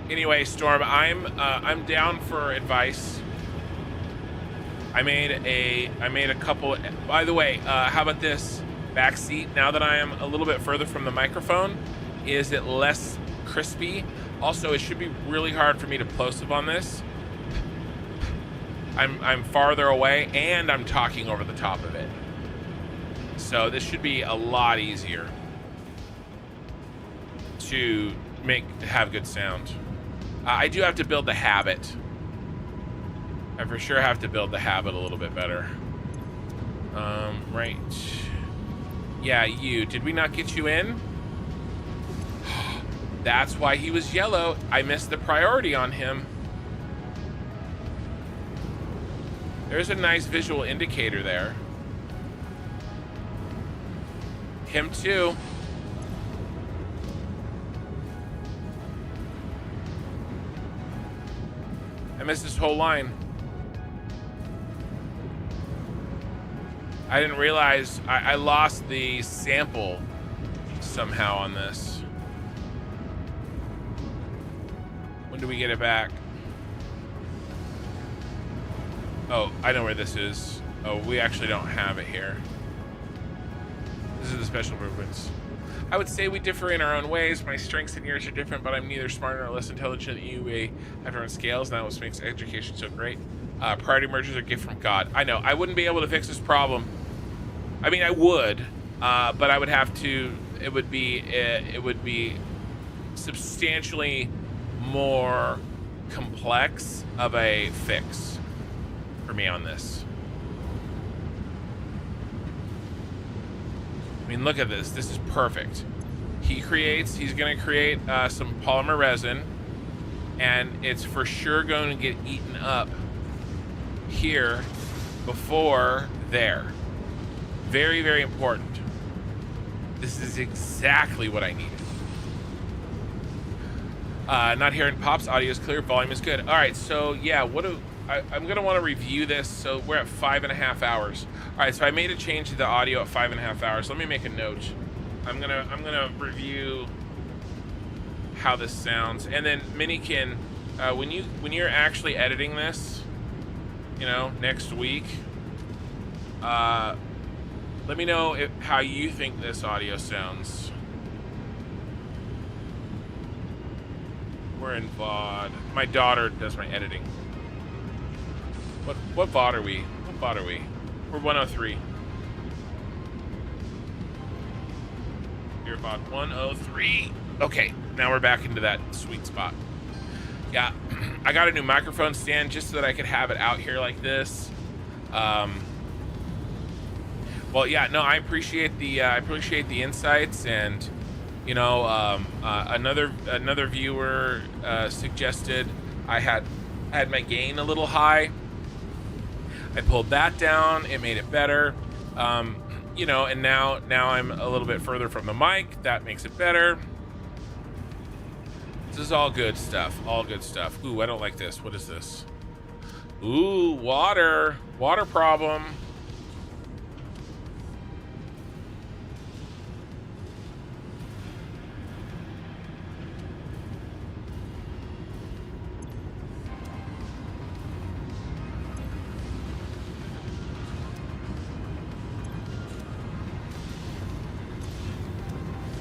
Anyway, Storm, I'm down for advice. I made a couple. By the way, how about this back seat? Now that I am a little bit further from the microphone, is it less crispy? Also, it should be really hard for me to plosive on this. I'm farther away and I'm talking over the top of it. So this should be a lot easier to have good sound. I do have to build the habit. I for sure have to build the habit a little bit better. Right. Yeah, you. Did we not get you in? That's why he was yellow. I missed the priority on him. There's a nice visual indicator there. Him too. I missed this whole line. I didn't realize I lost the sample somehow on this. When do we get it back? Oh, I know where this is. Oh, we actually don't have it here. This is the special improvements. I would say we differ in our own ways. My strengths and yours are different, but I'm neither smarter nor less intelligent than you. We have different scales, and that's what makes education so great. Priority mergers are a gift from God. I know. I wouldn't be able to fix this problem. I mean, I would, but I would have to. It would be substantially more complex of a fix for me on this. I mean, look at this. This is perfect. He's going to create some polymer resin, and it's for sure going to get eaten up here before there. Very, very important. This is exactly what I needed. Not hearing Pop's audio is clear, volume is good. All right, so yeah, I'm going to want to review this. So we're at 5.5 hours. All right, so I made a change to the audio at 5.5 hours. Let me make a note. I'm gonna review how this sounds, and then Minikin, when you're actually editing this, next week, let me know how you think this audio sounds. We're in VOD. My daughter does my editing. What VOD are we? What VOD are we? We're 103. Your VOD 103. Okay, now we're back into that sweet spot. Yeah, I got a new microphone stand just so that I could have it out here like this. Well, yeah, no, I appreciate the insights, and another viewer suggested I had my gain a little high. I pulled that down. It made it better. And now I'm a little bit further from the mic. That makes it better. This is all good stuff. All good stuff. Ooh, I don't like this. What is this? Ooh, water. Water problem.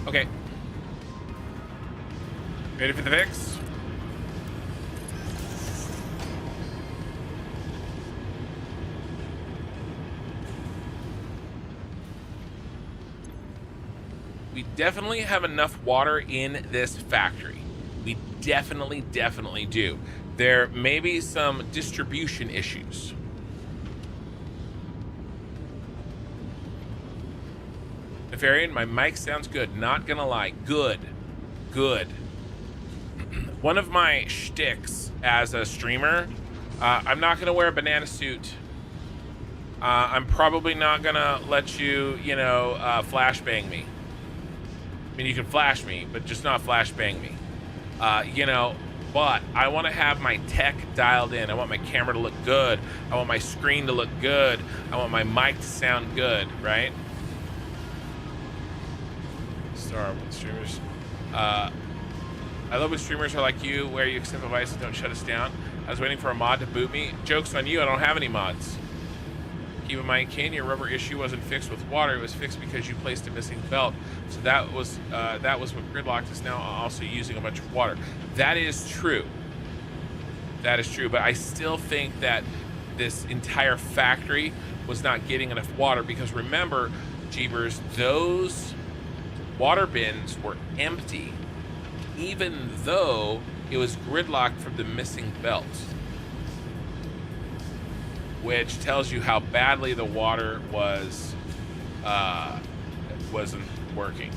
Okay. Ready for the fix? We definitely have enough water in this factory. We definitely do. There may be some distribution issues. Nefarian, my mic sounds good. Not gonna lie. Good. Good. One of my shticks as a streamer, I'm not gonna wear a banana suit. I'm probably not gonna let you, flashbang me. I mean, you can flash me, but just not flashbang me. But I want to have my tech dialed in. I want my camera to look good. I want my screen to look good. I want my mic to sound good, right? Streamers. I love when streamers are like you, where you accept advice and don't shut us down. I was waiting for a mod to boot me. Joke's on you, I don't have any mods. Keep in mind, Kane, your rubber issue wasn't fixed with water. It was fixed because you placed a missing belt. So that was what gridlocked is now also using a bunch of water. That is true. That is true. But I still think that this entire factory was not getting enough water because remember, Jeebers, those water bins were empty, even though it was gridlocked from the missing belt, which tells you how badly the water wasn't working.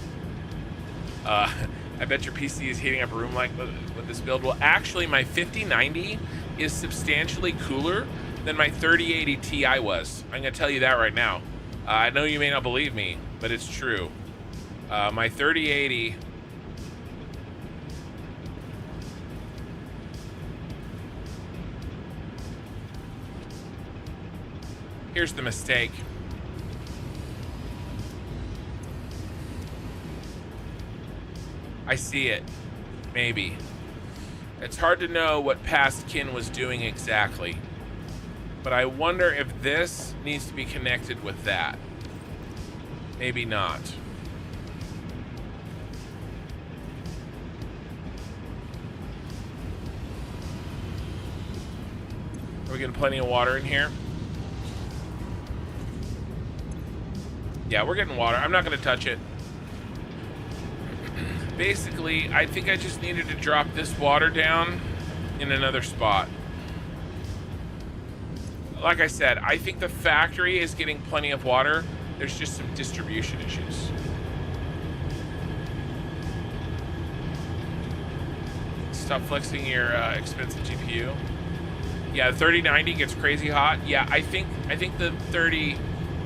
I bet your PC is heating up a room like with this build. Well, actually, my 5090 is substantially cooler than my 3080 Ti was. I'm gonna tell you that right now. I know you may not believe me, but it's true. My 3080. Here's the mistake. I see it. Maybe. It's hard to know what past kin was doing exactly. But I wonder if this needs to be connected with that. Maybe not. Are we getting plenty of water in here? Yeah, we're getting water. I'm not going to touch it. Basically, I think I just needed to drop this water down in another spot. Like I said, I think the factory is getting plenty of water. There's just some distribution issues. Stop flexing your expensive GPU. Yeah, the 3090 gets crazy hot. Yeah, I think the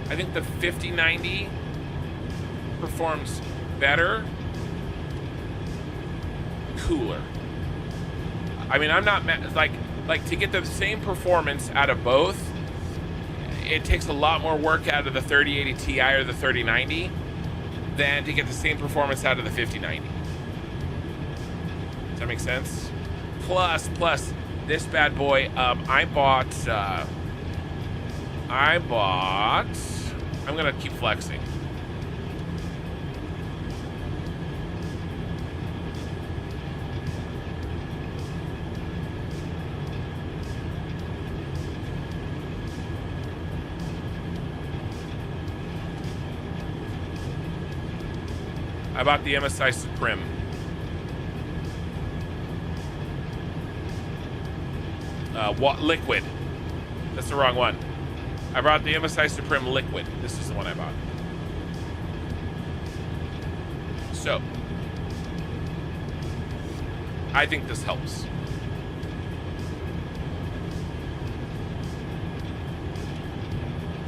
5090 performs better, cooler. I mean, I'm not like to get the same performance out of both. It takes a lot more work out of the 3080 Ti or the 3090 than to get the same performance out of the 5090. Does that make sense? Plus, this bad boy. I bought. I'm gonna keep flexing. I bought the MSI Supreme. Liquid. That's the wrong one. I bought the MSI Supreme Liquid. This is the one I bought. So, I think this helps.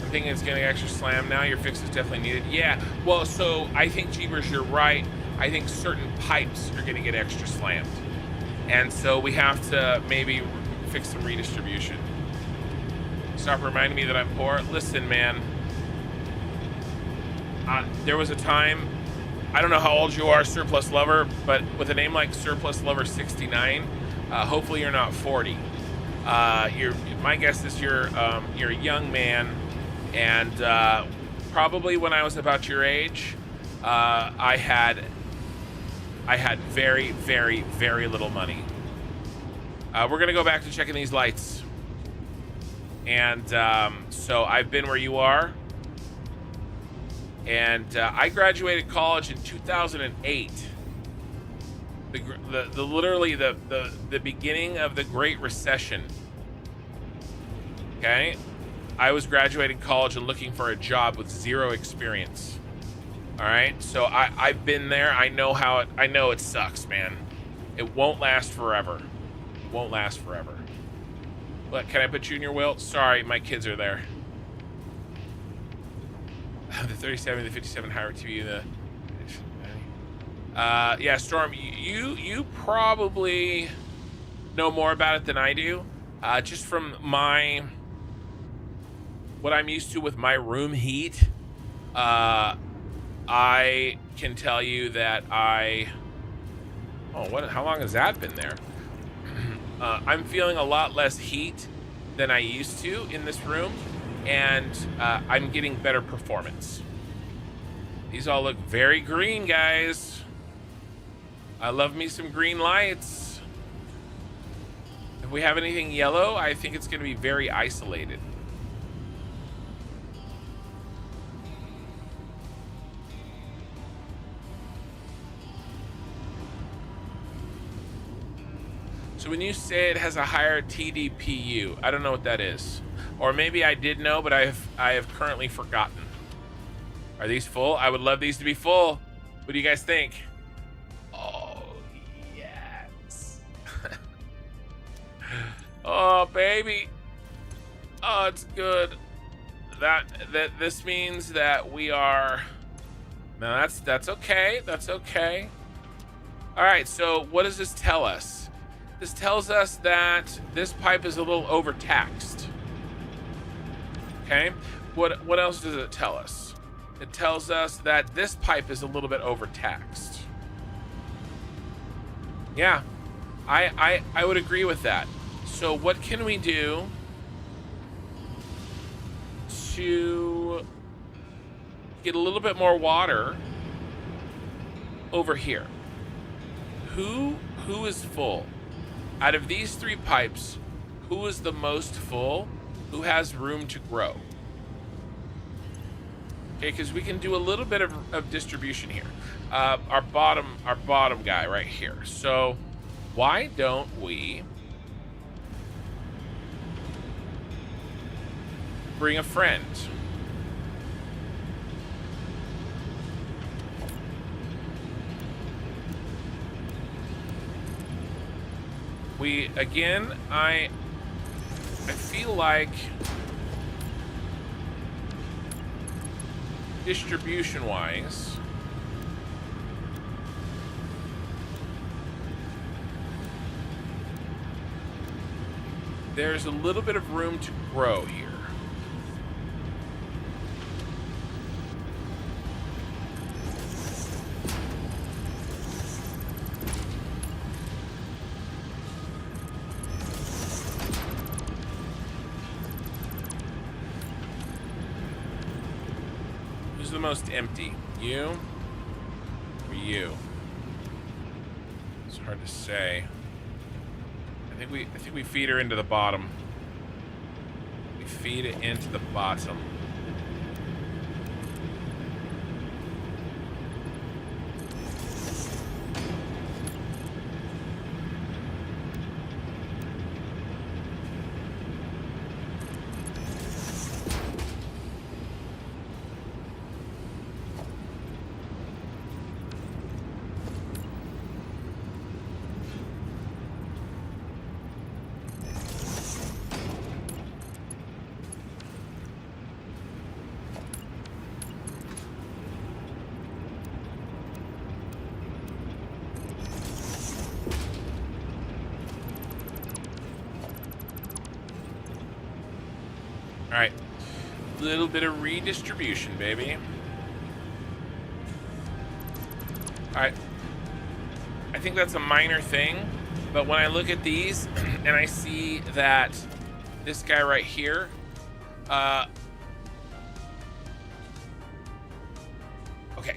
I'm thinking it's getting extra slam now. Your fix is definitely needed. Yeah, well, so I think, Jeebers, you're right. I think certain pipes are going to get extra slammed. And so we have to maybe fix some redistribution. Stop reminding me that I'm poor. Listen, man. There was a time, I don't know how old you are, Surplus Lover, but with a name like Surplus Lover 69, hopefully you're not 40. My guess is you're a young man, and probably when I was about your age, I had very, very, very little money. We're gonna go back to checking these lights. And so I've been where you are. And I graduated college in 2008. Literally the beginning of the Great Recession. Okay? I was graduating college and looking for a job with zero experience. All right, so I've been there. I know it sucks, man. It won't last forever. Won't last forever. What, can I put you in your will? Sorry, my kids are there. The 37, the 57 higher TV, the yeah, Storm, you probably know more about it than I do. Just from what I'm used to with my room heat, I can tell you that how long has that been there? I'm feeling a lot less heat than I used to in this room, and I'm getting better performance. These all look very green, guys. I love me some green lights. If we have anything yellow, I think it's going to be very isolated. So when you say it has a higher TDPU, I don't know what that is. Or maybe I did know, but I have currently forgotten. Are these full? I would love these to be full. What do you guys think? Oh, yes. Oh, baby. Oh, it's good. That this means that we are... No, that's okay. That's okay. All right, so what does this tell us? This tells us that this pipe is a little overtaxed. Okay, what else does it tell us? It tells us that this pipe is a little bit overtaxed. Yeah, I would agree with that. So what can we do to get a little bit more water over here? Who is full? Out of these three pipes, who is the most full? Who has room to grow? Okay, because we can do a little bit of distribution here. Our bottom guy right here. So why don't we bring a friend? I feel like distribution wise, there's a little bit of room to grow here. The most empty, you or you? It's hard to say. I think we feed her into the bottom. We feed it into the bottom. All right, little bit of redistribution, baby. All right, I think that's a minor thing, but when I look at these and I see that this guy right here, okay.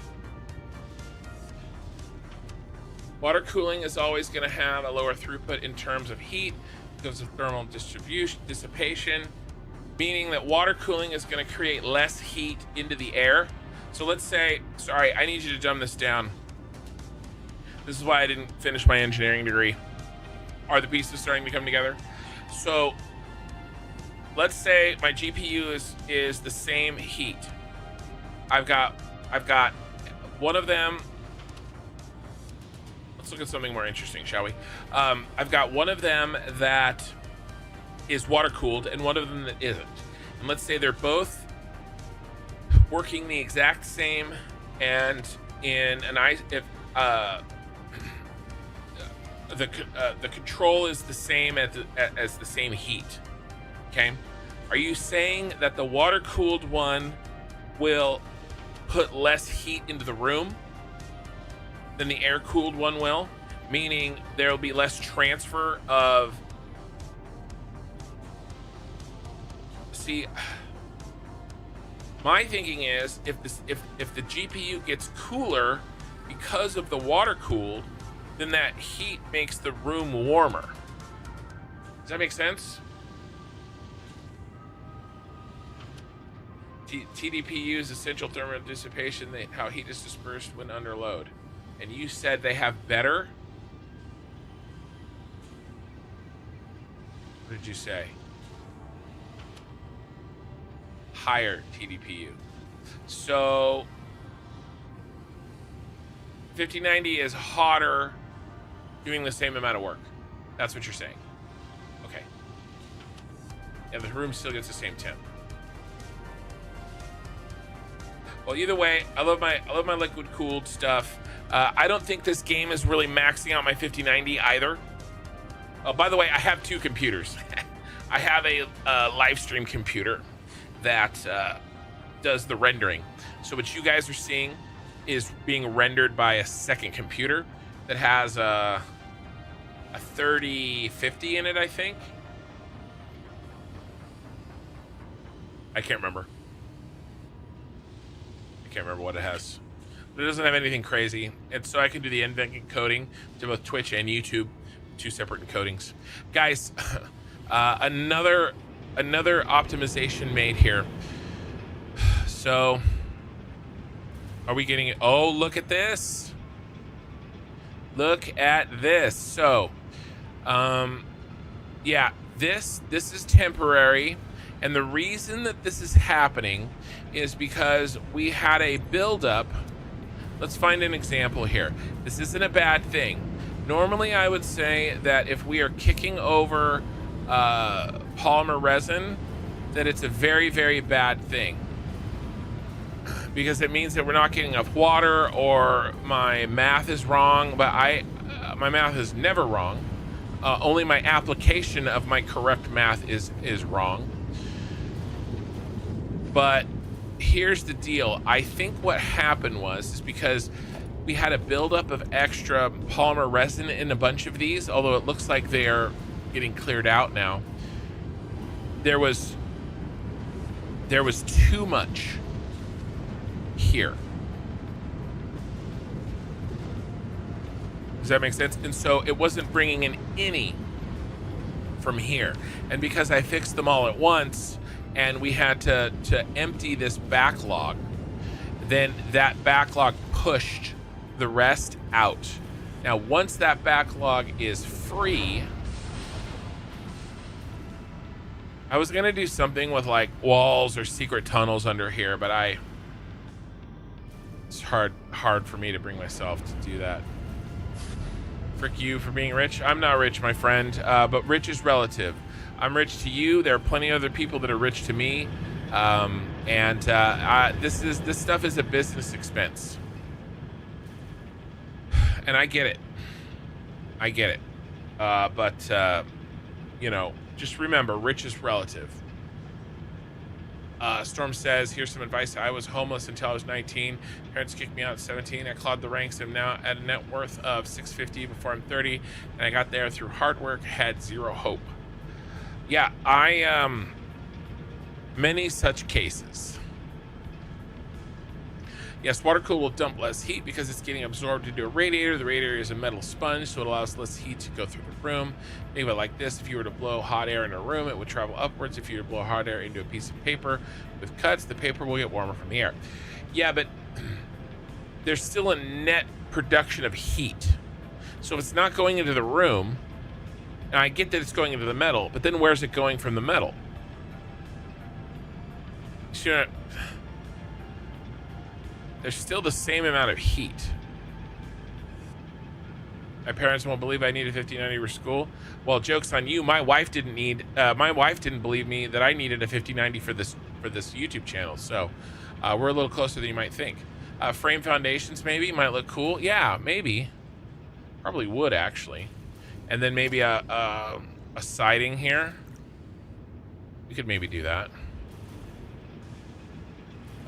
Water cooling is always going to have a lower throughput in terms of heat because of thermal dissipation, meaning that water cooling is going to create less heat into the air. So let's say, sorry, I need you to dumb this down. This is why I didn't finish my engineering degree. Are the pieces starting to come together? So let's say my GPU is the same heat. I've got one of them, let's look at something more interesting, shall we? I've got one of them that is water cooled and one of them that isn't. And let's say they're both working the exact same, and in an ice, if the control is the same as the same heat. Okay, are you saying that the water cooled one will put less heat into the room than the air cooled one will, meaning there will be less transfer of, see, my thinking is if the GPU gets cooler because of the water cooled, then that heat makes the room warmer. Does that make sense? TDPU's essential thermal dissipation, how heat is dispersed when under load. And you said they have better? What did you say? Higher TDPU. So 5090 is hotter doing the same amount of work. That's what you're saying. Okay. And the room still gets the same temp. Well, either way, I love my liquid cooled stuff. I don't think this game is really maxing out my 5090 either. Oh, by the way, I have two computers. I have a live stream computer that does the rendering. So what you guys are seeing is being rendered by a second computer that has a 3050 in it, I think. I can't remember what it has, but it doesn't have anything crazy, and so I can do the end-to-end encoding to both Twitch and YouTube, two separate encodings. Guys, another optimization made here. So are we getting it? Oh, look at this. Look at this. So yeah, this is temporary, and the reason that this is happening is because we had a buildup. Let's find an example here. This isn't a bad thing. Normally I would say that if we are kicking over polymer resin, that it's a very, very bad thing, because it means that we're not getting enough water, or my math is wrong. But my math is never wrong. Only my application of my correct math is wrong. But here's the deal. I think what happened is because we had a buildup of extra polymer resin in a bunch of these, although it looks like they're getting cleared out now. There was too much here. Does that make sense? And so it wasn't bringing in any from here. And because I fixed them all at once, and we had to empty this backlog, then that backlog pushed the rest out. Now, once that backlog is free, I was gonna do something with like walls or secret tunnels under here, but it's hard for me to bring myself to do that. Frick you for being rich. I'm not rich, my friend, but rich is relative. I'm rich to you. There are plenty of other people that are rich to me. This stuff is a business expense. And I get it. But you know, just remember, rich is relative. Storm says, here's some advice. I was homeless until I was 19. Parents kicked me out at 17. I clawed the ranks. I'm now at a net worth of 650 before I'm 30. And I got there through hard work, had zero hope. Yeah, many such cases. Yes, water cool will dump less heat because it's getting absorbed into a radiator. The radiator is a metal sponge, so it allows less heat to go through the room. Think about it like this. If you were to blow hot air in a room, it would travel upwards. If you were to blow hot air into a piece of paper with cuts, the paper will get warmer from the air. Yeah, but there's still a net production of heat. So if it's not going into the room, and I get that it's going into the metal, but then where's it going from the metal? Sure. There's still the same amount of heat. My parents won't believe I need a 5090 for school. Well, joke's on you. My wife didn't believe me that I needed a 5090 for this YouTube channel. So we're a little closer than you might think. Frame foundations maybe might look cool. Yeah, maybe. Probably would actually. And then maybe a siding here. We could maybe do that.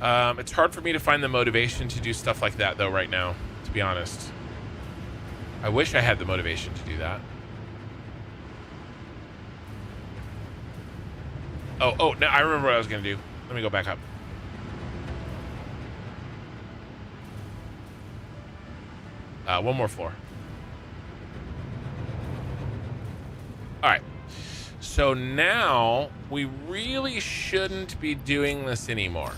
It's hard for me to find the motivation to do stuff like that though right now, to be honest. I wish I had the motivation to do that. Oh, no, I remember what I was gonna do. Let me go back up. One more floor. All right. So now we really shouldn't be doing this anymore.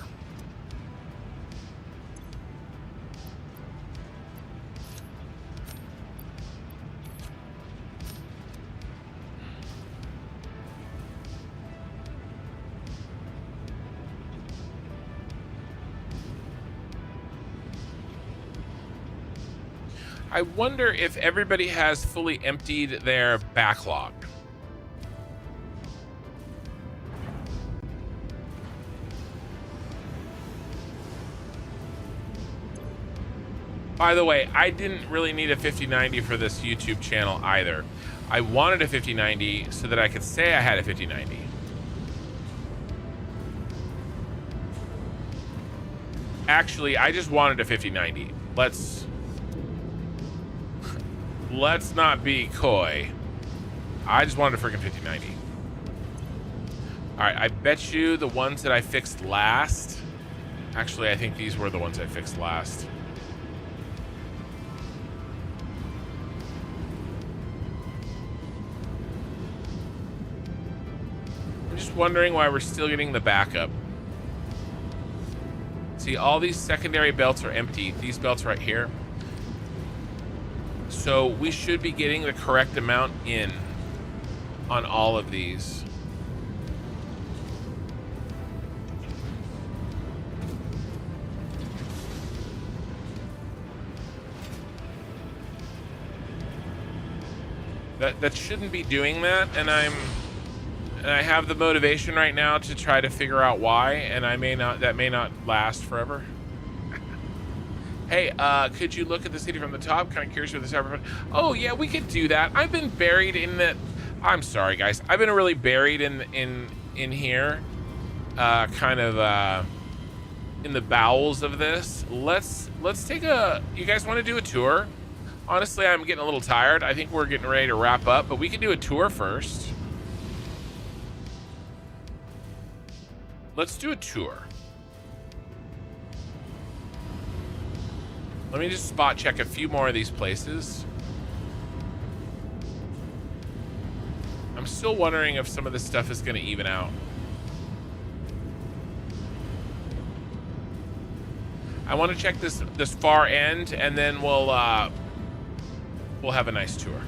I wonder if everybody has fully emptied their backlog. By the way, I didn't really need a 5090 for this YouTube channel either. I wanted a 5090 so that I could say I had a 5090. Actually, I just wanted a 5090. Let's not be coy. I just wanted a freaking 5090. All right, I bet you the ones that I fixed last. Actually, I think these were the ones I fixed last. I'm just wondering why we're still getting the backup. See, all these secondary belts are empty. These belts right here. So we should be getting the correct amount in on all of these. That shouldn't be doing that, and I have the motivation right now to try to figure out why, and that may not last forever. Hey, could you look at the city from the top? Kind of curious with the Cyberpunk. Oh yeah, we could do that. I've been buried in the. I'm sorry, guys. I've been really buried in here, kind of in the bowels of this. Let's take a. You guys want to do a tour? Honestly, I'm getting a little tired. I think we're getting ready to wrap up, but we can do a tour first. Let's do a tour. Let me just spot check a few more of these places. I'm still wondering if some of this stuff is going to even out. I want to check this far end, and then we'll have a nice tour.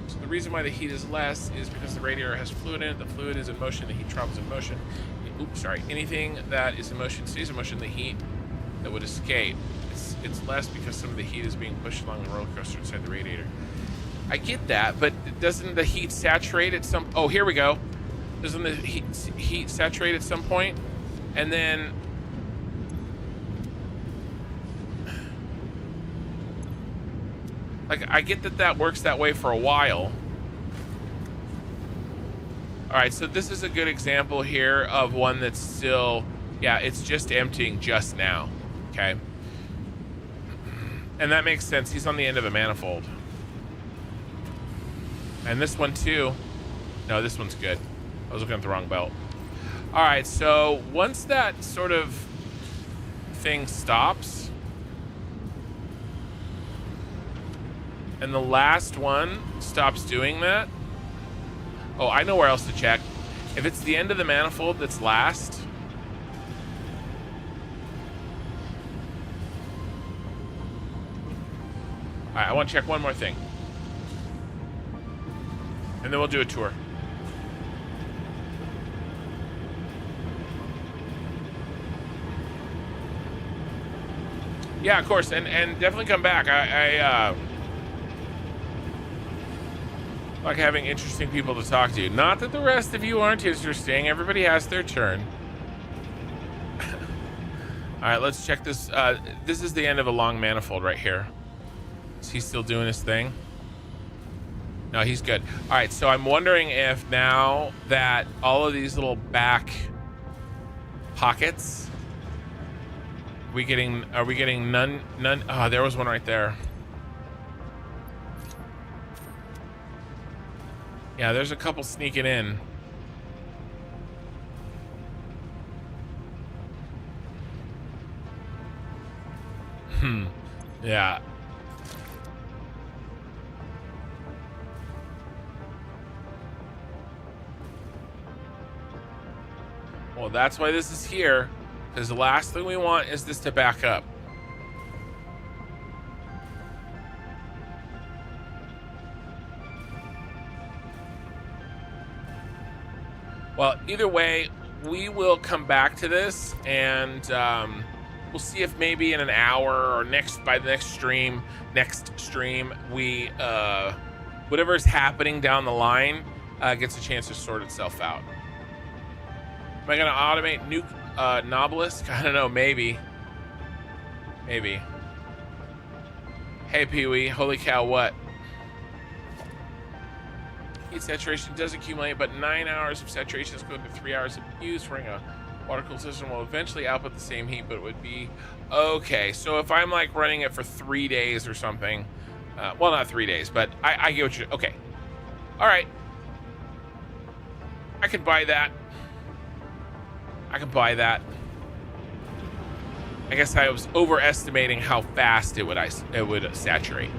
So the reason why the heat is less is because the radiator has fluid in it. The fluid is in motion. The heat travels in motion. Oops, sorry. Anything that is in motion stays in motion. The heat that would escape. It's less because some of the heat is being pushed along the roller coaster inside the radiator. I get that, but doesn't the heat saturate at some... Oh, here we go. Doesn't the heat saturate at some point? And then... Like, I get that works that way for a while. All right, so this is a good example here of one that's still... Yeah, it's just emptying just now. Okay. And that makes sense. He's on the end of a manifold. And this one too. No, this one's good. I was looking at the wrong belt. All right, so once that sort of thing stops, and the last one stops doing that. Oh, I know where else to check. If it's the end of the manifold that's last, all right, I want to check one more thing. And then we'll do a tour. Yeah, of course, and definitely come back. I like having interesting people to talk to. Not that the rest of you aren't interesting. Everybody has their turn. All right, let's check this. This is the end of a long manifold right here. Is he still doing his thing? No, he's good. All right, so I'm wondering if now that all of these little back pockets, are we getting none? Oh, there was one right there. Yeah, there's a couple sneaking in. Yeah. Well, that's why this is here, because the last thing we want is this to back up. Well, either way, we will come back to this, and we'll see if maybe in an hour or by the next stream, we whatever is happening down the line gets a chance to sort itself out. Am I gonna automate nuke Novelist? I don't know, maybe. Hey, Pee-wee, holy cow, what? Heat saturation does accumulate, but 9 hours of saturation is equivalent to 3 hours of use. Running a water cooled system will eventually output the same heat, but it would be okay. So if I'm like running it for 3 days or something, well, not 3 days, but I get what you're. Okay, all right, I can buy that. I guess I was overestimating how fast it would saturate.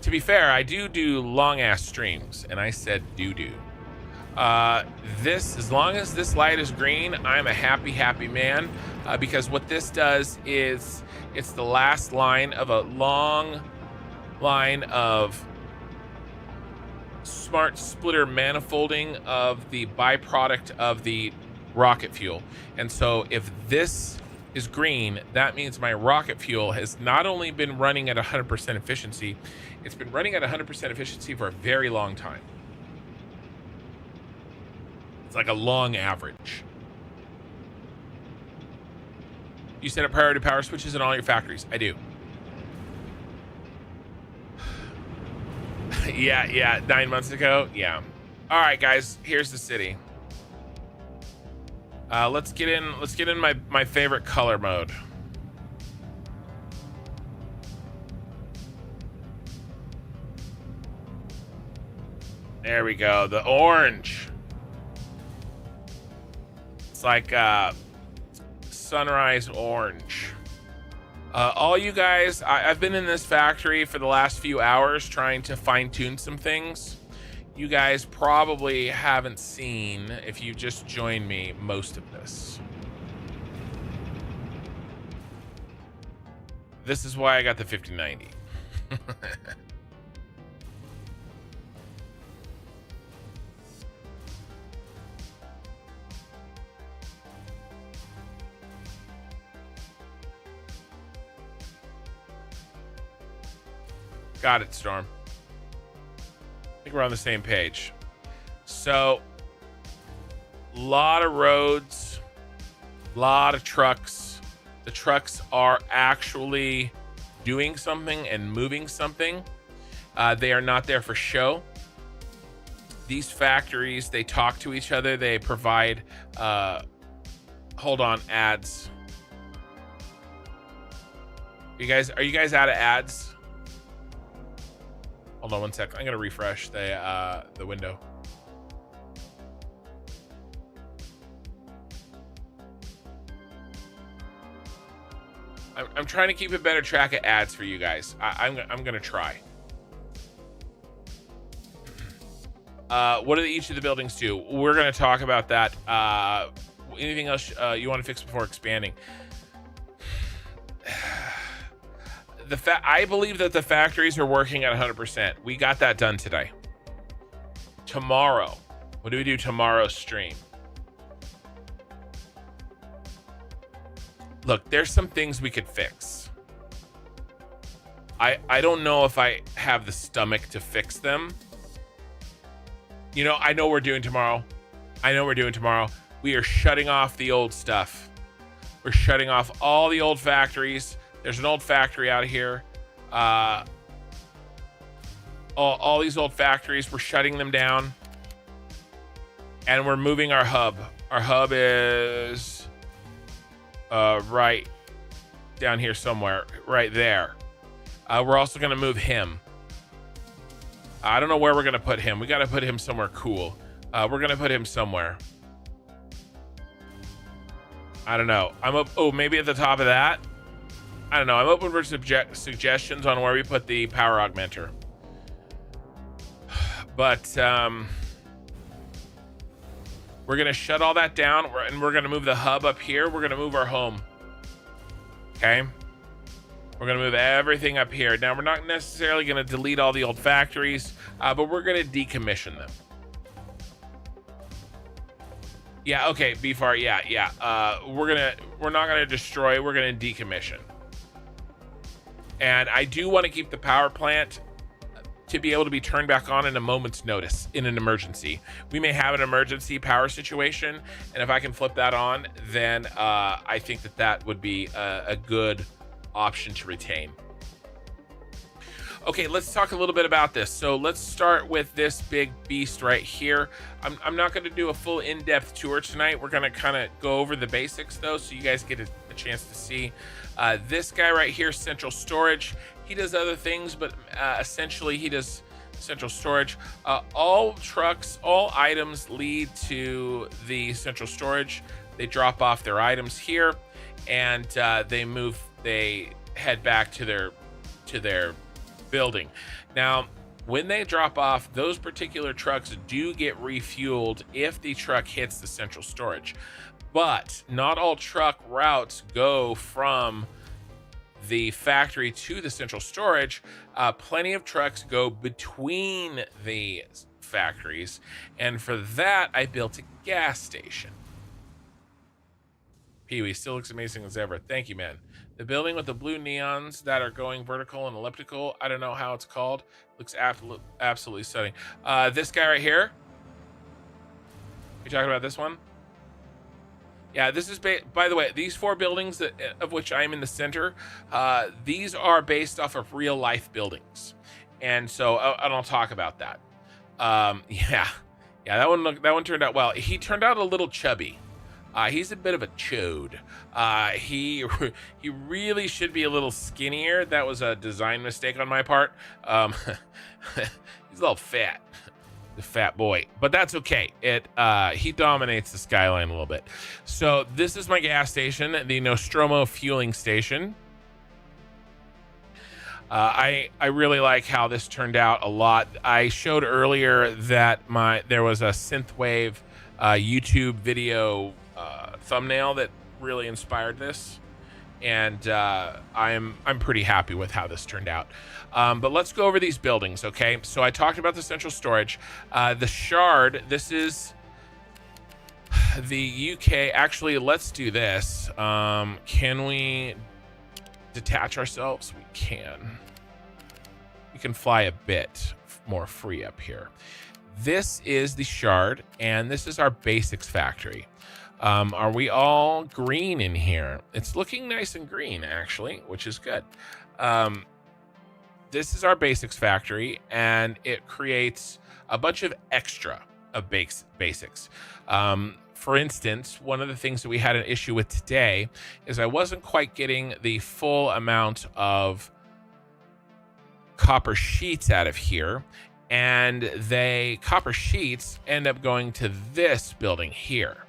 To be fair, I do long ass streams, and I said do. This, as long as this light is green, I'm a happy man, because what this does is it's the last line of a long line of smart splitter manifolding of the byproduct of the rocket fuel. And so if this is green, that means my rocket fuel has not only been running at 100% efficiency, it's been running at 100% efficiency for a very long time. It's like a long average. You set up priority power switches in all your factories. I do. yeah, 9 months ago. Yeah. All right, guys, here's the city. Let's get in my favorite color mode. There we go. The orange. It's like sunrise orange. All you guys, I've been in this factory for the last few hours trying to fine tune some things. You guys probably haven't seen, if you just joined me, most of this. This is why I got the 5090. Got it, Storm. I think we're on the same page. So, a lot of roads, a lot of trucks. The trucks are actually doing something and moving something. They are not there for show. These factories, they talk to each other. They provide, hold on, ads. Are you guys out of ads? Hold on one sec. I'm gonna refresh the window. I'm trying to keep a better track of ads for you guys. I'm gonna try. What do each of the buildings do? We're gonna talk about that. Anything else you want to fix before expanding? I believe that the factories are working at 100%. We got that done today. Tomorrow, what do we do tomorrow's stream? Look, there's some things we could fix. I don't know if I have the stomach to fix them. You know, I know what we're doing tomorrow. We are shutting off the old stuff. We're shutting off all the old factories. There's an old factory out of here. All these old factories, we're shutting them down. And we're moving our hub. Our hub is right down here somewhere, right there. We're also going to move him. I don't know where we're going to put him. We got to put him somewhere cool. We're going to put him somewhere. I don't know. I'm up. Oh, maybe at the top of that. I don't know. I'm open for suggestions on where we put the power augmenter. But we're going to shut all that down, and we're going to move the hub up here. We're going to move our home. Okay. We're going to move everything up here. Now, we're not necessarily going to delete all the old factories, but we're going to decommission them. Yeah, okay, BFAR, yeah. We're not gonna destroy, we're gonna decommission. And I do want to keep the power plant to be able to be turned back on in a moment's notice in an emergency. We may have an emergency power situation, and if I can flip that on, then I think that would be a good option to retain. Okay, let's talk a little bit about this. So let's start with this big beast right here. I'm not going to do a full in-depth tour tonight. We're going to kind of go over the basics though, so you guys get a chance to see. This guy right here, central storage. He does other things, but essentially he does central storage. All trucks, all items lead to the central storage. They drop off their items here, and they head back to their building. Now, when they drop off, those particular trucks do get refueled if the truck hits the central storage. But not all truck routes go from the factory to the central storage. Plenty of trucks go between the factories, and for that I built a gas station. Pee-wee still looks amazing as ever. Thank you, man. The building with the blue neons that are going vertical and elliptical, I don't know how it's called, looks absolutely stunning. This guy right here, you talking about this one? Yeah, this is by the way, these four buildings of which I am in the center, these are based off of real life buildings, and so I'll talk about that. Yeah, that one turned out well. He turned out a little chubby. He's a bit of a chode. He really should be a little skinnier. That was a design mistake on my part. He's a little fat. The fat boy, but that's okay. He dominates the skyline a little bit. So this is my gas station, the Nostromo fueling station. I really like how this turned out a lot. I showed earlier that there was a synthwave YouTube video thumbnail that really inspired this, and I'm pretty happy with how this turned out. But let's go over these buildings, okay? So I talked about the central storage. The Shard, this is the UK. Actually, let's do this. Can we detach ourselves? We can. We can fly a bit more free up here. This is the Shard, and this is our basics factory. Are we all green in here? It's looking nice and green, actually, which is good. This is our basics factory, and it creates a bunch of extra of basics. For instance, one of the things that we had an issue with today is I wasn't quite getting the full amount of copper sheets out of here, and copper sheets end up going to this building here.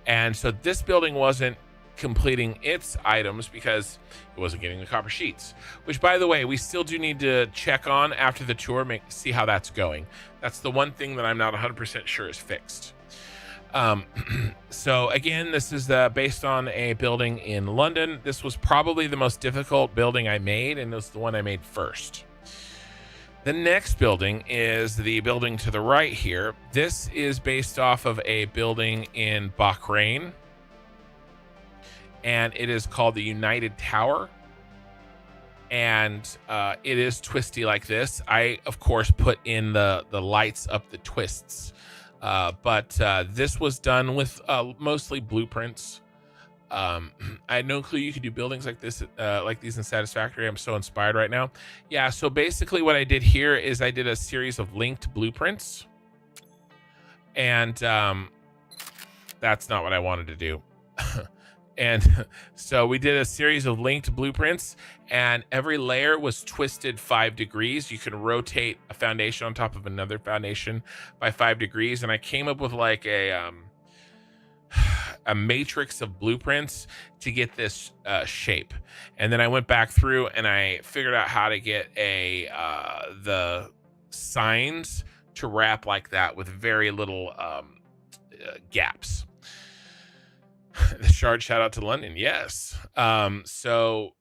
And so this building wasn't completing its items because it wasn't getting the copper sheets, which, by the way, we still do need to check on after the tour, see how that's going. That's the one thing that I'm not 100% sure is fixed. So again, this is based on a building in London. This was probably the most difficult building I made, and it was the one I made first. The next building is the building to the right here. This is based off of a building in Bahrain. and it is called the United Tower. And it is twisty like this. I, of course, put in the lights up the twists. But this was done with mostly blueprints. I had no clue you could do buildings like this, like these in Satisfactory. I'm so inspired right now. Yeah, so basically what I did here is I did a series of linked blueprints. And that's not what I wanted to do. And so we did a series of linked blueprints, and every layer was twisted 5 degrees. You can rotate a foundation on top of another foundation by 5 degrees. And I came up with like a matrix of blueprints to get this shape. And then I went back through and I figured out how to get the signs to wrap like that with very little gaps. The Shard, shout out to London. Yes. So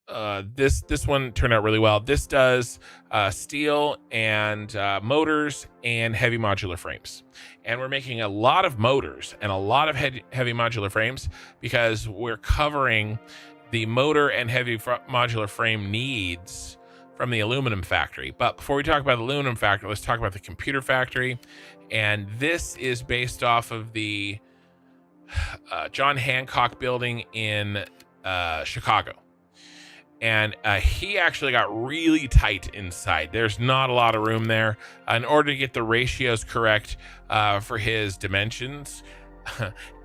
this one turned out really well. This does steel and motors and heavy modular frames. And we're making a lot of motors and a lot of heavy modular frames because we're covering the motor and heavy modular frame needs from the aluminum factory. But before we talk about the aluminum factory, let's talk about the computer factory. And this is based off of the John Hancock building in Chicago. And he actually got really tight inside. There's not a lot of room there. In order to get the ratios correct for his dimensions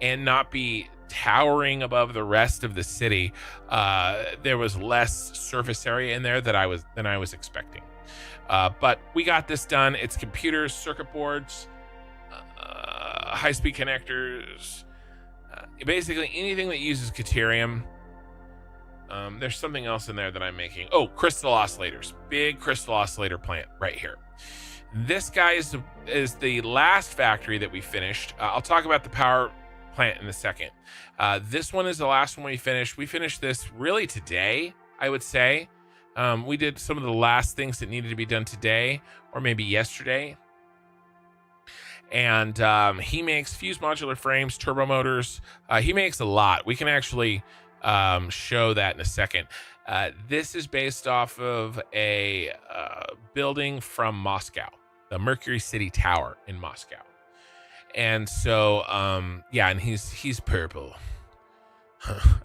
and not be towering above the rest of the city, there was less surface area in there than I was expecting. But we got this done. It's computers, circuit boards, high-speed connectors, basically anything that uses Caterium. There's something else in there that I'm making. Oh, crystal oscillators. Big crystal oscillator plant right here. This guy is the last factory that we finished. I'll talk about the power plant in a second. This one is the last one we finished. We finished this really today, I would say. We did some of the last things that needed to be done today or maybe yesterday. And he makes fused modular frames, turbo motors. He makes a lot. We can actually show that in a second. This is based off of a building from Moscow, the Mercury City Tower in Moscow. And so, yeah, and he's purple.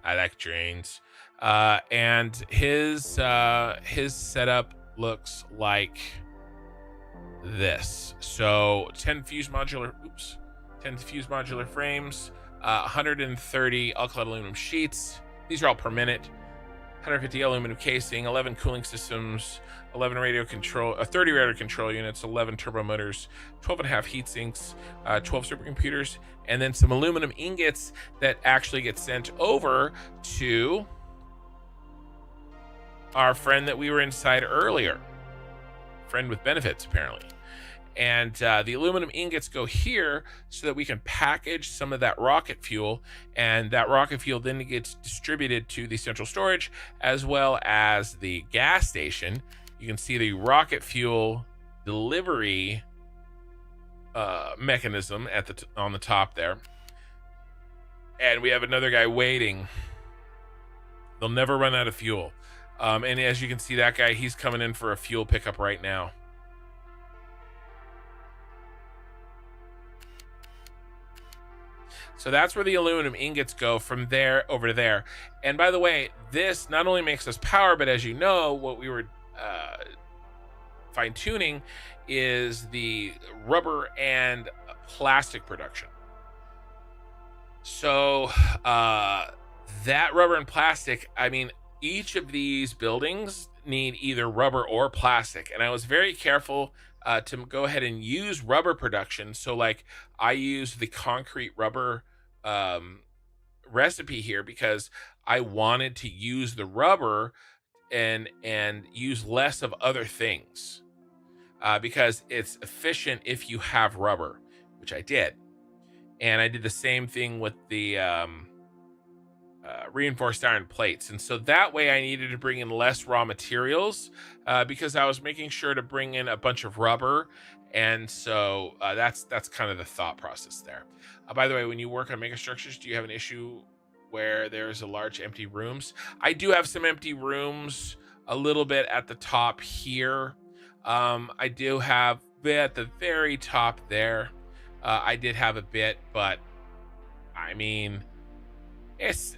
I like trains. And his setup looks like this. So 10 fused modular frames, 130 alkali aluminum sheets. These are all per minute. 150 aluminum casing, 11 cooling systems, 11 radio control, 30 radio control units, 11 turbo motors, 12 and a half heat sinks, 12 supercomputers, and then some aluminum ingots that actually get sent over to our friend that we were inside earlier. Friend with benefits, apparently. And the aluminum ingots go here so that we can package some of that rocket fuel, and that rocket fuel then gets distributed to the central storage as well as the gas station. You can see the rocket fuel delivery mechanism on the top there. And we have another guy waiting. They'll never run out of fuel. And as you can see, that guy, he's coming in for a fuel pickup right now. So that's where the aluminum ingots go from there over to there. And by the way, this not only makes us power, but as you know, what we were fine tuning is the rubber and plastic production. So that rubber and plastic, I mean, each of these buildings need either rubber or plastic. And I was very careful to go ahead and use rubber production. So like I use the concrete rubber recipe here because I wanted to use the rubber and use less of other things because it's efficient if you have rubber, which I did. And I did the same thing with the reinforced iron plates. And so that way I needed to bring in less raw materials because I was making sure to bring in a bunch of rubber. And so that's kind of the thought process there. By the way, when you work on megastructures, do you have an issue where there's a large empty rooms. I do have some empty rooms a little bit at the top here. I do have a bit at the very top there. I did have a bit, but I mean, it's,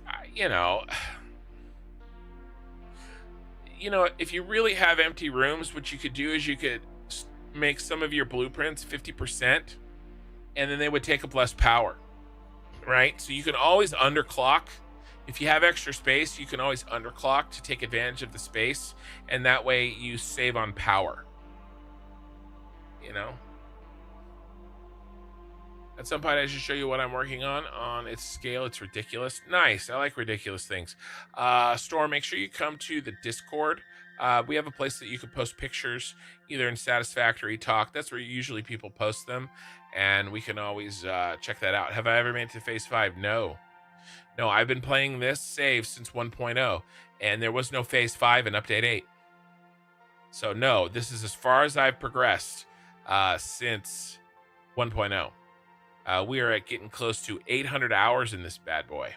if you really have empty rooms, what you could do is you could make some of your blueprints 50%, and then they would take up less power, right? So you can always underclock. If you have extra space, you can always underclock to take advantage of the space, and that way you save on power. At some point, I should show you what I'm working on its scale. It's ridiculous. Nice. I like ridiculous things. Storm, make sure you come to the Discord. We have a place that you can post pictures, either in Satisfactory Talk. That's where usually people post them, and we can always check that out. Have I ever made it to Phase 5? No. No, I've been playing this save since 1.0, and there was no Phase 5 in Update 8. So no, this is as far as I've progressed since 1.0. We are at getting close to 800 hours in this bad boy.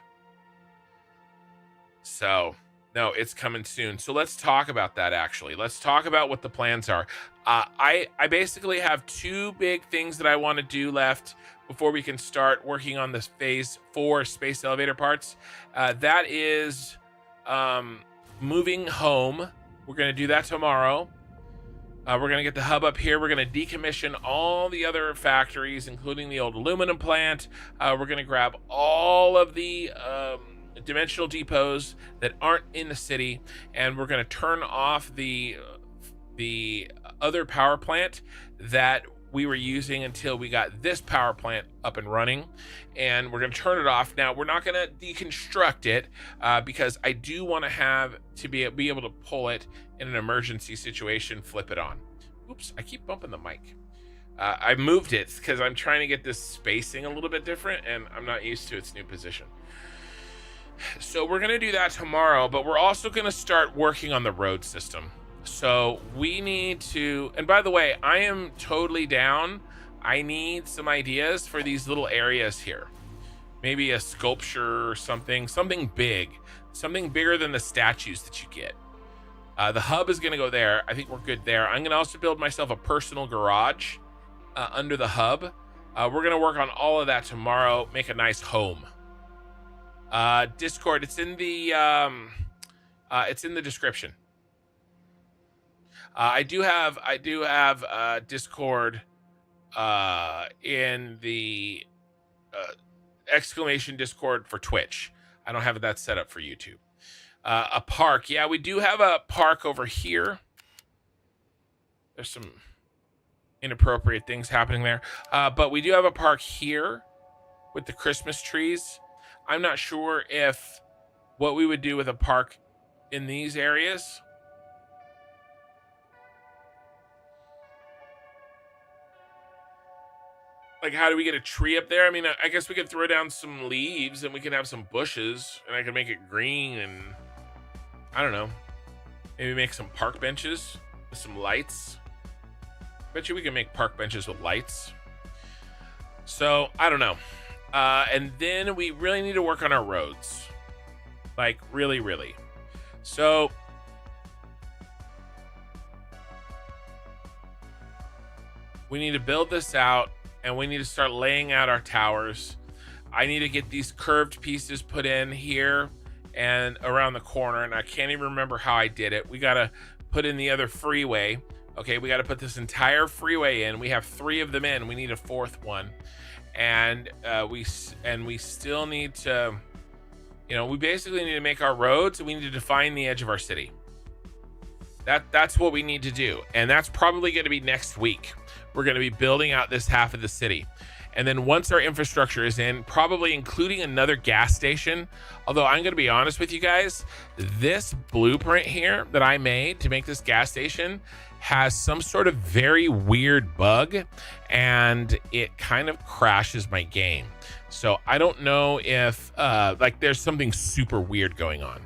So, no, it's coming soon. So let's talk about that, actually. Let's talk about what the plans are. I basically have 2 big things that I want to do left before we can start working on this Phase 4 space elevator parts. That is moving home. We're going to do that tomorrow. We're going to get the hub up here. We're going to decommission all the other factories, including the old aluminum plant. We're going to grab all of the dimensional depots that aren't in the city, and we're going to turn off the other power plant that we were using until we got this power plant up and running, and we're going to turn it off. Now, we're not going to deconstruct it because I do want to be able to pull it in an emergency situation, flip it on. Oops, I keep bumping the mic. I moved it because I'm trying to get this spacing a little bit different, and I'm not used to its new position. So we're going to do that tomorrow, but we're also going to start working on the road system. So we need to, and by the way, I am totally down. I need some ideas for these little areas here. Maybe a sculpture or something big, something bigger than the statues that you get. The hub is going to go there. I think we're good there. I'm going to also build myself a personal garage under the hub. We're going to work on all of that tomorrow. Make a nice home. Discord, it's in the description. I do have Discord in the exclamation Discord for Twitch. I don't have that set up for YouTube. A park. Yeah, we do have a park over here. There's some inappropriate things happening there. But we do have a park here with the Christmas trees. I'm not sure if what we would do with a park in these areas. Like, how do we get a tree up there? I mean, I guess we could throw down some leaves and we can have some bushes and I can make it green and I don't know. Maybe make some park benches with some lights. Bet you we can make park benches with lights. So, I don't know. And then we really need to work on our roads. Like, really, really. So, we need to build this out and we need to start laying out our towers. I need to get these curved pieces put in here and around the corner, and I can't even remember how I did it. We got to put in the other freeway. Okay, we got to put this entire freeway in. We have 3 of them in. We need a 4th one. And we still need to, we basically need to make our roads, and we need to define the edge of our city. That's what we need to do. And that's probably going to be next week. We're going to be building out this half of the city. And then once our infrastructure is in, probably including another gas station. Although I'm going to be honest with you guys, this blueprint here that I made to make this gas station has some sort of very weird bug and it kind of crashes my game. So I don't know if there's something super weird going on.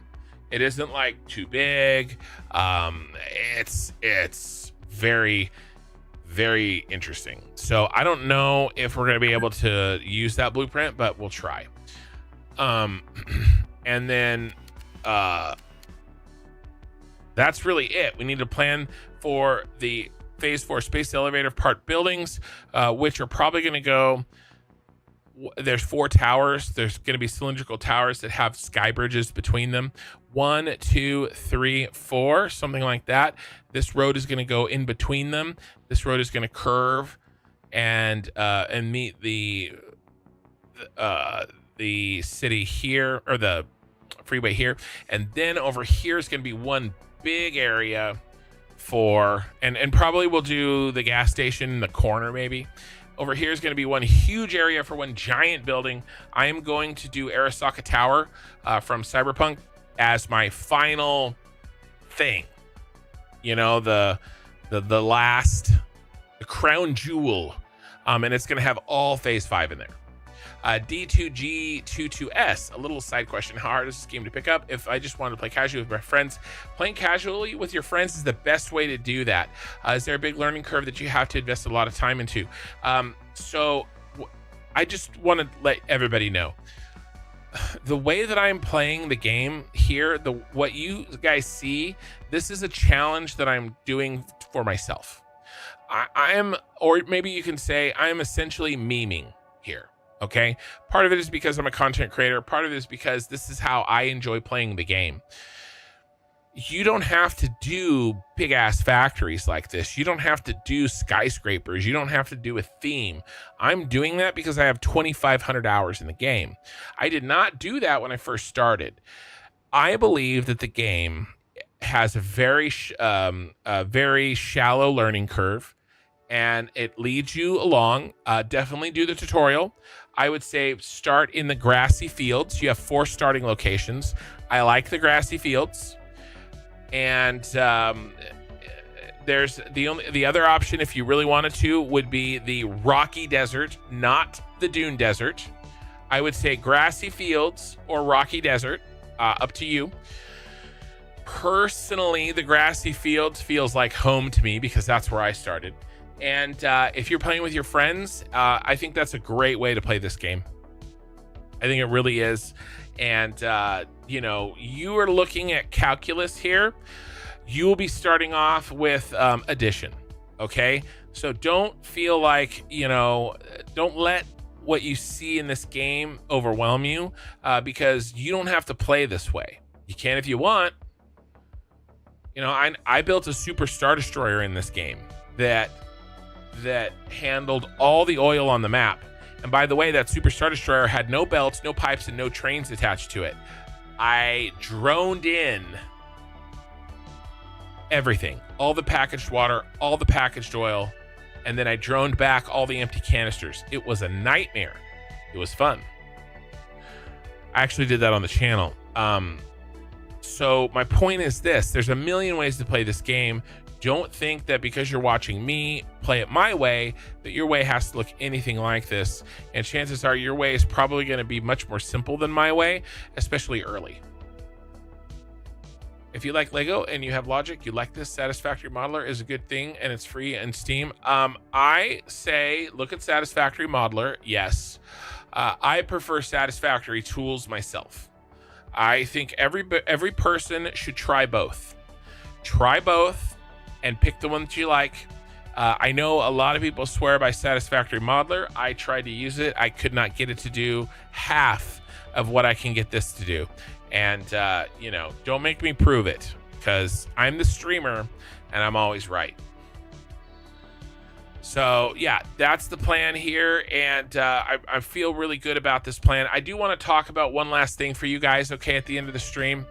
It isn't like too big. It's very, very interesting. So I don't know if we're going to be able to use that blueprint, but we'll try. And then that's really it. We need to plan for the phase 4 space elevator part buildings, which are probably going to go. There's 4 towers. There's going to be cylindrical towers that have sky bridges between them. 1, 2, 3, 4, something like that. This road is going to go in between them. This road is going to curve and meet the city here, or the freeway here. And then over here is going to be one big area for, and probably we'll do the gas station in the corner maybe. Over here is going to be one huge area for one giant building. I am going to do Arasaka Tower from Cyberpunk as my final thing. You know, the last, the crown jewel. And it's going to have all phase 5 in there. D2G22S, a little side question. How hard is this game to pick up? If I just wanted to play casually with my friends, playing casually with your friends is the best way to do that. Is there a big learning curve that you have to invest a lot of time into? So I just want to let everybody know the way that I'm playing the game here, what you guys see, this is a challenge that I'm doing for myself. I am, or maybe you can say I'm essentially memeing here. Okay, part of it is because I'm a content creator. Part of it is because this is how I enjoy playing the game. You don't have to do big ass factories like this. You don't have to do skyscrapers. You don't have to do a theme. I'm doing that because I have 2,500 hours in the game. I did not do that when I first started. I believe that the game has a very shallow learning curve, and it leads you along. Definitely do the tutorial. I would say start in the grassy fields. You have 4 starting locations. I like the grassy fields. And there's the other option, if you really wanted to, would be the rocky desert, not the Dune Desert. I would say grassy fields or rocky desert, up to you. Personally, the grassy fields feels like home to me because that's where I started. And if you're playing with your friends, I think that's a great way to play this game. I think it really is. And, you know, you are looking at calculus here. You will be starting off with addition. Okay. So don't feel like, you know, don't let what you see in this game overwhelm you, because you don't have to play this way. You can if you want. You know, I built a super Star Destroyer in this game that handled all the oil on the map. And by the way, that super Star Destroyer had no belts, no pipes, and no trains attached to it. I droned in everything, all the packaged water, all the packaged oil, and then I droned back all the empty canisters. It was a nightmare. It was fun. I actually did that on the channel. So my point is this: there's a million ways to play this game. Don't think that because you're watching me play it my way, that your way has to look anything like this. And chances are your way is probably going to be much more simple than my way, especially early. If you like Lego and you have logic, you like this, Satisfactory Modeler is a good thing and it's free in Steam. I say look at Satisfactory Modeler. Yes. I prefer Satisfactory tools myself. I think every person should try both. Try both and pick the one that you like. I know a lot of people swear by Satisfactory Modeler. I tried to use it. I could not get it to do half of what I can get this to do. And, you know, don't make me prove it, because I'm the streamer and I'm always right. So, yeah, that's the plan here. And I feel really good about this plan. I do want to talk about one last thing for you guys, okay, at the end of the stream.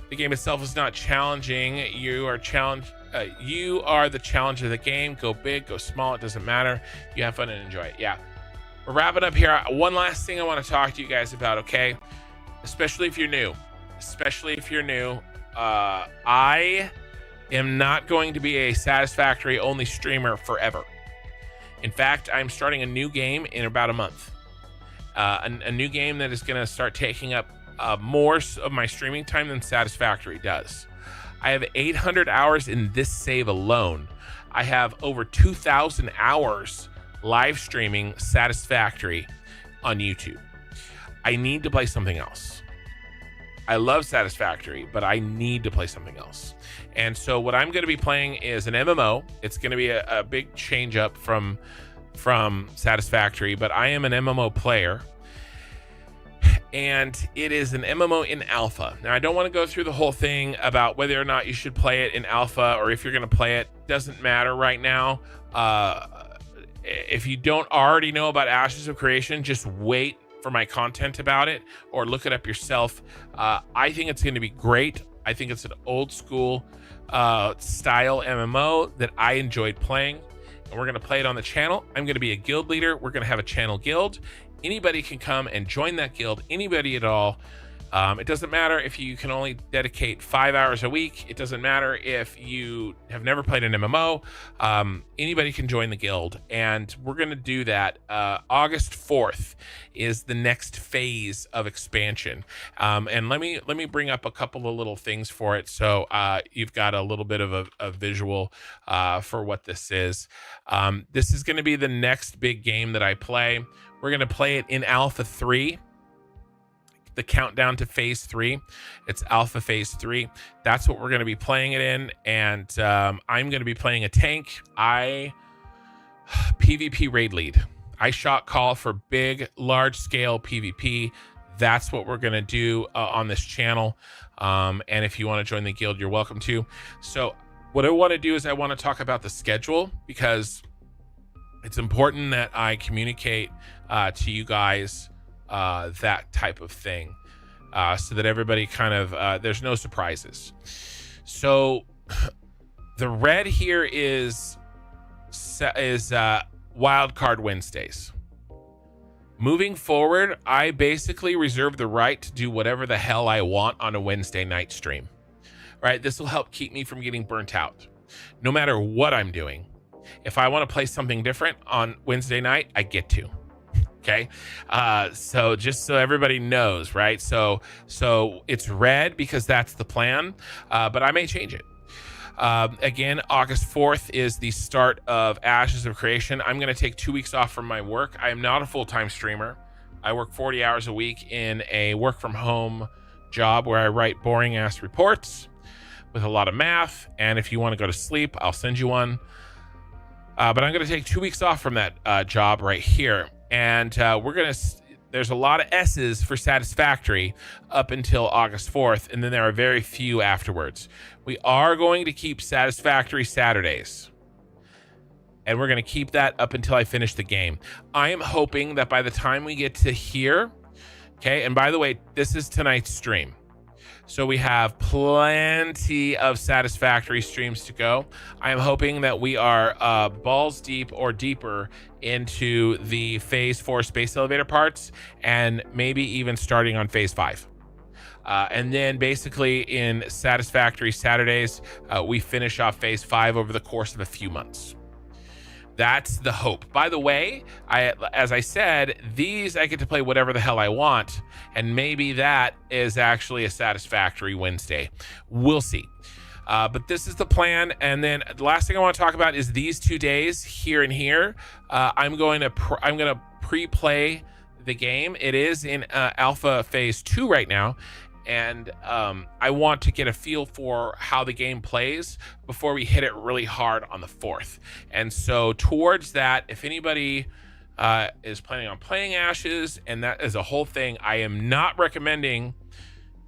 The game itself is not challenging. You are the challenge of the game. Go big, go small, it doesn't matter. You have fun and enjoy it. Yeah, we're wrapping up here. One last thing I want to talk to you guys about, okay? Especially if you're new. I am not going to be a Satisfactory only streamer forever. In fact, I'm starting a new game in about a month. A new game that is going to start taking up more of my streaming time than Satisfactory does. I have 800 hours in this save alone. I have over 2,000 hours live streaming Satisfactory on YouTube. I need to play something else. I love Satisfactory, but I need to play something else. And so what I'm going to be playing is an MMO. It's going to be a big change up from Satisfactory, but I am an MMO player, and it is an MMO in alpha. Now, I don't want to go through the whole thing about whether or not you should play it in alpha or if you're going to play it. Doesn't matter right now. If you don't already know about Ashes of Creation, just wait for my content about it or look it up yourself. I think it's going to be great. I think it's an old school style MMO that I enjoyed playing, and we're going to play it on the channel. I'm going to be a guild leader. We're going to have a channel guild. Anybody can come and join that guild, anybody at all. It doesn't matter if you can only dedicate 5 hours a week. It doesn't matter if you have never played an MMO. Anybody can join the guild, and we're going to do that. August 4th is the next phase of expansion. And let me bring up a couple of little things for it, so you've got a little bit of a visual for what this is. This is going to be the next big game that I play. We're going to play it in Alpha 3. The countdown to phase 3. It's alpha phase 3. That's what we're going to be playing it in. And I'm going to be playing a tank. PvP raid lead. I shot call for big, large scale PvP. That's what we're going to do on this channel. And if you want to join the guild, you're welcome to. So what I want to do is I want to talk about the schedule, because it's important that I communicate to you guys that type of thing, so that everybody kind of there's no surprises. So the red here is wildcard Wednesdays. Moving forward, I basically reserve the right to do whatever the hell I want on a Wednesday night stream. Right? This will help keep me from getting burnt out, no matter what I'm doing. If I want to play something different on Wednesday night, I get to. Okay. So just so everybody knows, right? So it's red because that's the plan, but I may change it. Again, August 4th is the start of Ashes of Creation. I'm going to take 2 weeks off from my work. I am not a full-time streamer. I work 40 hours a week in a work from home job where I write boring ass reports with a lot of math. And if you want to go to sleep, I'll send you one. But I'm going to take 2 weeks off from that job right here. And there's a lot of S's for Satisfactory up until August 4th, and then there are very few afterwards. We are going to keep Satisfactory Saturdays, and we're going to keep that up until I finish the game. I am hoping that by the time we get to here, okay, and by the way, this is tonight's stream, so we have plenty of Satisfactory streams to go. I am hoping that we are balls deep or deeper into the phase 4 space elevator parts, and maybe even starting on phase 5. And then basically in Satisfactory Saturdays, we finish off phase 5 over the course of a few months. That's the hope. By the way, as I said, these I get to play whatever the hell I want, and maybe that is actually a Satisfactory Wednesday. We'll see. But this is the plan. And then the last thing I want to talk about is these 2 days here and here. I'm going to pre-play the game. It is in alpha phase 2 right now. And I want to get a feel for how the game plays before we hit it really hard on the 4th. And so towards that, if anybody is planning on playing Ashes, and that is a whole thing, I am not recommending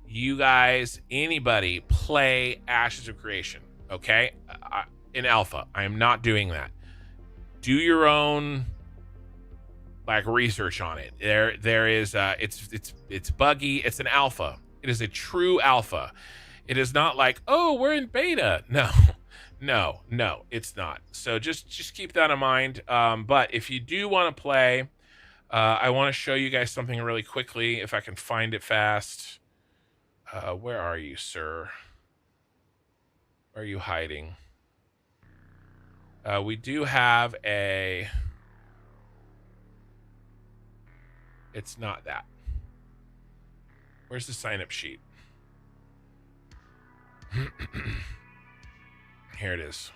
you guys, anybody, play Ashes of Creation, okay? In alpha. I am not doing that. Do your own research on it. There is it's buggy. It's an alpha. It is a true alpha. It is not like, oh, we're in beta. No, it's not. So just keep that in mind. But if you do want to play, I want to show you guys something really quickly, if I can find it fast. Where are you, sir? Where are you hiding? We do have a... It's not that. Where's the sign-up sheet? Here it is.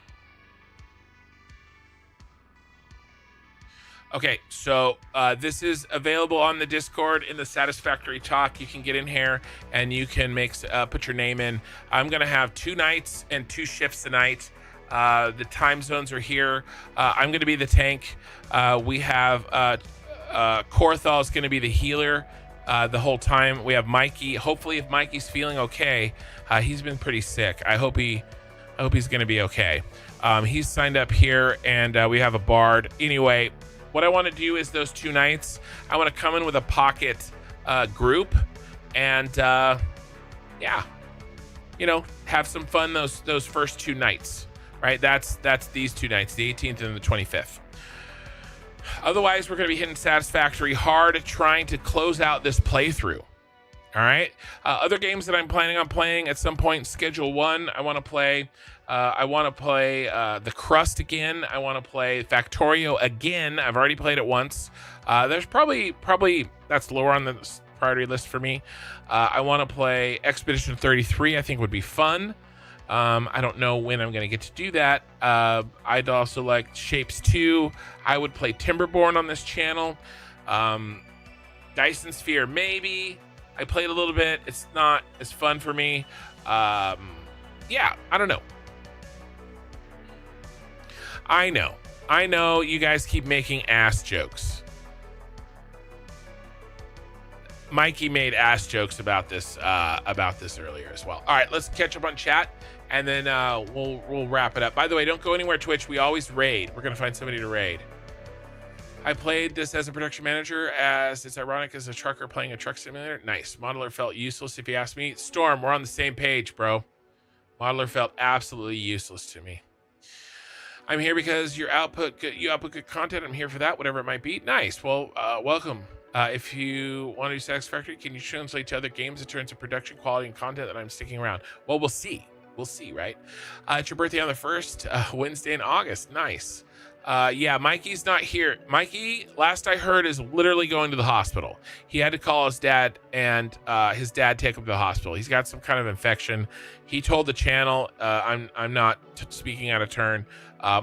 Okay, so this is available on the Discord in the Satisfactory talk. You can get in here and you can put your name in. I'm gonna have 2 nights and 2 shifts a night. The time zones are here. I'm gonna be the tank. We have Korthal is gonna be the healer the whole time. We have Mikey. Hopefully, if Mikey's feeling okay, he's been pretty sick. I hope he's gonna be okay. He's signed up here, and we have a bard. Anyway, what I want to do is those 2 nights, I want to come in with a pocket group, and yeah, have some fun those first 2 nights, right? That's these 2 nights, the 18th and the 25th. Otherwise, we're going to be hitting Satisfactory hard, trying to close out this playthrough. All right. Other games that I'm planning on playing at some point, Schedule 1, I want to play. The Crust again. I want to play Factorio again. I've already played it once. There's probably that's lower on the priority list for me. I want to play Expedition 33. I think would be fun. I don't know when I'm going to get to do that. I'd also like Shapes 2. I would play Timberborn on this channel. Dyson Sphere, maybe. I played a little bit. It's not as fun for me. Yeah, I don't know. I know you guys keep making ass jokes. Mikey made ass jokes about this earlier as well. All right, let's catch up on chat, and then we'll wrap it up. By the way, don't go anywhere, Twitch. We always raid. We're gonna find somebody to raid. I played this as a production manager, as it's ironic as a trucker playing a truck simulator. Nice. Modeler felt useless if you ask me. Storm, we're on the same page, bro. Modeler felt absolutely useless to me. I'm here because you output good content. I'm here for that, whatever it might be. Nice. Well, welcome. If you want to do Satisfactory, can you translate to other games in terms of production quality and content that I'm sticking around? Well, we'll see. We'll see, right? It's your birthday on the 1st, Wednesday in August. Nice. Yeah, Mikey's not here. Mikey, last I heard, is literally going to the hospital. He had to call his dad, and his dad take him to the hospital. He's got some kind of infection. He told the channel, I'm not speaking out of turn.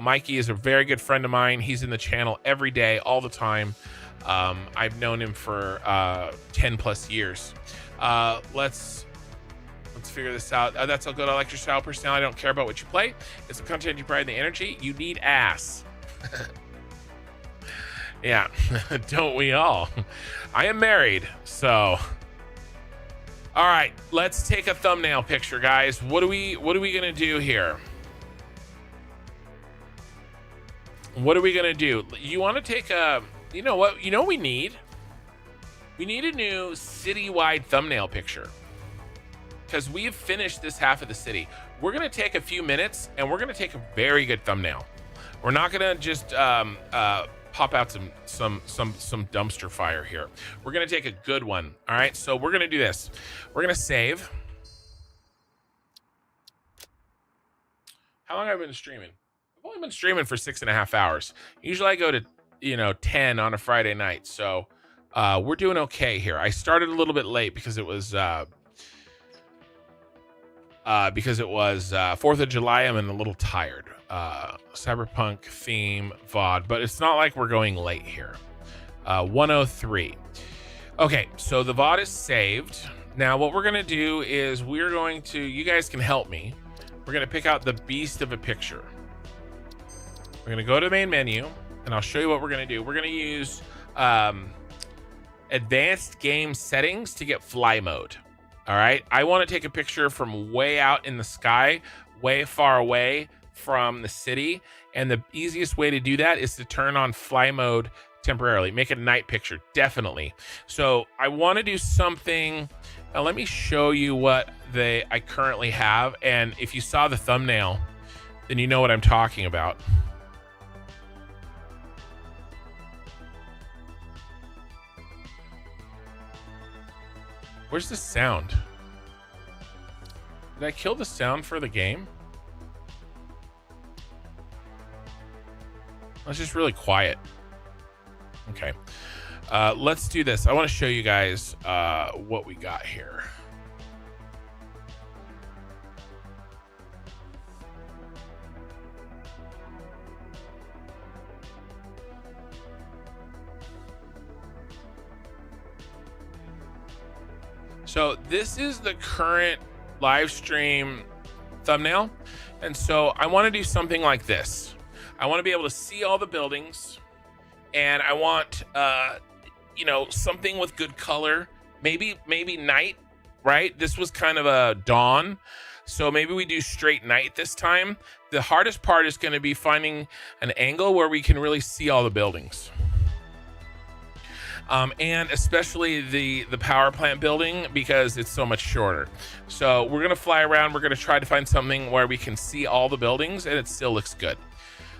Mikey is a very good friend of mine. He's in the channel every day, all the time. I've known him for 10 plus years. Let's figure this out. That's all good. I like your style personality. I don't care about what you play. It's the content you provide and the energy. You need ass. Yeah, don't we all? I am married, so all right, let's take a thumbnail picture, guys. What are we gonna do here? What are we gonna do? You want to take a, you know what we need a new citywide thumbnail picture, because we've finished this half of the city. We're gonna take a few minutes and we're gonna take a very good thumbnail. We're not gonna just pop out some dumpster fire here. We're gonna take a good one. All right, so we're gonna do this. We're gonna save. How long have I been streaming? I've only been streaming for 6.5 hours. Usually I go to 10 on a Friday night, so we're doing okay here. I started a little bit late because it was 4th of July. I'm a little tired. Cyberpunk theme VOD, but it's not like we're going late here. 103. Okay, so the VOD is saved. Now what we're gonna do is you guys can help me. We're gonna pick out the beast of a picture. We're gonna go to the main menu, and I'll show you what we're gonna do. We're gonna use advanced game settings to get fly mode. All right, I want to take a picture from way out in the sky, way far away from the city, and the easiest way to do that is to turn on fly mode temporarily. Make it a night picture, definitely. So I want to do something. Now let me show you what I currently have, and if you saw the thumbnail, then you know what I'm talking about. Where's the sound? Did I kill the sound for the game? It's just really quiet. Okay. Let's do this. I want to show you guys what we got here. So this is the current live stream thumbnail. And so I want to do something like this. I want to be able to see all the buildings, and I want, you know, something with good color, maybe night, right? This was kind of a dawn. So maybe we do straight night this time. The hardest part is going to be finding an angle where we can really see all the buildings. And especially the power plant building, because it's so much shorter. So we're going to fly around. We're going to try to find something where we can see all the buildings and it still looks good.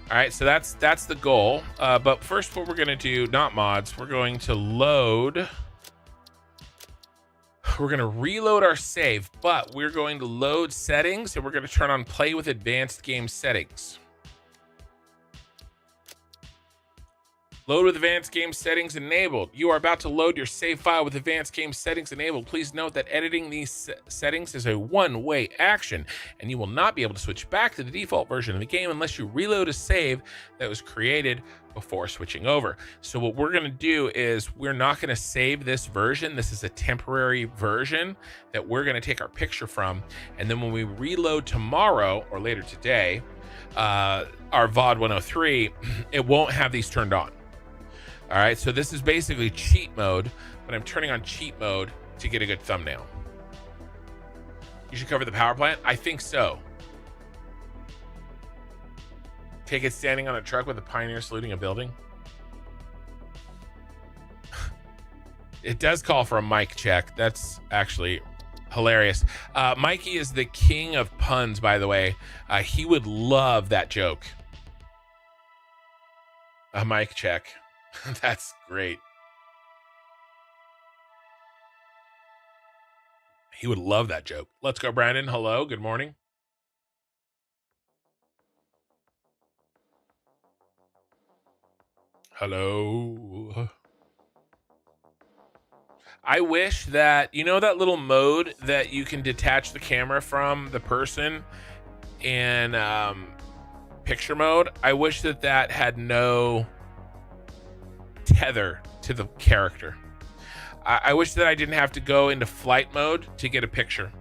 All right, so that's the goal. But first, what we're going to do, not mods, we're going to load. We're going to reload our save, but we're going to load settings, and we're going to turn on play with advanced game settings. Load with advanced game settings enabled. You are about to load your save file with advanced game settings enabled. Please note that editing these settings is a one-way action, and you will not be able to switch back to the default version of the game unless you reload a save that was created before switching over. So what we're gonna do is we're not gonna save this version. This is a temporary version that we're gonna take our picture from. And then when we reload tomorrow or later today, our VOD 103, it won't have these turned on. All right, so this is basically cheat mode, but I'm turning on cheat mode to get a good thumbnail. You should cover the power plant? I think so. Take it standing on a truck with a pioneer saluting a building. It does call for a mic check. That's actually hilarious. Mikey is the king of puns, by the way. He would love that joke. A mic check. That's great. He would love that joke. Let's go, Brandon. Hello. Good morning. Hello. I wish that, you know, that little mode that you can detach the camera from the person in picture mode. I wish that that had no tether to the character. I wish that I didn't have to go into flight mode to get a picture.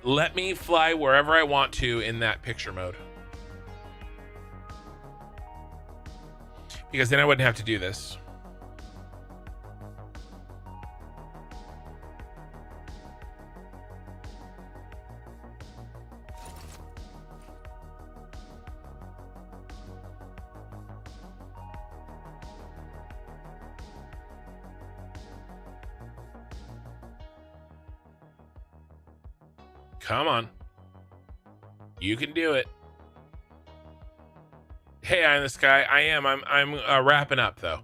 Let me fly wherever I want to in that picture mode, because then I wouldn't have to do this. Come on. You can do it. Hey, I'm the sky. I am. I'm wrapping up though.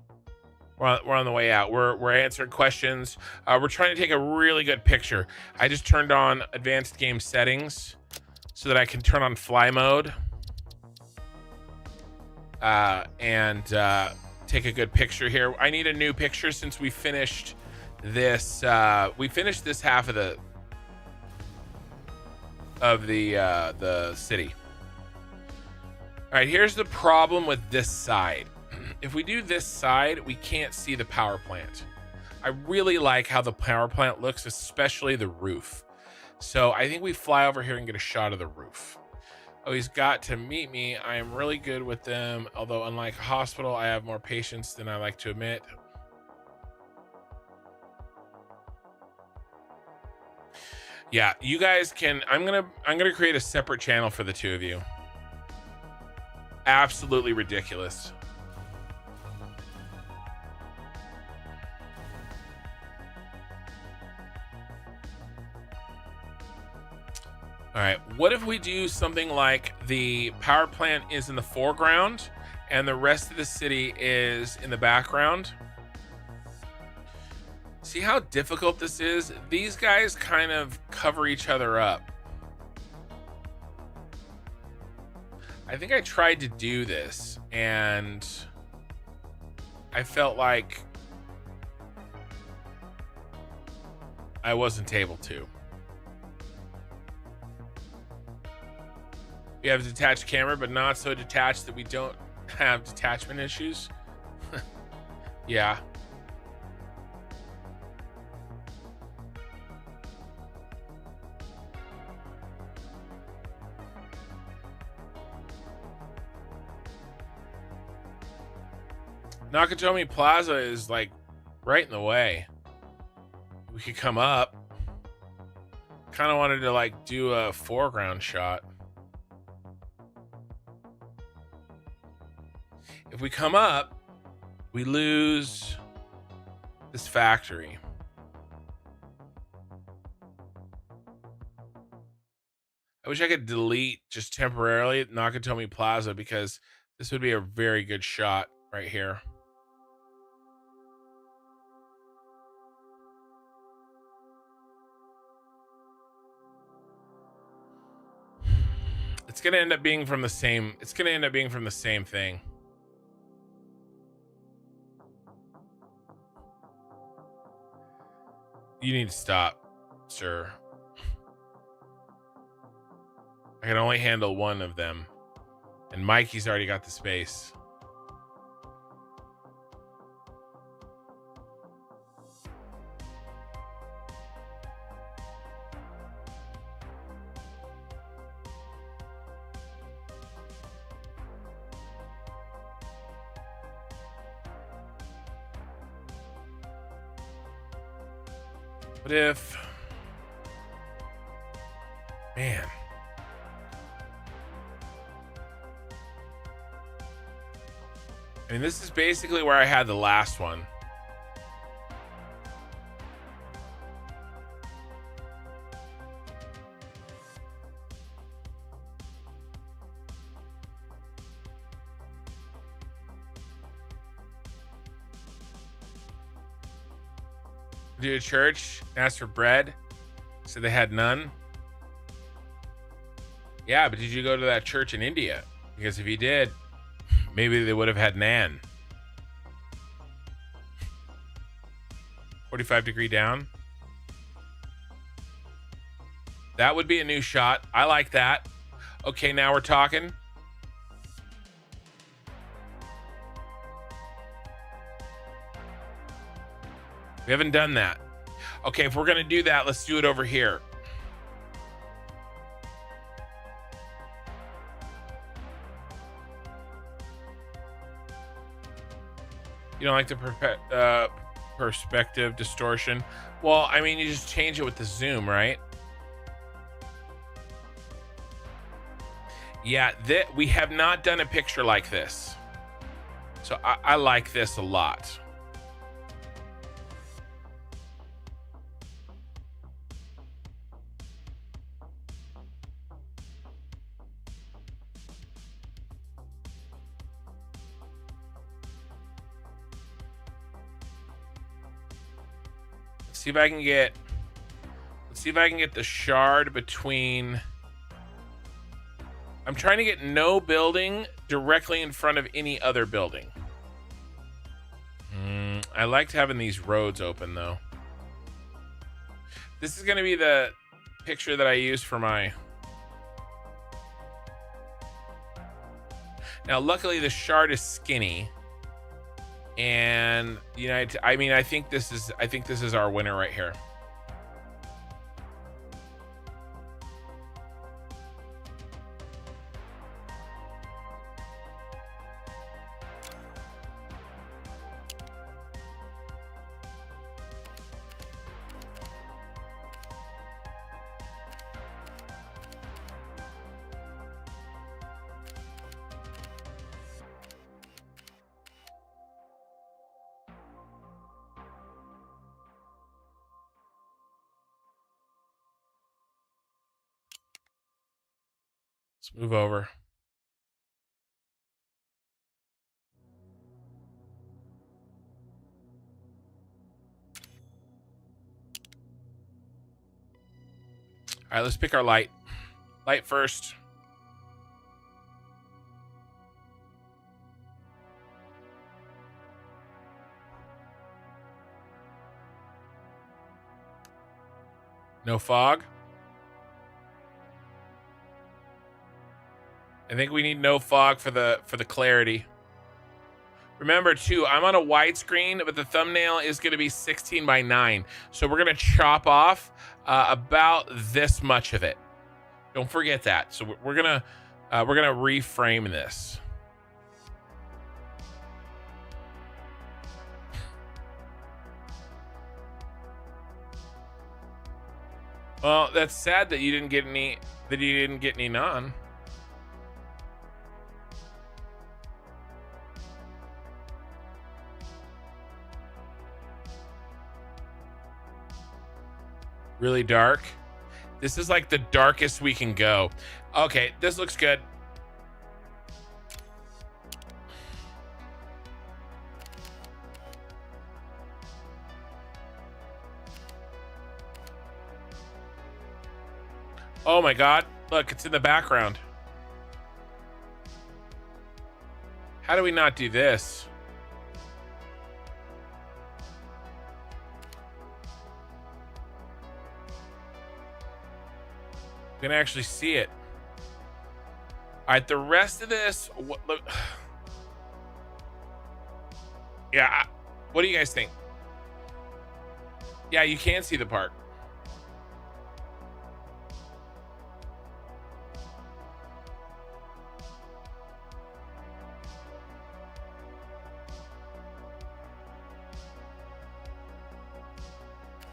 We're on the way out. We're answering questions. We're trying to take a really good picture. I just turned on advanced game settings so that I can turn on fly mode and take a good picture here. I need a new picture since we finished this. We finished this half of the city. All right, here's the problem with this side. If we do this side, we can't see the power plant. I really like how the power plant looks, especially the roof. So I think we fly over here and get a shot of the roof. Oh, he's got to meet me. I am really good with them. Although unlike a hospital, I have more patience than I like to admit. Yeah, you guys can, I'm gonna create a separate channel for the two of you. Absolutely ridiculous. All right, what if we do something like the power plant is in the foreground and the rest of the city is in the background? See how difficult this is? These guys kind of cover each other up. I think I tried to do this and I felt like I wasn't able to. We have a detached camera, but not so detached that we don't have detachment issues. Yeah. Nakatomi Plaza is like right in the way. We could come up. Kind of wanted to like do a foreground shot. If we come up, we lose this factory. I wish I could delete just temporarily Nakatomi Plaza because this would be a very good shot right here. It's going to end up being from the same. It's going to end up being from the same thing. You need to stop, sir. I can only handle one of them. And Mikey's already got the space. What if... Man. I mean, this is basically where I had the last one. Do a church, ask for bread, so they had none. Yeah, but did you go to that church in India? Because if you did, maybe they would have had naan. 45-degree down. That would be a new shot. I like that. Okay, now we're talking. We haven't done that. Okay, if we're going to do that, let's do it over here. You don't like the perspective distortion? Well, I mean, you just change it with the zoom, right? Yeah, we have not done a picture like this. So I like this a lot. Let's see if I can get the shard between. I'm trying to get no building directly in front of any other building. I liked having these roads open though. This is going to be the picture that I use for my. Now, luckily the shard is skinny. And I mean, I think this is our winner right here. Let's move over. All right, let's pick our light. Light first. No fog. I think we need no fog for the clarity. Remember too, I'm on a widescreen, but the thumbnail is going to be 16 by 9. So we're going to chop off about this much of it. Don't forget that. So we're going to reframe this. Well, that's sad that you didn't get any non. Really dark. This is like the darkest we can go. Okay, this looks good. Oh my God, look, it's in the background. How do we not do this? We can actually see it. All right, the rest of this, look. Yeah, what do you guys think? Yeah, you can see the part.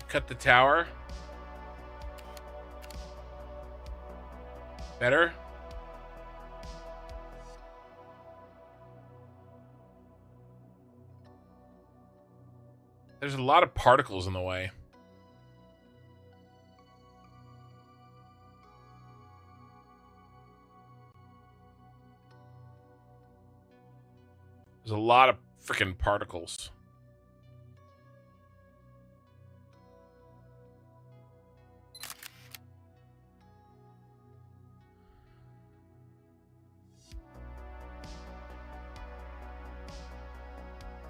Cut the tower. Better. There's a lot of particles in the way. There's a lot of freaking particles.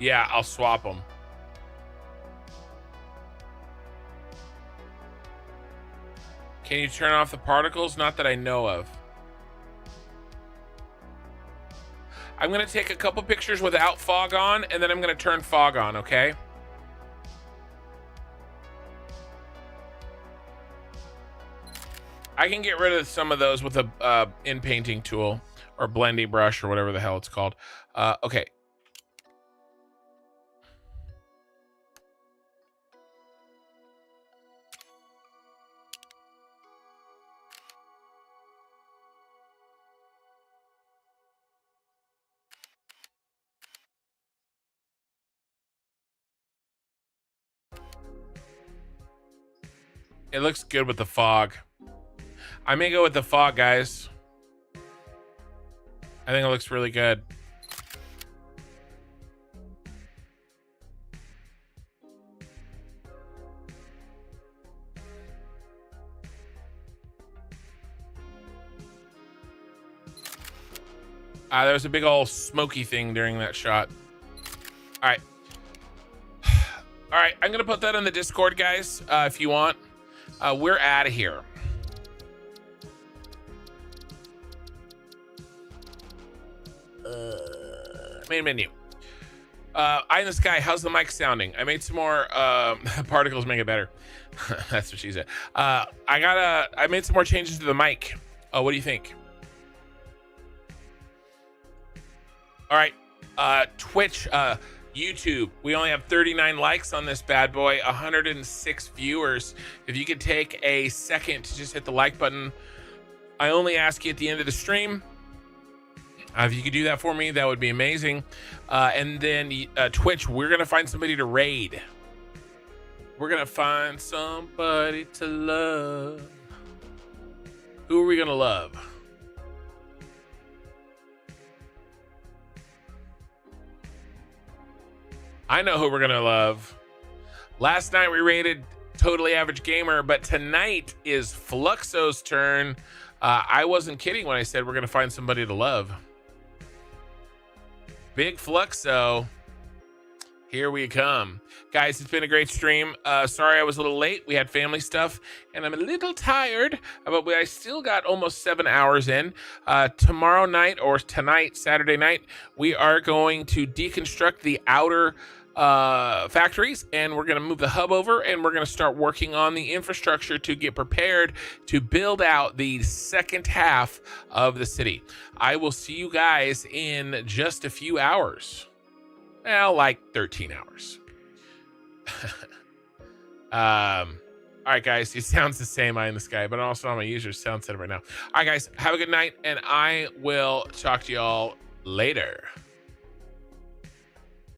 Yeah, I'll swap them. Can you turn off the particles? Not that I know of. I'm going to take a couple pictures without fog on, and then I'm going to turn fog on, okay? I can get rid of some of those with a in-painting tool or blending brush or whatever the hell it's called. Okay. It looks good with the fog. I may go with the fog, guys. I think it looks really good. There was a big old smoky thing during that shot. All right. All right, I'm going to put that in the Discord, guys, if you want. We're out of here. Main menu. Eye in the sky. How's the mic sounding? I made some more particles, make it better. That's what she said. I made some more changes to the mic. What do you think? All right, Twitch, YouTube. We only have 39 likes on this bad boy, 106 viewers. If you could take a second to just hit the like button. I only ask you at the end of the stream. If you could do that for me, that would be amazing. And then Twitch, we're going to find somebody to raid. We're going to find somebody to love. Who are we going to love? I know who we're going to love. Last night we raided Totally Average Gamer, but tonight is Fluxo's turn. I wasn't kidding when I said we're going to find somebody to love. Big Fluxo, here we come. Guys, it's been a great stream. Sorry I was a little late. We had family stuff, and I'm a little tired, but I still got almost 7 hours in. Tomorrow night, or tonight, Saturday night, we are going to deconstruct the outer factories, and we're going to move the hub over, and we're going to start working on the infrastructure to get prepared to build out the second half of the city. I will see you guys in just a few hours. Well, like 13 hours. All right, guys, it sounds the same eye in the sky, but also on my user sound setup right now. All right, guys, have a good night, and I will talk to y'all later.